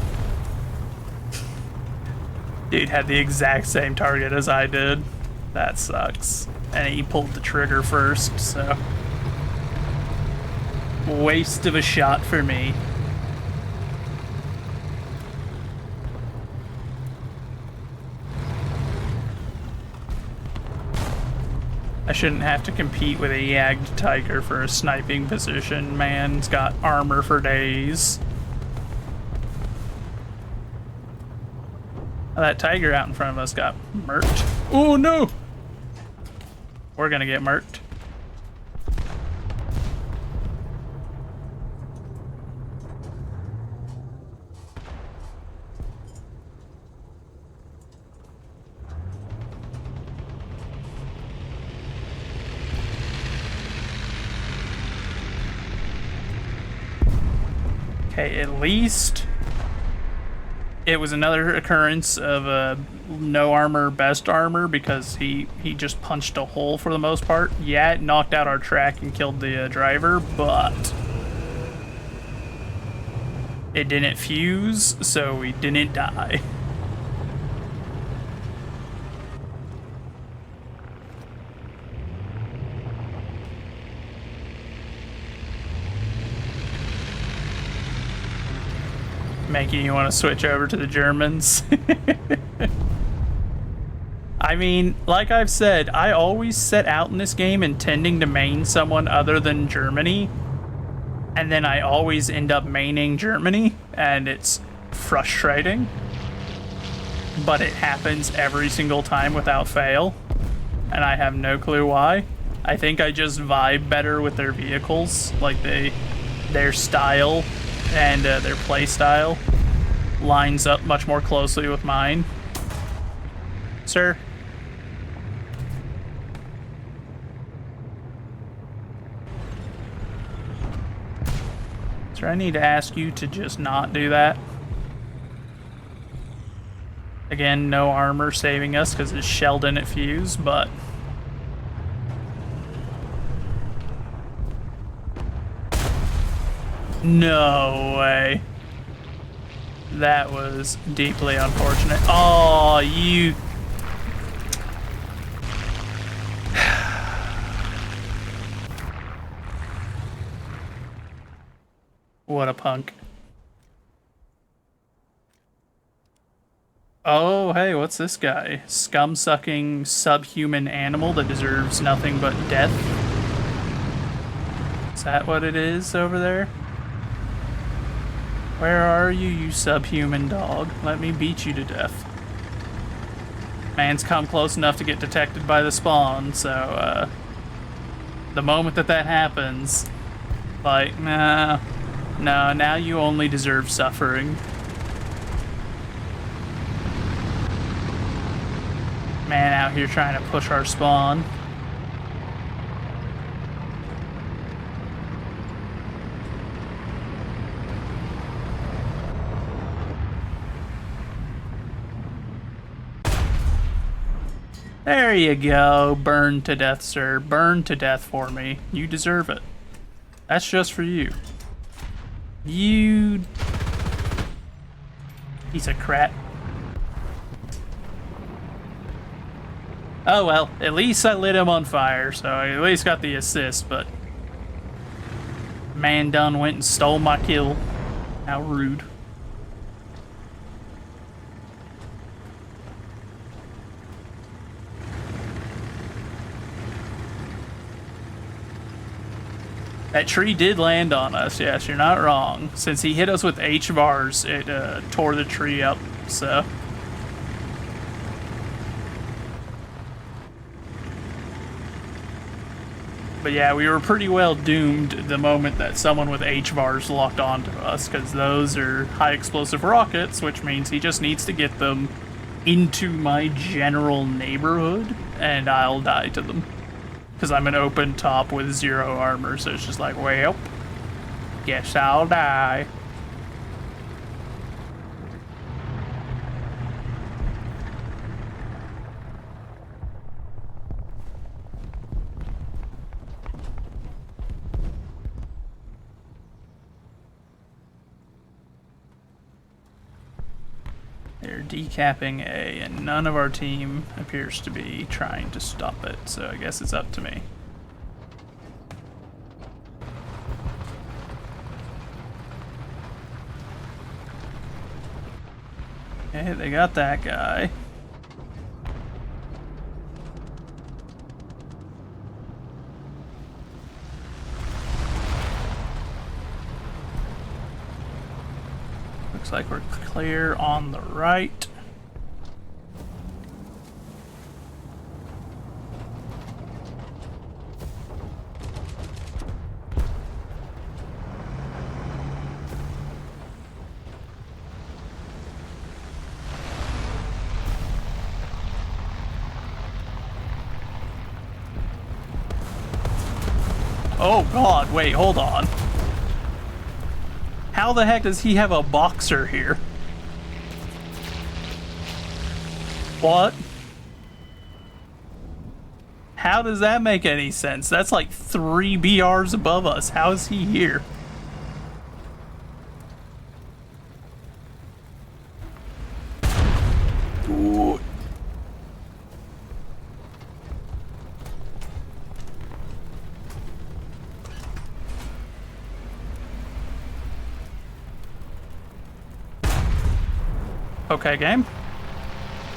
Dude had the exact same target as I did. That sucks. And he pulled the trigger first, so... Waste of a shot for me. I shouldn't have to compete with a yagged tiger for a sniping position. Man's got armor for days. Oh, that tiger out in front of us got murked. Oh no! We're gonna get murked. Okay, at least it was another occurrence of no armor, best armor, because he just punched a hole for the most part. Yeah, it knocked out our track and killed the driver, but it didn't fuse, so we didn't die. Making you want to switch over to the Germans. I mean, like I've said, I always set out in this game intending to main someone other than Germany, and then I always end up maining Germany, and it's frustrating, but it happens every single time without fail, and I have no clue why. I think I just vibe better with their vehicles. Like, their style and their play style lines up much more closely with mine. Sir? Sir, I need to ask you to just not do that. Again, no armor saving us because his shell didn't fuse, but... No way. That was deeply unfortunate. Oh, you... What a punk. Oh, hey, what's this guy? Scum-sucking subhuman animal that deserves nothing but death? Is that what it is over there? Where are you, you subhuman dog? Let me beat you to death. Man's come close enough to get detected by the spawn, so, the moment that happens, like, nah, no, now you only deserve suffering. Man out here trying to push our spawn. There you go. Burn to death, sir. Burn to death for me. You deserve it. That's just for you. You... piece of crap. Oh well, at least I lit him on fire, so I at least got the assist, but... man done went and stole my kill. How rude. That tree did land on us, yes, you're not wrong. Since he hit us with H-bars, it tore the tree up, so... But yeah, we were pretty well doomed the moment that someone with H-bars locked onto us, because those are high explosive rockets, which means he just needs to get them into my general neighborhood, and I'll die to them. Because I'm an open top with 0 armor, so it's just like, well, guess I'll die. They're decapping A, and none of our team appears to be trying to stop it, so I guess it's up to me. Okay, they got that guy. Looks like we're clear on the right. Oh god, wait, hold on. How the heck does he have a boxer here? What? How does that make any sense? That's like 3 BRs above us. How is he here? Ooh. Okay, game.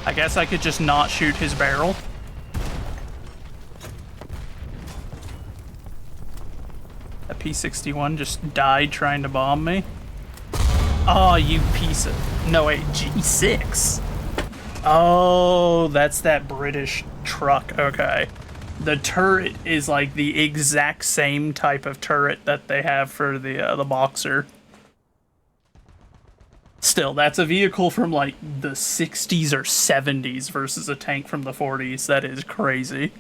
I guess I could just not shoot his barrel. That P-61 just died trying to bomb me. Oh, you piece of... No, wait, G6. Oh, that's that British truck. Okay. the turret is like the exact same type of turret that they have for the Boxer. Still, that's a vehicle from like the 60s or 70s versus a tank from the 40s. That is crazy.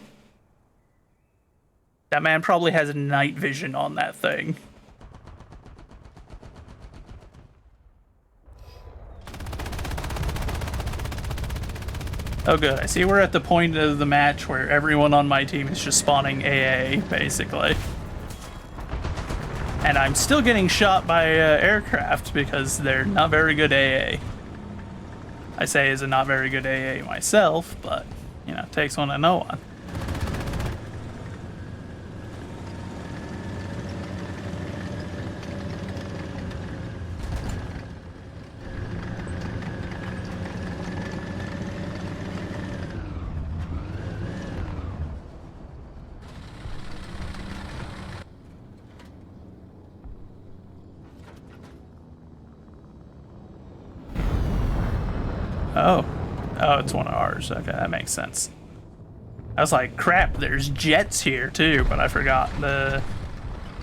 That man probably has night vision on that thing. Oh good, I see we're at the point of the match where everyone on my team is just spawning AA, basically. And I'm still getting shot by aircraft because they're not very good AA. I say as a not very good AA myself, but, you know, it takes one to know one. Oh. Oh, it's one of ours. Okay, that makes sense. I was like, crap, there's jets here too, but I forgot. The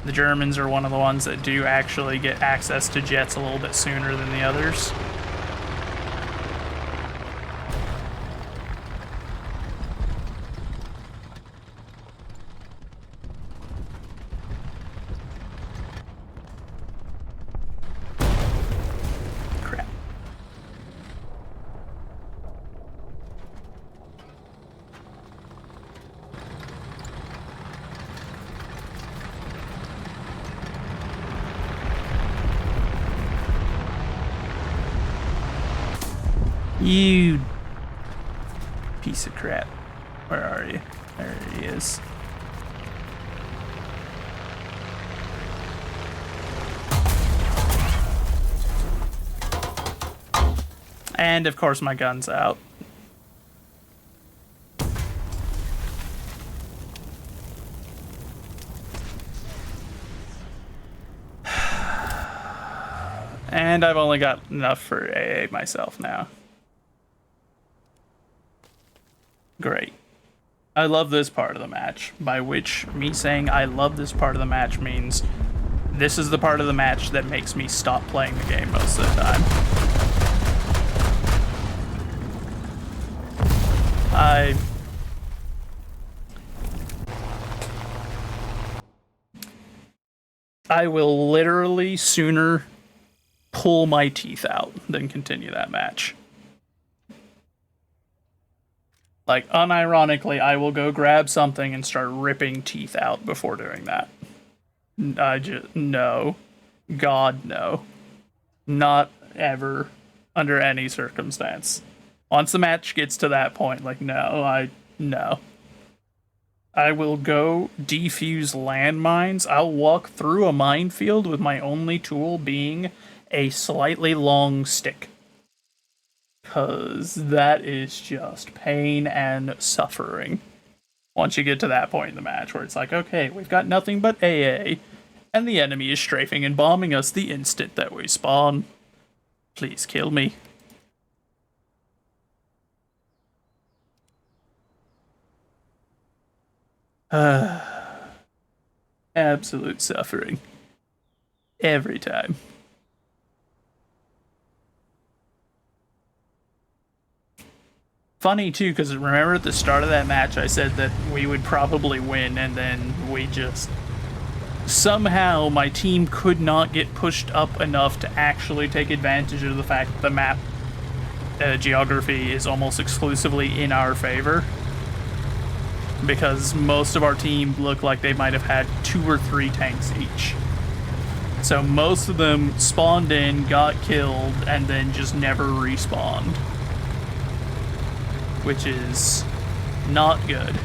Germans are one of the ones that do actually get access to jets a little bit sooner than the others. You piece of crap. Where are you? There he is. And of course my gun's out. And I've only got enough for AA myself now. Great. I love this part of the match, by which me saying I love this part of the match means this is the part of the match that makes me stop playing the game most of the time. I will literally sooner pull my teeth out than continue that match. Like, unironically, I will go grab something and start ripping teeth out before doing that. No. God, no. Not ever, under any circumstance. Once the match gets to that point, like, no. I will go defuse landmines. I'll walk through a minefield with my only tool being a slightly long stick. Because that is just pain and suffering. Once you get to that point in the match where it's like, okay, we've got nothing but AA, and the enemy is strafing and bombing us the instant that we spawn. Please kill me. Absolute suffering. Every time. Funny too, because remember at the start of that match I said that we would probably win, and then we just... Somehow my team could not get pushed up enough to actually take advantage of the fact that the map geography is almost exclusively in our favor. Because most of our team looked like they might have had 2 or 3 tanks each. So most of them spawned in, got killed, and then just never respawned. Which is not good.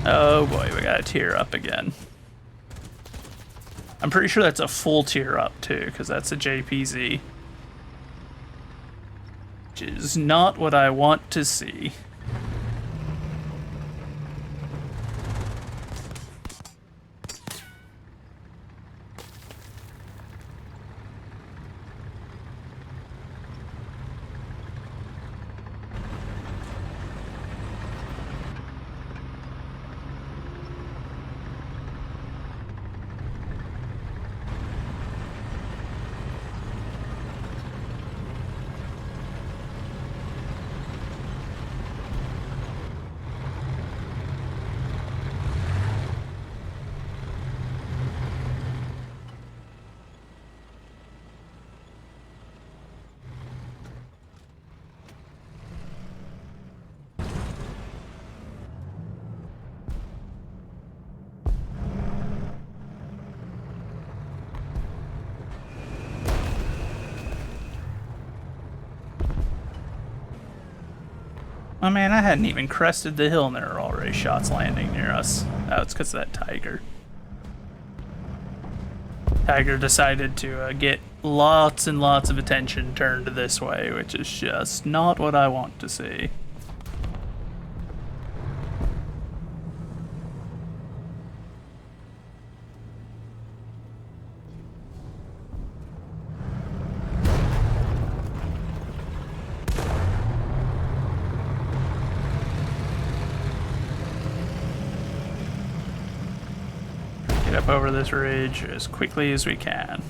Oh boy, we gotta tier up again. I'm pretty sure that's a full tier up too, because that's a JPZ. which is not what I want to see. Oh man, I hadn't even crested the hill and there are already shots landing near us. Oh, it's because of that tiger. Tiger decided to get lots and lots of attention turned this way, which is just not what I want to see. Up over this ridge as quickly as we can.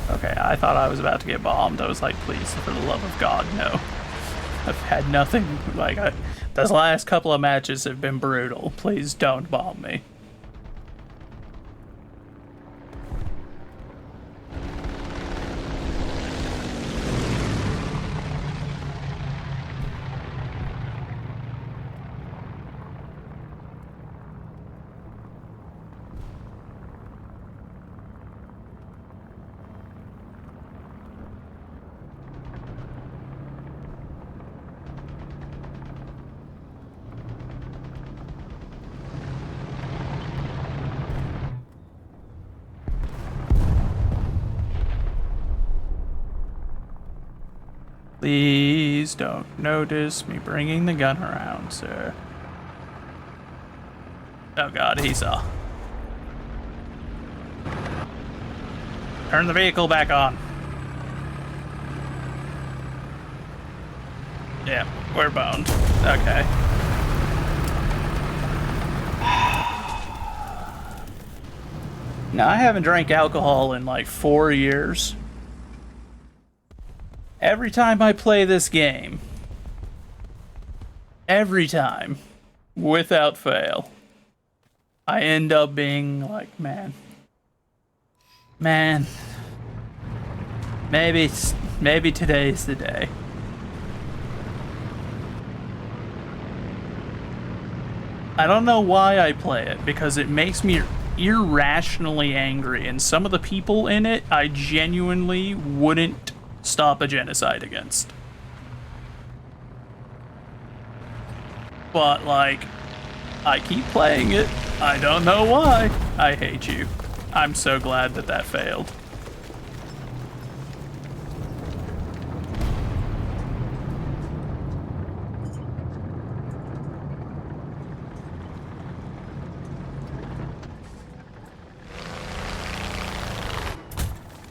Okay, I thought I was about to get bombed. I was like, please, for the love of God, no. I've had nothing, like, those last couple of matches have been brutal. Please don't bomb me. Please don't notice me bringing the gun around, sir. Oh god, he saw. Turn the vehicle back on. Yeah, we're boned. Okay. Now, I haven't drank alcohol in like 4 years. Every time I play this game, every time, without fail, I end up being like, man, maybe today's the day. I don't know why I play it, because it makes me irrationally angry, and some of the people in it I genuinely wouldn't stop a genocide against. But, like, I keep playing it. I don't know why. I hate you. I'm so glad that that failed.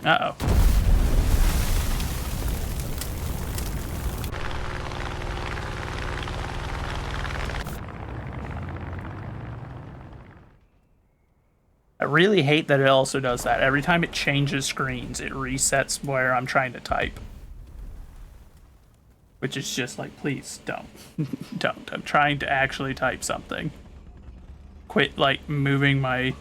Uh-oh. I really hate that it also does that. Every time it changes screens, it resets where I'm trying to type. Which is just like, please, don't. Don't. I'm trying to actually type something. Quit, like, moving my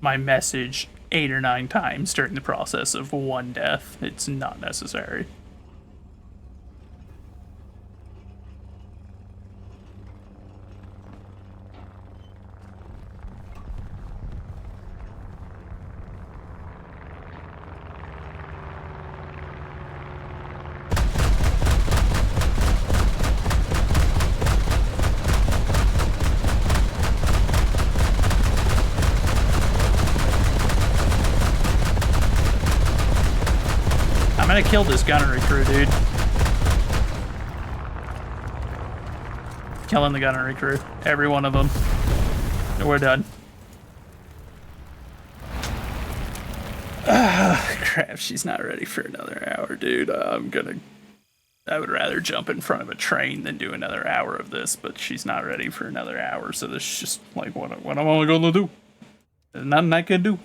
my message 8 or 9 times during the process of one death. It's not necessary. I'm gonna kill this gunnery crew, dude. Killing the gunnery crew. Every one of them. We're done. Crap, she's not ready for another hour, dude. I would rather jump in front of a train than do another hour of this, but she's not ready for another hour, so this is just like, what am I gonna do? There's nothing I can do.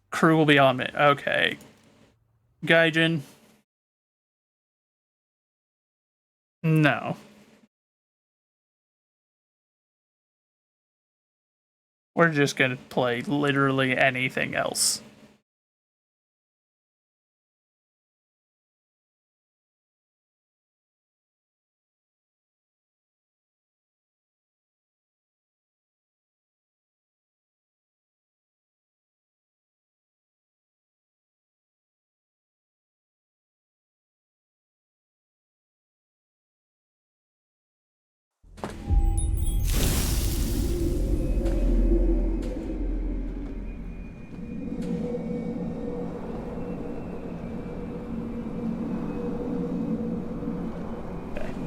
Crew will be on me. Okay. Gaijin. No. We're just gonna play literally anything else.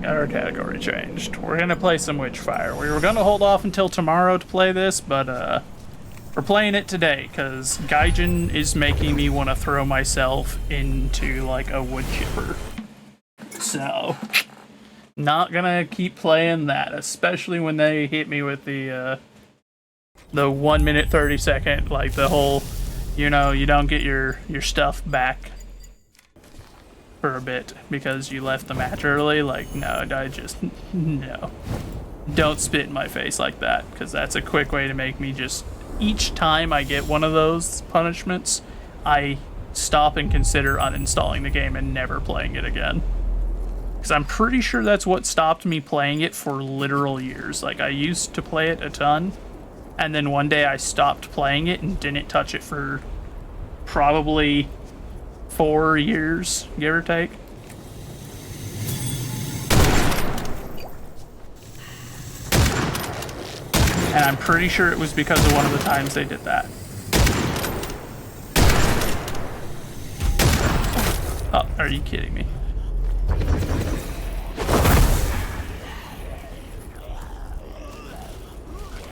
Got our category changed. We're gonna play some Witchfire. We were gonna hold off until tomorrow to play this, but we're playing it today because Gaijin is making me want to throw myself into like a wood chipper. So, not gonna keep playing that, especially when they hit me with the 1 minute 30 second, like the whole, you know, you don't get your stuff back for a bit because you left the match early. Like, no, no. Don't spit in my face like that, because that's a quick way to make me just, each time I get one of those punishments, I stop and consider uninstalling the game and never playing it again. Because I'm pretty sure that's what stopped me playing it for literal years. Like, I used to play it a ton, and then one day I stopped playing it and didn't touch it for probably 4 years, give or take. And I'm pretty sure it was because of one of the times they did that. Oh, are you kidding me?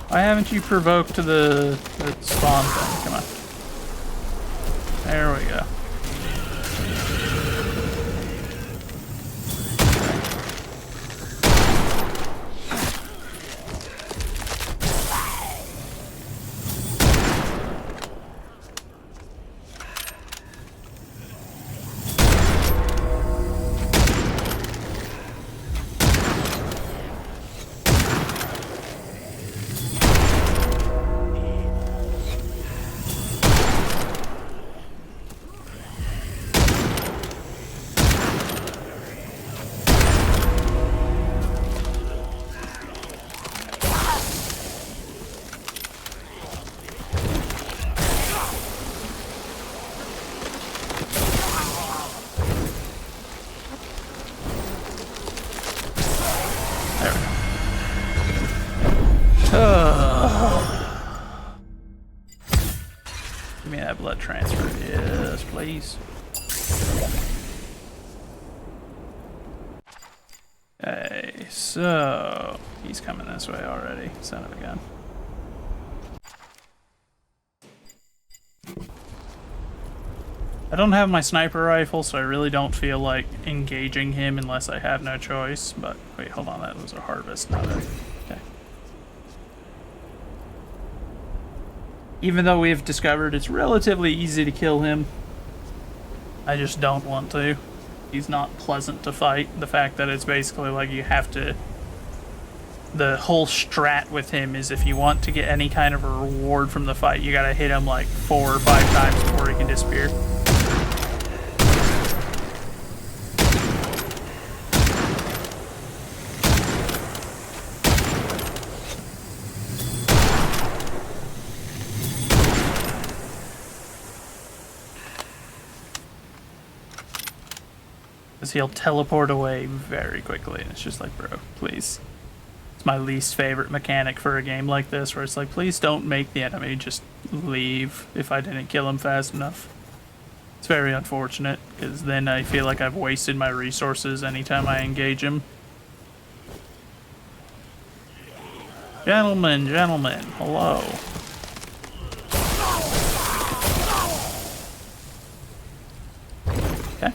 Why haven't you provoked the spawn thing? Come on. There we go. Give me that blood transfer. Yes, please. Okay, so he's coming this way already, son of a gun. I don't have my sniper rifle, so I really don't feel like engaging him unless I have no choice. But wait, hold on, that was a harvest, not a... Okay. Even though we've discovered it's relatively easy to kill him, I just don't want to. He's not pleasant to fight. The fact that it's basically like you have to the whole strat with him is if you want to get any kind of a reward from the fight, you gotta hit him like 4 or 5 times before he can disappear. Because he'll teleport away very quickly, and it's just like, bro, please. It's my least favorite mechanic for a game like this, where it's like, please don't make the enemy just leave if I didn't kill him fast enough. It's very unfortunate, because then I feel like I've wasted my resources anytime I engage him. Gentlemen, hello. Okay.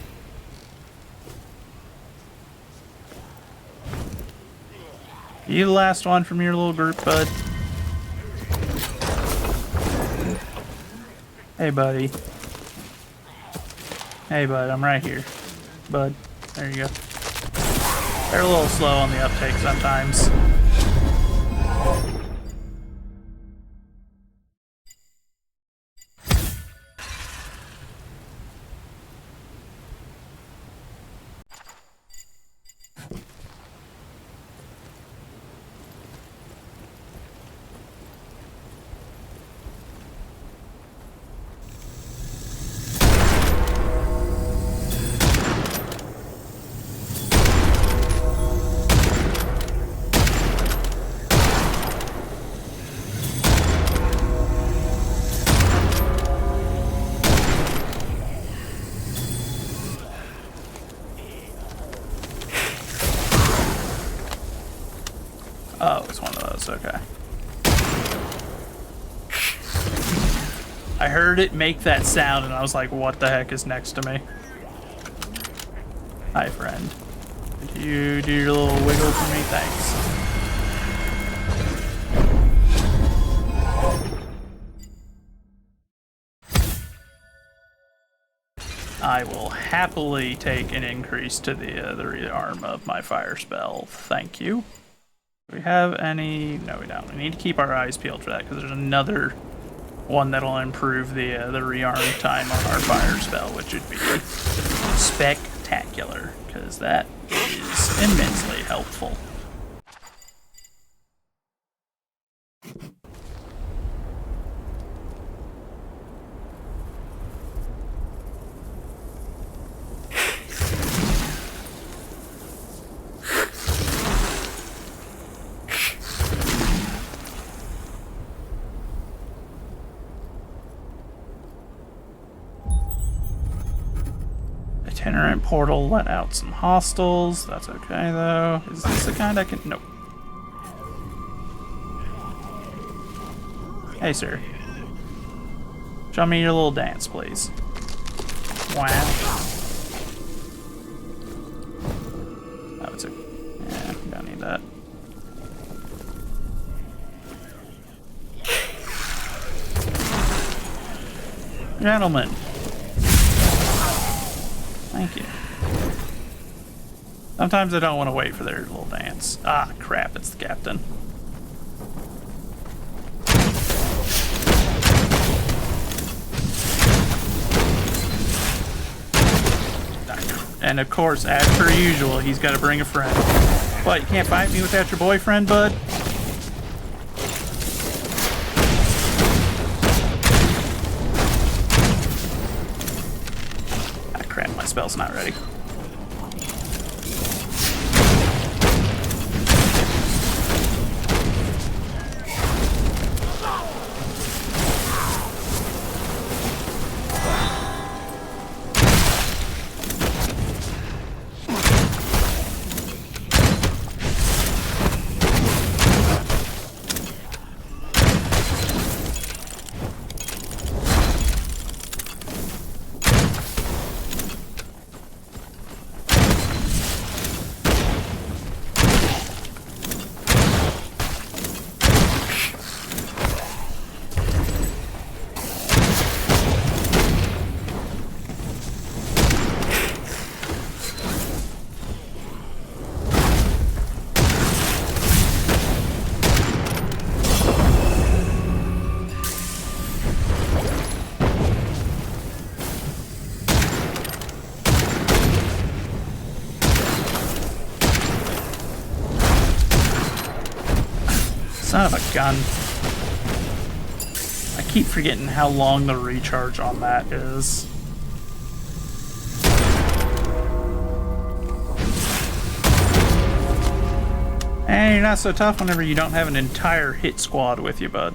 You the last one from your little group, bud? Hey, buddy. Hey, bud, I'm right here. Bud, there you go. They're a little slow on the uptake sometimes. Oh, it's one of those, okay. I heard it make that sound and I was like, what the heck is next to me? Hi, friend. Could you do your little wiggle for me? Thanks. I will happily take an increase to the rearm of my fire spell. Thank you. Do we have any? No, we don't. We need to keep our eyes peeled for that because there's another one that'll improve the rearm time on our fire spell, which would be spectacular because that is immensely helpful. Itinerant portal let out some hostiles. That's okay though. Is this the kind I can? Nope. Hey, sir. Show me your little dance, please. Wow. Oh, it's a. Yeah, don't need that. Gentlemen. Thank you. Sometimes I don't want to wait for their little dance. Ah, crap, it's the captain. And of course, as per usual, he's got to bring a friend. What, you can't fight me without your boyfriend, bud? My spell's not ready. Son of a gun. I keep forgetting how long the recharge on that is. And you're not so tough whenever you don't have an entire hit squad with you, bud.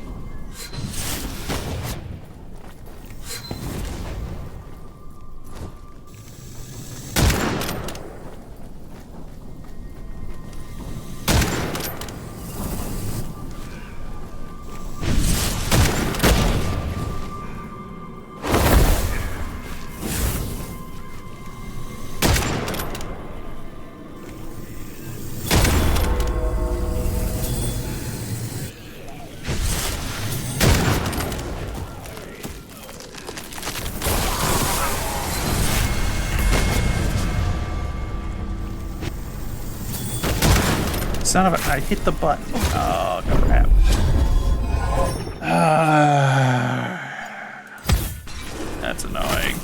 Son of a... I hit the button. Oh, crap. That's annoying.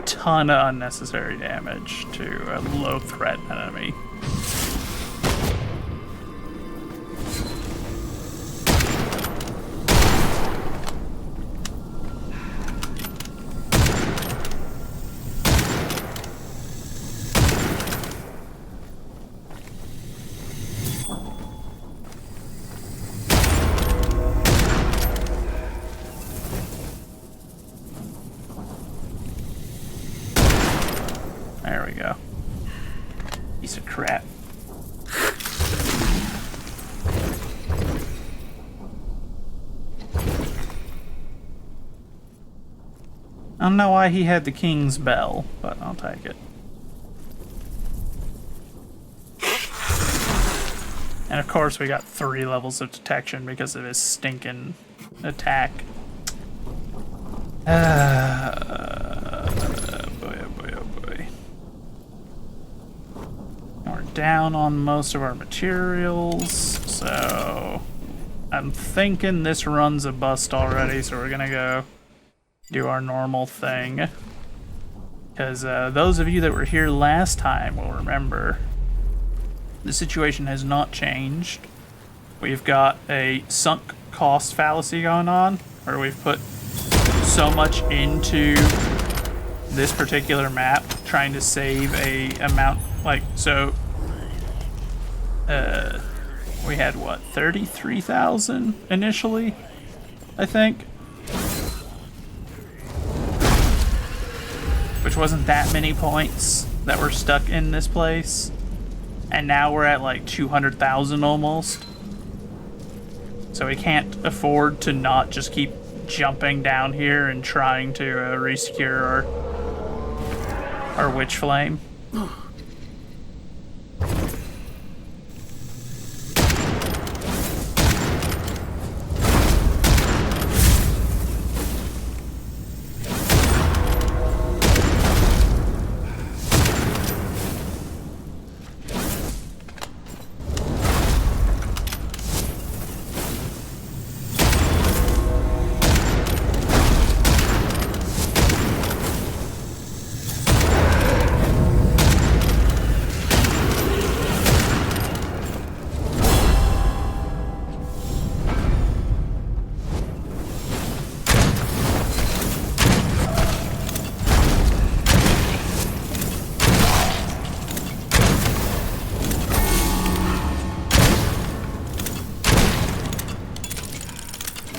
Ton of unnecessary damage to a low threat enemy. There we go. Piece of crap. I don't know why he had the King's Bell, but I'll take it. And of course we got 3 levels of detection because of his stinking attack. Down on most of our materials, so I'm thinking this run's a bust already, so we're gonna go do our normal thing. Because those of you that were here last time will remember the situation has not changed. We've got a sunk cost fallacy going on, where we've put so much into this particular map trying to save a amount, like, so we had what, 33,000 initially, I think, which wasn't that many points that were stuck in this place, and now we're at like 200,000 almost, so we can't afford to not just keep jumping down here and trying to resecure our witch flame.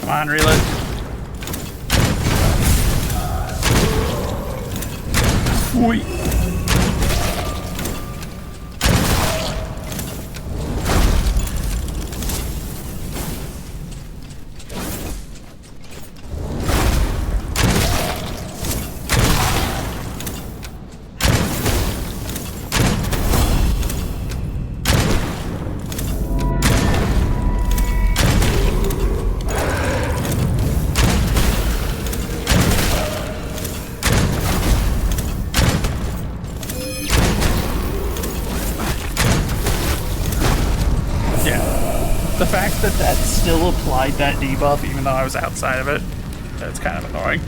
Come on, reload. Wait. The fact that that still applied that debuff even though I was outside of it, that's kind of annoying.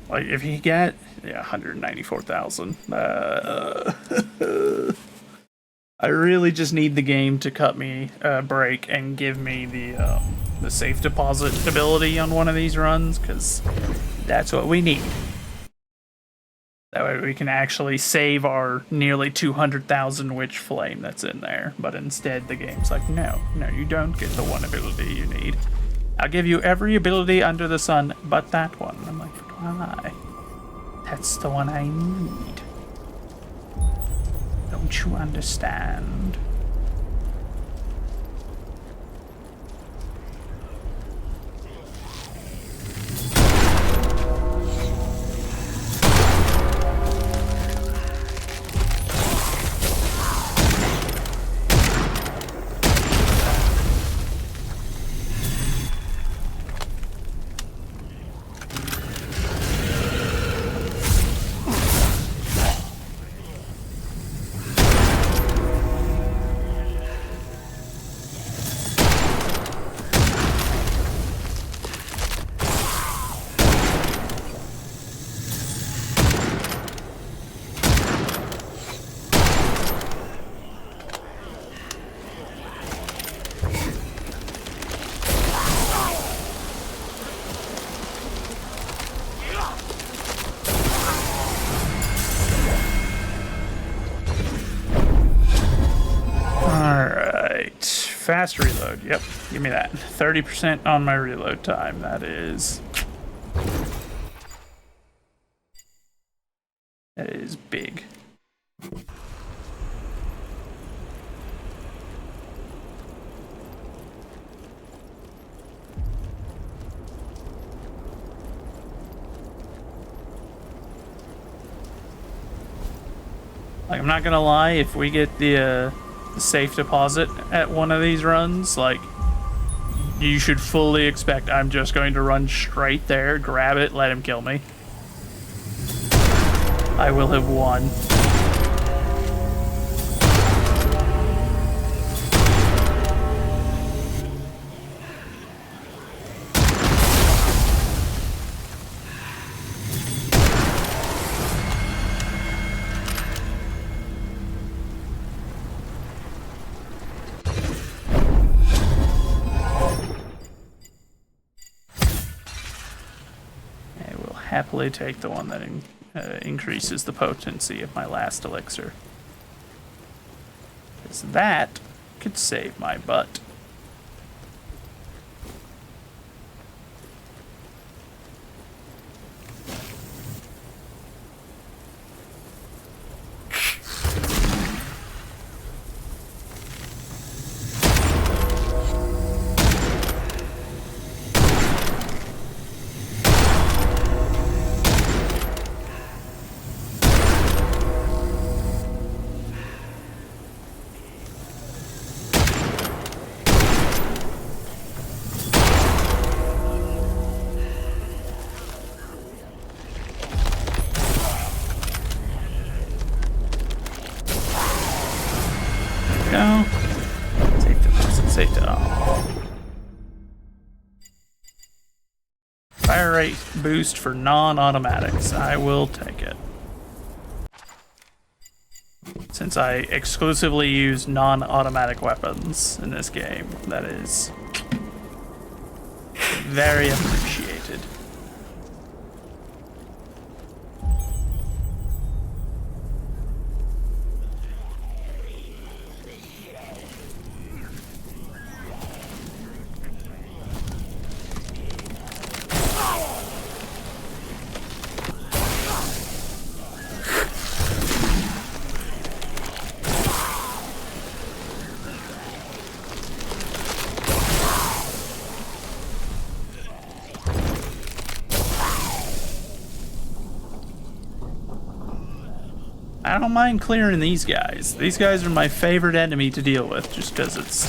Like, if you get 194,000, I really just need the game to cut me a break and give me the safe deposit ability on one of these runs, because that's what we need. That way we can actually save our nearly 200,000 witch flame that's in there. But instead the game's like, no, you don't get the one ability you need. I'll give you every ability under the sun but that one. I'm like, why? That's the one I need. Don't you understand? Fast reload, yep, give me that. 30% on my reload time, that is big. Like, I'm not gonna lie, if we get the safe deposit at one of these runs, like, you should fully expect I'm just going to run straight there, grab it, let him kill me. I will have won. Happily take the one that increases the potency of my last elixir, because that could save my butt. Go. Safe deposit, safe deposit. Fire rate boost for non-automatics. I will take it. Since I exclusively use non-automatic weapons in this game, that is very appreciated. I don't mind clearing these guys. These guys are my favorite enemy to deal with, just because it's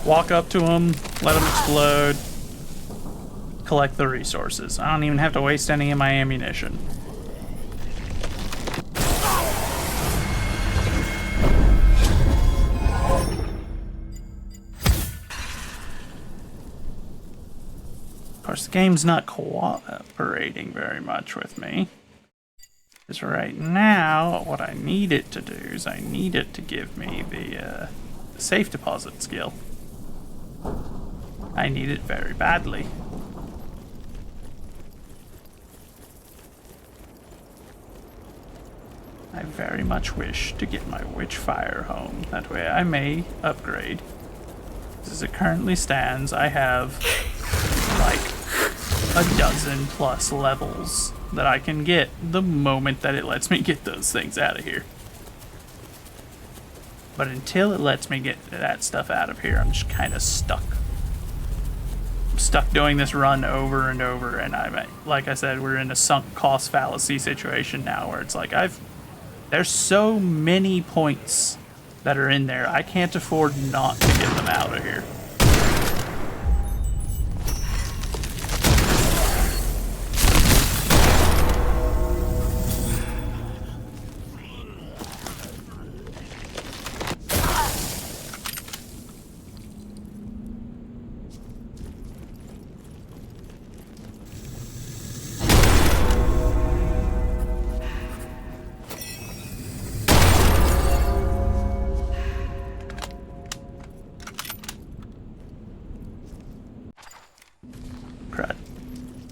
walk up to them, let them explode, collect the resources. I don't even have to waste any of my ammunition. Of course, the game's not cooperating very much with me. Because right now, what I need it to do is I need it to give me the safe deposit skill. I need it very badly. I very much wish to get my Witchfire home. That way I may upgrade. As it currently stands, I have like a dozen plus levels that I can get the moment that it lets me get those things out of here. But until it lets me get that stuff out of here, I'm just kind of stuck. I'm stuck doing this run over and over, and like I said, we're in a sunk cost fallacy situation now where it's like there's so many points that are in there, I can't afford not to get them out of here.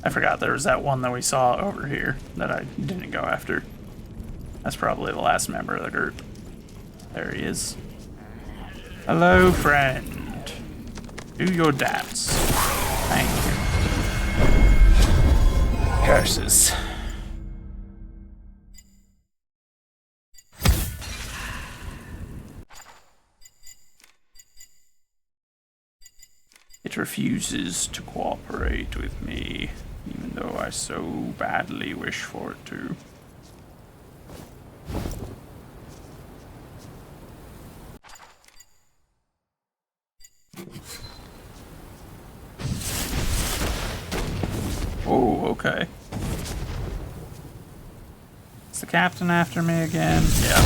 I forgot there was that one that we saw over here that I didn't go after. That's probably the last member of the group. There he is. Hello, friend. Do your dance. Thank you. Curses. It refuses to cooperate with me, even though I so badly wish for it to. Oh, okay. Is the captain after me again? Yeah.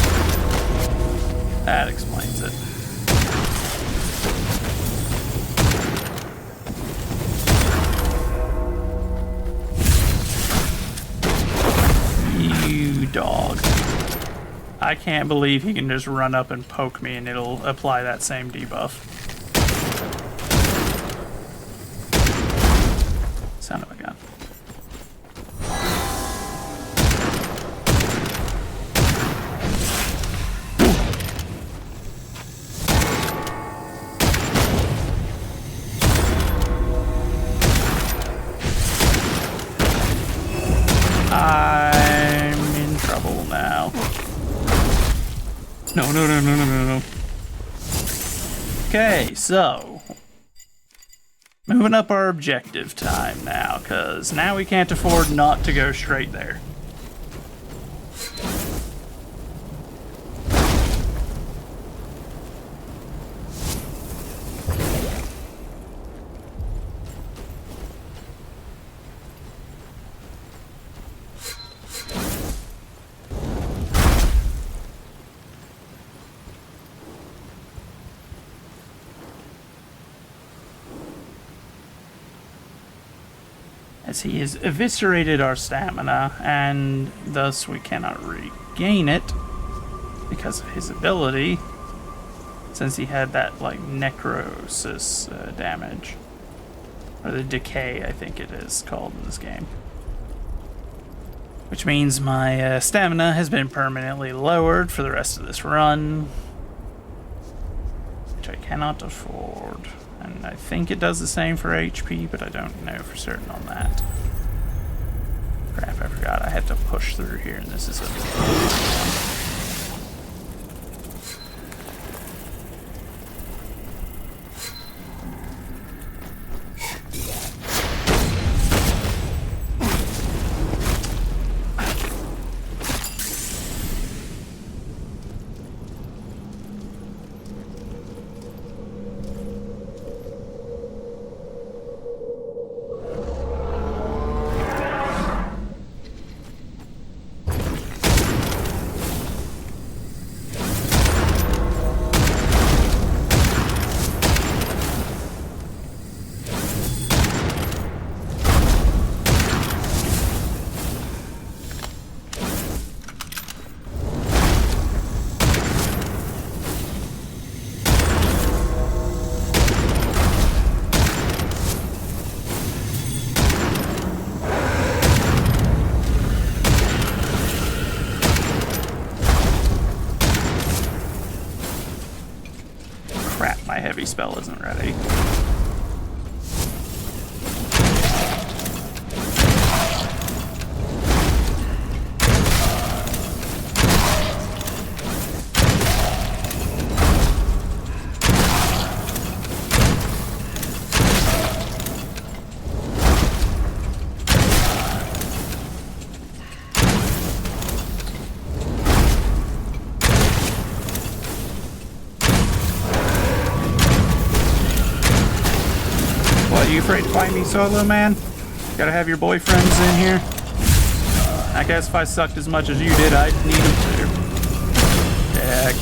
That explains it. You dog. I can't believe he can just run up and poke me and it'll apply that same debuff. Son of a gun. I'm in trouble now. No. Okay, so moving up our objective time now, because now we can't afford not to go straight there. As he has eviscerated our stamina, and thus we cannot regain it because of his ability, since he had that, like, necrosis damage. Or the decay, I think it is called in this game. Which means my stamina has been permanently lowered for the rest of this run, which I cannot afford. And I think it does the same for HP, but I don't know for certain on that. Crap, I forgot. I have to push through here, and this is a... my heavy spell isn't ready. What, are you afraid to fight me solo, man? Gotta have your boyfriends in here? I guess if I sucked as much as you did, I'd need them too. Heck.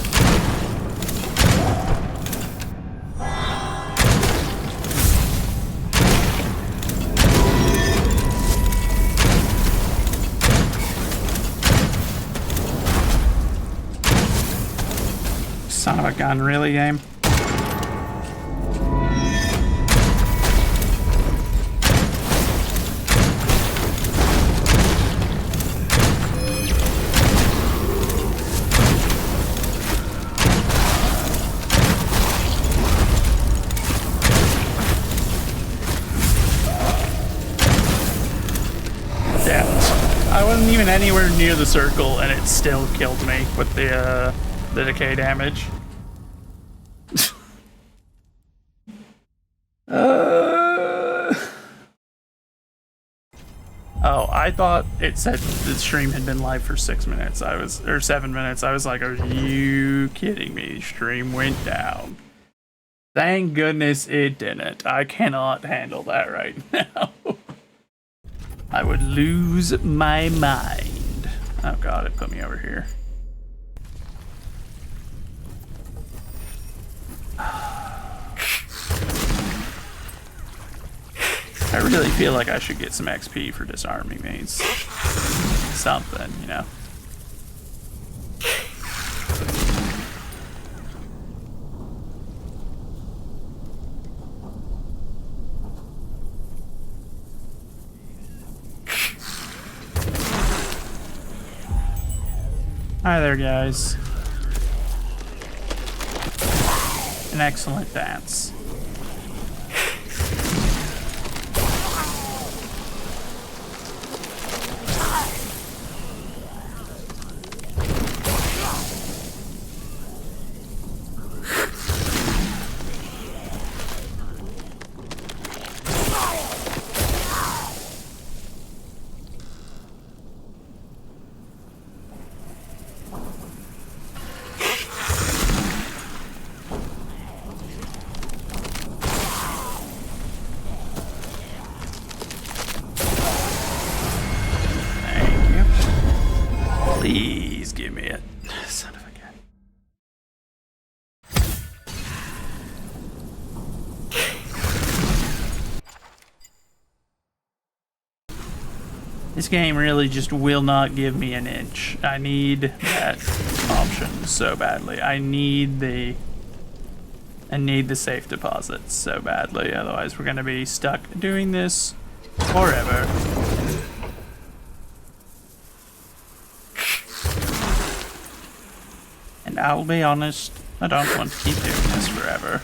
Son of a gun, really, game? I wasn't even anywhere near the circle, and it still killed me with the decay damage. Oh, I thought it said the stream had been live for 6 minutes. Or 7 minutes. I was like, are you kidding me? Stream went down. Thank goodness it didn't. I cannot handle that right now. I would lose my mind. Oh god, it put me over here. I really feel like I should get some XP for disarming these. Something, you know. Hi there, guys. An excellent dance. Please give me it. Son of a gun. This game really just will not give me an inch. I need that option so badly. I need the safe deposits so badly. Otherwise, we're gonna be stuck doing this forever. And I'll be honest, I don't want to keep doing this forever.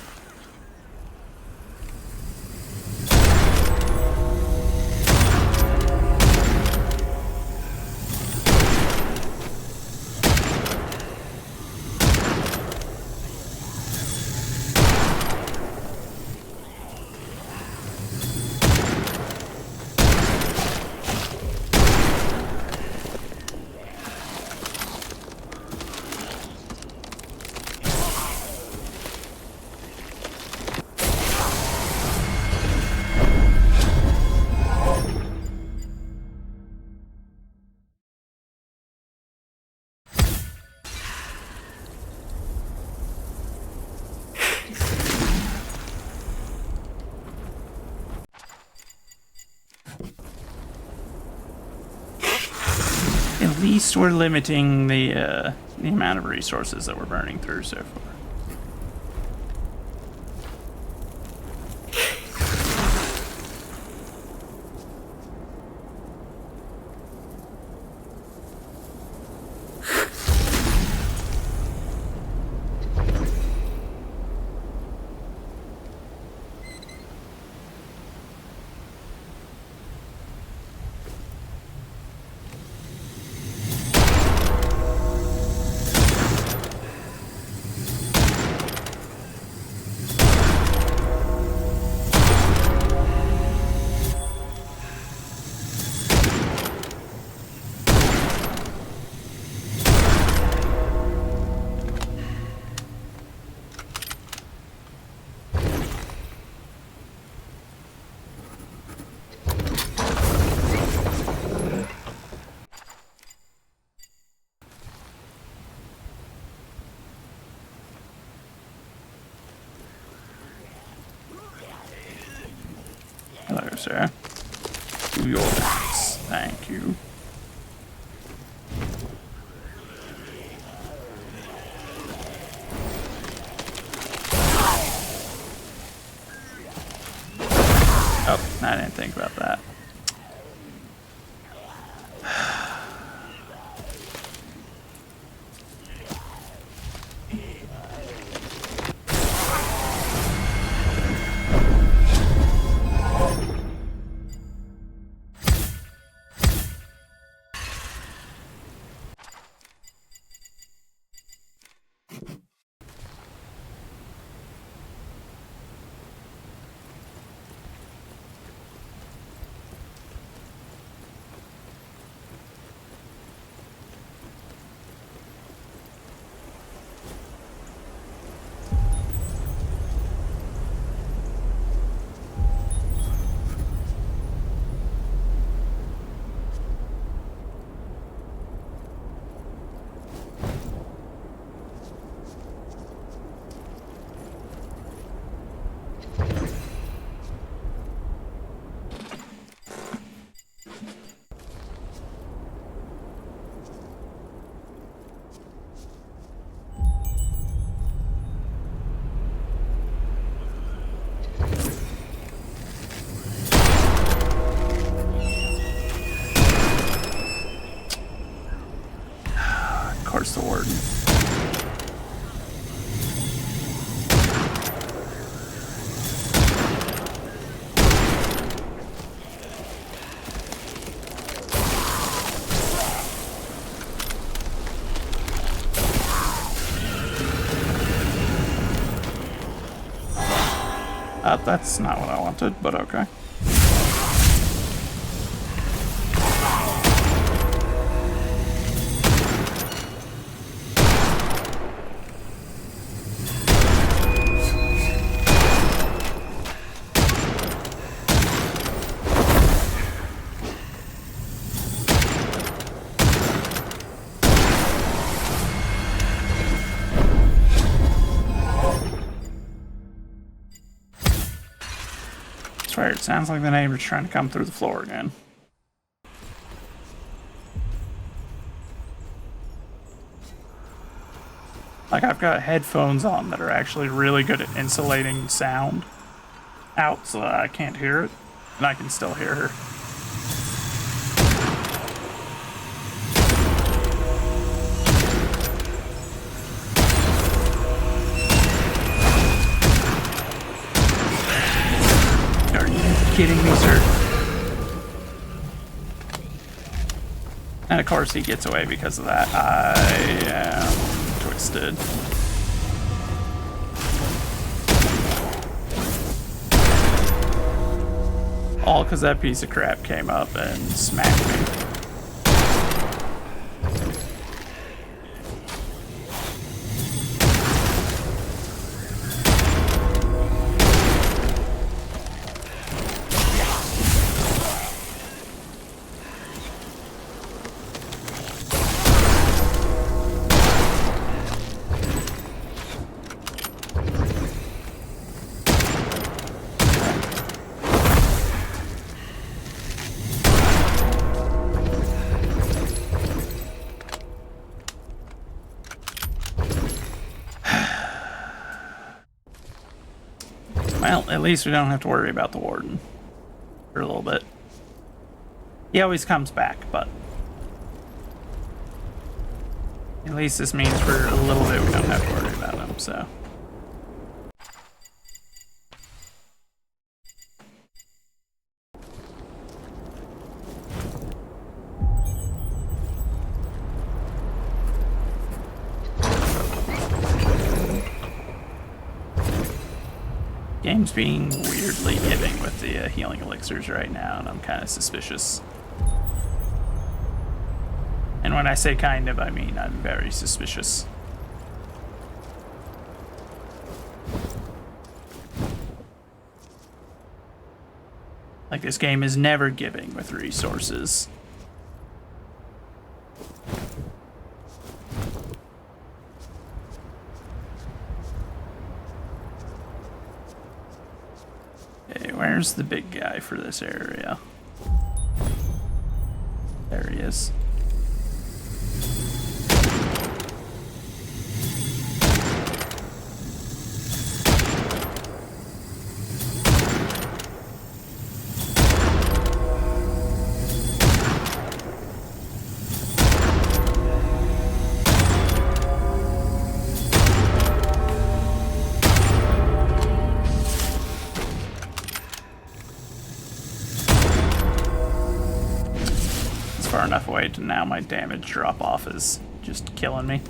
At least we're limiting the amount of resources that we're burning through so far. sir. Do your best. Thank you. Oh, I didn't think about that. Of course, the warden. That's not what I wanted, but okay. Swear, it sounds like the neighbor's trying to come through the floor again. Like, I've got headphones on that are actually really good at insulating sound out so that I can't hear it, and I can still hear her. Are you kidding me, sir? And of course he gets away because of that. I am twisted. All because that piece of crap came up and smacked me. Well, at least we don't have to worry about the warden for a little bit. He always comes back, but at least this means for a little bit we don't have to worry about him, so. Game's being weirdly giving with the healing elixirs right now, and I'm kind of suspicious. And when I say kind of, I mean I'm very suspicious. Like, this game is never giving with resources. Where's the big guy for this area? There he is. Far enough away to now my damage drop off is just killing me.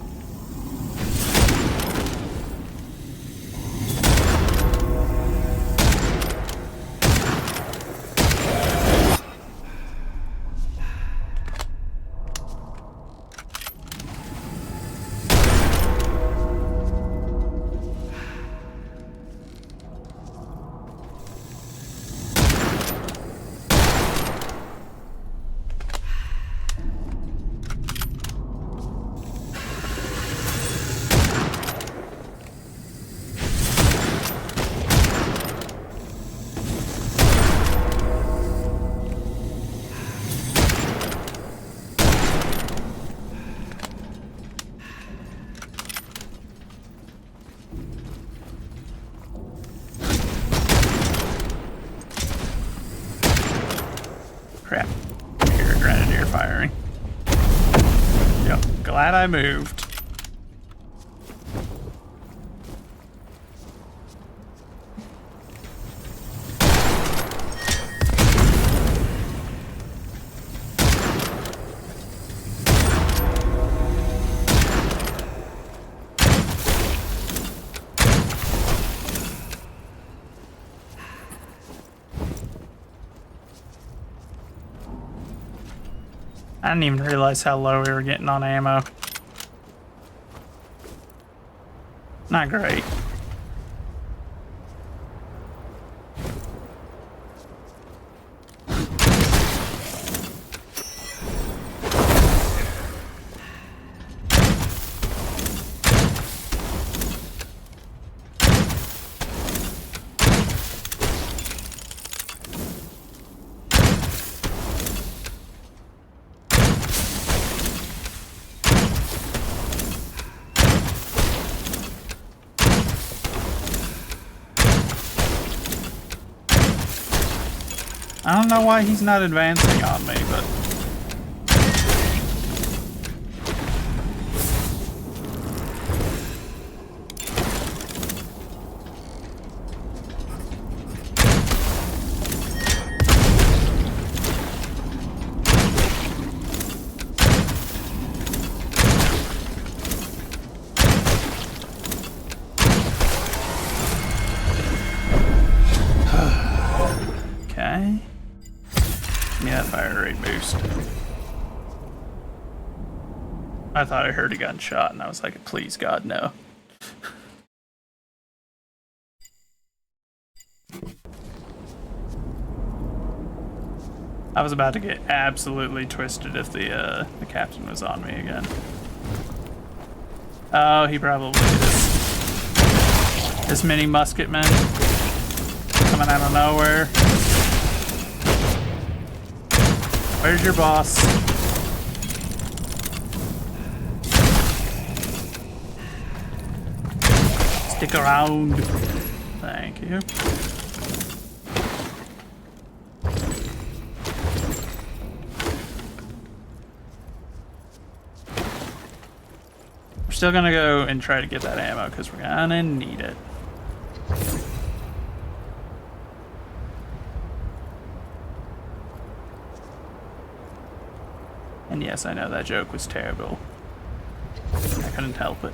Crap. Here, grenadier firing. Yep, glad I moved. I didn't even realize how low we were getting on ammo. Not great. I don't know why he's not advancing on me, but... Okay. Give me that fire rate boost. I thought I heard a gunshot and I was like, please God, no. I was about to get absolutely twisted if the captain was on me again. Oh, he probably is. This mini musketman coming out of nowhere. Where's your boss? Stick around. Thank you. We're still gonna go and try to get that ammo because we're gonna need it. And yes, I know that joke was terrible. I couldn't help it.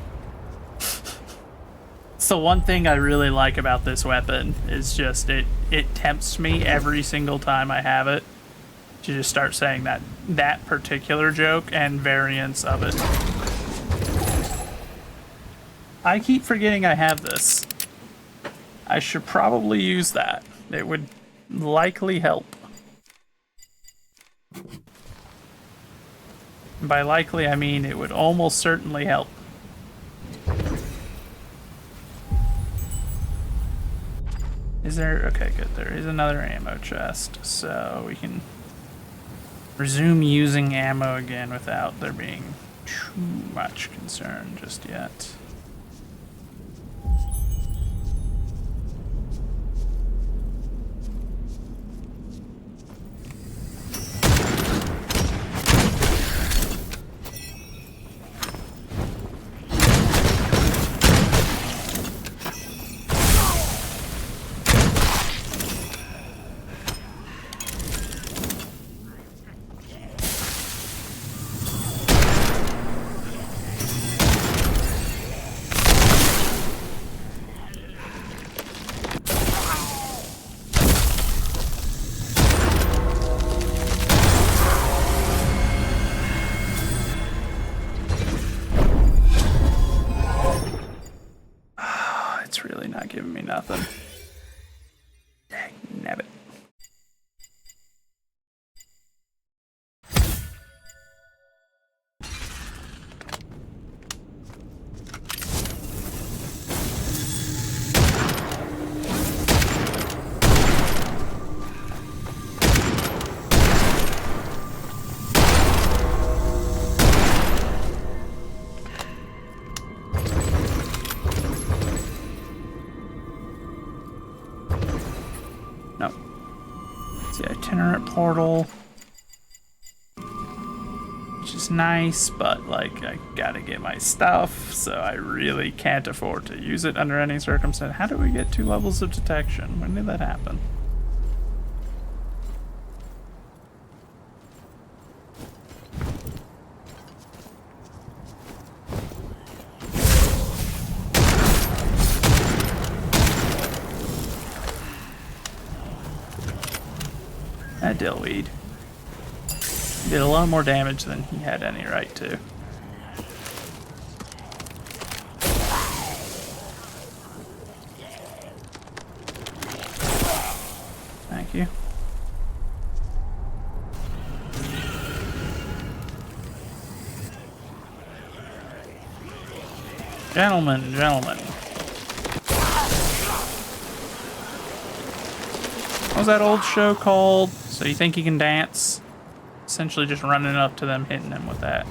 So one thing I really like about this weapon is just it tempts me every single time I have it to just start saying that particular joke and variants of it. I keep forgetting I have this. I should probably use that. It would likely help. By likely, I mean it would almost certainly help. Is there? Okay, good. There is another ammo chest, so we can resume using ammo again without there being too much concern just yet. It's really not giving me nothing. Dang nabbit. No. It's the itinerant portal. Which is nice, but like I gotta get my stuff, so I really can't afford to use it under any circumstance. How did we get 2 levels of detection? When did that happen? That dillweed. He did a lot more damage than he had any right to. Thank you. Gentlemen, gentlemen. What was that old show called? So You Think You Can Dance? Essentially just running up to them, hitting them with that.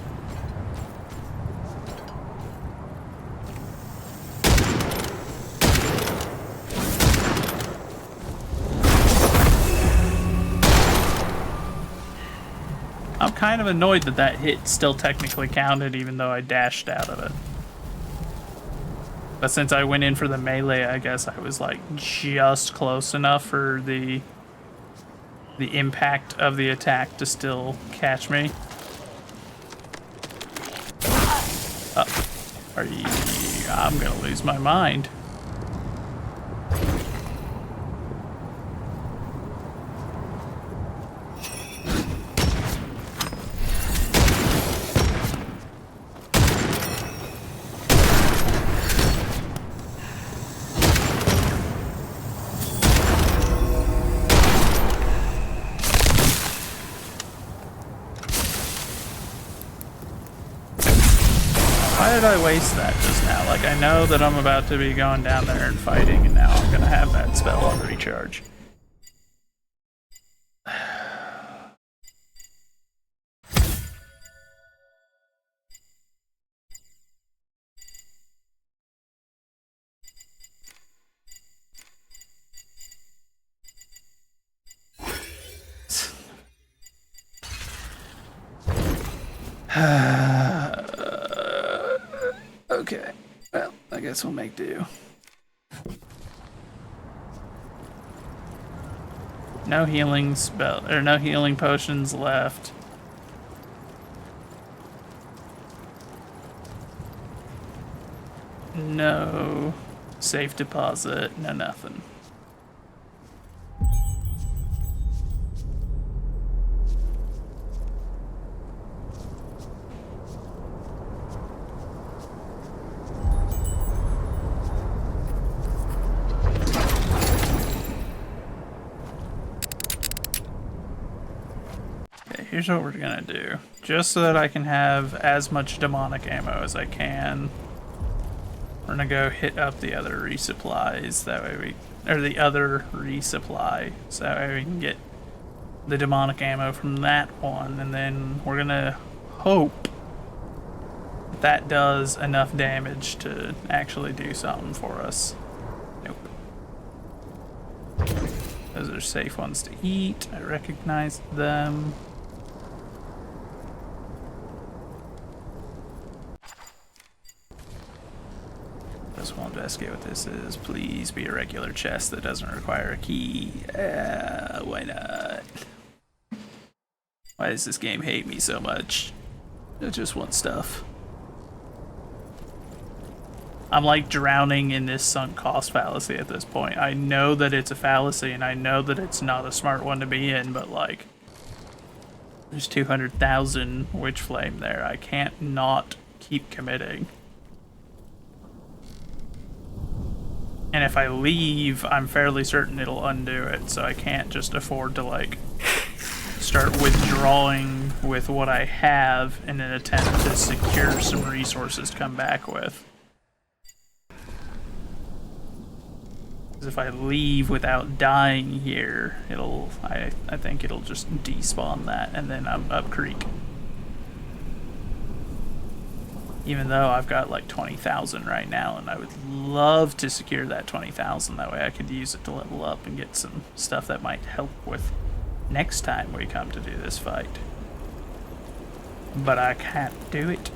I'm kind of annoyed that that hit still technically counted even though I dashed out of it. But since I went in for the melee, I guess I was like just close enough for the impact of the attack to still catch me. Are you? I'm gonna lose my mind. Why did I waste that just now? Like, I know that I'm about to be going down there and fighting, and now I'm gonna have that spell on recharge. Okay, well, I guess we'll make do. No healing spell, or no healing potions left. No safe deposit, no nothing. Here's what we're gonna do, just so that I can have as much demonic ammo as I can. We're gonna go hit up the other resupplies, that way the other resupply, so that way we can get the demonic ammo from that one, and then we're gonna hope that does enough damage to actually do something for us. Nope. Those are safe ones to eat. I recognize them. We'll investigate what this is. Please be a regular chest that doesn't require a key. Why not? Why does this game hate me so much? I just want stuff. I'm like drowning in this sunk cost fallacy at this point. I know that it's a fallacy and I know that it's not a smart one to be in, but like, there's 200,000 witch flame there. I can't not keep committing. And if I leave, I'm fairly certain it'll undo it, so I can't just afford to, like, start withdrawing with what I have in an attempt to secure some resources to come back with. Because if I leave without dying here, I think it'll just despawn that, and then I'm up creek. Even though I've got like 20,000 right now, and I would love to secure that 20,000. That way I could use it to level up and get some stuff that might help with next time we come to do this fight. But I can't do it.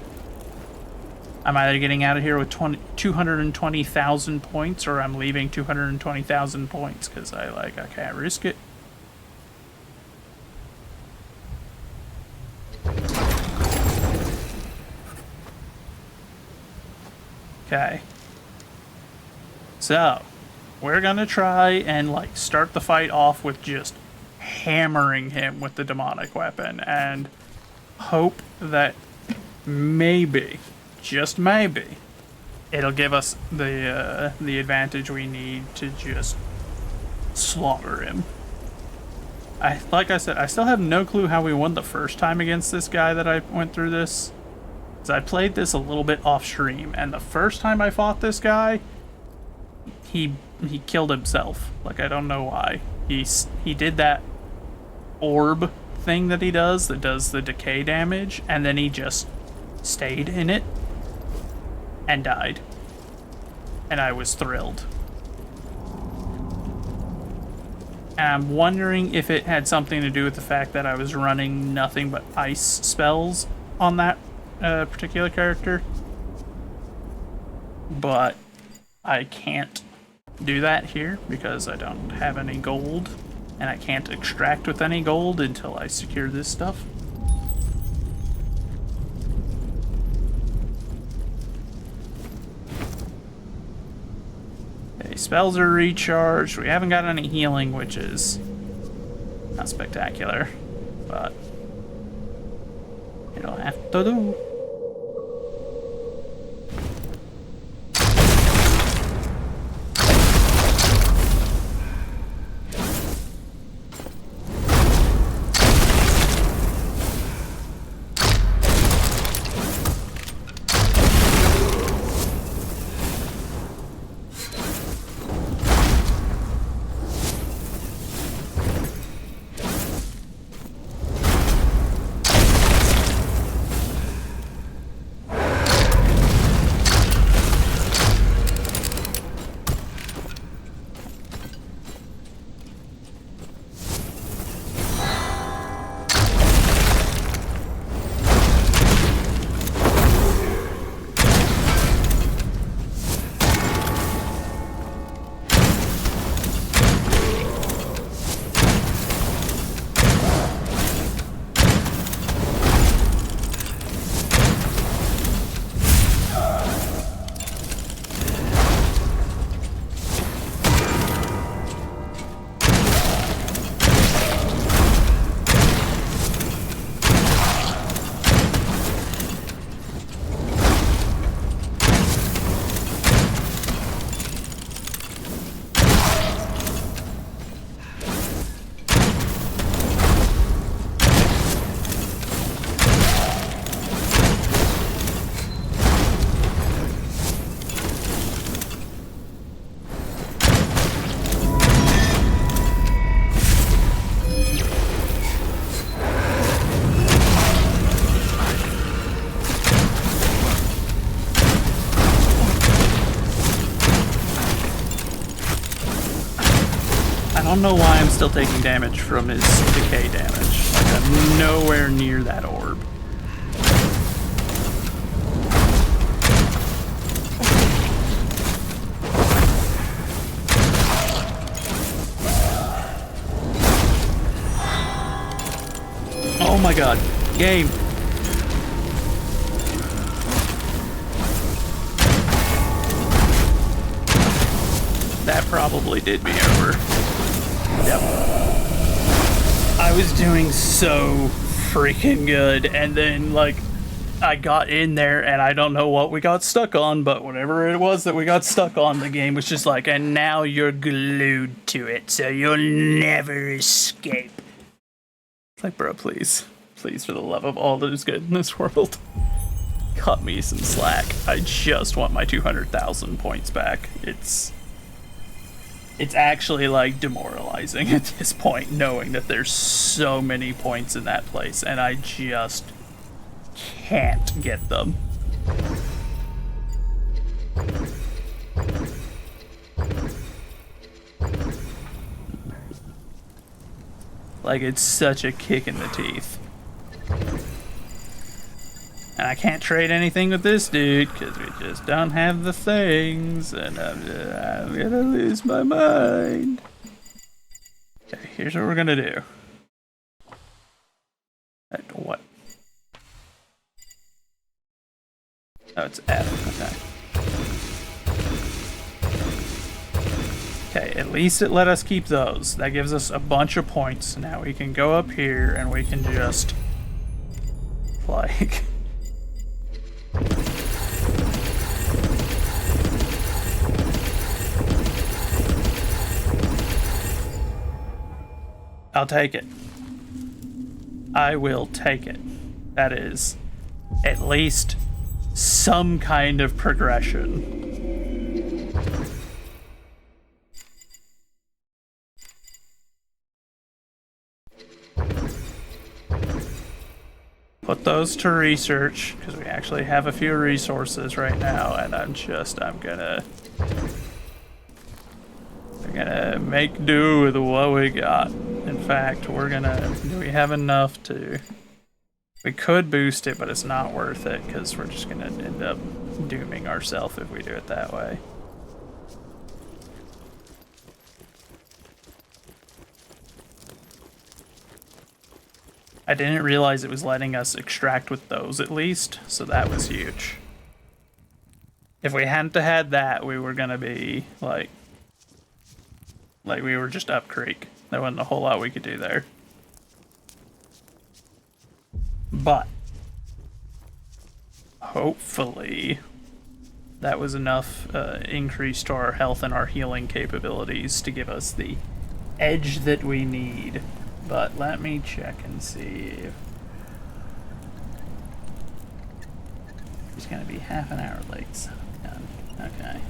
I'm either getting out of here with 220,000 points, or I'm leaving 220,000 points, because I can't risk it. Okay. So, we're gonna try and like start the fight off with just hammering him with the demonic weapon and hope that maybe, just maybe, it'll give us the advantage we need to just slaughter him. Like I said, I still have no clue how we won the first time against this guy that I went through this. So I played this a little bit off stream, and the first time I fought this guy, he killed himself. Like, I don't know why. He did that orb thing that he does that does the decay damage, and then he just stayed in it and died. And I was thrilled. And I'm wondering if it had something to do with the fact that I was running nothing but ice spells on that particular character, but I can't do that here because I don't have any gold, and I can't extract with any gold until I secure this stuff. Okay, spells are recharged. We haven't got any healing, which is not spectacular, but it'll have to do. don't know why I'm still taking damage from his decay damage. Like, I'm nowhere near that orb. Oh my god. Game. That probably did me over. Yep. I was doing so freaking good, and then, like, I got in there, and I don't know what we got stuck on, but whatever it was that we got stuck on, the game was just like, and now you're glued to it, so you'll never escape. It's like, bro, please. Please, for the love of all that is good in this world. Cut me some slack. I just want my 200,000 points back. It's actually, like, demoralizing at this point, knowing that there's so many points in that place, and I just can't get them. Like, it's such a kick in the teeth. And I can't trade anything with this dude, because we just don't have the things, and I'm gonna lose my mind. Okay, here's what we're gonna do. What? Oh, it's F, okay. Okay, at least it let us keep those. That gives us a bunch of points. Now we can go up here, and we can just, like... I'll take it. I will take it. That is at least some kind of progression. Put those to research, because we actually have a few resources right now, and I'm gonna make do with what we got. In fact, do we have enough to... We could boost it, but it's not worth it, because we're just gonna end up dooming ourselves if we do it that way. I didn't realize it was letting us extract with those at least, so that was huge. If we hadn't had that, we were gonna be like we were just up creek. There wasn't a whole lot we could do there. But hopefully that was enough increase to our health and our healing capabilities to give us the edge that we need. But let me check and see if it's gonna be half an hour late. So okay.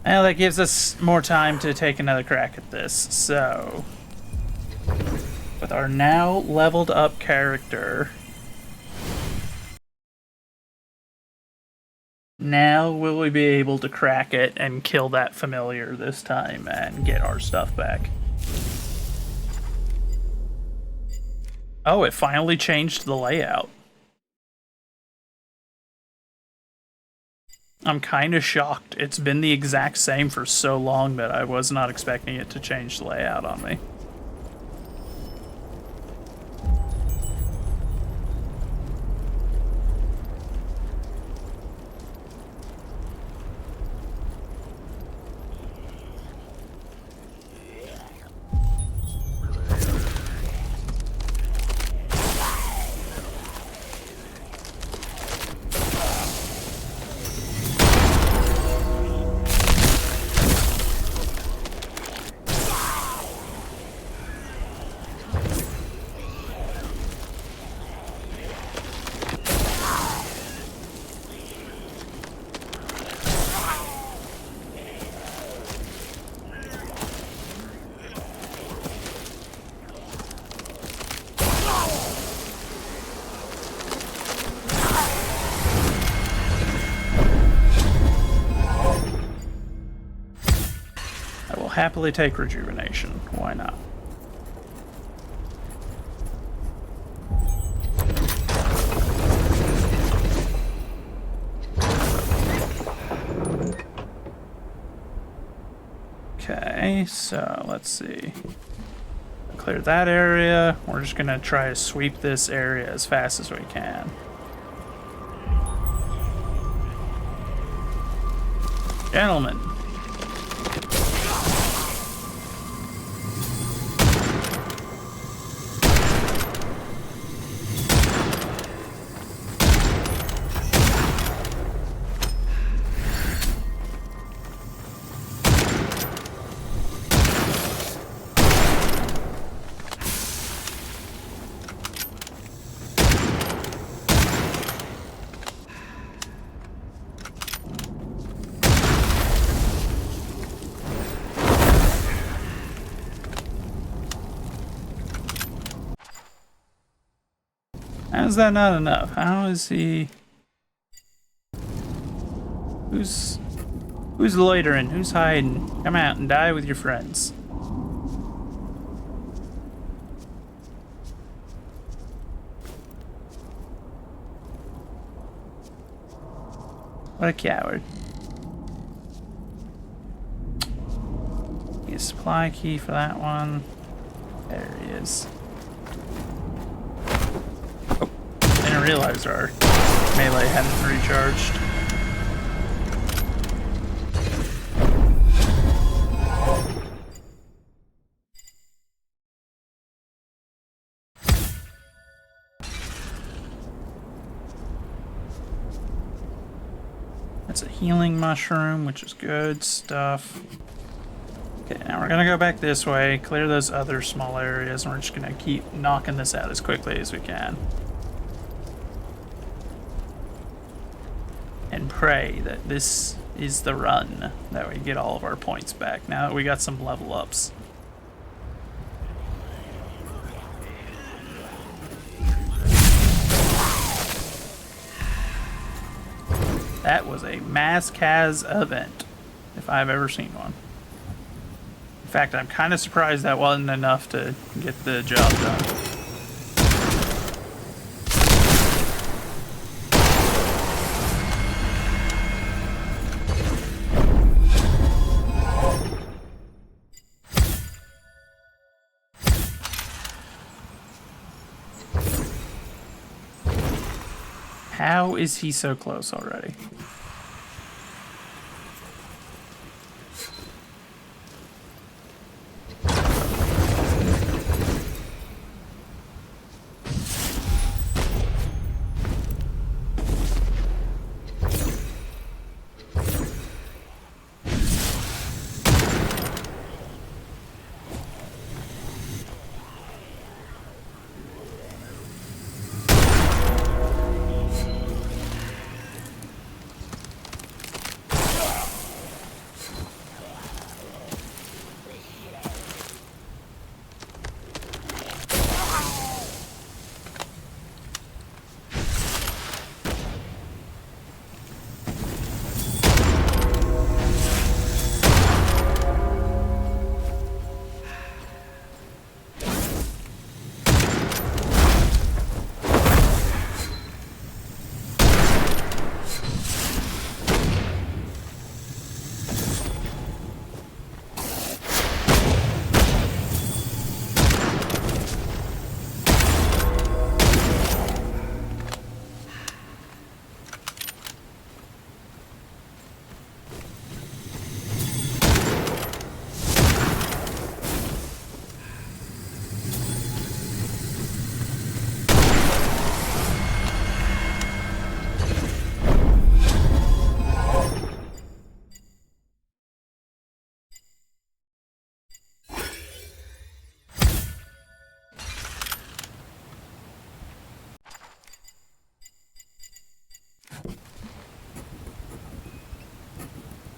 Well, that gives us more time to take another crack at this. So, with our now leveled up character, now will we be able to crack it and kill that familiar this time and get our stuff back. Oh, it finally changed the layout. I'm kind of shocked. It's been the exact same for so long that I was not expecting it to change the layout on me. happily take rejuvenation. Why not? Okay, so let's see. Clear that area. We're just gonna try to sweep this area as fast as we can. Gentlemen. How's that not enough? How is he... Who's loitering? Who's hiding? Come out and die with your friends. What a coward. Get a supply key for that one. There he is. Oh, didn't realize our melee hadn't recharged. That's a healing mushroom, which is good stuff. Okay, now we're gonna go back this way, clear those other small areas, and we're just gonna keep knocking this out as quickly as we can. And pray that this is the run, that we get all of our points back, now that we got some level ups. That was a mass Kaz event, if I've ever seen one. In fact, I'm kind of surprised that wasn't enough to get the job done. How is he so close already?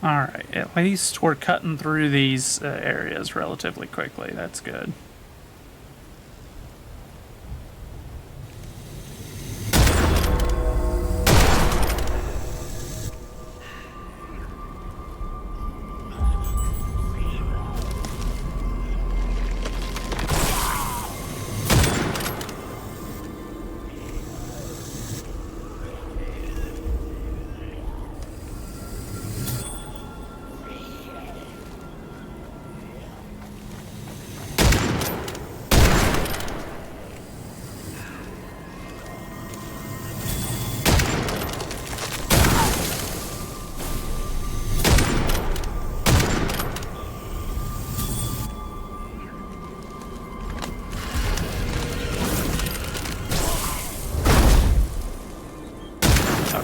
Alright, at least we're cutting through these areas relatively quickly. That's good.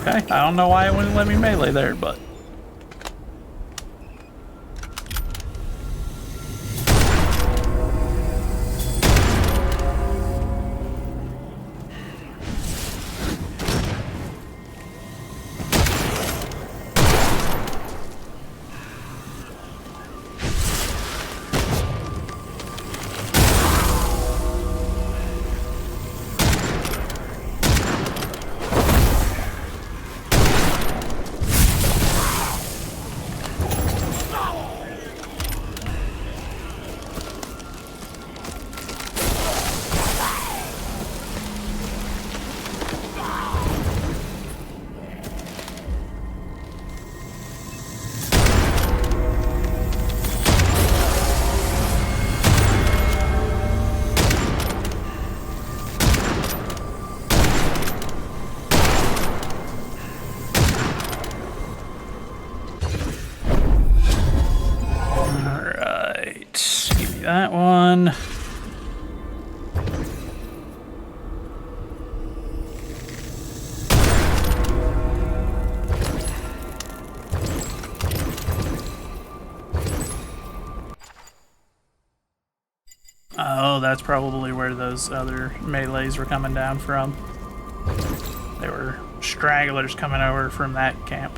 Okay, I don't know why it wouldn't let me melee there, but... That one. Oh, that's probably where those other melees were coming down from. They were stragglers coming over from that camp.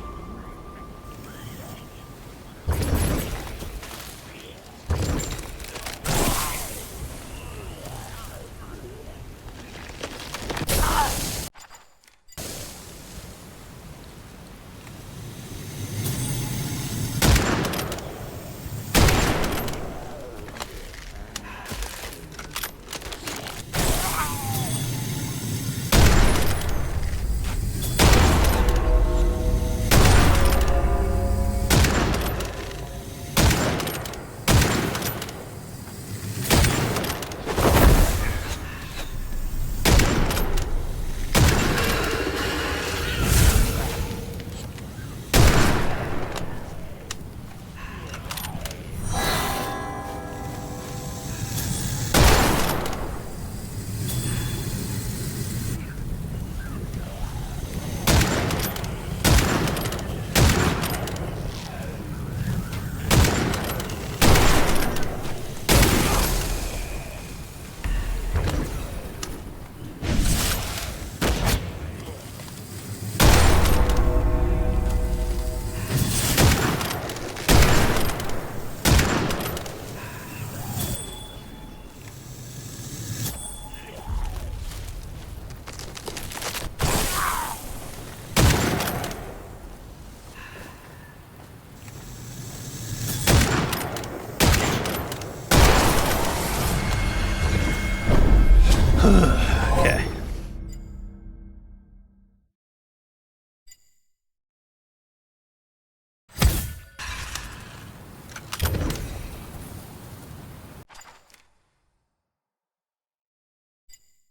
Okay.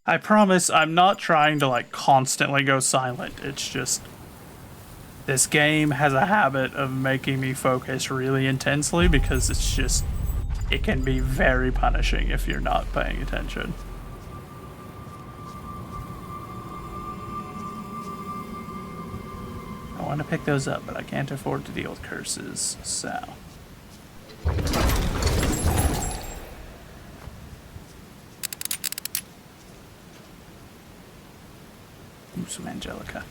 I promise I'm not trying to like constantly go silent. It's just this game has a habit of making me focus really intensely because it's just it can be very punishing if you're not paying attention. I want to pick those up, but I can't afford to deal with curses, so. Ooh, some Angelica.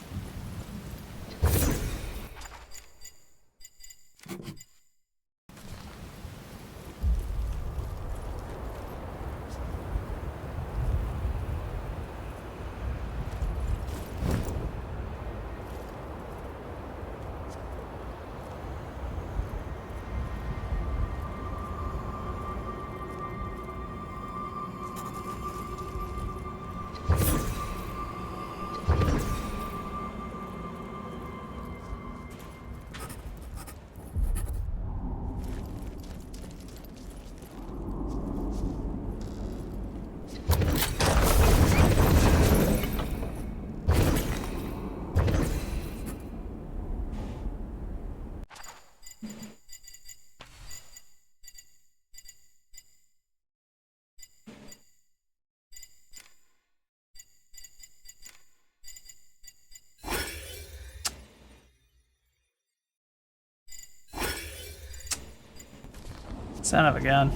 Son of a gun.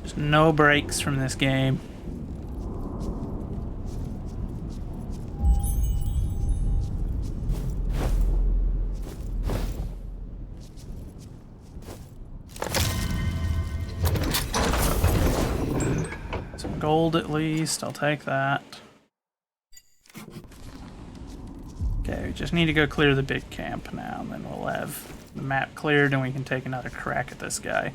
There's no breaks from this game. Some gold at least, I'll take that. Okay, we just need to go clear the big camp now, and then we'll have the map cleared and we can take another crack at this guy.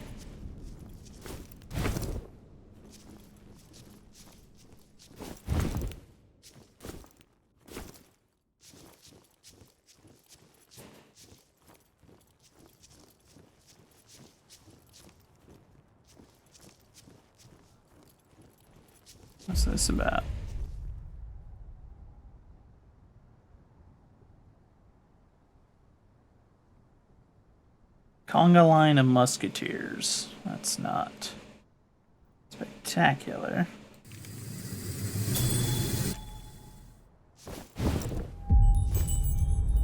What's this about? Conga line of musketeers. That's not spectacular.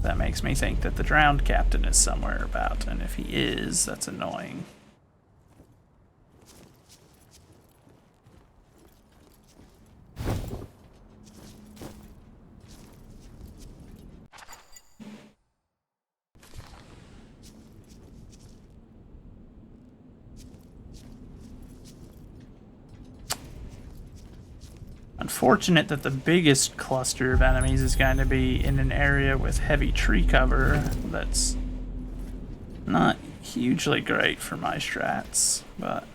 That makes me think that the drowned captain is somewhere about, and if he is, that's annoying. Unfortunate that the biggest cluster of enemies is going to be in an area with heavy tree cover. That's not hugely great for my strats, but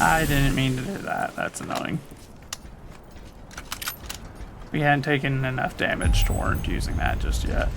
I didn't mean to do that. That's annoying. We hadn't taken enough damage to warrant using that just yet.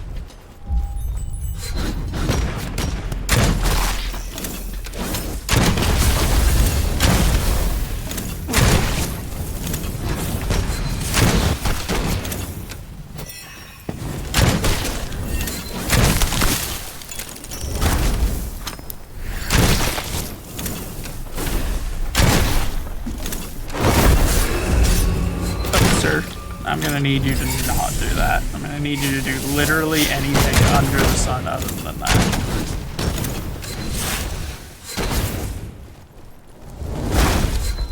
I'm gonna need you to not do that. I'm gonna need you to do literally anything under the sun other than that.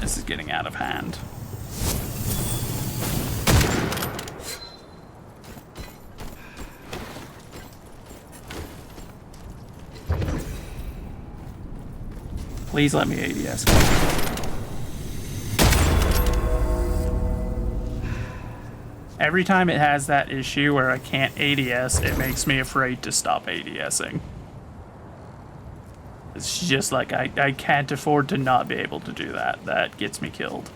This is getting out of hand. Please let me ADS. Every time it has that issue where I can't ADS, it makes me afraid to stop ADSing. It's just like, I can't afford to not be able to do that. That gets me killed.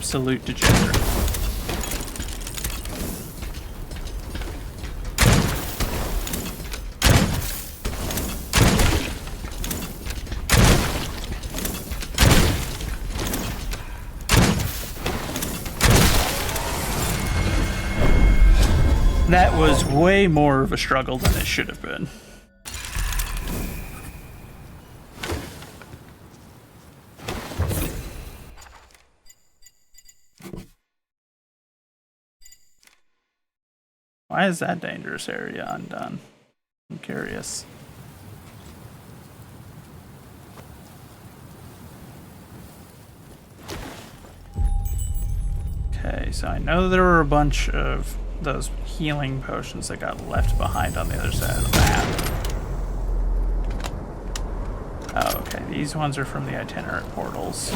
absolute degenerate. That was way more of a struggle than it should have been. Why is that dangerous area undone? I'm curious. Okay, so I know there were a bunch of those healing potions that got left behind on the other side of the map. Oh, okay, these ones are from the itinerant portals.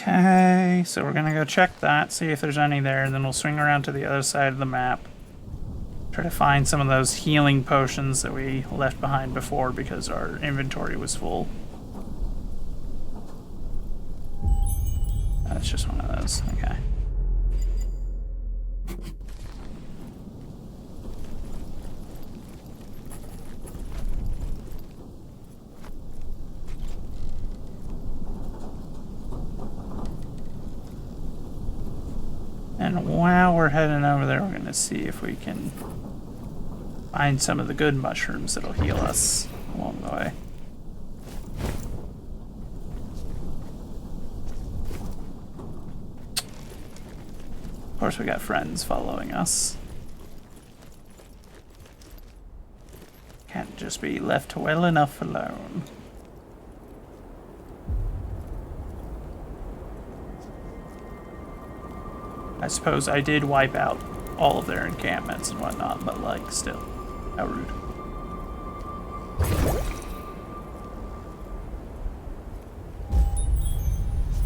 Okay, so we're gonna go check that, see if there's any there, and then we'll swing around to the other side of the map. Try to find some of those healing potions that we left behind before because our inventory was full. That's just one of those, okay. And while we're heading over there, we're going to see if we can find some of the good mushrooms that'll heal us along the way. Of course, we got friends following us. Can't just be left well enough alone. I suppose I did wipe out all of their encampments and whatnot, but like, still, how rude.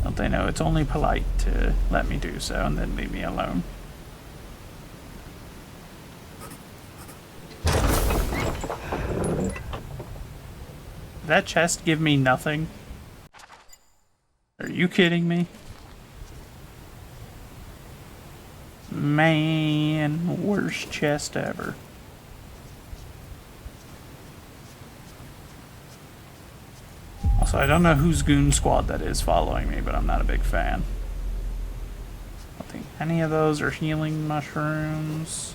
Don't they know it's only polite to let me do so and then leave me alone? Did that chest give me nothing? Are you kidding me? Man, worst chest ever. Also, I don't know whose goon squad that is following me, but I'm not a big fan. I don't think any of those are healing mushrooms.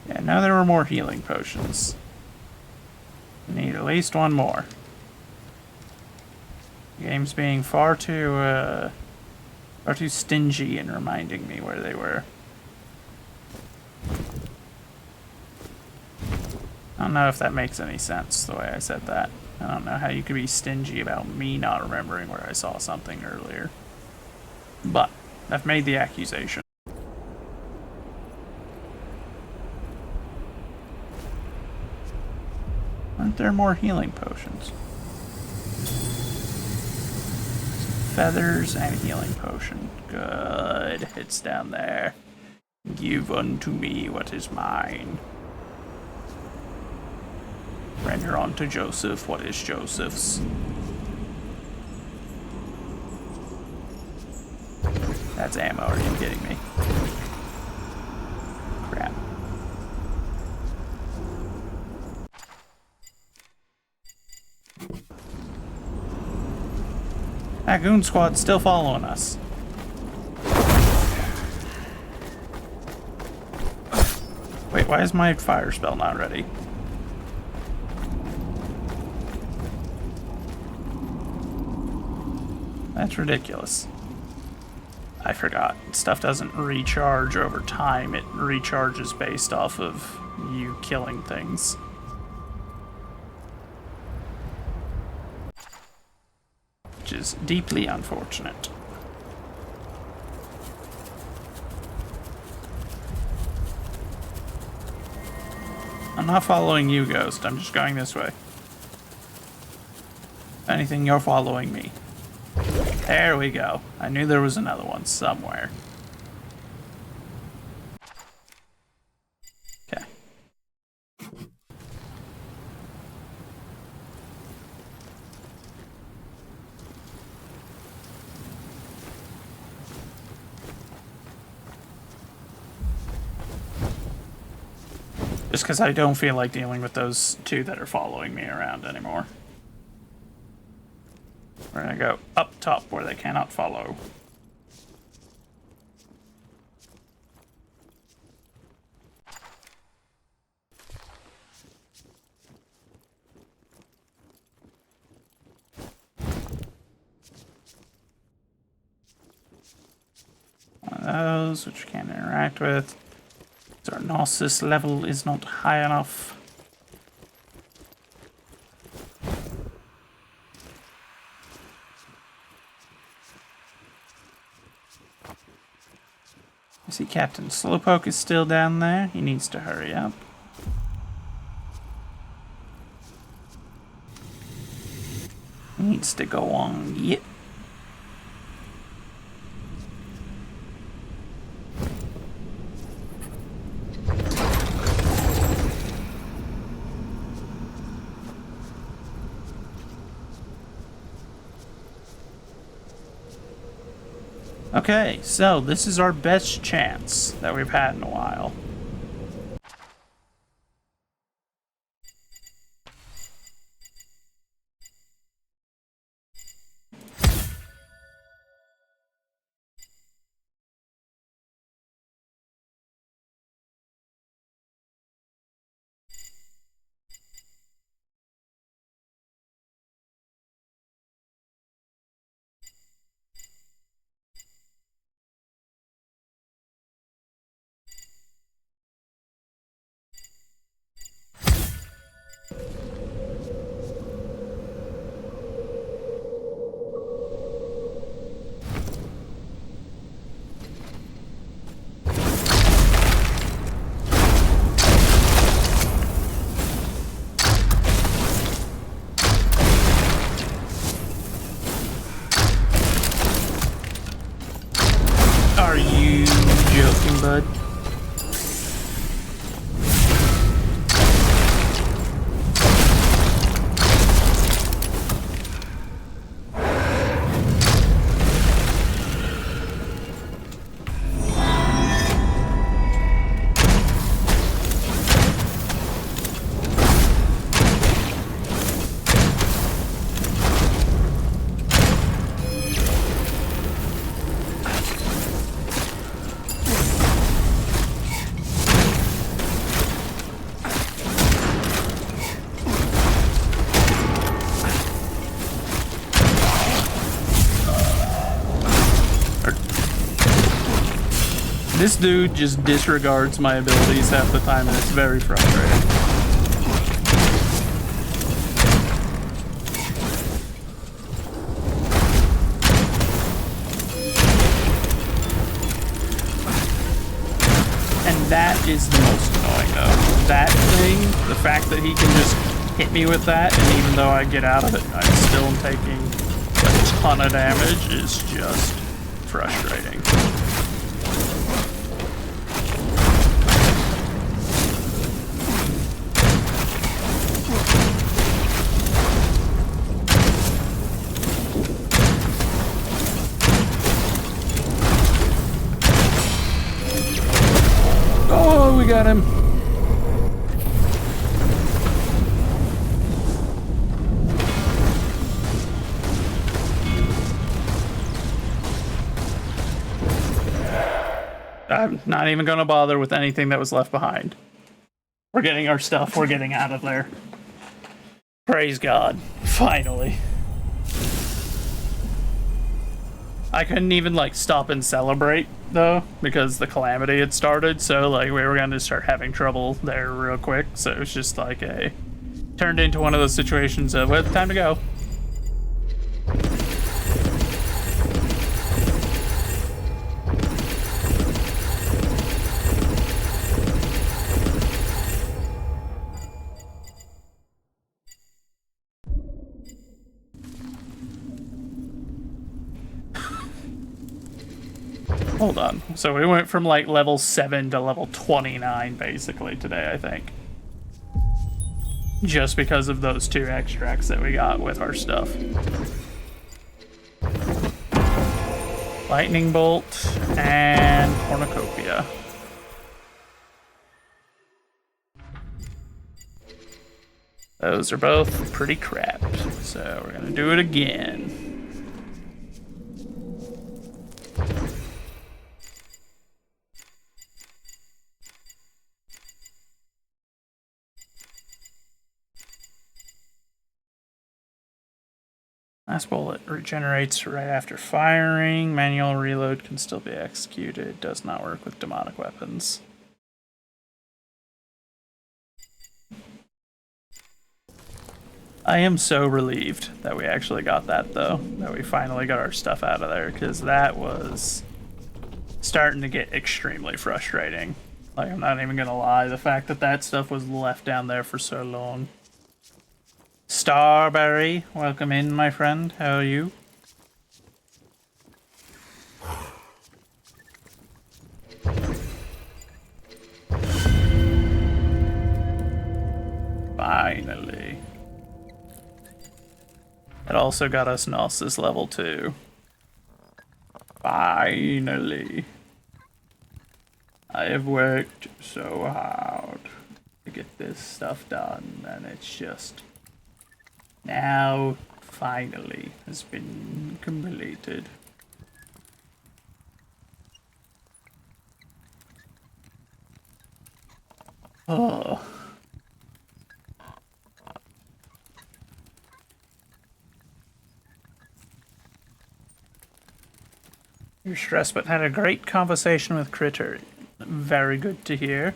Yeah, no, there were more healing potions. Need at least one more. The game's being far too stingy in reminding me where they were. I don't know if that makes any sense, the way I said that. I don't know how you could be stingy about me not remembering where I saw something earlier. But, I've made the accusation. Aren't there more healing potions? Feathers and healing potion. Good. It's down there. Give unto me what is mine. Render unto Joseph what is Joseph's. That's ammo, are you kidding me? Crap. That goon squad's still following us. Wait, why is my fire spell not ready? That's ridiculous. I forgot. Stuff doesn't recharge over time. It recharges based off of you killing things. Which is deeply unfortunate. I'm not following you, Ghost. I'm just going this way. If anything, you're following me. There we go. I knew there was another one somewhere. Okay. Just because I don't feel like dealing with those two that are following me around anymore. We're gonna go up top where they cannot follow. One of those, which we can't interact with. So our Gnosis level is not high enough. I see Captain Slowpoke is still down there. He needs to hurry up. He needs to go on. Yep. Okay, so this is our best chance that we've had in a while. Are you joking, bud? This dude just disregards my abilities half the time, and it's very frustrating. And that is the most annoying, though. That thing, the fact that he can just hit me with that, and even though I get out of it, I'm still taking a ton of damage, is just frustrating. Oh, we got him. I'm not even going to bother with anything that was left behind. We're getting our stuff. We're getting out of there. Praise God. Finally. I couldn't even like stop and celebrate though because the calamity had started, so like we were gonna start having trouble there real quick. So it was just like turned into one of those situations of, well, time to go. Hold on. So we went from like level 7 to level 29 basically today, I think. Just because of those 2 extracts that we got with our stuff. Lightning Bolt and Cornucopia. Those are both pretty crap, so we're gonna do it again. Last bullet regenerates right after firing. Manual reload can still be executed. Does not work with demonic weapons. I am so relieved that we actually got that though. That we finally got our stuff out of there, because that was starting to get extremely frustrating. Like, I'm not even gonna lie, the fact that that stuff was left down there for so long. Starberry, welcome in, my friend. How are you? Finally. It also got us Gnosis level 2. Finally. I have worked so hard to get this stuff done, and it's just now finally has been completed. Oh. You're stressed, but had a great conversation with Critter. Very good to hear.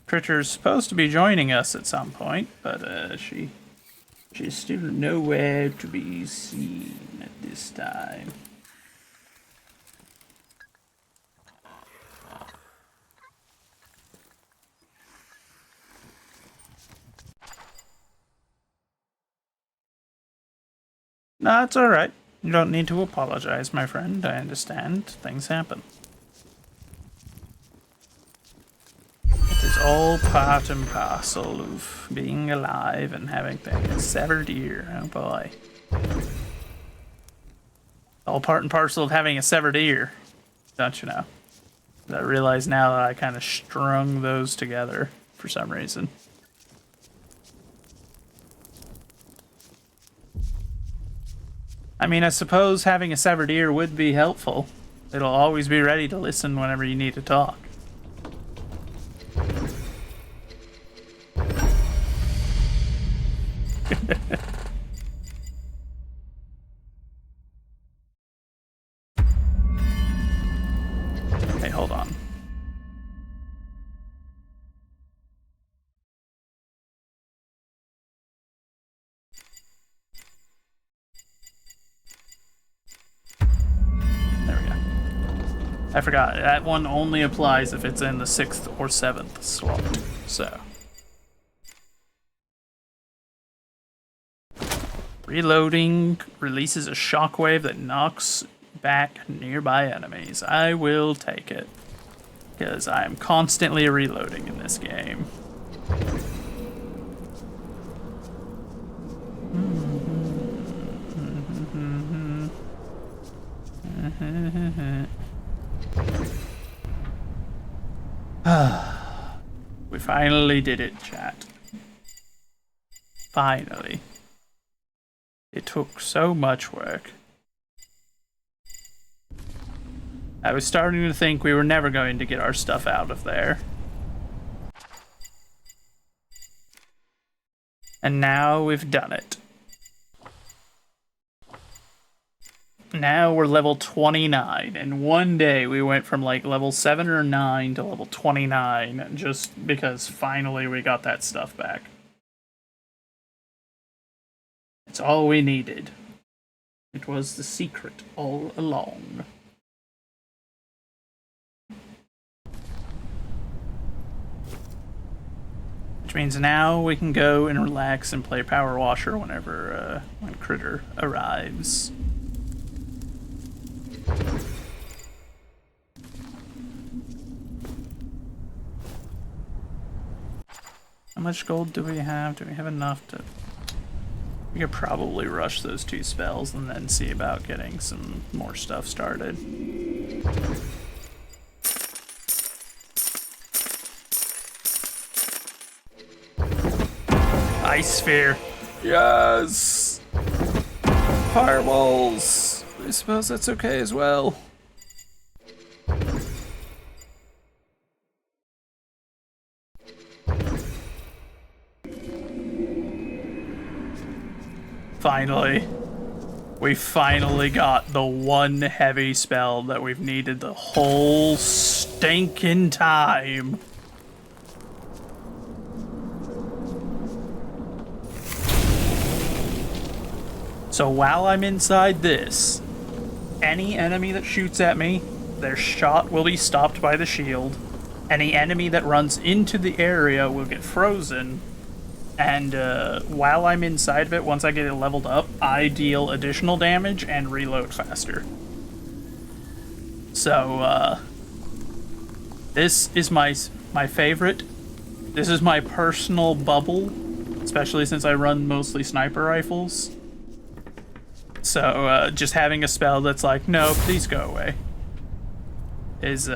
Critter's supposed to be joining us at some point, but she's still nowhere to be seen at this time. No, it's alright. You don't need to apologize, my friend. I understand. Things happen. It is all part and parcel of being alive and having a severed ear. Oh boy. All part and parcel of having a severed ear. Don't you know? I realize now that I kind of strung those together for some reason. I mean, I suppose having a severed ear would be helpful. It'll always be ready to listen whenever you need to talk. Hey, hold on. There we go. I forgot, that one only applies if it's in the 6th or 7th slot, so. Reloading releases a shockwave that knocks back nearby enemies. I will take it, because I am constantly reloading in this game. We finally did it, chat. Finally. It took so much work. I was starting to think we were never going to get our stuff out of there. And now we've done it. Now we're level 29, and one day we went from like level 7 or 9 to level 29 just because finally we got that stuff back. It's all we needed. It was the secret all along. Which means now we can go and relax and play Powerwash whenever when Critter arrives. How much gold do we have? Do we have enough to... We could probably rush those 2 spells and then see about getting some more stuff started. Ice Sphere. Yes! Fireballs! I suppose that's okay as well. Finally. We finally got the one heavy spell that we've needed the whole stinking time. So while I'm inside this, any enemy that shoots at me, their shot will be stopped by the shield. Any enemy that runs into the area will get frozen. And while I'm inside of it, once I get it leveled up, I deal additional damage and reload faster. So, this is my favorite. This is my personal bubble, especially since I run mostly sniper rifles. So, just having a spell that's like, no, please go away, is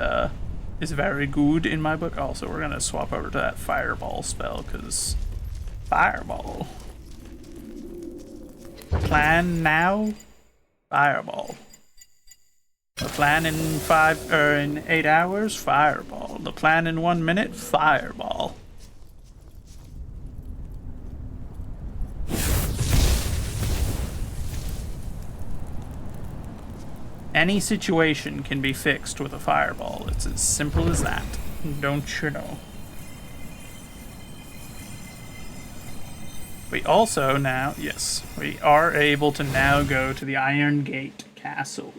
very good in my book. Also, we're gonna swap over to that fireball spell, because fireball. Plan now? Fireball. The plan in 8 hours? Fireball. The plan in 1 minute? Fireball. Any situation can be fixed with a fireball. It's as simple as that. Don't you know? We also now, yes, we are able to now go to the Iron Gate Castle.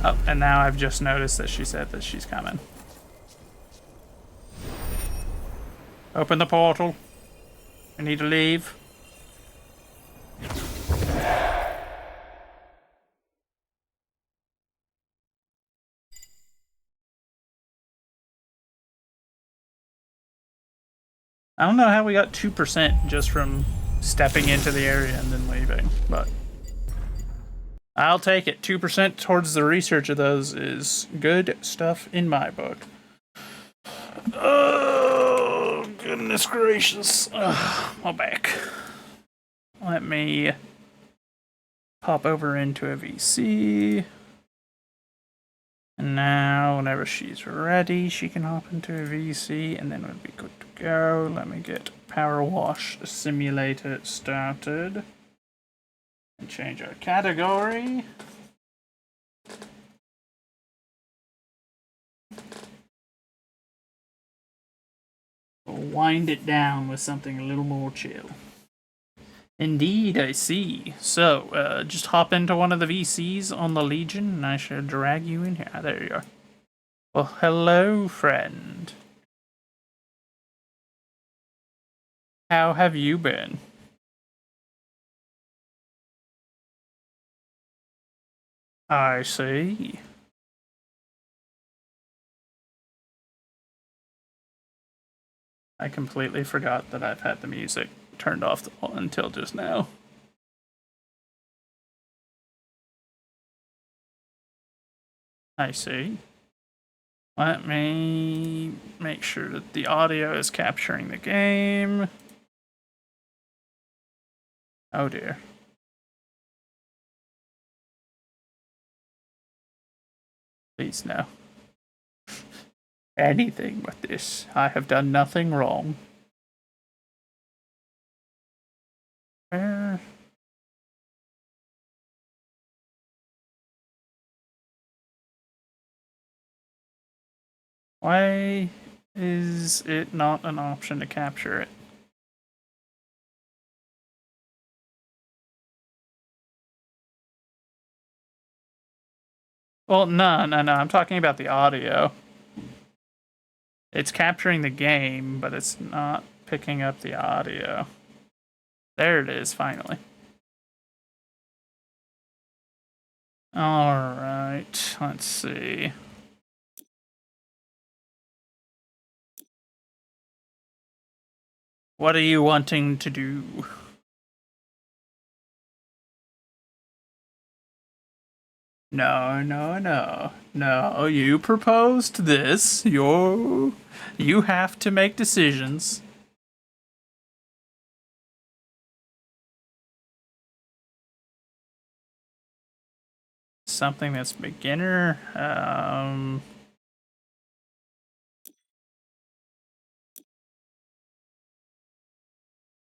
Oh, and now I've just noticed that she said that she's coming. Open the portal. We need to leave. I don't know how we got 2% just from stepping into the area and then leaving, but I'll take it. 2% towards the research of those is good stuff in my book. Oh, goodness gracious. My back. Let me pop over into a VC. And now, whenever she's ready, she can hop into a VC, and then we'll be good to go. Let me get Powerwash Simulator started. And change our category. We'll wind it down with something a little more chill. Indeed, I see. So, just hop into one of the VCs on the Legion, and I shall drag you in here. There you are. Well, hello, friend. How have you been? I see. I completely forgot that I've had the music turned off until just now. I see. Let me make sure that the audio is capturing the game. Oh dear. Please no. anything with this. I have done nothing wrong. Why is it not an option to capture it? Well, no, I'm talking about the audio. It's capturing the game, but it's not picking up the audio. There it is, finally. Alright, let's see. What are you wanting to do? No, you proposed this. You have to make decisions. Something that's beginner.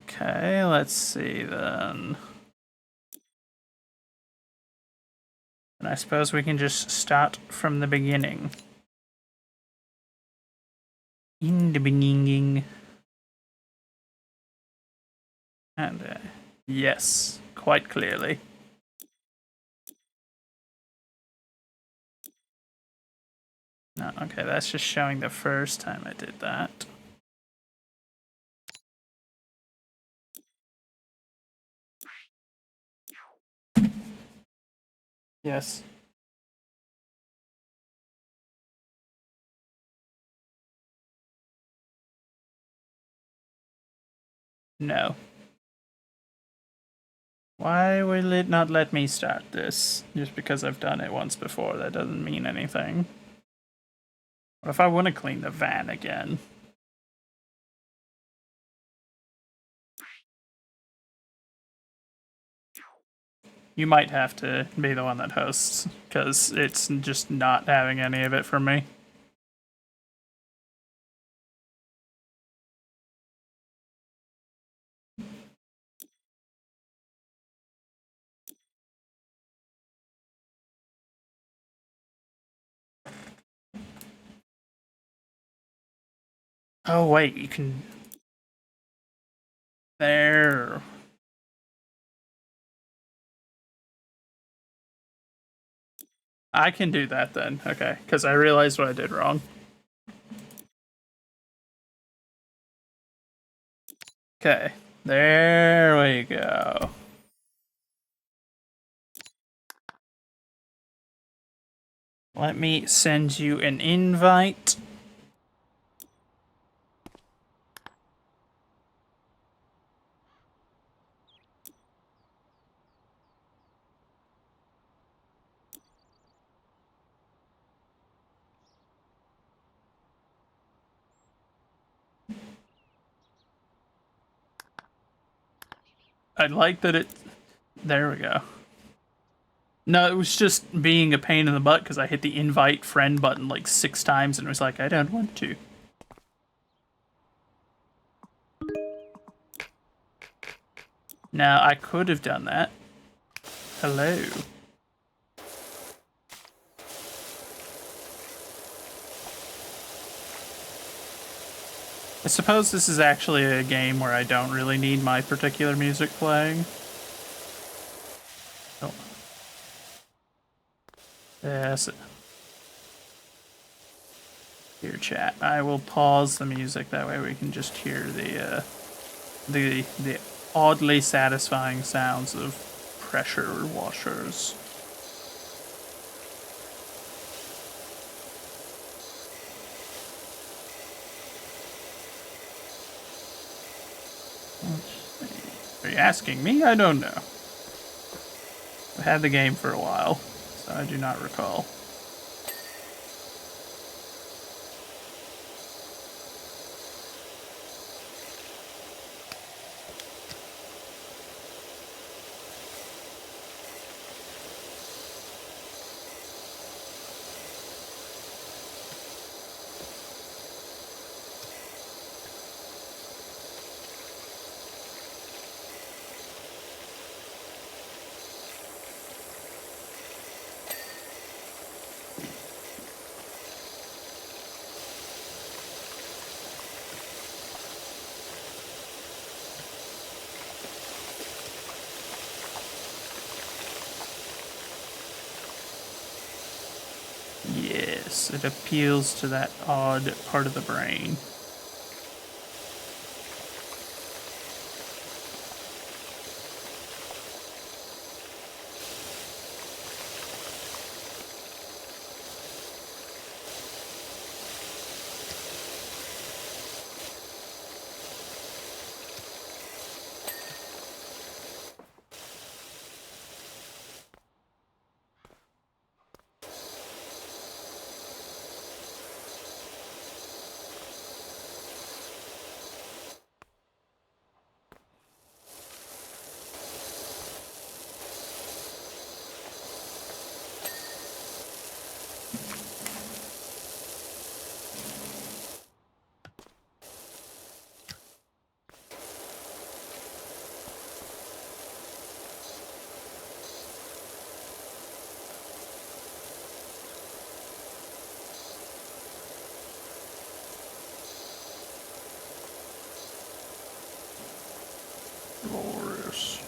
Okay, let's see then. And I suppose we can just start from the beginning. In the beginning. And yes, quite clearly. No, okay, that's just showing the first time I did that. Yes. No. Why will it not let me start this? Just because I've done it once before, that doesn't mean anything. What if I want to clean the van again? You might have to be the one that hosts, because it's just not having any of it for me. Oh wait, you can... There... I can do that then, okay, because I realized what I did wrong. Okay, there we go. Let me send you an invite. I like that it... There we go. No, it was just being a pain in the butt because I hit the invite friend button like 6 times and it was like, I don't want to. Now, I could have done that. Hello. I suppose this is actually a game where I don't really need my particular music playing. Oh. Yes. Here, chat. I will pause the music, that way we can just hear the oddly satisfying sounds of pressure washers. Are you asking me? I don't know. I've had the game for a while, so I do not recall. Yes, it appeals to that odd part of the brain. Glorious.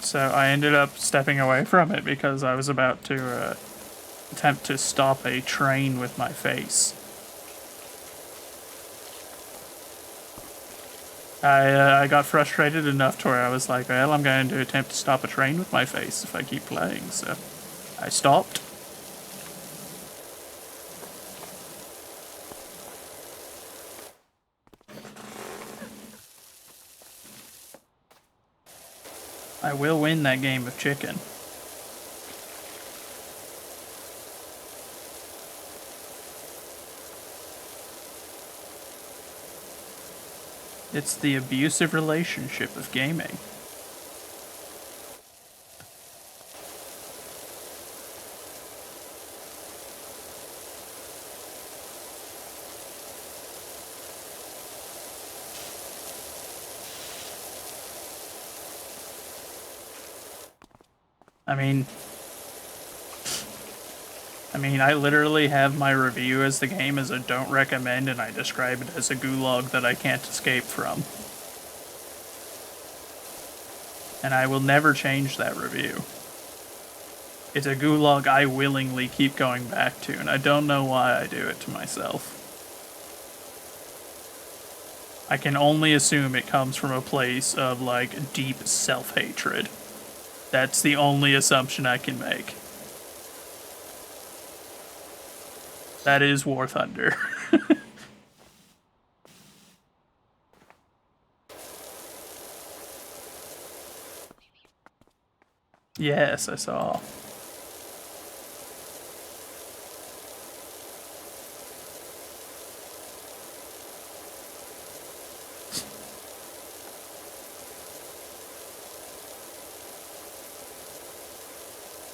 So I ended up stepping away from it because I was about to attempt to stop a train with my face. I got frustrated enough to where I was like, well, I'm going to attempt to stop a train with my face if I keep playing, so I stopped. I will win that game of chicken. It's the abusive relationship of gaming. I mean, I literally have my review as the game as a don't recommend, and I describe it as a gulag that I can't escape from. And I will never change that review. It's a gulag I willingly keep going back to, and I don't know why I do it to myself. I can only assume it comes from a place of, like, deep self-hatred. That's the only assumption I can make. That is War Thunder. Yes, I saw.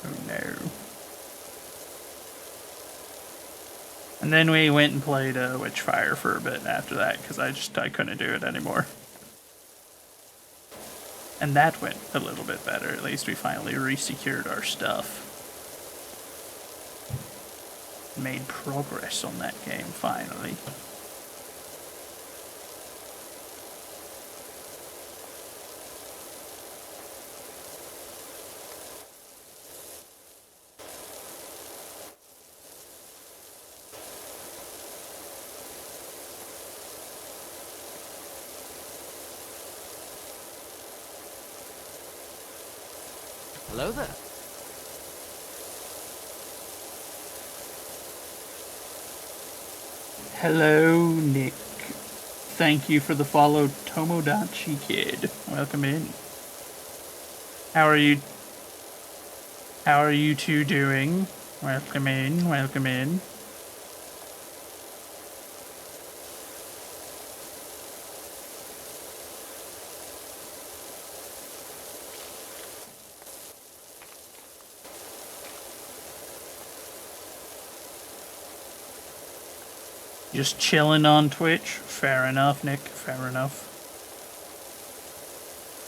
Oh no. And then we went and played Witchfire for a bit after that, because I couldn't do it anymore. And that went a little bit better. At least we finally resecured our stuff. Made progress on that game, finally. Hello there. Hello, Nick. Thank you for the follow, Tomodachi Kid. Welcome in. How are you? How are you two doing? Welcome in, welcome in. Just chilling on Twitch? Fair enough, Nick. Fair enough.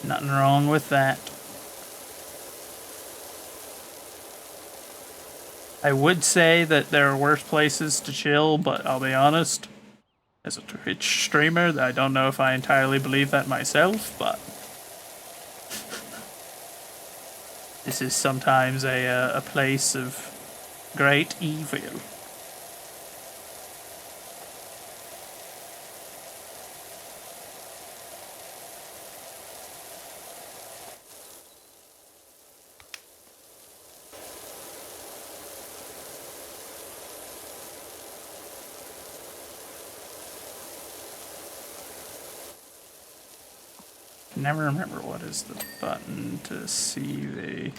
Nothing wrong with that. I would say that there are worse places to chill, but I'll be honest. As a Twitch streamer, I don't know if I entirely believe that myself, but this is sometimes a place of great evil. Never remember what is the button to see the...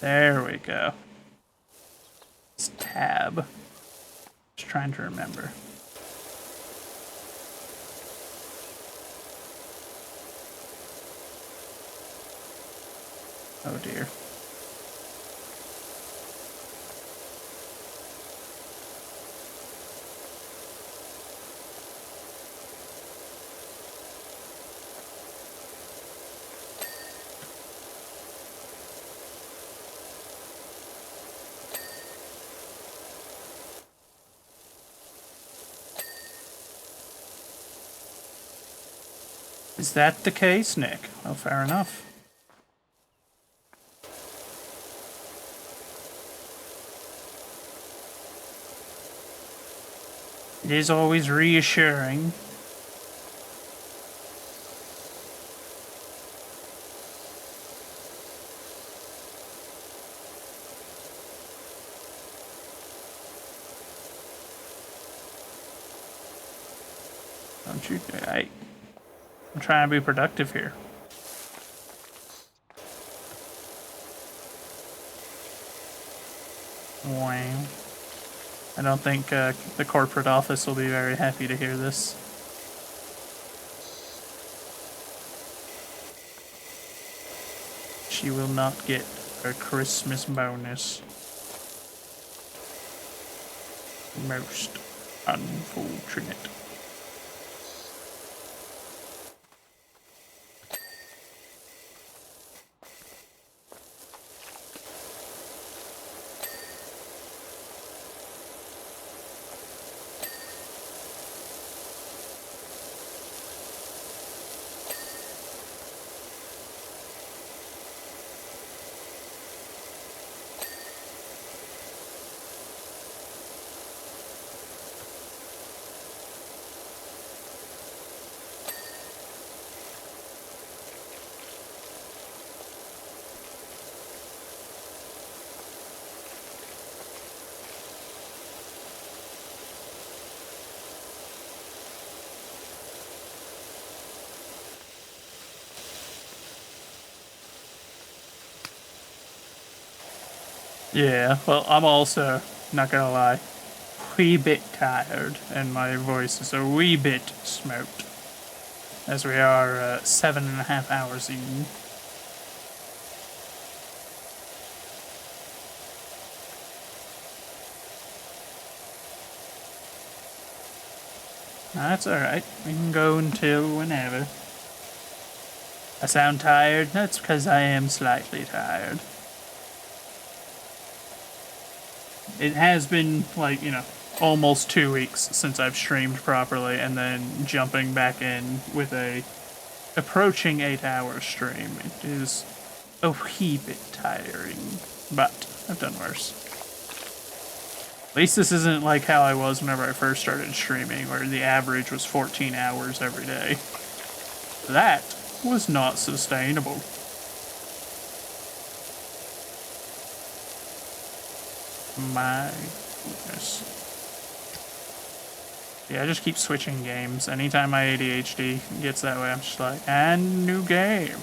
There we go. It's tab. Just trying to remember. Oh dear. Is that the case, Nick? Well, fair enough. It is always reassuring. Don't you... I'm trying to be productive here. Wow. I don't think the corporate office will be very happy to hear this. She will not get her Christmas bonus. Most unfortunate. Yeah, well, I'm also, not gonna lie, wee bit tired, and my voice is a wee bit smoked, as we are 7.5 hours in. That's alright, we can go until whenever. I sound tired, that's because I am slightly tired. It has been, like, you know, almost 2 weeks since I've streamed properly, and then jumping back in with a approaching 8-hour stream. It is a wee bit tiring, but I've done worse. At least this isn't like how I was whenever I first started streaming, where the average was 14 hours every day. That was not sustainable. My goodness. Yeah, I just keep switching games. Anytime my ADHD gets that way, I'm just like, and new game.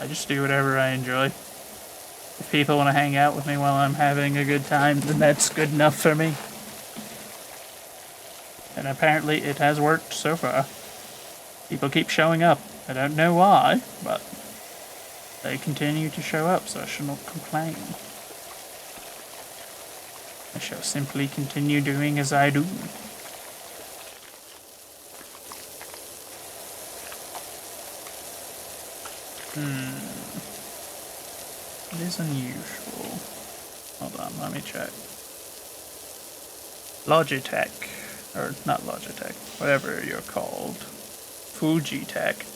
I just do whatever I enjoy. If people want to hang out with me while I'm having a good time, then that's good enough for me. And apparently it has worked so far. People keep showing up. I don't know why, but They continue to show up, so I shall not complain. I shall simply continue doing as I do. It is unusual. Hold on, let me check. Logitech, or not Logitech, whatever you're called. Fujitech.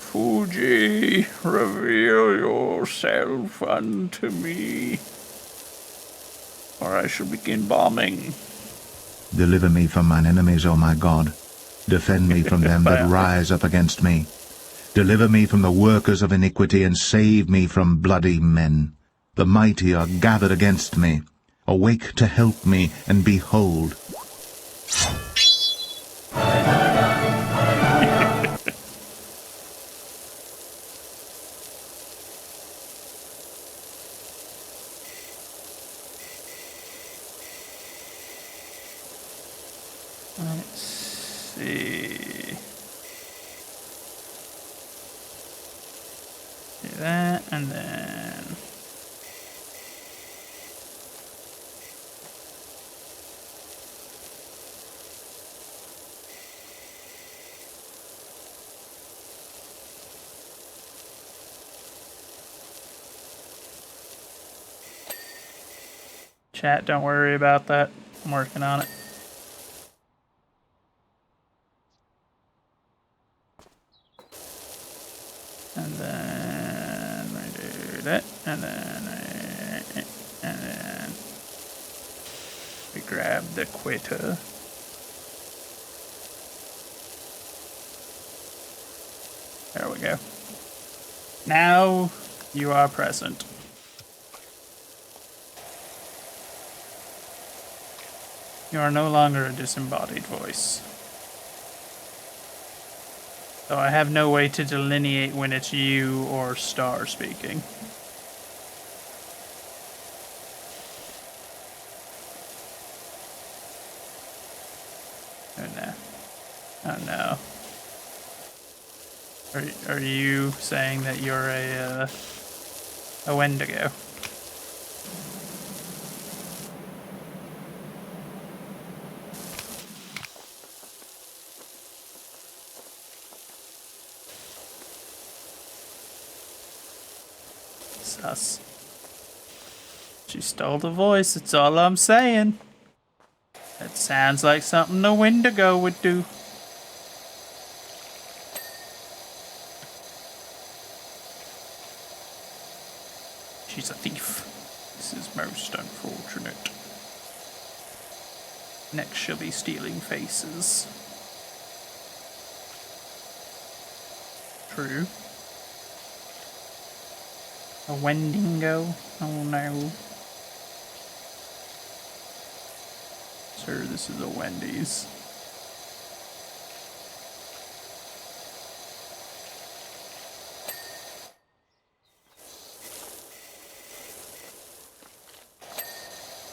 Fuji, reveal yourself unto me, or I shall begin bombing. Deliver me from mine enemies, O my God. Defend me from them that rise up against me. Deliver me from the workers of iniquity, and save me from bloody men. The mighty are gathered against me. Awake to help me, and behold. Let's see. Do that, and then... Chat, don't worry about that. I'm working on it. And then we do that, and then we grab the quitter. There we go. Now you are present. You are no longer a disembodied voice. So I have no way to delineate when it's you or Star speaking. Oh no. Oh no. Are you saying that you're a Wendigo? Sus. She stole the voice, that's all I'm saying. That sounds like something a Wendigo would do. She's a thief. This is most unfortunate. Next she'll be stealing faces. True. A Wendigo? Oh no. Sir, this is a Wendy's.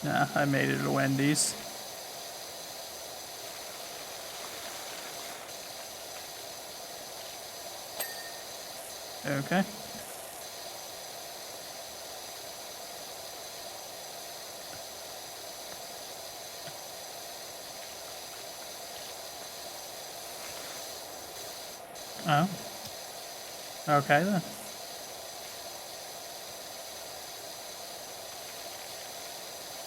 Nah, I made it a Wendy's. Okay. Oh. Okay then.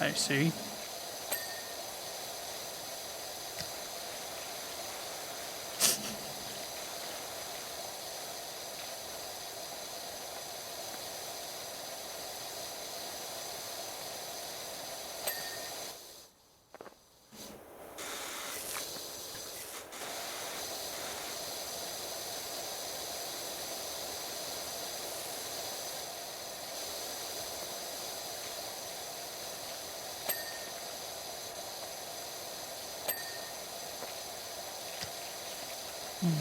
I see.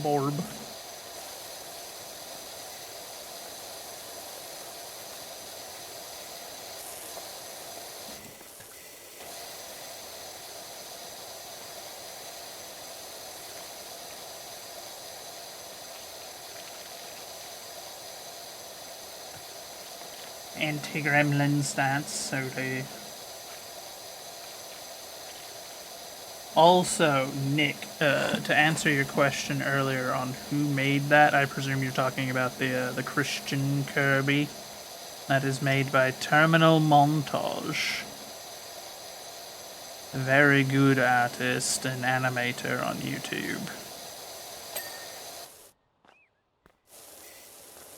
Borb. anti-gremlins dance, so they... Also, Nick, to answer your question earlier on who made that, I presume you're talking about the Christian Kirby. That is made by Terminal Montage. A very good artist and animator on YouTube.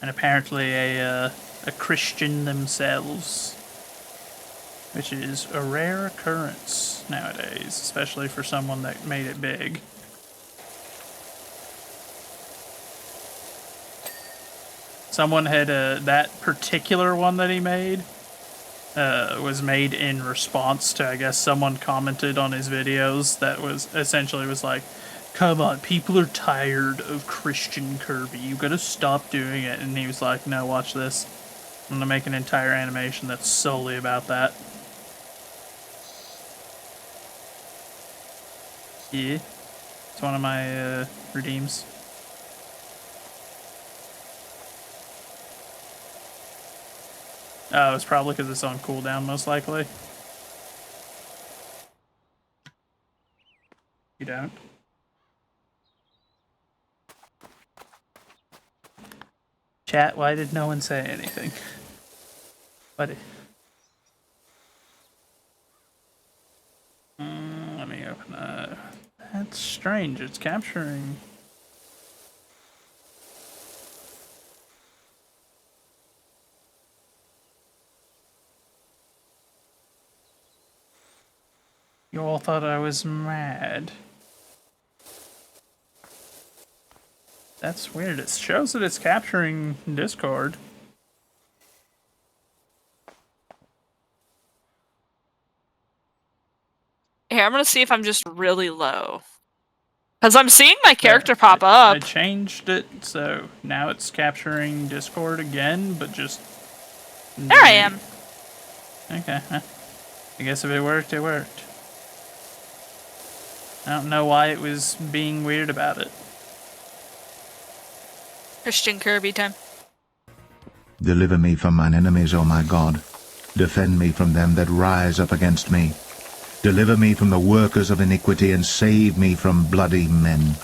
And apparently a Christian themselves. Which is a rare occurrence nowadays, especially for someone that made it big. Someone had that particular one that he made was made in response to, I guess, someone commented on his videos that was essentially was like, come on, people are tired of Christian Kirby, you gotta stop doing it. And he was like, no, watch this. I'm gonna make an entire animation that's solely about that. Yeah, it's one of my redeems. Oh, it's probably because it's on cooldown, most likely. You don't? Chat, why did no one say anything? What? Let me open that. That's strange, it's capturing... You all thought I was mad. That's weird. It shows that it's capturing Discord. Here, I'm gonna see if I'm just really low. Because I'm seeing my character pop up. I changed it, so now it's capturing Discord again, but just... There I am. Okay. I guess if it worked, it worked. I don't know why it was being weird about it. Christian Kirby time. Deliver me from mine enemies, O my God. Defend me from them that rise up against me. Deliver me from the workers of iniquity, and save me from bloody men.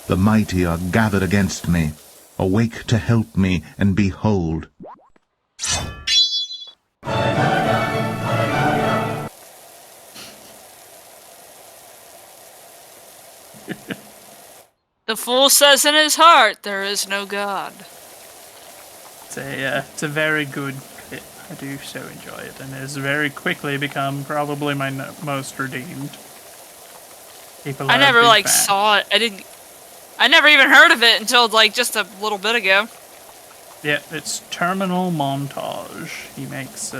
The mighty are gathered against me. Awake to help me, and behold. The fool says in his heart, there is no God. It's a very good bit. I do so enjoy it, and it has very quickly become probably my most redeemed. I never like saw it. I never even heard of it until like just a little bit ago. Yeah, it's Terminal Montage. He makes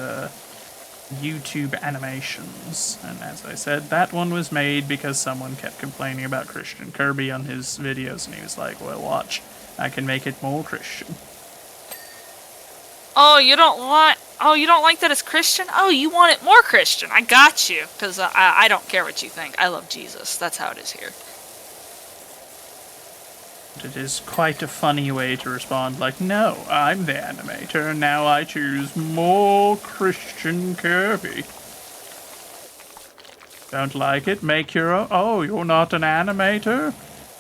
YouTube animations, and as I said, that one was made because someone kept complaining about Christian Kirby on his videos, and he was like, well, watch, I can make it more Christian. Oh, you don't like that it's Christian? Oh, you want it more Christian. I got you, because I don't care what you think. I love Jesus. That's how it is here. It is quite a funny way to respond, like, no, I'm the animator, and now I choose more Christian Kirby. Don't like it? Make your own. Oh, you're not an animator?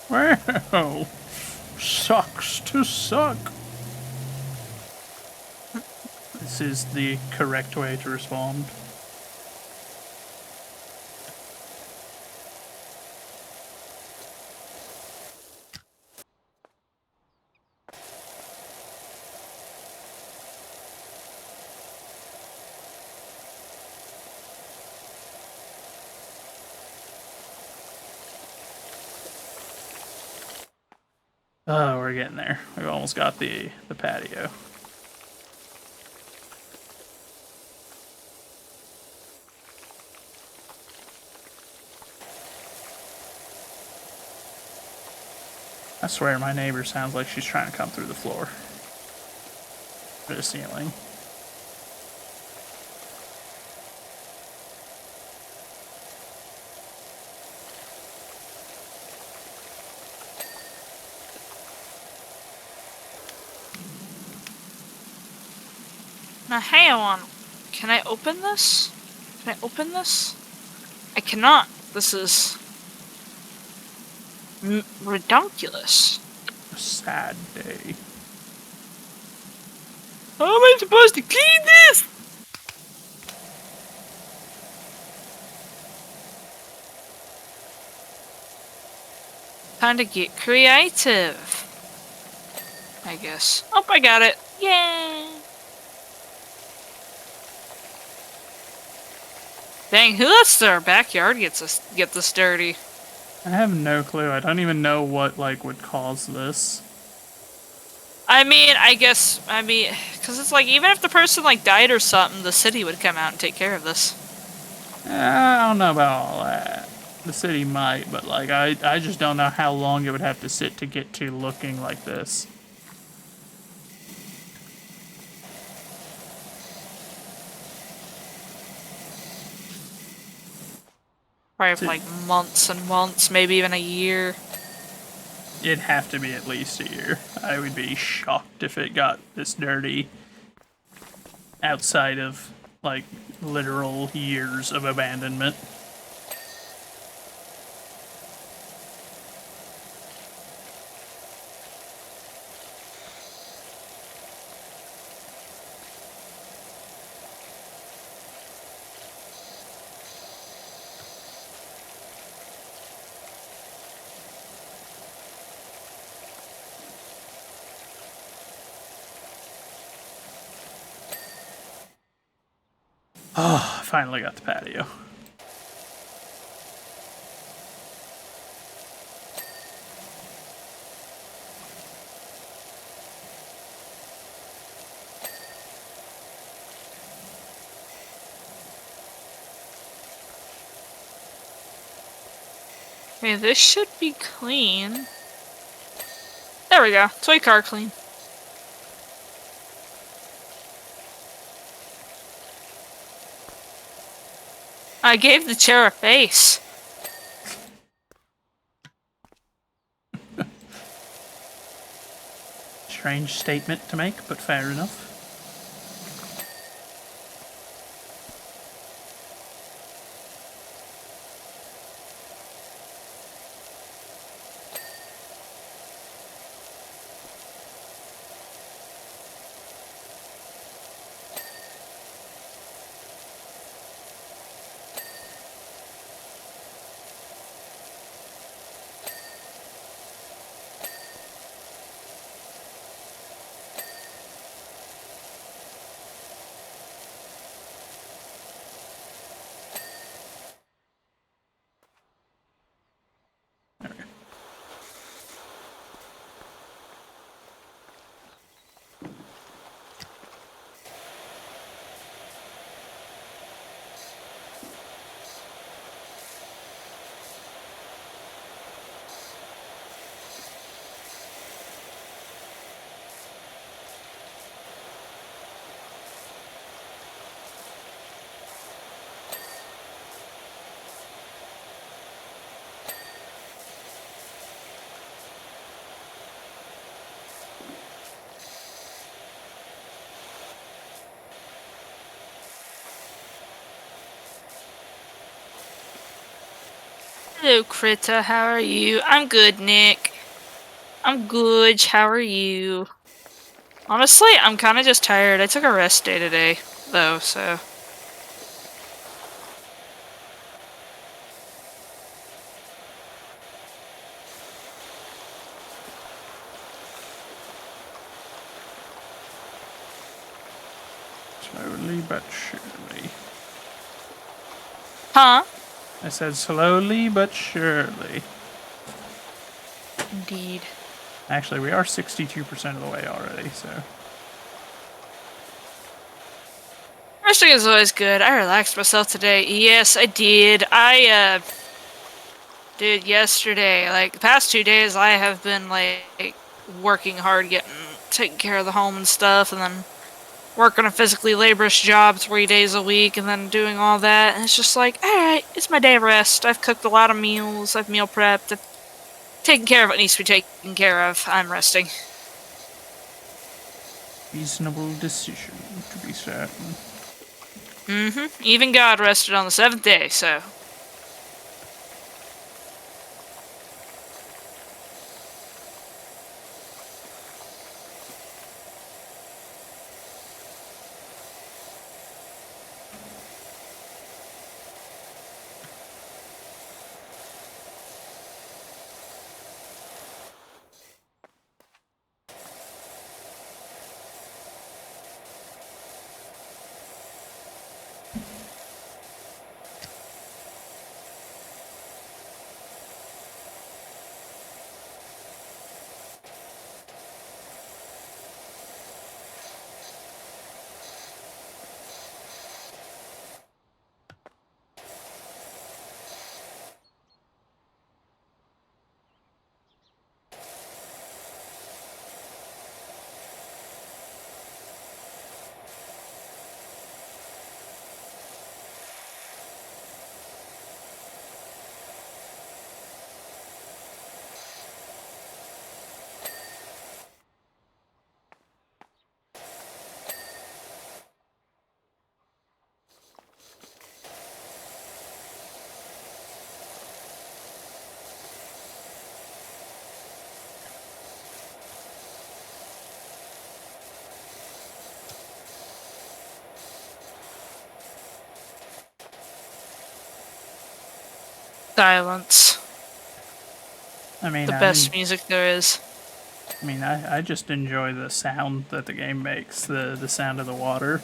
Well, sucks to suck. This is the correct way to respond. Oh, we're getting there. We've almost got the patio. I swear my neighbor sounds like she's trying to come through the floor. Or the ceiling. Now hang on. Can I open this? Can I open this? I cannot. This is redonkulous. A sad day. How am I supposed to clean this? Time to get creative. I guess. Oh, I got it. Yay! Dang, who lets their backyard get this dirty? I have no clue. I don't even know what, like, would cause this. I mean, because it's like, even if the person, like, died or something, the city would come out and take care of this. I don't know about all that. The city might, but, like, I just don't know how long it would have to sit to get to looking like this. Probably for, like, months and months, maybe even a year. It'd have to be at least a year. I would be shocked if it got this dirty outside of, like, literal years of abandonment. Oh, I finally got the patio. Okay, this should be clean. There we go. Toy car clean. I gave the chair a face. Strange statement to make, but fair enough. Hello, Critta. How are you? I'm good, Nick. I'm good. How are you? Honestly, I'm kind of just tired. I took a rest day today, though, so... Slowly but surely. Huh? I said slowly but surely. Indeed. Actually, we are 62% of the way already, so... Resting is always good. I relaxed myself today. Yes, I did. I did yesterday. Like, the past 2 days, I have been, like, working hard, taking care of the home and stuff, and then working a physically laborious job 3 days a week, and then doing all that, and it's just like, alright, it's my day of rest. I've cooked a lot of meals, I've meal prepped, I've taken care of what needs to be taken care of. I'm resting. Reasonable decision, to be certain. Mm-hmm. Even God rested on the 7th day, so... Silence. I mean, The best music there is. I mean, I just enjoy the sound that the game makes, the sound of the water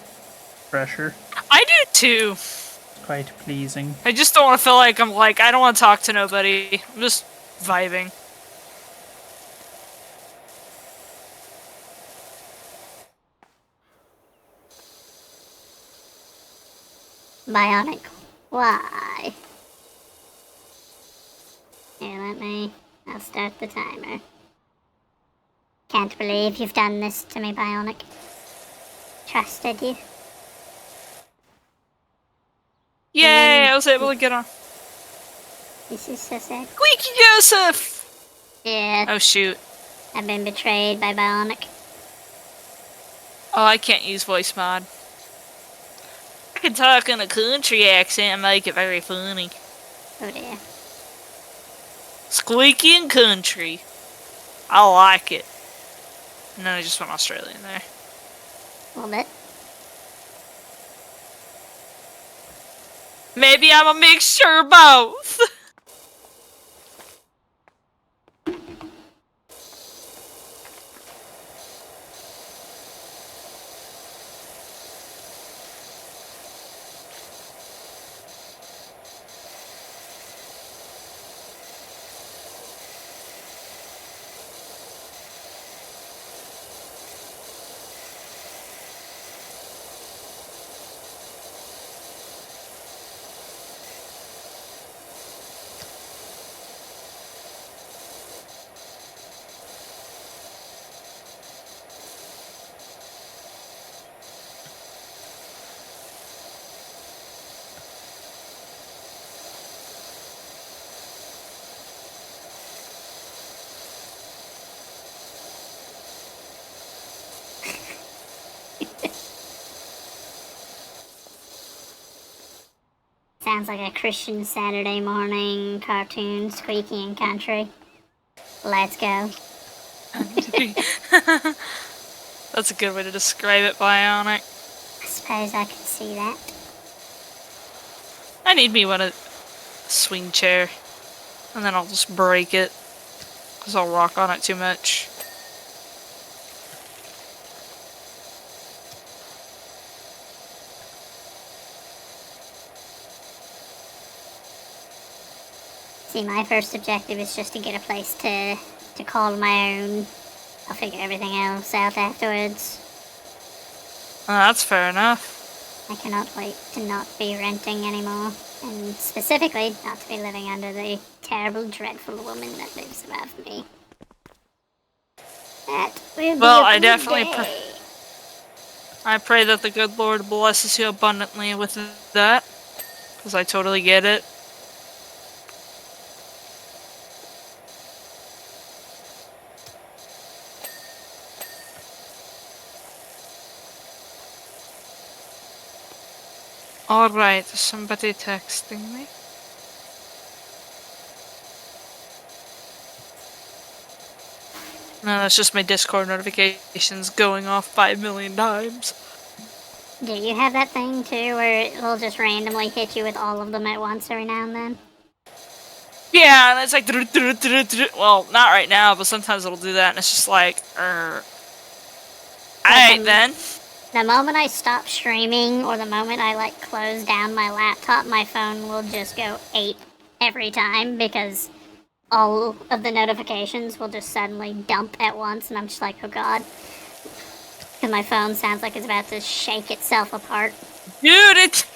pressure. I do too. It's quite pleasing. I just don't want to feel like I don't want to talk to nobody. I'm just vibing. Bionic. Why? Here, I'll start the timer. Can't believe you've done this to me, Bionic. Trusted you. Yay, I was able to get on. This is so sad. Squeaky Joseph! Yeah. Oh shoot. I've been betrayed by Bionic. Oh, I can't use voice mod. I can talk in a country accent and make it very funny. Oh dear. Squeaky and country. I like it. And then I just went Australian there. A little bit. Maybe I'm a mixture of both. Sounds like a Christian Saturday morning cartoon, Squeaky and Country. Let's go. That's a good way to describe it, Bionic. I suppose I can see that. I need me one a swing chair. And then I'll just break it. Because I'll rock on it too much. See, my first objective is just to get a place to call my own. I'll figure everything else out afterwards. That's fair enough. I cannot wait to not be renting anymore. And specifically, not to be living under the terrible, dreadful woman that lives above me. That will be Well, a I good definitely day. I pray that the good Lord blesses you abundantly with that. Because I totally get it. Alright, somebody texting me. No, that's just my Discord notifications going off 5 million times. Do you have that thing too where it will just randomly hit you with all of them at once every now and then? Yeah, and it's like, well, not right now, but sometimes it'll do that, and it's just like, Alright then. The moment I stop streaming, or the moment I like close down my laptop, my phone will just go ape every time because all of the notifications will just suddenly dump at once, and I'm just like, oh god. Because my phone sounds like it's about to shake itself apart. Dude, it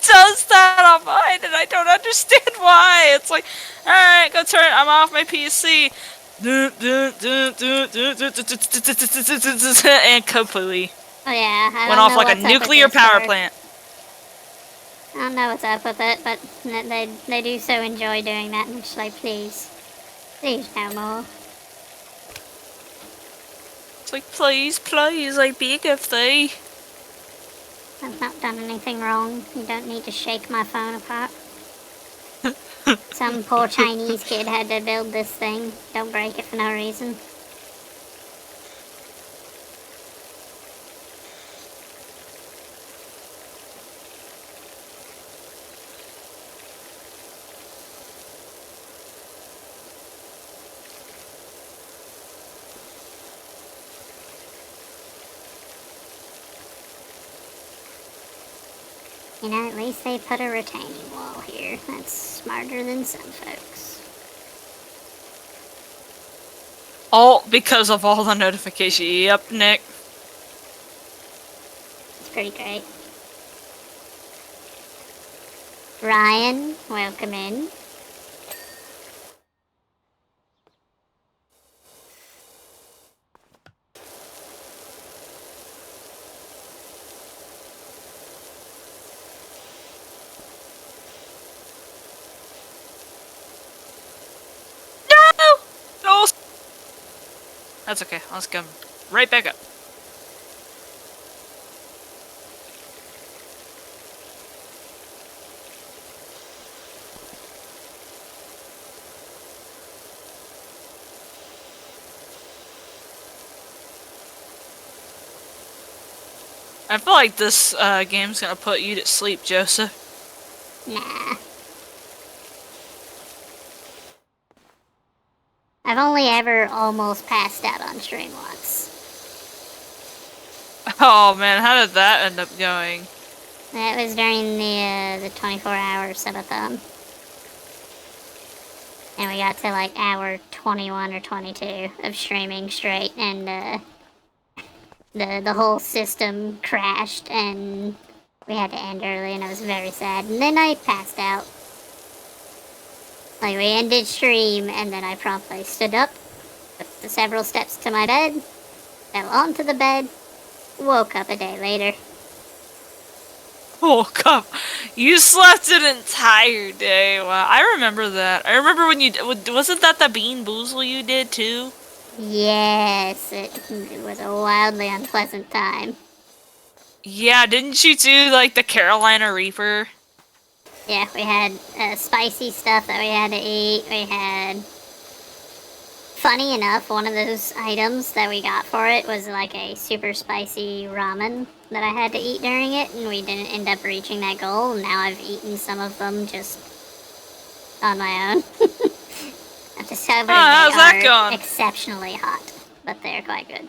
does that on mine, and I don't understand why. It's like, alright, go turn it. I'm off my PC. And completely Oh yeah, I went don't off know like a what's up with nuclear power Discord. plant. I don't know what's up with it, but they do so enjoy doing that, and I'm just like, please no more. It's like, please, I beg of thee. I've not done anything wrong. You don't need to shake my phone apart. Some poor Chinese kid had to build this thing. Don't break it for no reason. You know, at least they put a retaining wall here. That's smarter than some folks. All because of all the notifications. Yep, Nick. It's pretty great. Ryan, welcome in. No! That's okay. Let's come right back up. I feel like this game's gonna put you to sleep, Joseph. Nah. I've only ever almost passed out on stream once. Oh man, how did that end up going? That was during the 24-hour subathon. And we got to like hour 21 or 22 of streaming straight, and the whole system crashed, and we had to end early, and I was very sad. And then I passed out. Like, we ended stream, and then I promptly stood up, took the several steps to my bed, fell onto the bed, woke up a day later. Woke up. You slept an entire day. Wow, I remember that. I remember when you wasn't that the bean boozle you did too? Yes, it was a wildly unpleasant time. Yeah, didn't you do like the Carolina Reaper? Yeah, we had spicy stuff that we had to eat. We had, funny enough, one of those items that we got for it was like a super spicy ramen that I had to eat during it, and we didn't end up reaching that goal. Now I've eaten some of them just on my own. I've discovered how's they that are going? exceptionally hot, but they're quite good.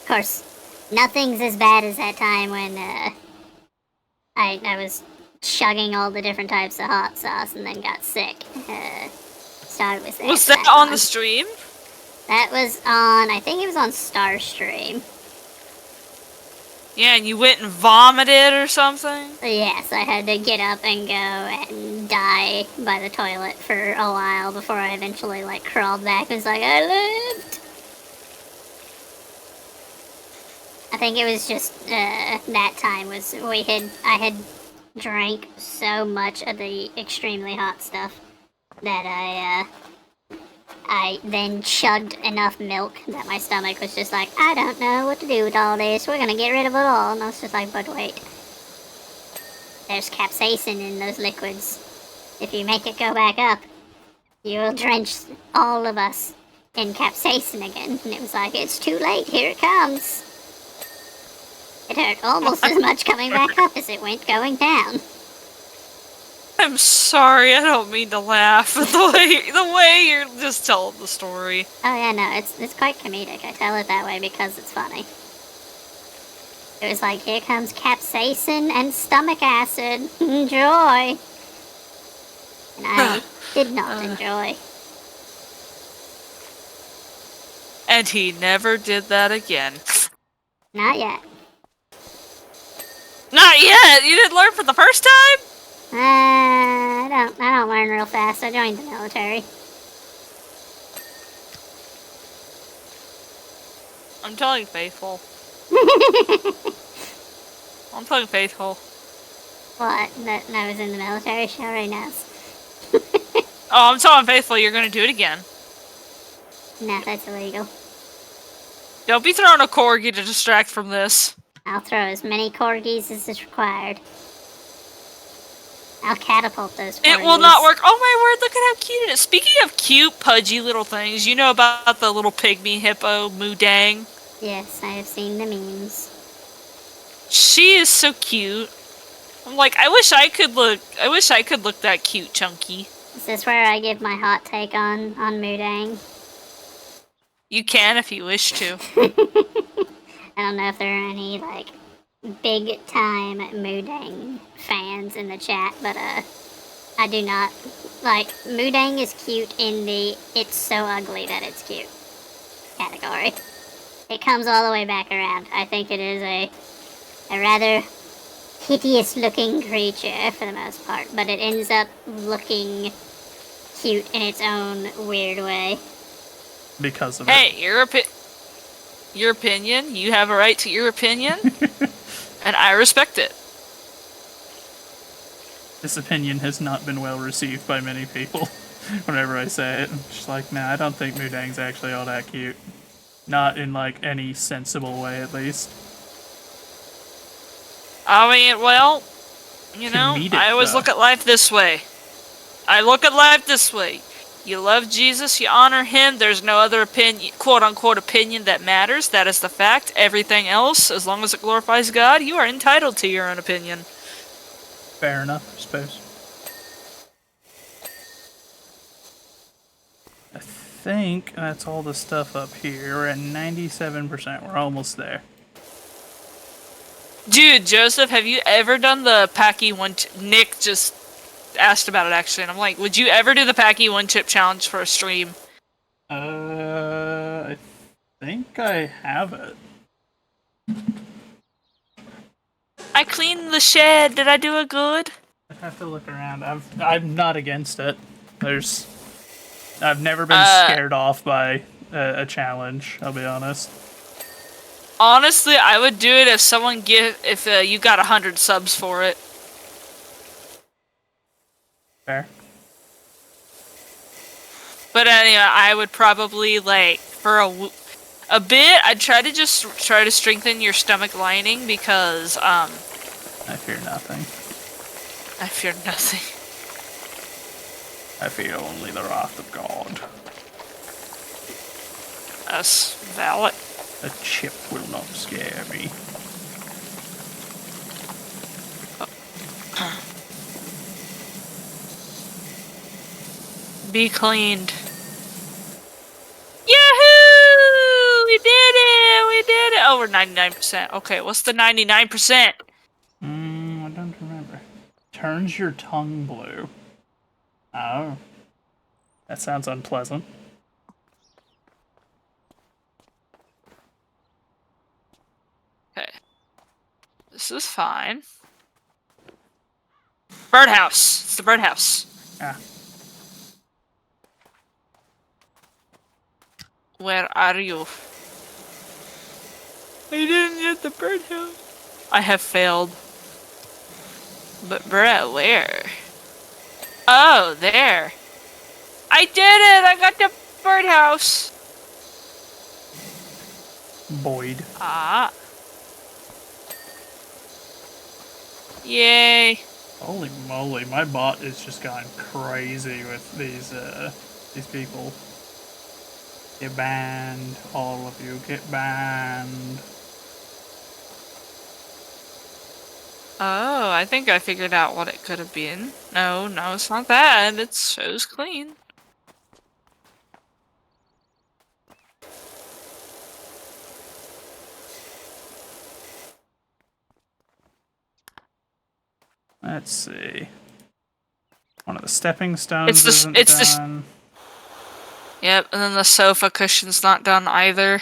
Of course, nothing's as bad as that time when I was chugging all the different types of hot sauce and then got sick. Started with Was that on the stream? That was on, I think it was on Starstream. Yeah, and you went and vomited or something? Yes, I had to get up and go and die by the toilet for a while before I eventually like crawled back and was like, I lived! I think it was just that time was I had drank so much of the extremely hot stuff that I then chugged enough milk that my stomach was just like, I don't know what to do with all this. We're gonna get rid of it all. And I was just like, but wait. There's capsaicin in those liquids. If you make it go back up, you will drench all of us in capsaicin again. And it was like, it's too late. Here it comes. It hurt almost as much coming back up as it went going down. I'm sorry, I don't mean to laugh at the way you're just telling the story. Oh yeah, no, it's quite comedic. I tell it that way because it's funny. It was like, here comes capsaicin and stomach acid. Enjoy. And I did not enjoy. And he never did that again. Not yet. Not yet? You didn't learn for the first time? I don't learn real fast. I joined the military. I'm telling Faithful. I'm telling Faithful. What? That I was in the military? She already knows. Oh, I'm telling Faithful you're gonna do it again. No, that's illegal. Don't be throwing a corgi to distract from this. I'll throw as many corgis as is required. I'll catapult those corgis. It will not work. Oh my word, look at how cute it is. Speaking of cute, pudgy little things, you know about the little pygmy hippo, Mudang? Yes, I have seen the memes. She is so cute. I'm like, I wish I could look that cute, chunky. Is this where I give my hot take on Mudang? You can if you wish to. I don't know if there are any, like, big time Mudang fans in the chat, but I do not. Like, Mudang is cute in the it's so ugly that it's cute category. It comes all the way back around. I think it is a rather hideous looking creature for the most part, but it ends up looking cute in its own weird way. Because of Hey, your opinion. You have a right to your opinion, and I respect it. This opinion has not been well received by many people. Whenever I say it, I'm just like, nah, I don't think Mudang's actually all that cute. Not in, like, any sensible way, at least. I mean, well, you know, I always look at life this way. I look at life this way. You love Jesus, you honor him, there's no other opinion, quote-unquote opinion that matters. That is the fact. Everything else, as long as it glorifies God, you are entitled to your own opinion. Fair enough, I suppose. I think that's all the stuff up here. We're at 97%. We're almost there. Dude, Joseph, have you ever done the Packy one? Nick just asked about it actually, and I'm like, would you ever do the Packy one chip challenge for a stream? I think I have it. I cleaned the shed. Did I do it good? I have to look around. I'm not against it. I've never been scared off by a challenge. I'll be honest. Honestly, I would do it if you got 100 subs for it. Fair. But anyway, I would probably, like, for a bit, I'd try to strengthen your stomach lining because, I fear nothing. I fear nothing. I fear only the wrath of God. That's valid. A chip will not scare me. Be cleaned. Yahoo! We did it! We did it! Oh, we're 99%. Okay, what's the 99%? I don't remember. Turns your tongue blue. Oh. That sounds unpleasant. Okay. This is fine. Birdhouse. It's the birdhouse. Ah. Where are you? I didn't get the birdhouse. I have failed. But Brett, where? Oh, there. I did it! I got the birdhouse! house. Boyd. Ah. Yay. Holy moly, my bot is just gone crazy with these people. Get banned. All of you get banned. Oh, I think I figured out what it could have been. No, it's not that. It shows clean. Let's see. One of the stepping stones isn't done. Yep, and then the sofa cushion's not done either.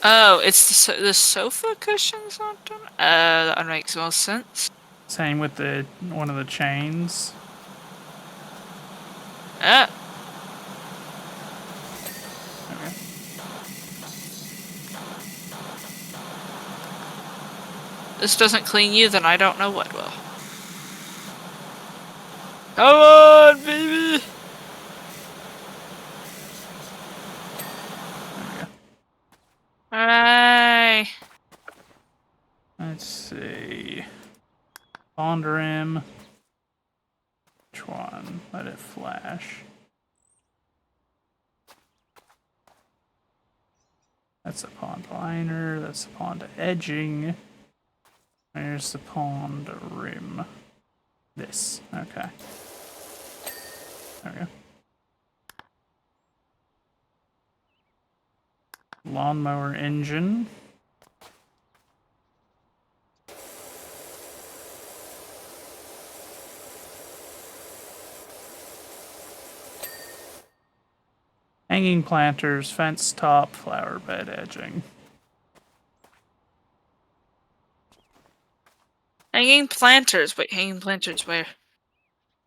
Oh, it's the sofa cushion's not done? That makes more sense. Same with the one of the chains. Okay. This doesn't clean you, then I don't know what will. Come on, baby! Alright. Let's see. Pond rim. Which one? Let it flash. That's the pond liner. That's the pond edging. There's the pond rim. This. Okay. There we go. Lawnmower engine. Hanging planters, fence top, flower bed edging. Hanging planters. Wait, hanging planters where?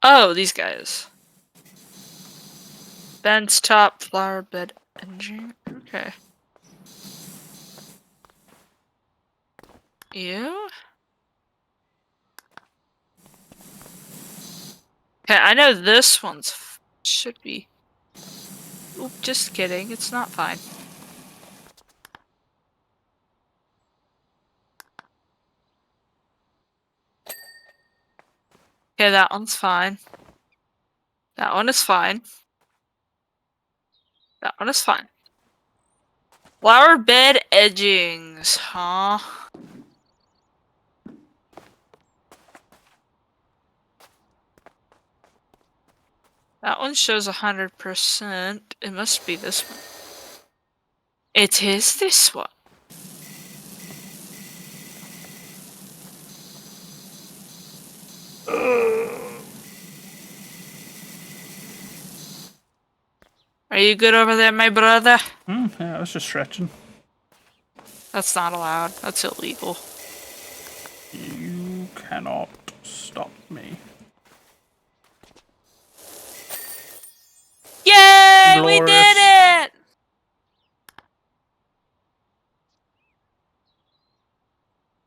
Oh, these guys. Fence top, flower bed edging. Okay. You? Okay, I know this one's should be. Oop, just kidding. It's not fine. Okay, that one's fine. That one is fine. That one is fine. Flower bed edgings, huh? That one shows 100%. It must be this one. It is this one. Are you good over there, my brother? Yeah, I was just stretching. That's not allowed. That's illegal. You cannot stop me. Yay! Glorious. We did it!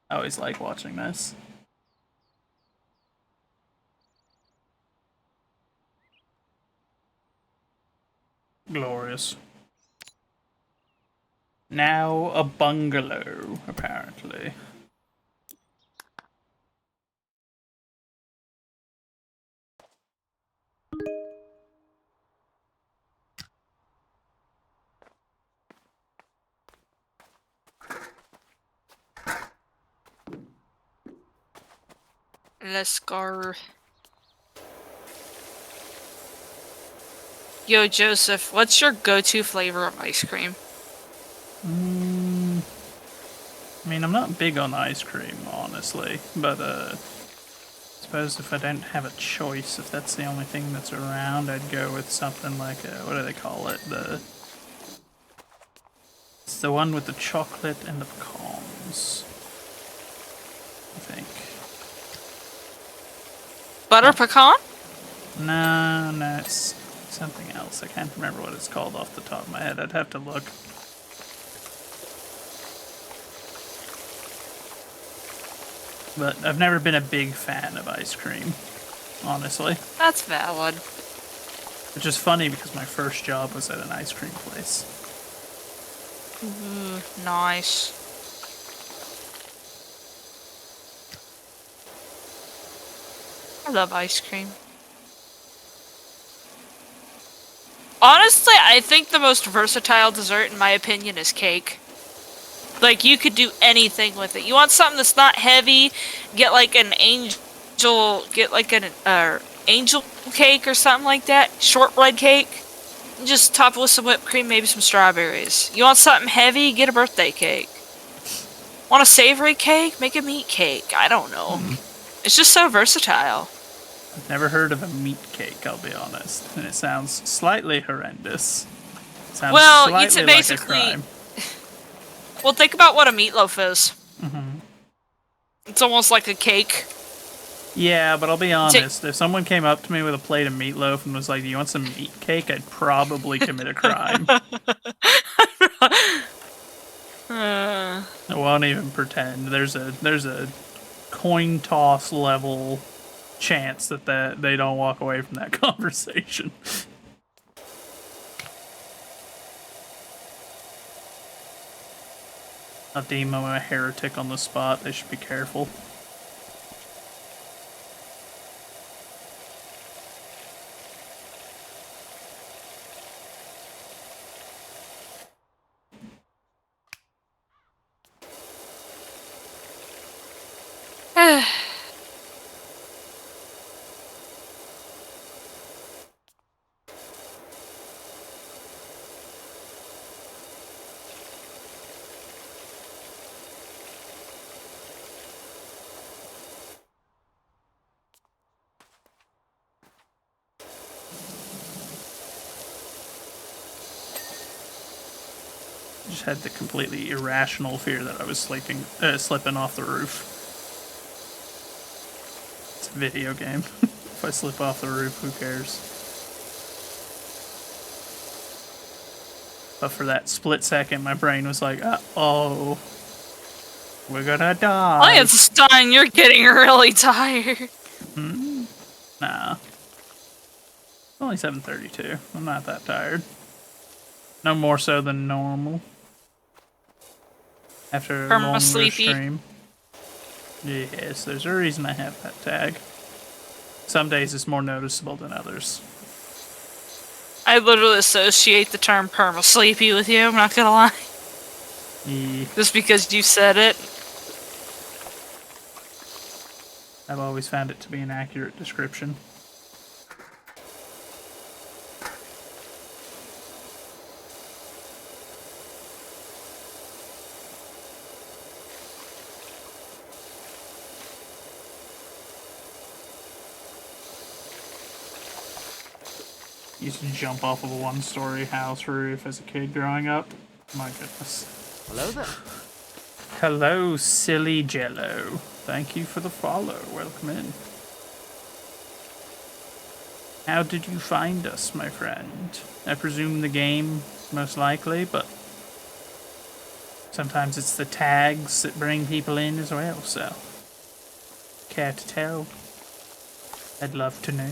I always like watching this. Glorious. Now a bungalow, apparently. Let's go. Yo, Joseph, what's your go-to flavor of ice cream? I mean, I'm not big on ice cream, honestly, but I suppose if I don't have a choice, if that's the only thing that's around, I'd go with something like what do they call it? It's the one with the chocolate and the pecans, I think. Butter pecan? No, it's something else. I can't remember what it's called off the top of my head. I'd have to look. But I've never been a big fan of ice cream. honestly. That's valid. Which is funny because my first job was at an ice cream place. Nice. I love ice cream. Honestly, I think the most versatile dessert, in my opinion, is cake. Like, you could do anything with it. You want something that's not heavy, get like an angel cake or something like that, shortbread cake. Just top it with some whipped cream, maybe some strawberries. You want something heavy, get a birthday cake. Want a savory cake? Make a meat cake. I don't know. It's just so versatile. I've never heard of a meat cake, I'll be honest. And it sounds slightly horrendous. Sounds Well, slightly it's like basically... a crime. Well, think about what a meatloaf is. Mm-hmm. It's almost like a cake. Yeah, but I'll be honest. If someone came up to me with a plate of meatloaf and was like, "Do you want some meat cake?" I'd probably commit a crime. I won't even pretend. There's a coin toss level chance that they don't walk away from that conversation. Not deem them a heretic on the spot. They should be careful. Just had the completely irrational fear that I was slipping off the roof. It's a video game. If I slip off the roof, who cares? But for that split second, my brain was like, "Uh-oh, we're gonna die." Einstein, you're getting really tired. Nah. It's only 7:32. I'm not that tired. No more so than normal. After a longer stream. Yes, there's a reason I have that tag. Some days it's more noticeable than others. I literally associate the term perma-sleepy with you, I'm not gonna lie. Yeah. Just because you said it. I've always found it to be an accurate description. Used to jump off of a one-story house roof as a kid growing up. My goodness. Hello there. Hello, Silly Jello. Thank you for the follow. Welcome in. How did you find us, my friend? I presume the game, most likely, but sometimes it's the tags that bring people in as well, so care to tell? I'd love to know.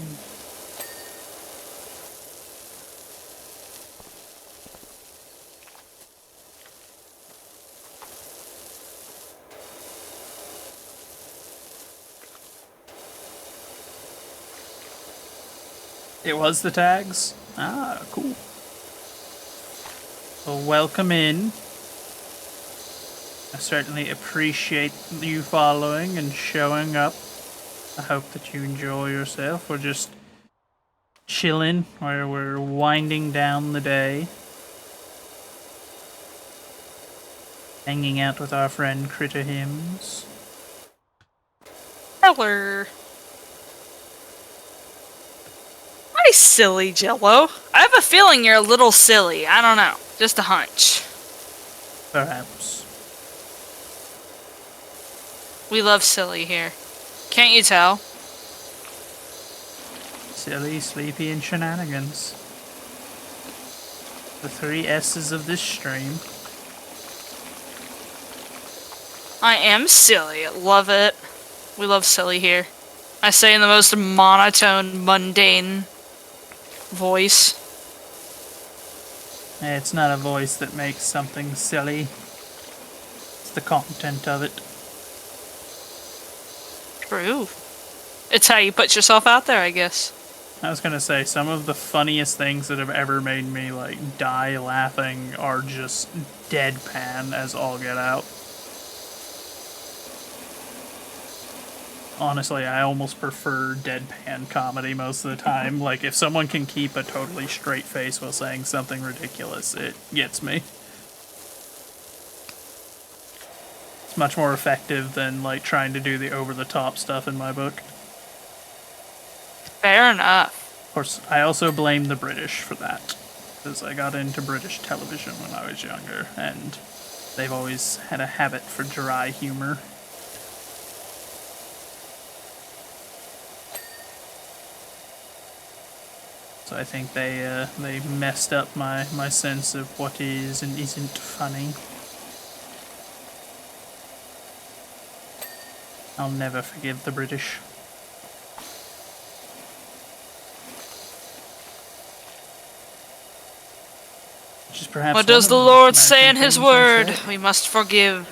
It was the tags? Ah, cool. Well, welcome in. I certainly appreciate you following and showing up. I hope that you enjoy yourself. We're just chilling, where we're winding down the day. Hanging out with our friend Critter Hymns. Hello. Hi, silly Jello. I have a feeling you're a little silly. I don't know. Just a hunch. Perhaps. We love silly here. Can't you tell? Silly, sleepy, and shenanigans. The 3 S's of this stream. I am silly. Love it. We love silly here. I say in the most monotone, mundane voice. It's not a voice that makes something silly. It's the content of it. True. It's how you put yourself out there, I guess. I was gonna say, some of the funniest things that have ever made me, like, die laughing are just deadpan as all get out. Honestly, I almost prefer deadpan comedy most of the time. Like, if someone can keep a totally straight face while saying something ridiculous, it gets me. It's much more effective than, like, trying to do the over-the-top stuff in my book. Fair enough. Of course, I also blame the British for that, because I got into British television when I was younger, and they've always had a habit for dry humor. So I think they messed up my sense of what is and isn't funny. I'll never forgive the British. Which is perhaps What does the Lord say in His Word? We must forgive.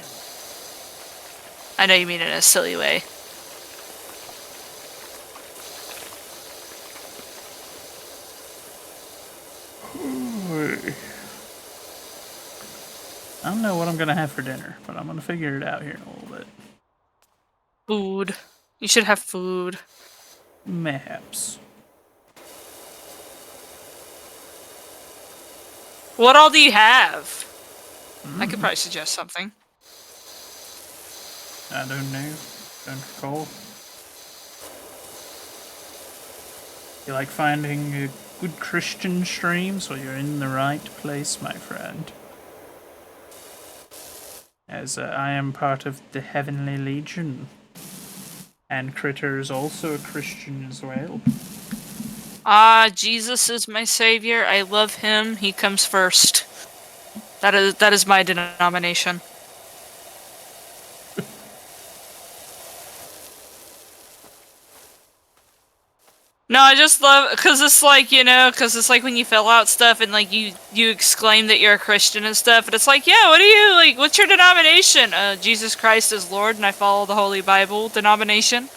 I know you mean it in a silly way. I don't know what I'm gonna have for dinner, but I'm gonna figure it out here in a little bit. Food. You should have food. Mayhaps. What all do you have? I could probably suggest something. I don't know. Don't recall. You like finding good Christian streams? Well, you're in the right place, my friend. As I am part of the Heavenly Legion. And Critter is also a Christian as well. Jesus is my savior. I love him. He comes first. That is my denomination. No, I just love, because it's like, you know, because it's like when you fill out stuff and like you exclaim that you're a Christian and stuff, and it's like, yeah, what are you, like, what's your denomination? Jesus Christ is Lord and I follow the Holy Bible denomination.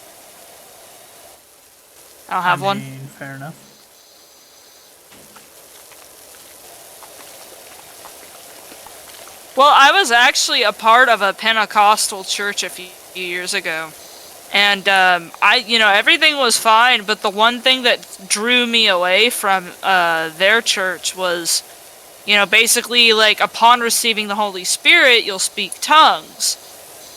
I don't have one. Fair enough. Well, I was actually a part of a Pentecostal church a few years ago. And, everything was fine, but the one thing that drew me away from, their church was, basically, like, upon receiving the Holy Spirit, you'll speak tongues.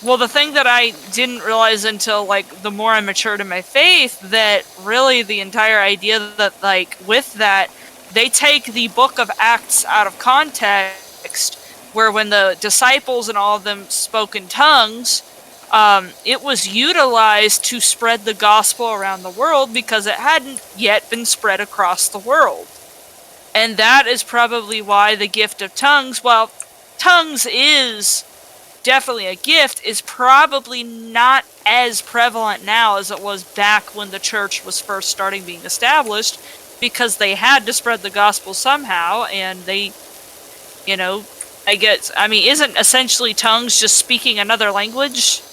Well, the thing that I didn't realize until, like, the more I matured in my faith, that really the entire idea that, like, with that, they take the book of Acts out of context, where when the disciples and all of them spoke in tongues, it was utilized to spread the gospel around the world because it hadn't yet been spread across the world. And that is probably why the gift of tongues, while tongues is definitely a gift, is probably not as prevalent now as it was back when the church was first starting being established, because they had to spread the gospel somehow, and they, isn't essentially tongues just speaking another language?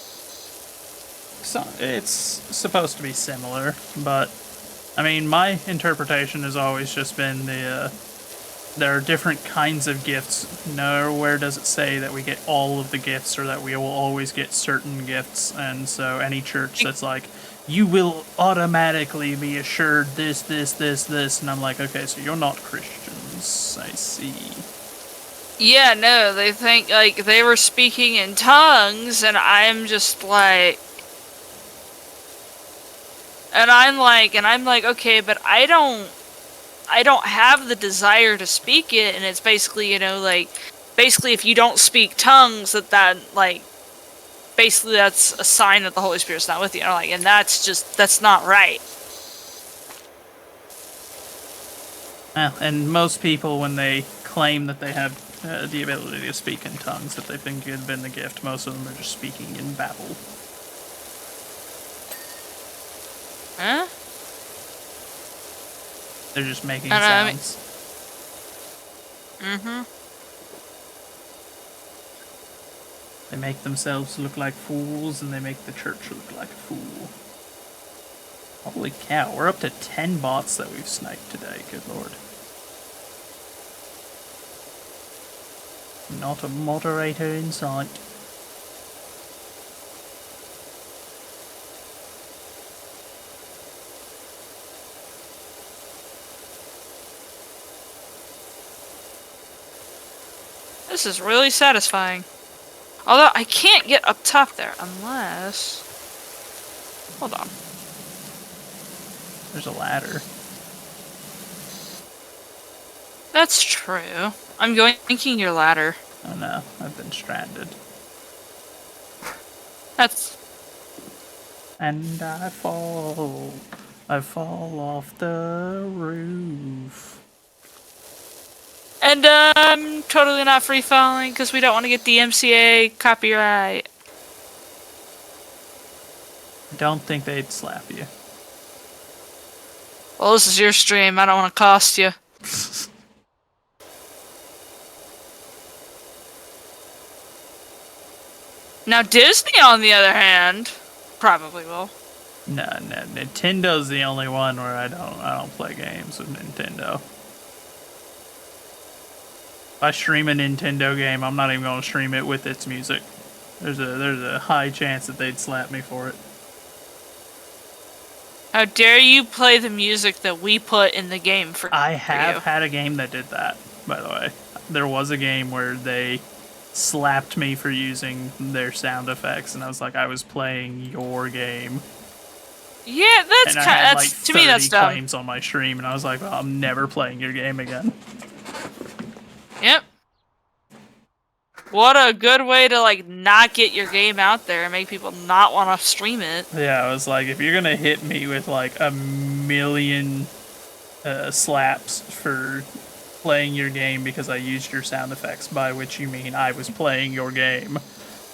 So, it's supposed to be similar, but, my interpretation has always just been there are different kinds of gifts. Nowhere does it say that we get all of the gifts or that we will always get certain gifts, and so any church that's like, you will automatically be assured this, and I'm like, okay, so you're not Christians, I see. Yeah, no, they think, like, they were speaking in tongues, and I'm just like... And I'm like, okay, but I don't have the desire to speak it, and it's basically, basically if you don't speak tongues, basically that's a sign that the Holy Spirit's not with you, and that's not right. Well, and most people, when they claim that they have the ability to speak in tongues that they think had been the gift, most of them are just speaking in babble. Huh? They're just making I mean- sounds. Mm-hmm. They make themselves look like fools, and they make the church look like a fool. Holy cow, we're up to 10 bots that we've sniped today, good lord. Not a moderator in sight. This is really satisfying. Although I can't get up top there unless... Hold on. There's a ladder. That's true. I'm thinking your ladder. Oh no, I've been stranded. That's... And I fall off the roof. And I'm totally not free falling because we don't want to get the MCA copyright. I don't think they'd slap you. Well, this is your stream. I don't want to cost you. Now Disney, on the other hand, probably will. No, Nintendo's the only one where I don't play games with Nintendo. If I stream a Nintendo game, I'm not even gonna stream it with its music. There's a high chance that they'd slap me for it. How dare you play the music that we put in the game for I have you. had a game that did that, by the way. There was a game where they slapped me for using their sound effects, and I was like, I was playing your game. Yeah, that's and I kind. had That's like to me. That's 30 dumb. claims on my stream, and I was like, well, I'm never playing your game again. Yep. What a good way to like not get your game out there and make people not want to stream it. Yeah, I was like, if you're gonna hit me with like a million slaps for playing your game because I used your sound effects, by which you mean I was playing your game,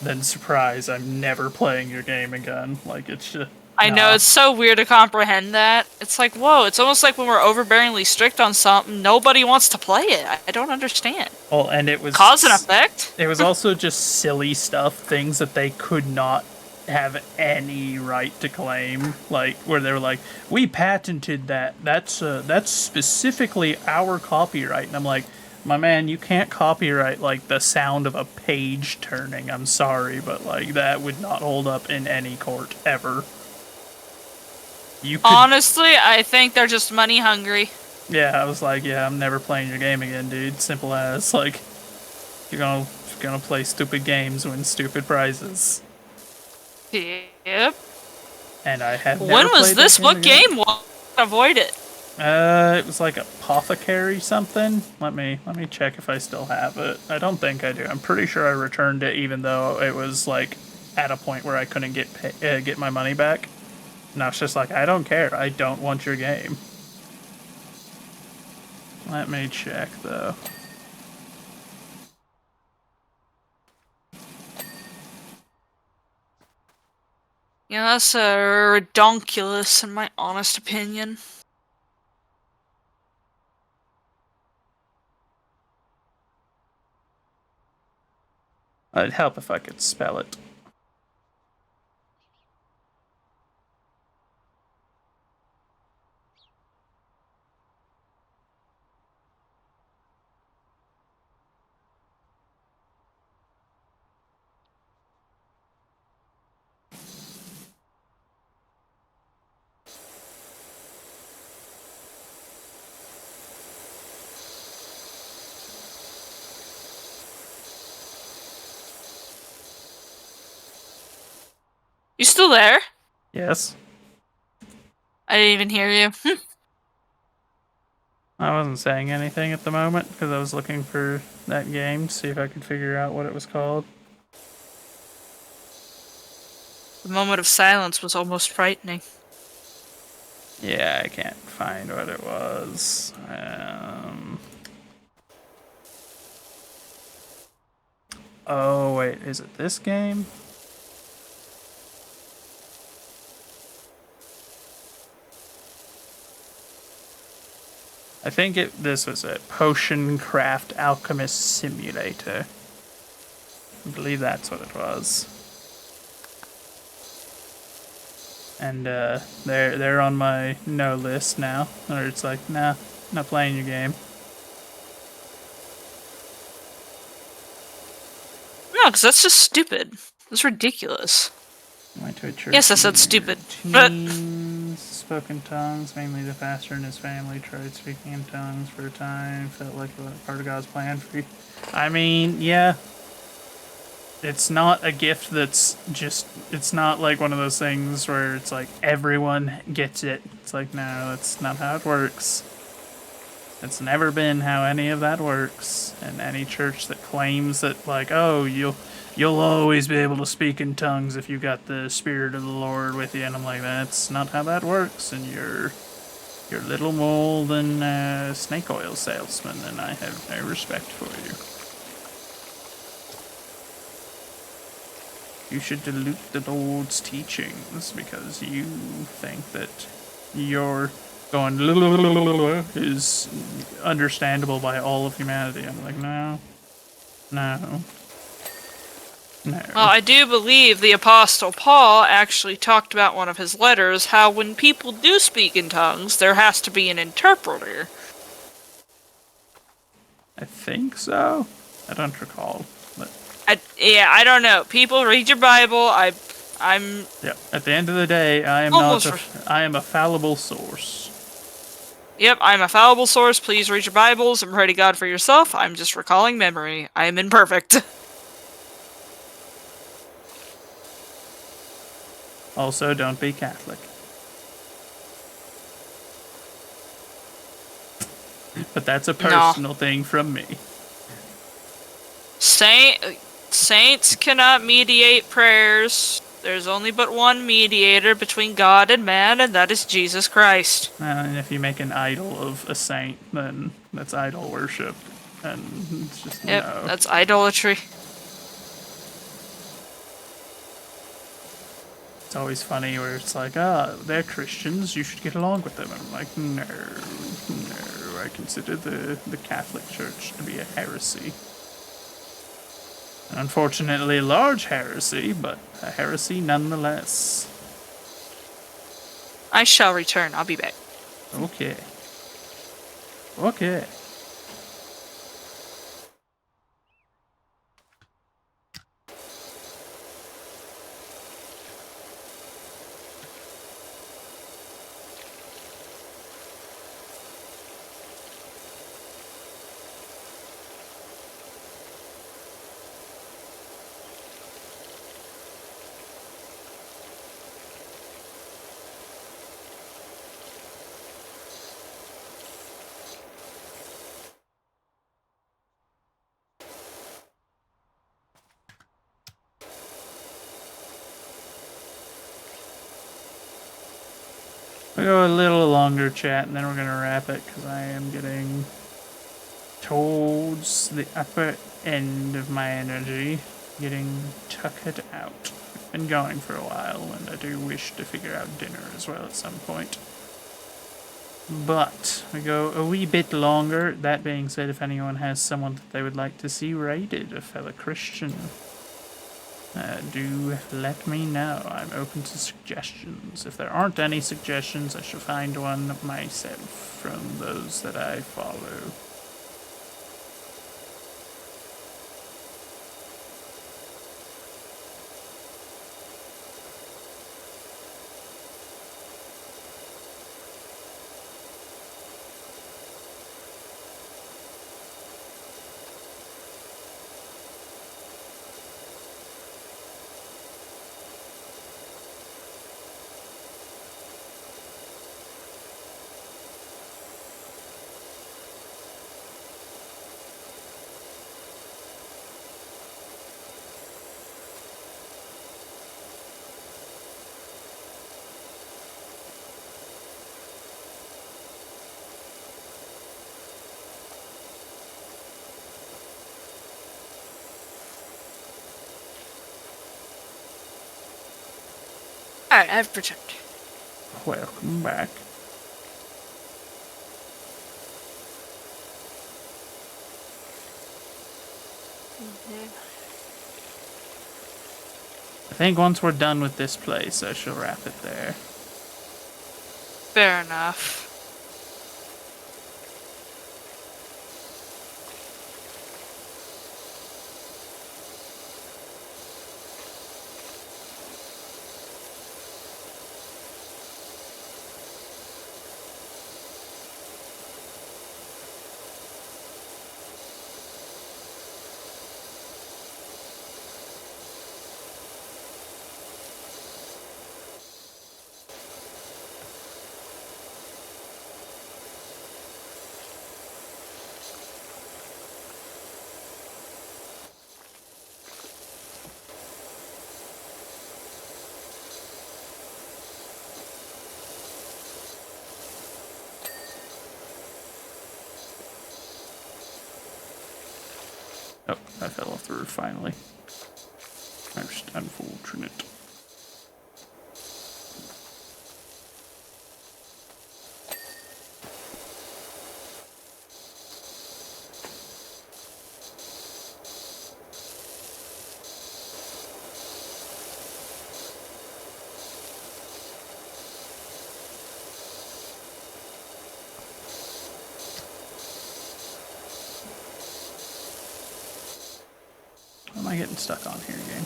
then surprise, I'm never playing your game again. Like, it's just... I know, it's so weird to comprehend that. It's like, whoa, it's almost like when we're overbearingly strict on something, nobody wants to play it. I don't understand. Well, and it was... Cause and effect? It was also just silly stuff, things that they could not have any right to claim. Like, where they were like, we patented that. That's specifically our copyright. And I'm like, my man, you can't copyright, like, the sound of a page turning. I'm sorry, but, like, that would not hold up in any court, ever. You could... Honestly, I think they're just money hungry. Yeah, I was like, yeah, I'm never playing your game again, dude. Simple as, like, you're gonna play stupid games, win stupid prizes. Yep. And I had never When was played this? that What again. game? Avoid it. It was like Apothecary something. Let me check if I still have it. I don't think I do. I'm pretty sure I returned it, even though it was like at a point where I couldn't get my money back. And I was just like, I don't care. I don't want your game. Let me check though. Yeah, that's redonkulous in my honest opinion. It'd help if I could spell it. You still there? Yes. I didn't even hear you. I wasn't saying anything at the moment because I was looking for that game to see if I could figure out what it was called. The moment of silence was almost frightening. Yeah, I can't find what it was. Oh, wait, is it this game? I think this was a Potion Craft Alchemist Simulator. I believe that's what it was. And they're on my no list now. Or it's like, nah, not playing your game. No, because that's just stupid. That's ridiculous. Went to a church. Yes, I said stupid. But Spoken tongues, mainly the pastor and his family tried speaking in tongues for a time. Felt like a part of God's plan for you. I mean, yeah. It's not a gift that's just, it's not like one of those things where it's like everyone gets it. It's like, no, that's not how it works. It's never been how any of that works. And any church that claims that, like, oh, you'll always be able to speak in tongues if you got the Spirit of the Lord with you, and I'm like, that's not how that works, and you're little more than a snake oil salesman, and I have no respect for you. You should dilute the Lord's teachings because you think that your going is understandable by all of humanity. I'm like, no. No. Well, I do believe the Apostle Paul actually talked about one of his letters, how when people do speak in tongues, there has to be an interpreter. I think so. I don't recall. But I don't know. People, read your Bible. I'm. Yeah. At the end of the day, I am I am a fallible source. Yep, I'm a fallible source. Please read your Bibles and pray to God for yourself. I'm just recalling memory. I am imperfect. Also, don't be Catholic. But that's a personal thing from me. Saints cannot mediate prayers. There's only but one mediator between God and man, and that is Jesus Christ. And if you make an idol of a saint, then that's idol worship. And it's just, no. That's idolatry. It's always funny where it's like, they're Christians, you should get along with them. And I'm like, no, I consider the Catholic Church to be a heresy. An unfortunately large heresy, but a heresy nonetheless. I shall return. I'll be back. Okay. Okay. We'll go a little longer chat and then we're going to wrap it because I am getting towards the upper end of my energy, getting tuckered out. I've been going for a while and I do wish to figure out dinner as well at some point. But we go a wee bit longer. That being said, if anyone has someone that they would like to see raided, a fellow Christian, do let me know. I'm open to suggestions. If there aren't any suggestions, I shall find one myself from those that I follow. Alright, I've returned. Welcome back. I think once we're done with this place, I shall wrap it there. Fair enough. Oh, I fell off the roof finally. Most unfortunate. What am I getting stuck on here, game?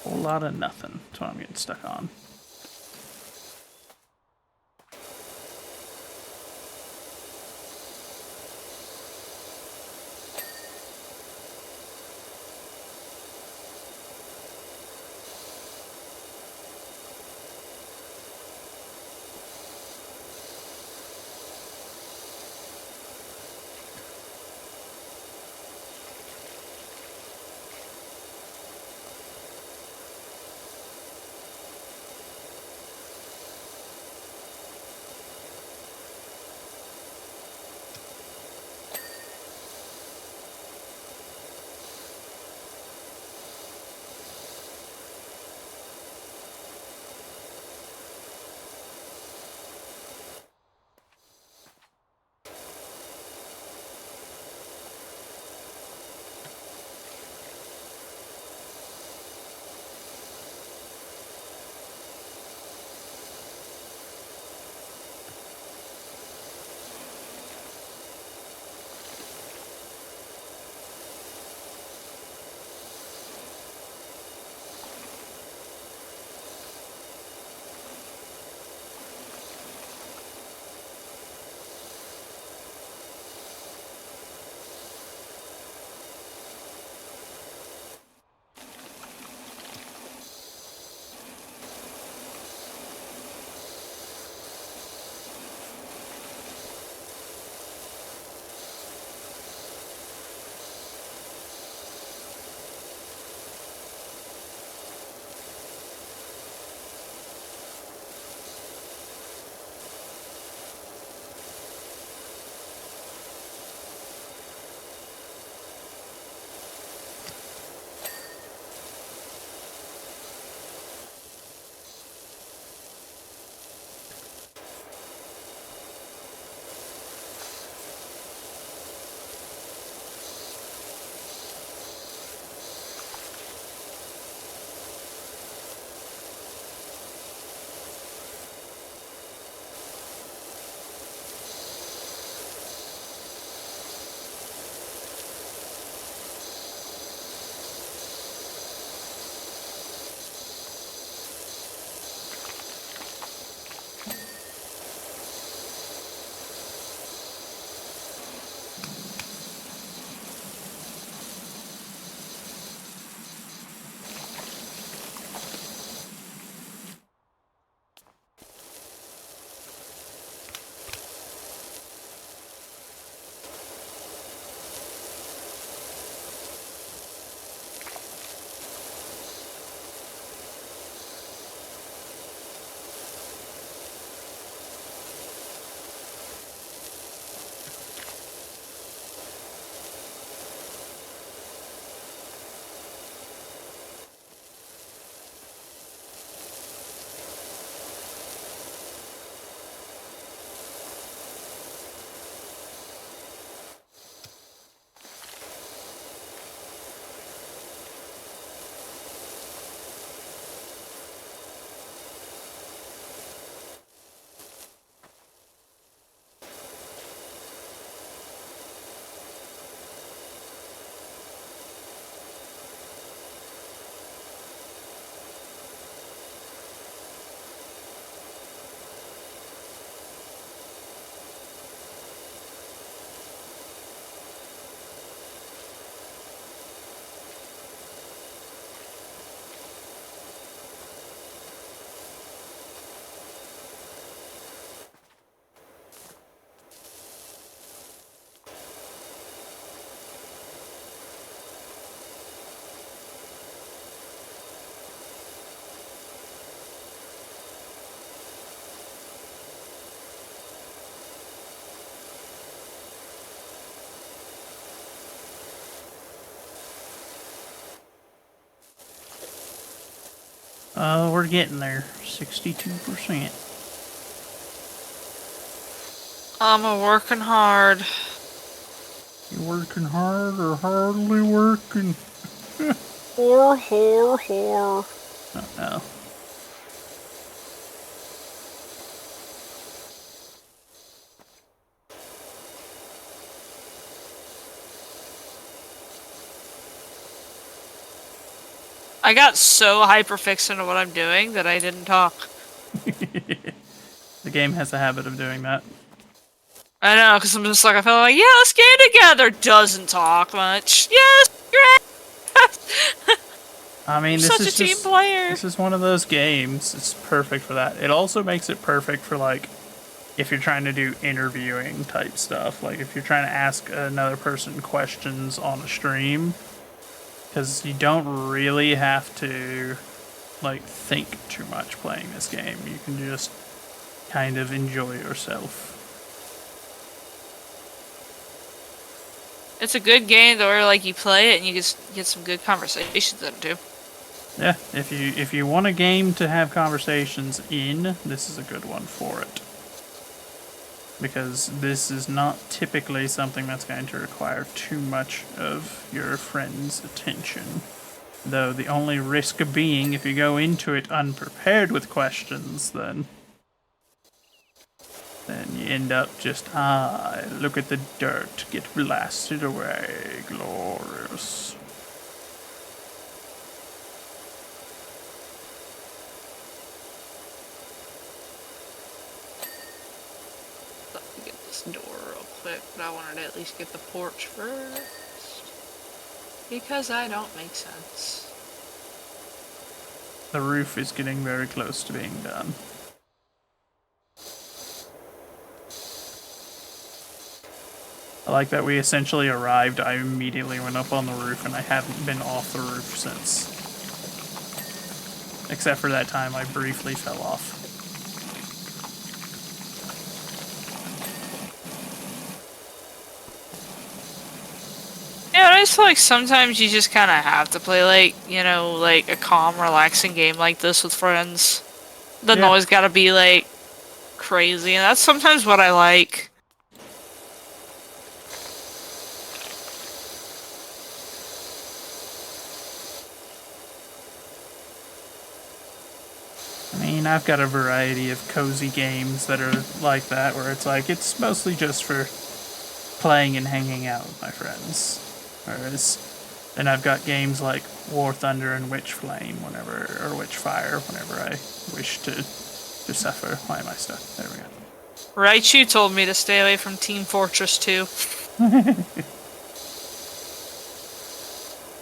Whole lot of nothing. That's what I'm getting stuck on. We're getting there. 62%. I'm working hard. You working hard or hardly working? Whore. Oh no. I got so hyperfixed into what I'm doing that I didn't talk. The game has a habit of doing that. I know, because I'm just like, I feel like, yeah, let's get together. Doesn't talk much. Yes, great. I mean, You're this such is a team just player. this is one of those games. It's perfect for that. It also makes it perfect for like if you're trying to do interviewing type stuff. Like if you're trying to ask another person questions on a stream, because you don't really have to like think too much playing this game. You can just kind of enjoy yourself. It's a good game where like you play it and you just get some good conversations in it too. Yeah, if you want a game to have conversations in, this is a good one for it. Because this is not typically something that's going to require too much of your friend's attention. Though the only risk being if you go into it unprepared with questions, then you end up just, look at the dirt, get blasted away, glorious. Get this door real quick, but I wanted to at least get the porch first. Because I don't make sense. The roof is getting very close to being done. I like that we essentially arrived, I immediately went up on the roof, and I haven't been off the roof since. Except for that time I briefly fell off. Yeah, I just feel like sometimes you just kind of have to play like, you know, like a calm, relaxing game like this with friends. Doesn't always gotta be like crazy, and that's sometimes what I like. I mean, I've got a variety of cozy games that are like that, where it's like, it's mostly just for playing and hanging out with my friends. Whereas, then I've got games like War Thunder and Witch Flame, or Witch Fire, whenever I wish to suffer. Why am I stuck? There we go. Raichu told me to stay away from Team Fortress 2.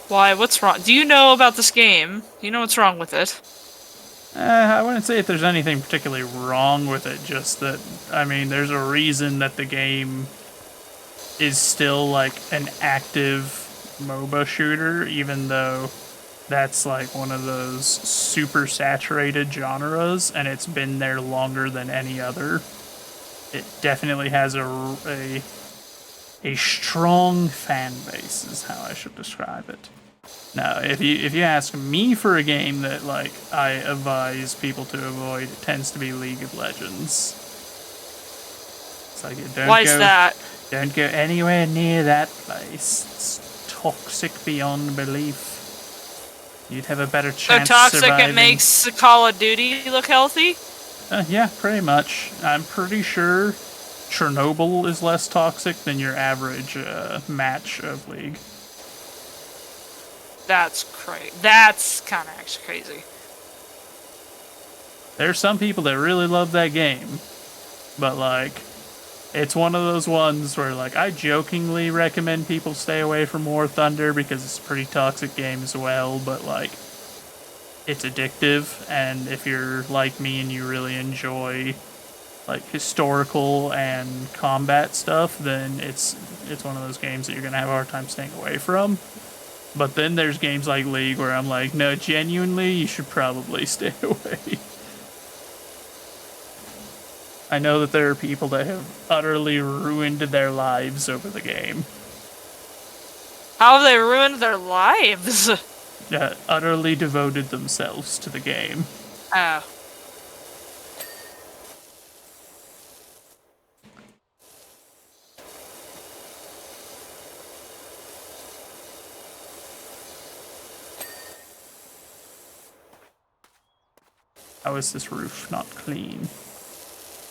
Why? What's wrong? Do you know about this game? Do you know what's wrong with it? I wouldn't say if there's anything particularly wrong with it, just that, I mean, there's a reason that the game is still like an active MOBA shooter, even though that's like one of those super saturated genres, and it's been there longer than any other. It definitely has a strong fan base, is how I should describe it. Now, if you ask me for a game that like I advise people to avoid, it tends to be League of Legends. It's like, Why is that? Don't go anywhere near that place. It's toxic beyond belief. You'd have a better chance So toxic surviving. it makes Call of Duty look healthy? Yeah, pretty much. I'm pretty sure Chernobyl is less toxic than your average match of League. That's crazy. That's kind of actually crazy. There's some people that really love that game, but like, it's one of those ones where like I jokingly recommend people stay away from War Thunder because it's a pretty toxic game as well, but like, it's addictive, and if you're like me and you really enjoy like historical and combat stuff, then it's one of those games that you're gonna have a hard time staying away from. But then there's games like League where I'm like, no, genuinely, you should probably stay away. I know that there are people that have utterly ruined their lives over the game. How have they ruined their lives? utterly devoted themselves to the game. Oh. How is this roof not clean?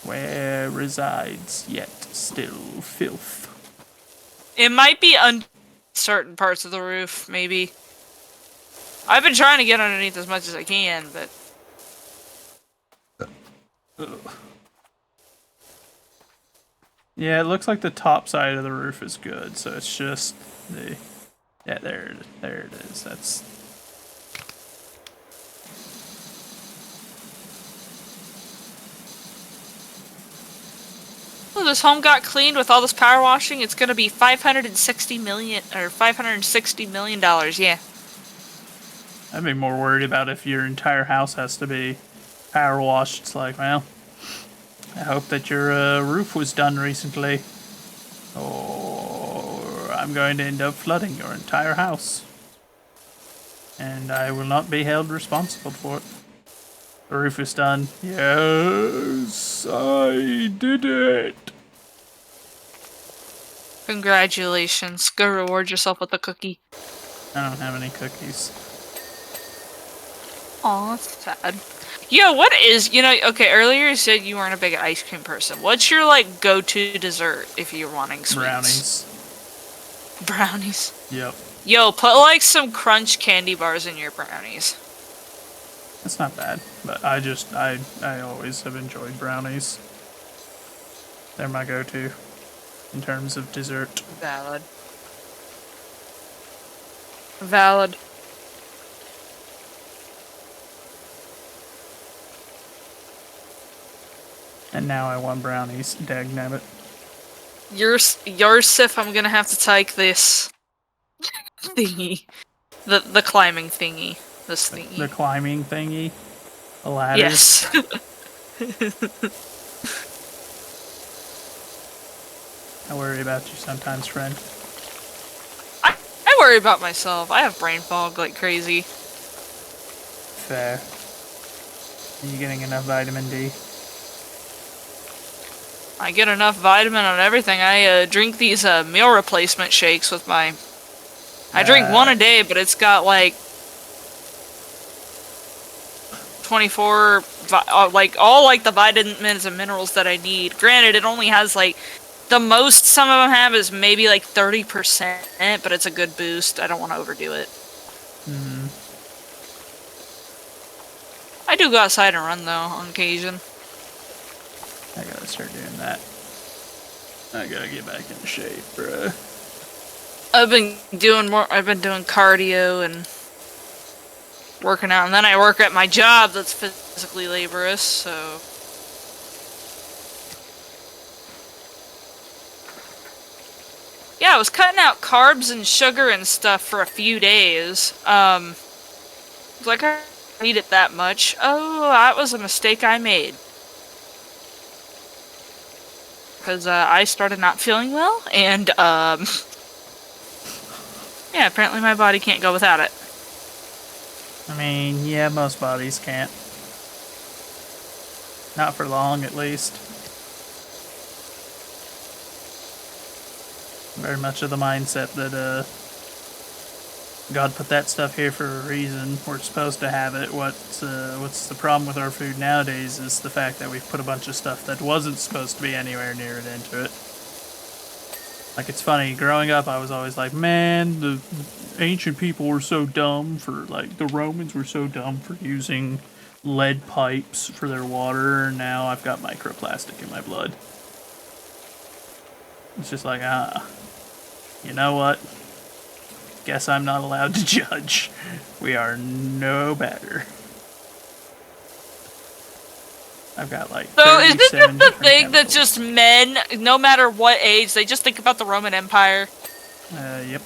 Where resides yet still filth? It might be on certain parts of the roof, maybe. I've been trying to get underneath as much as I can, but... Ugh. Yeah, it looks like the top side of the roof is good, so it's just the... Yeah, there it is. That's... Oh, this home got cleaned with all this power washing. It's gonna be $560 million, yeah. I'd be more worried about if your entire house has to be power washed. It's like, well, I hope that your roof was done recently, or I'm going to end up flooding your entire house. And I will not be held responsible for it. The roof is done. Yes, I did it. Congratulations. Go reward yourself with a cookie. I don't have any cookies. Aw, that's sad. Yo, what is, okay, earlier you said you weren't a big ice cream person. What's your, like, go-to dessert if you're wanting sweets? Brownies. Brownies? Yep. Yo, put, like, some crunch candy bars in your brownies. It's not bad, but I always have enjoyed brownies. They're my go-to in terms of dessert. Valid. Valid. And now I want brownies. Dagnabbit. Yours, I'm gonna have to take this thingy. The climbing thingy. This thingy. The climbing thingy? The ladder? Yes. I worry about you sometimes, friend. I worry about myself. I have brain fog like crazy. Fair. Are you getting enough vitamin D? I get enough vitamin on everything. I drink these meal replacement shakes with my... I drink one a day, but it's got like 24, like all like the vitamins and minerals that I need. Granted, it only has like, the most some of them have is maybe like 30%, but it's a good boost. I don't want to overdo it. Mm-hmm. I do go outside and run though, on occasion. I gotta start doing that. I gotta get back in shape, bruh. I've been doing cardio and working out, and then I work at my job that's physically laborious, so... Yeah, I was cutting out carbs and sugar and stuff for a few days. Like, I don't eat it that much. Oh, that was a mistake I made. Because, I started not feeling well, and, yeah, apparently my body can't go without it. I mean, yeah, most bodies can't. Not for long, at least. Very much of the mindset that, God put that stuff here for a reason. We're supposed to have it. What's the problem with our food nowadays is the fact that we've put a bunch of stuff that wasn't supposed to be anywhere near it into it. Like, it's funny, growing up I was always like, man, the ancient people were so dumb for, like, the Romans were so dumb for using lead pipes for their water, and now I've got microplastic in my blood. It's just like, you know what? Guess I'm not allowed to judge. We are no better. I've got like 37 So is it just the thing chemicals. that just men, no matter what age, they just think about the Roman Empire? Yep.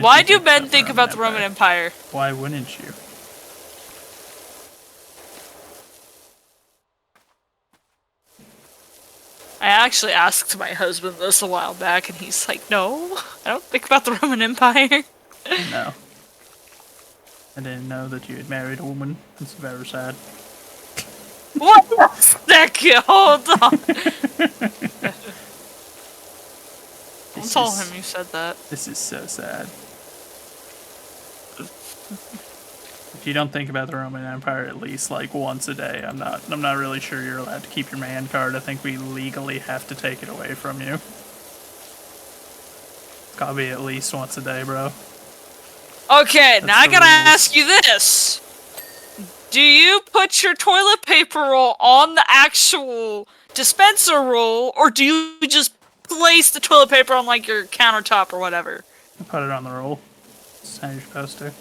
Why do men think about the Roman Empire? Why wouldn't you? I actually asked my husband this a while back, and he's like, no, I don't think about the Roman Empire. No. I didn't know that you had married a woman. It's very sad. What a second? Hold on. Don't tell him you said that. This is so sad. If you don't think about the Roman Empire at least like once a day, I'm not really sure you're allowed to keep your man card. I think we legally have to take it away from you. It's gotta be at least once a day, bro. Okay, now I gotta ask you this. Do you put your toilet paper roll on the actual dispenser roll, or do you just place the toilet paper on like your countertop or whatever? I put it on the roll. That's how you're supposed to.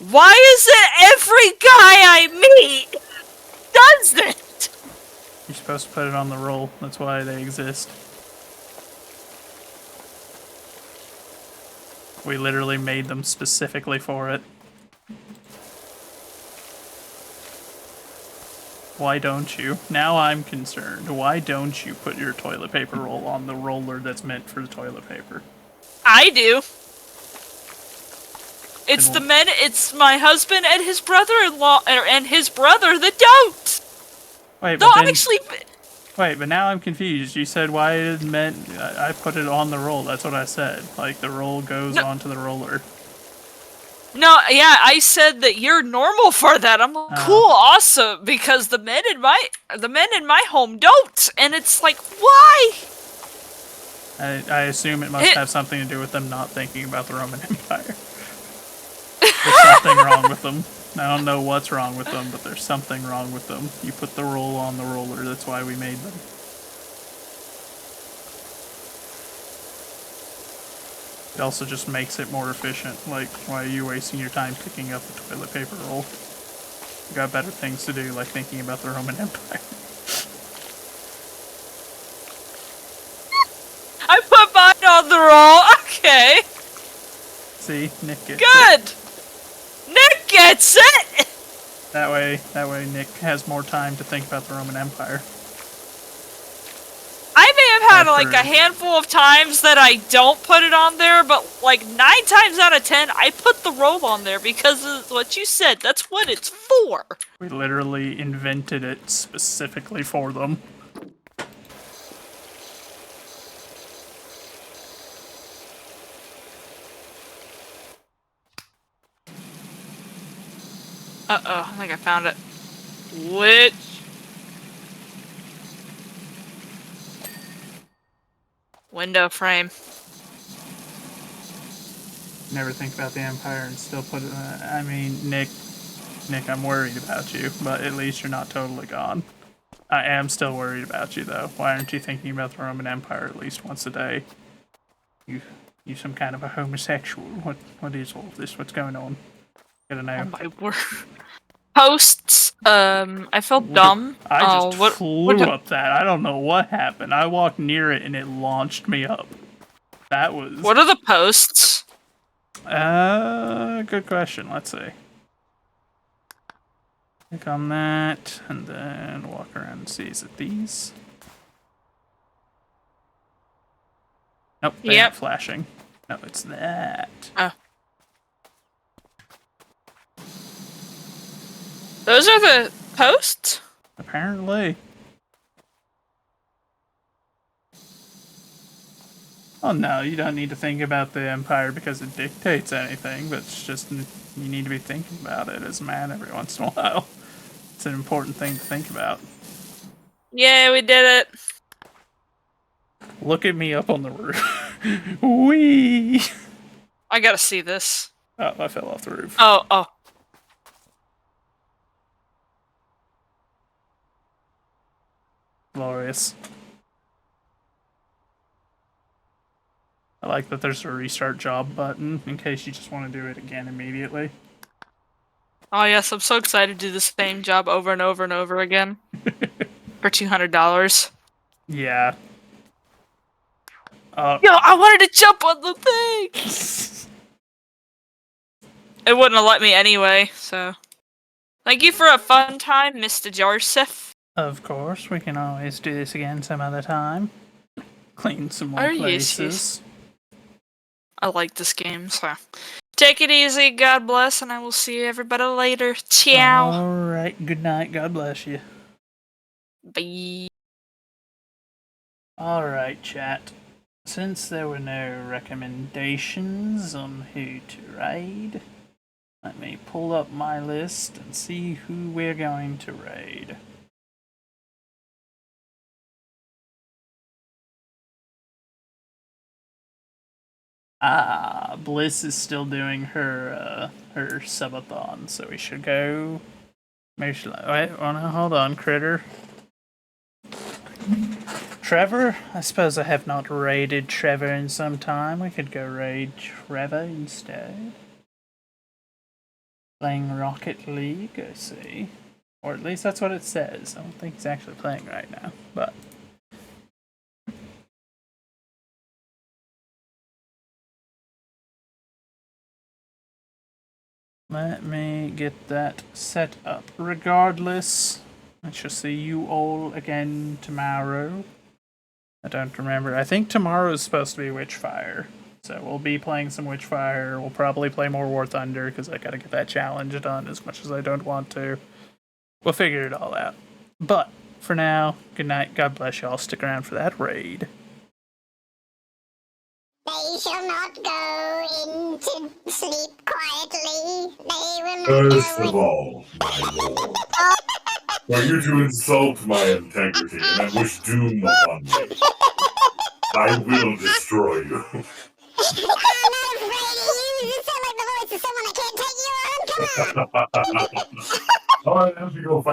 Why is it every guy I meet does it? You're supposed to put it on the roll. That's why they exist. We literally made them specifically for it. Why don't you? Now I'm concerned. Why don't you put your toilet paper roll on the roller that's meant for the toilet paper? I do. It's the men. It's my husband and his brother-in-law and his brother that don't. Wait, no, but then, actually. Wait, but now I'm confused. You said why it meant I put it on the roll. That's what I said. Like the roll goes onto the roller. No, yeah, I said that you're normal for that. I'm like, cool, awesome, because the men in my home don't, and it's like, why? I assume it must have something to do with them not thinking about the Roman Empire. There's something wrong with them. I don't know what's wrong with them, but there's something wrong with them. You put the roll on the roller, that's why we made them. It also just makes it more efficient. Like, why are you wasting your time picking up the toilet paper roll? You got better things to do, like thinking about the Roman Empire. I put mine on the roll, okay. See, Nick gets it. Nick gets it! That way Nick has more time to think about the Roman Empire. I may have had like a handful of times that I don't put it on there, but like 9 times out of 10, I put the roll on there because of what you said. That's what it's for. We literally invented it specifically for them. Uh-oh, I think I found it. Which? Window frame. Never think about the Empire and still put it in I mean, Nick, I'm worried about you, but at least you're not totally gone. I am still worried about you, though. Why aren't you thinking about the Roman Empire at least once a day? You some kind of a homosexual. What is all this? What's going on? Gotta know. Oh my word. Posts. I felt dumb. I just flew up that. I don't know what happened. I walked near it and it launched me up. That was... What are the posts? Good question. Let's see. Click on that, and then walk around and see. Is it these? Nope, they aren't flashing. No, it's that. Oh. Those are the posts? Apparently. Oh no, you don't need to think about the Empire because it dictates anything, but it's just you need to be thinking about it as a man every once in a while. It's an important thing to think about. Yeah, we did it. Look at me up on the roof. Whee! I gotta see this. Oh, I fell off the roof. Oh. Glorious. I like that there's a restart job button in case you just want to do it again immediately. Oh yes, I'm so excited to do the same job over and over and over again. For $200. Yeah. Yo, I wanted to jump on the thing! It wouldn't have let me anyway, so... Thank you for a fun time, Mr. Joseph. Of course, we can always do this again some other time. Clean some more places. I like this game, so take it easy, God bless, and I will see everybody later. Ciao. Alright, good night, God bless you. Bye. Alright, chat. Since there were no recommendations on who to raid, let me pull up my list and see who we're going to raid. Ah, Bliss is still doing her her subathon, so we should go. Maybe wait, hold on, Critter. Trevor? I suppose I have not raided Trevor in some time. We could go raid Trevor instead. Playing Rocket League, I see. Or at least that's what it says. I don't think he's actually playing right now, but... Let me get that set up. Regardless, I shall see you all again tomorrow. I don't remember. I think tomorrow is supposed to be Witchfire. So we'll be playing some Witchfire. We'll probably play more War Thunder because I gotta get that challenge done as much as I don't want to. We'll figure it all out. But for now, good night. God bless y'all. Stick around for that raid. They shall not go into sleep quietly. They will not First go of all, my lord, for you to insult my integrity and wish doom upon me, I will destroy you. I'm not afraid of you. You sound like the voice of someone I can't take you on. Come on. Oh, I have to go fight.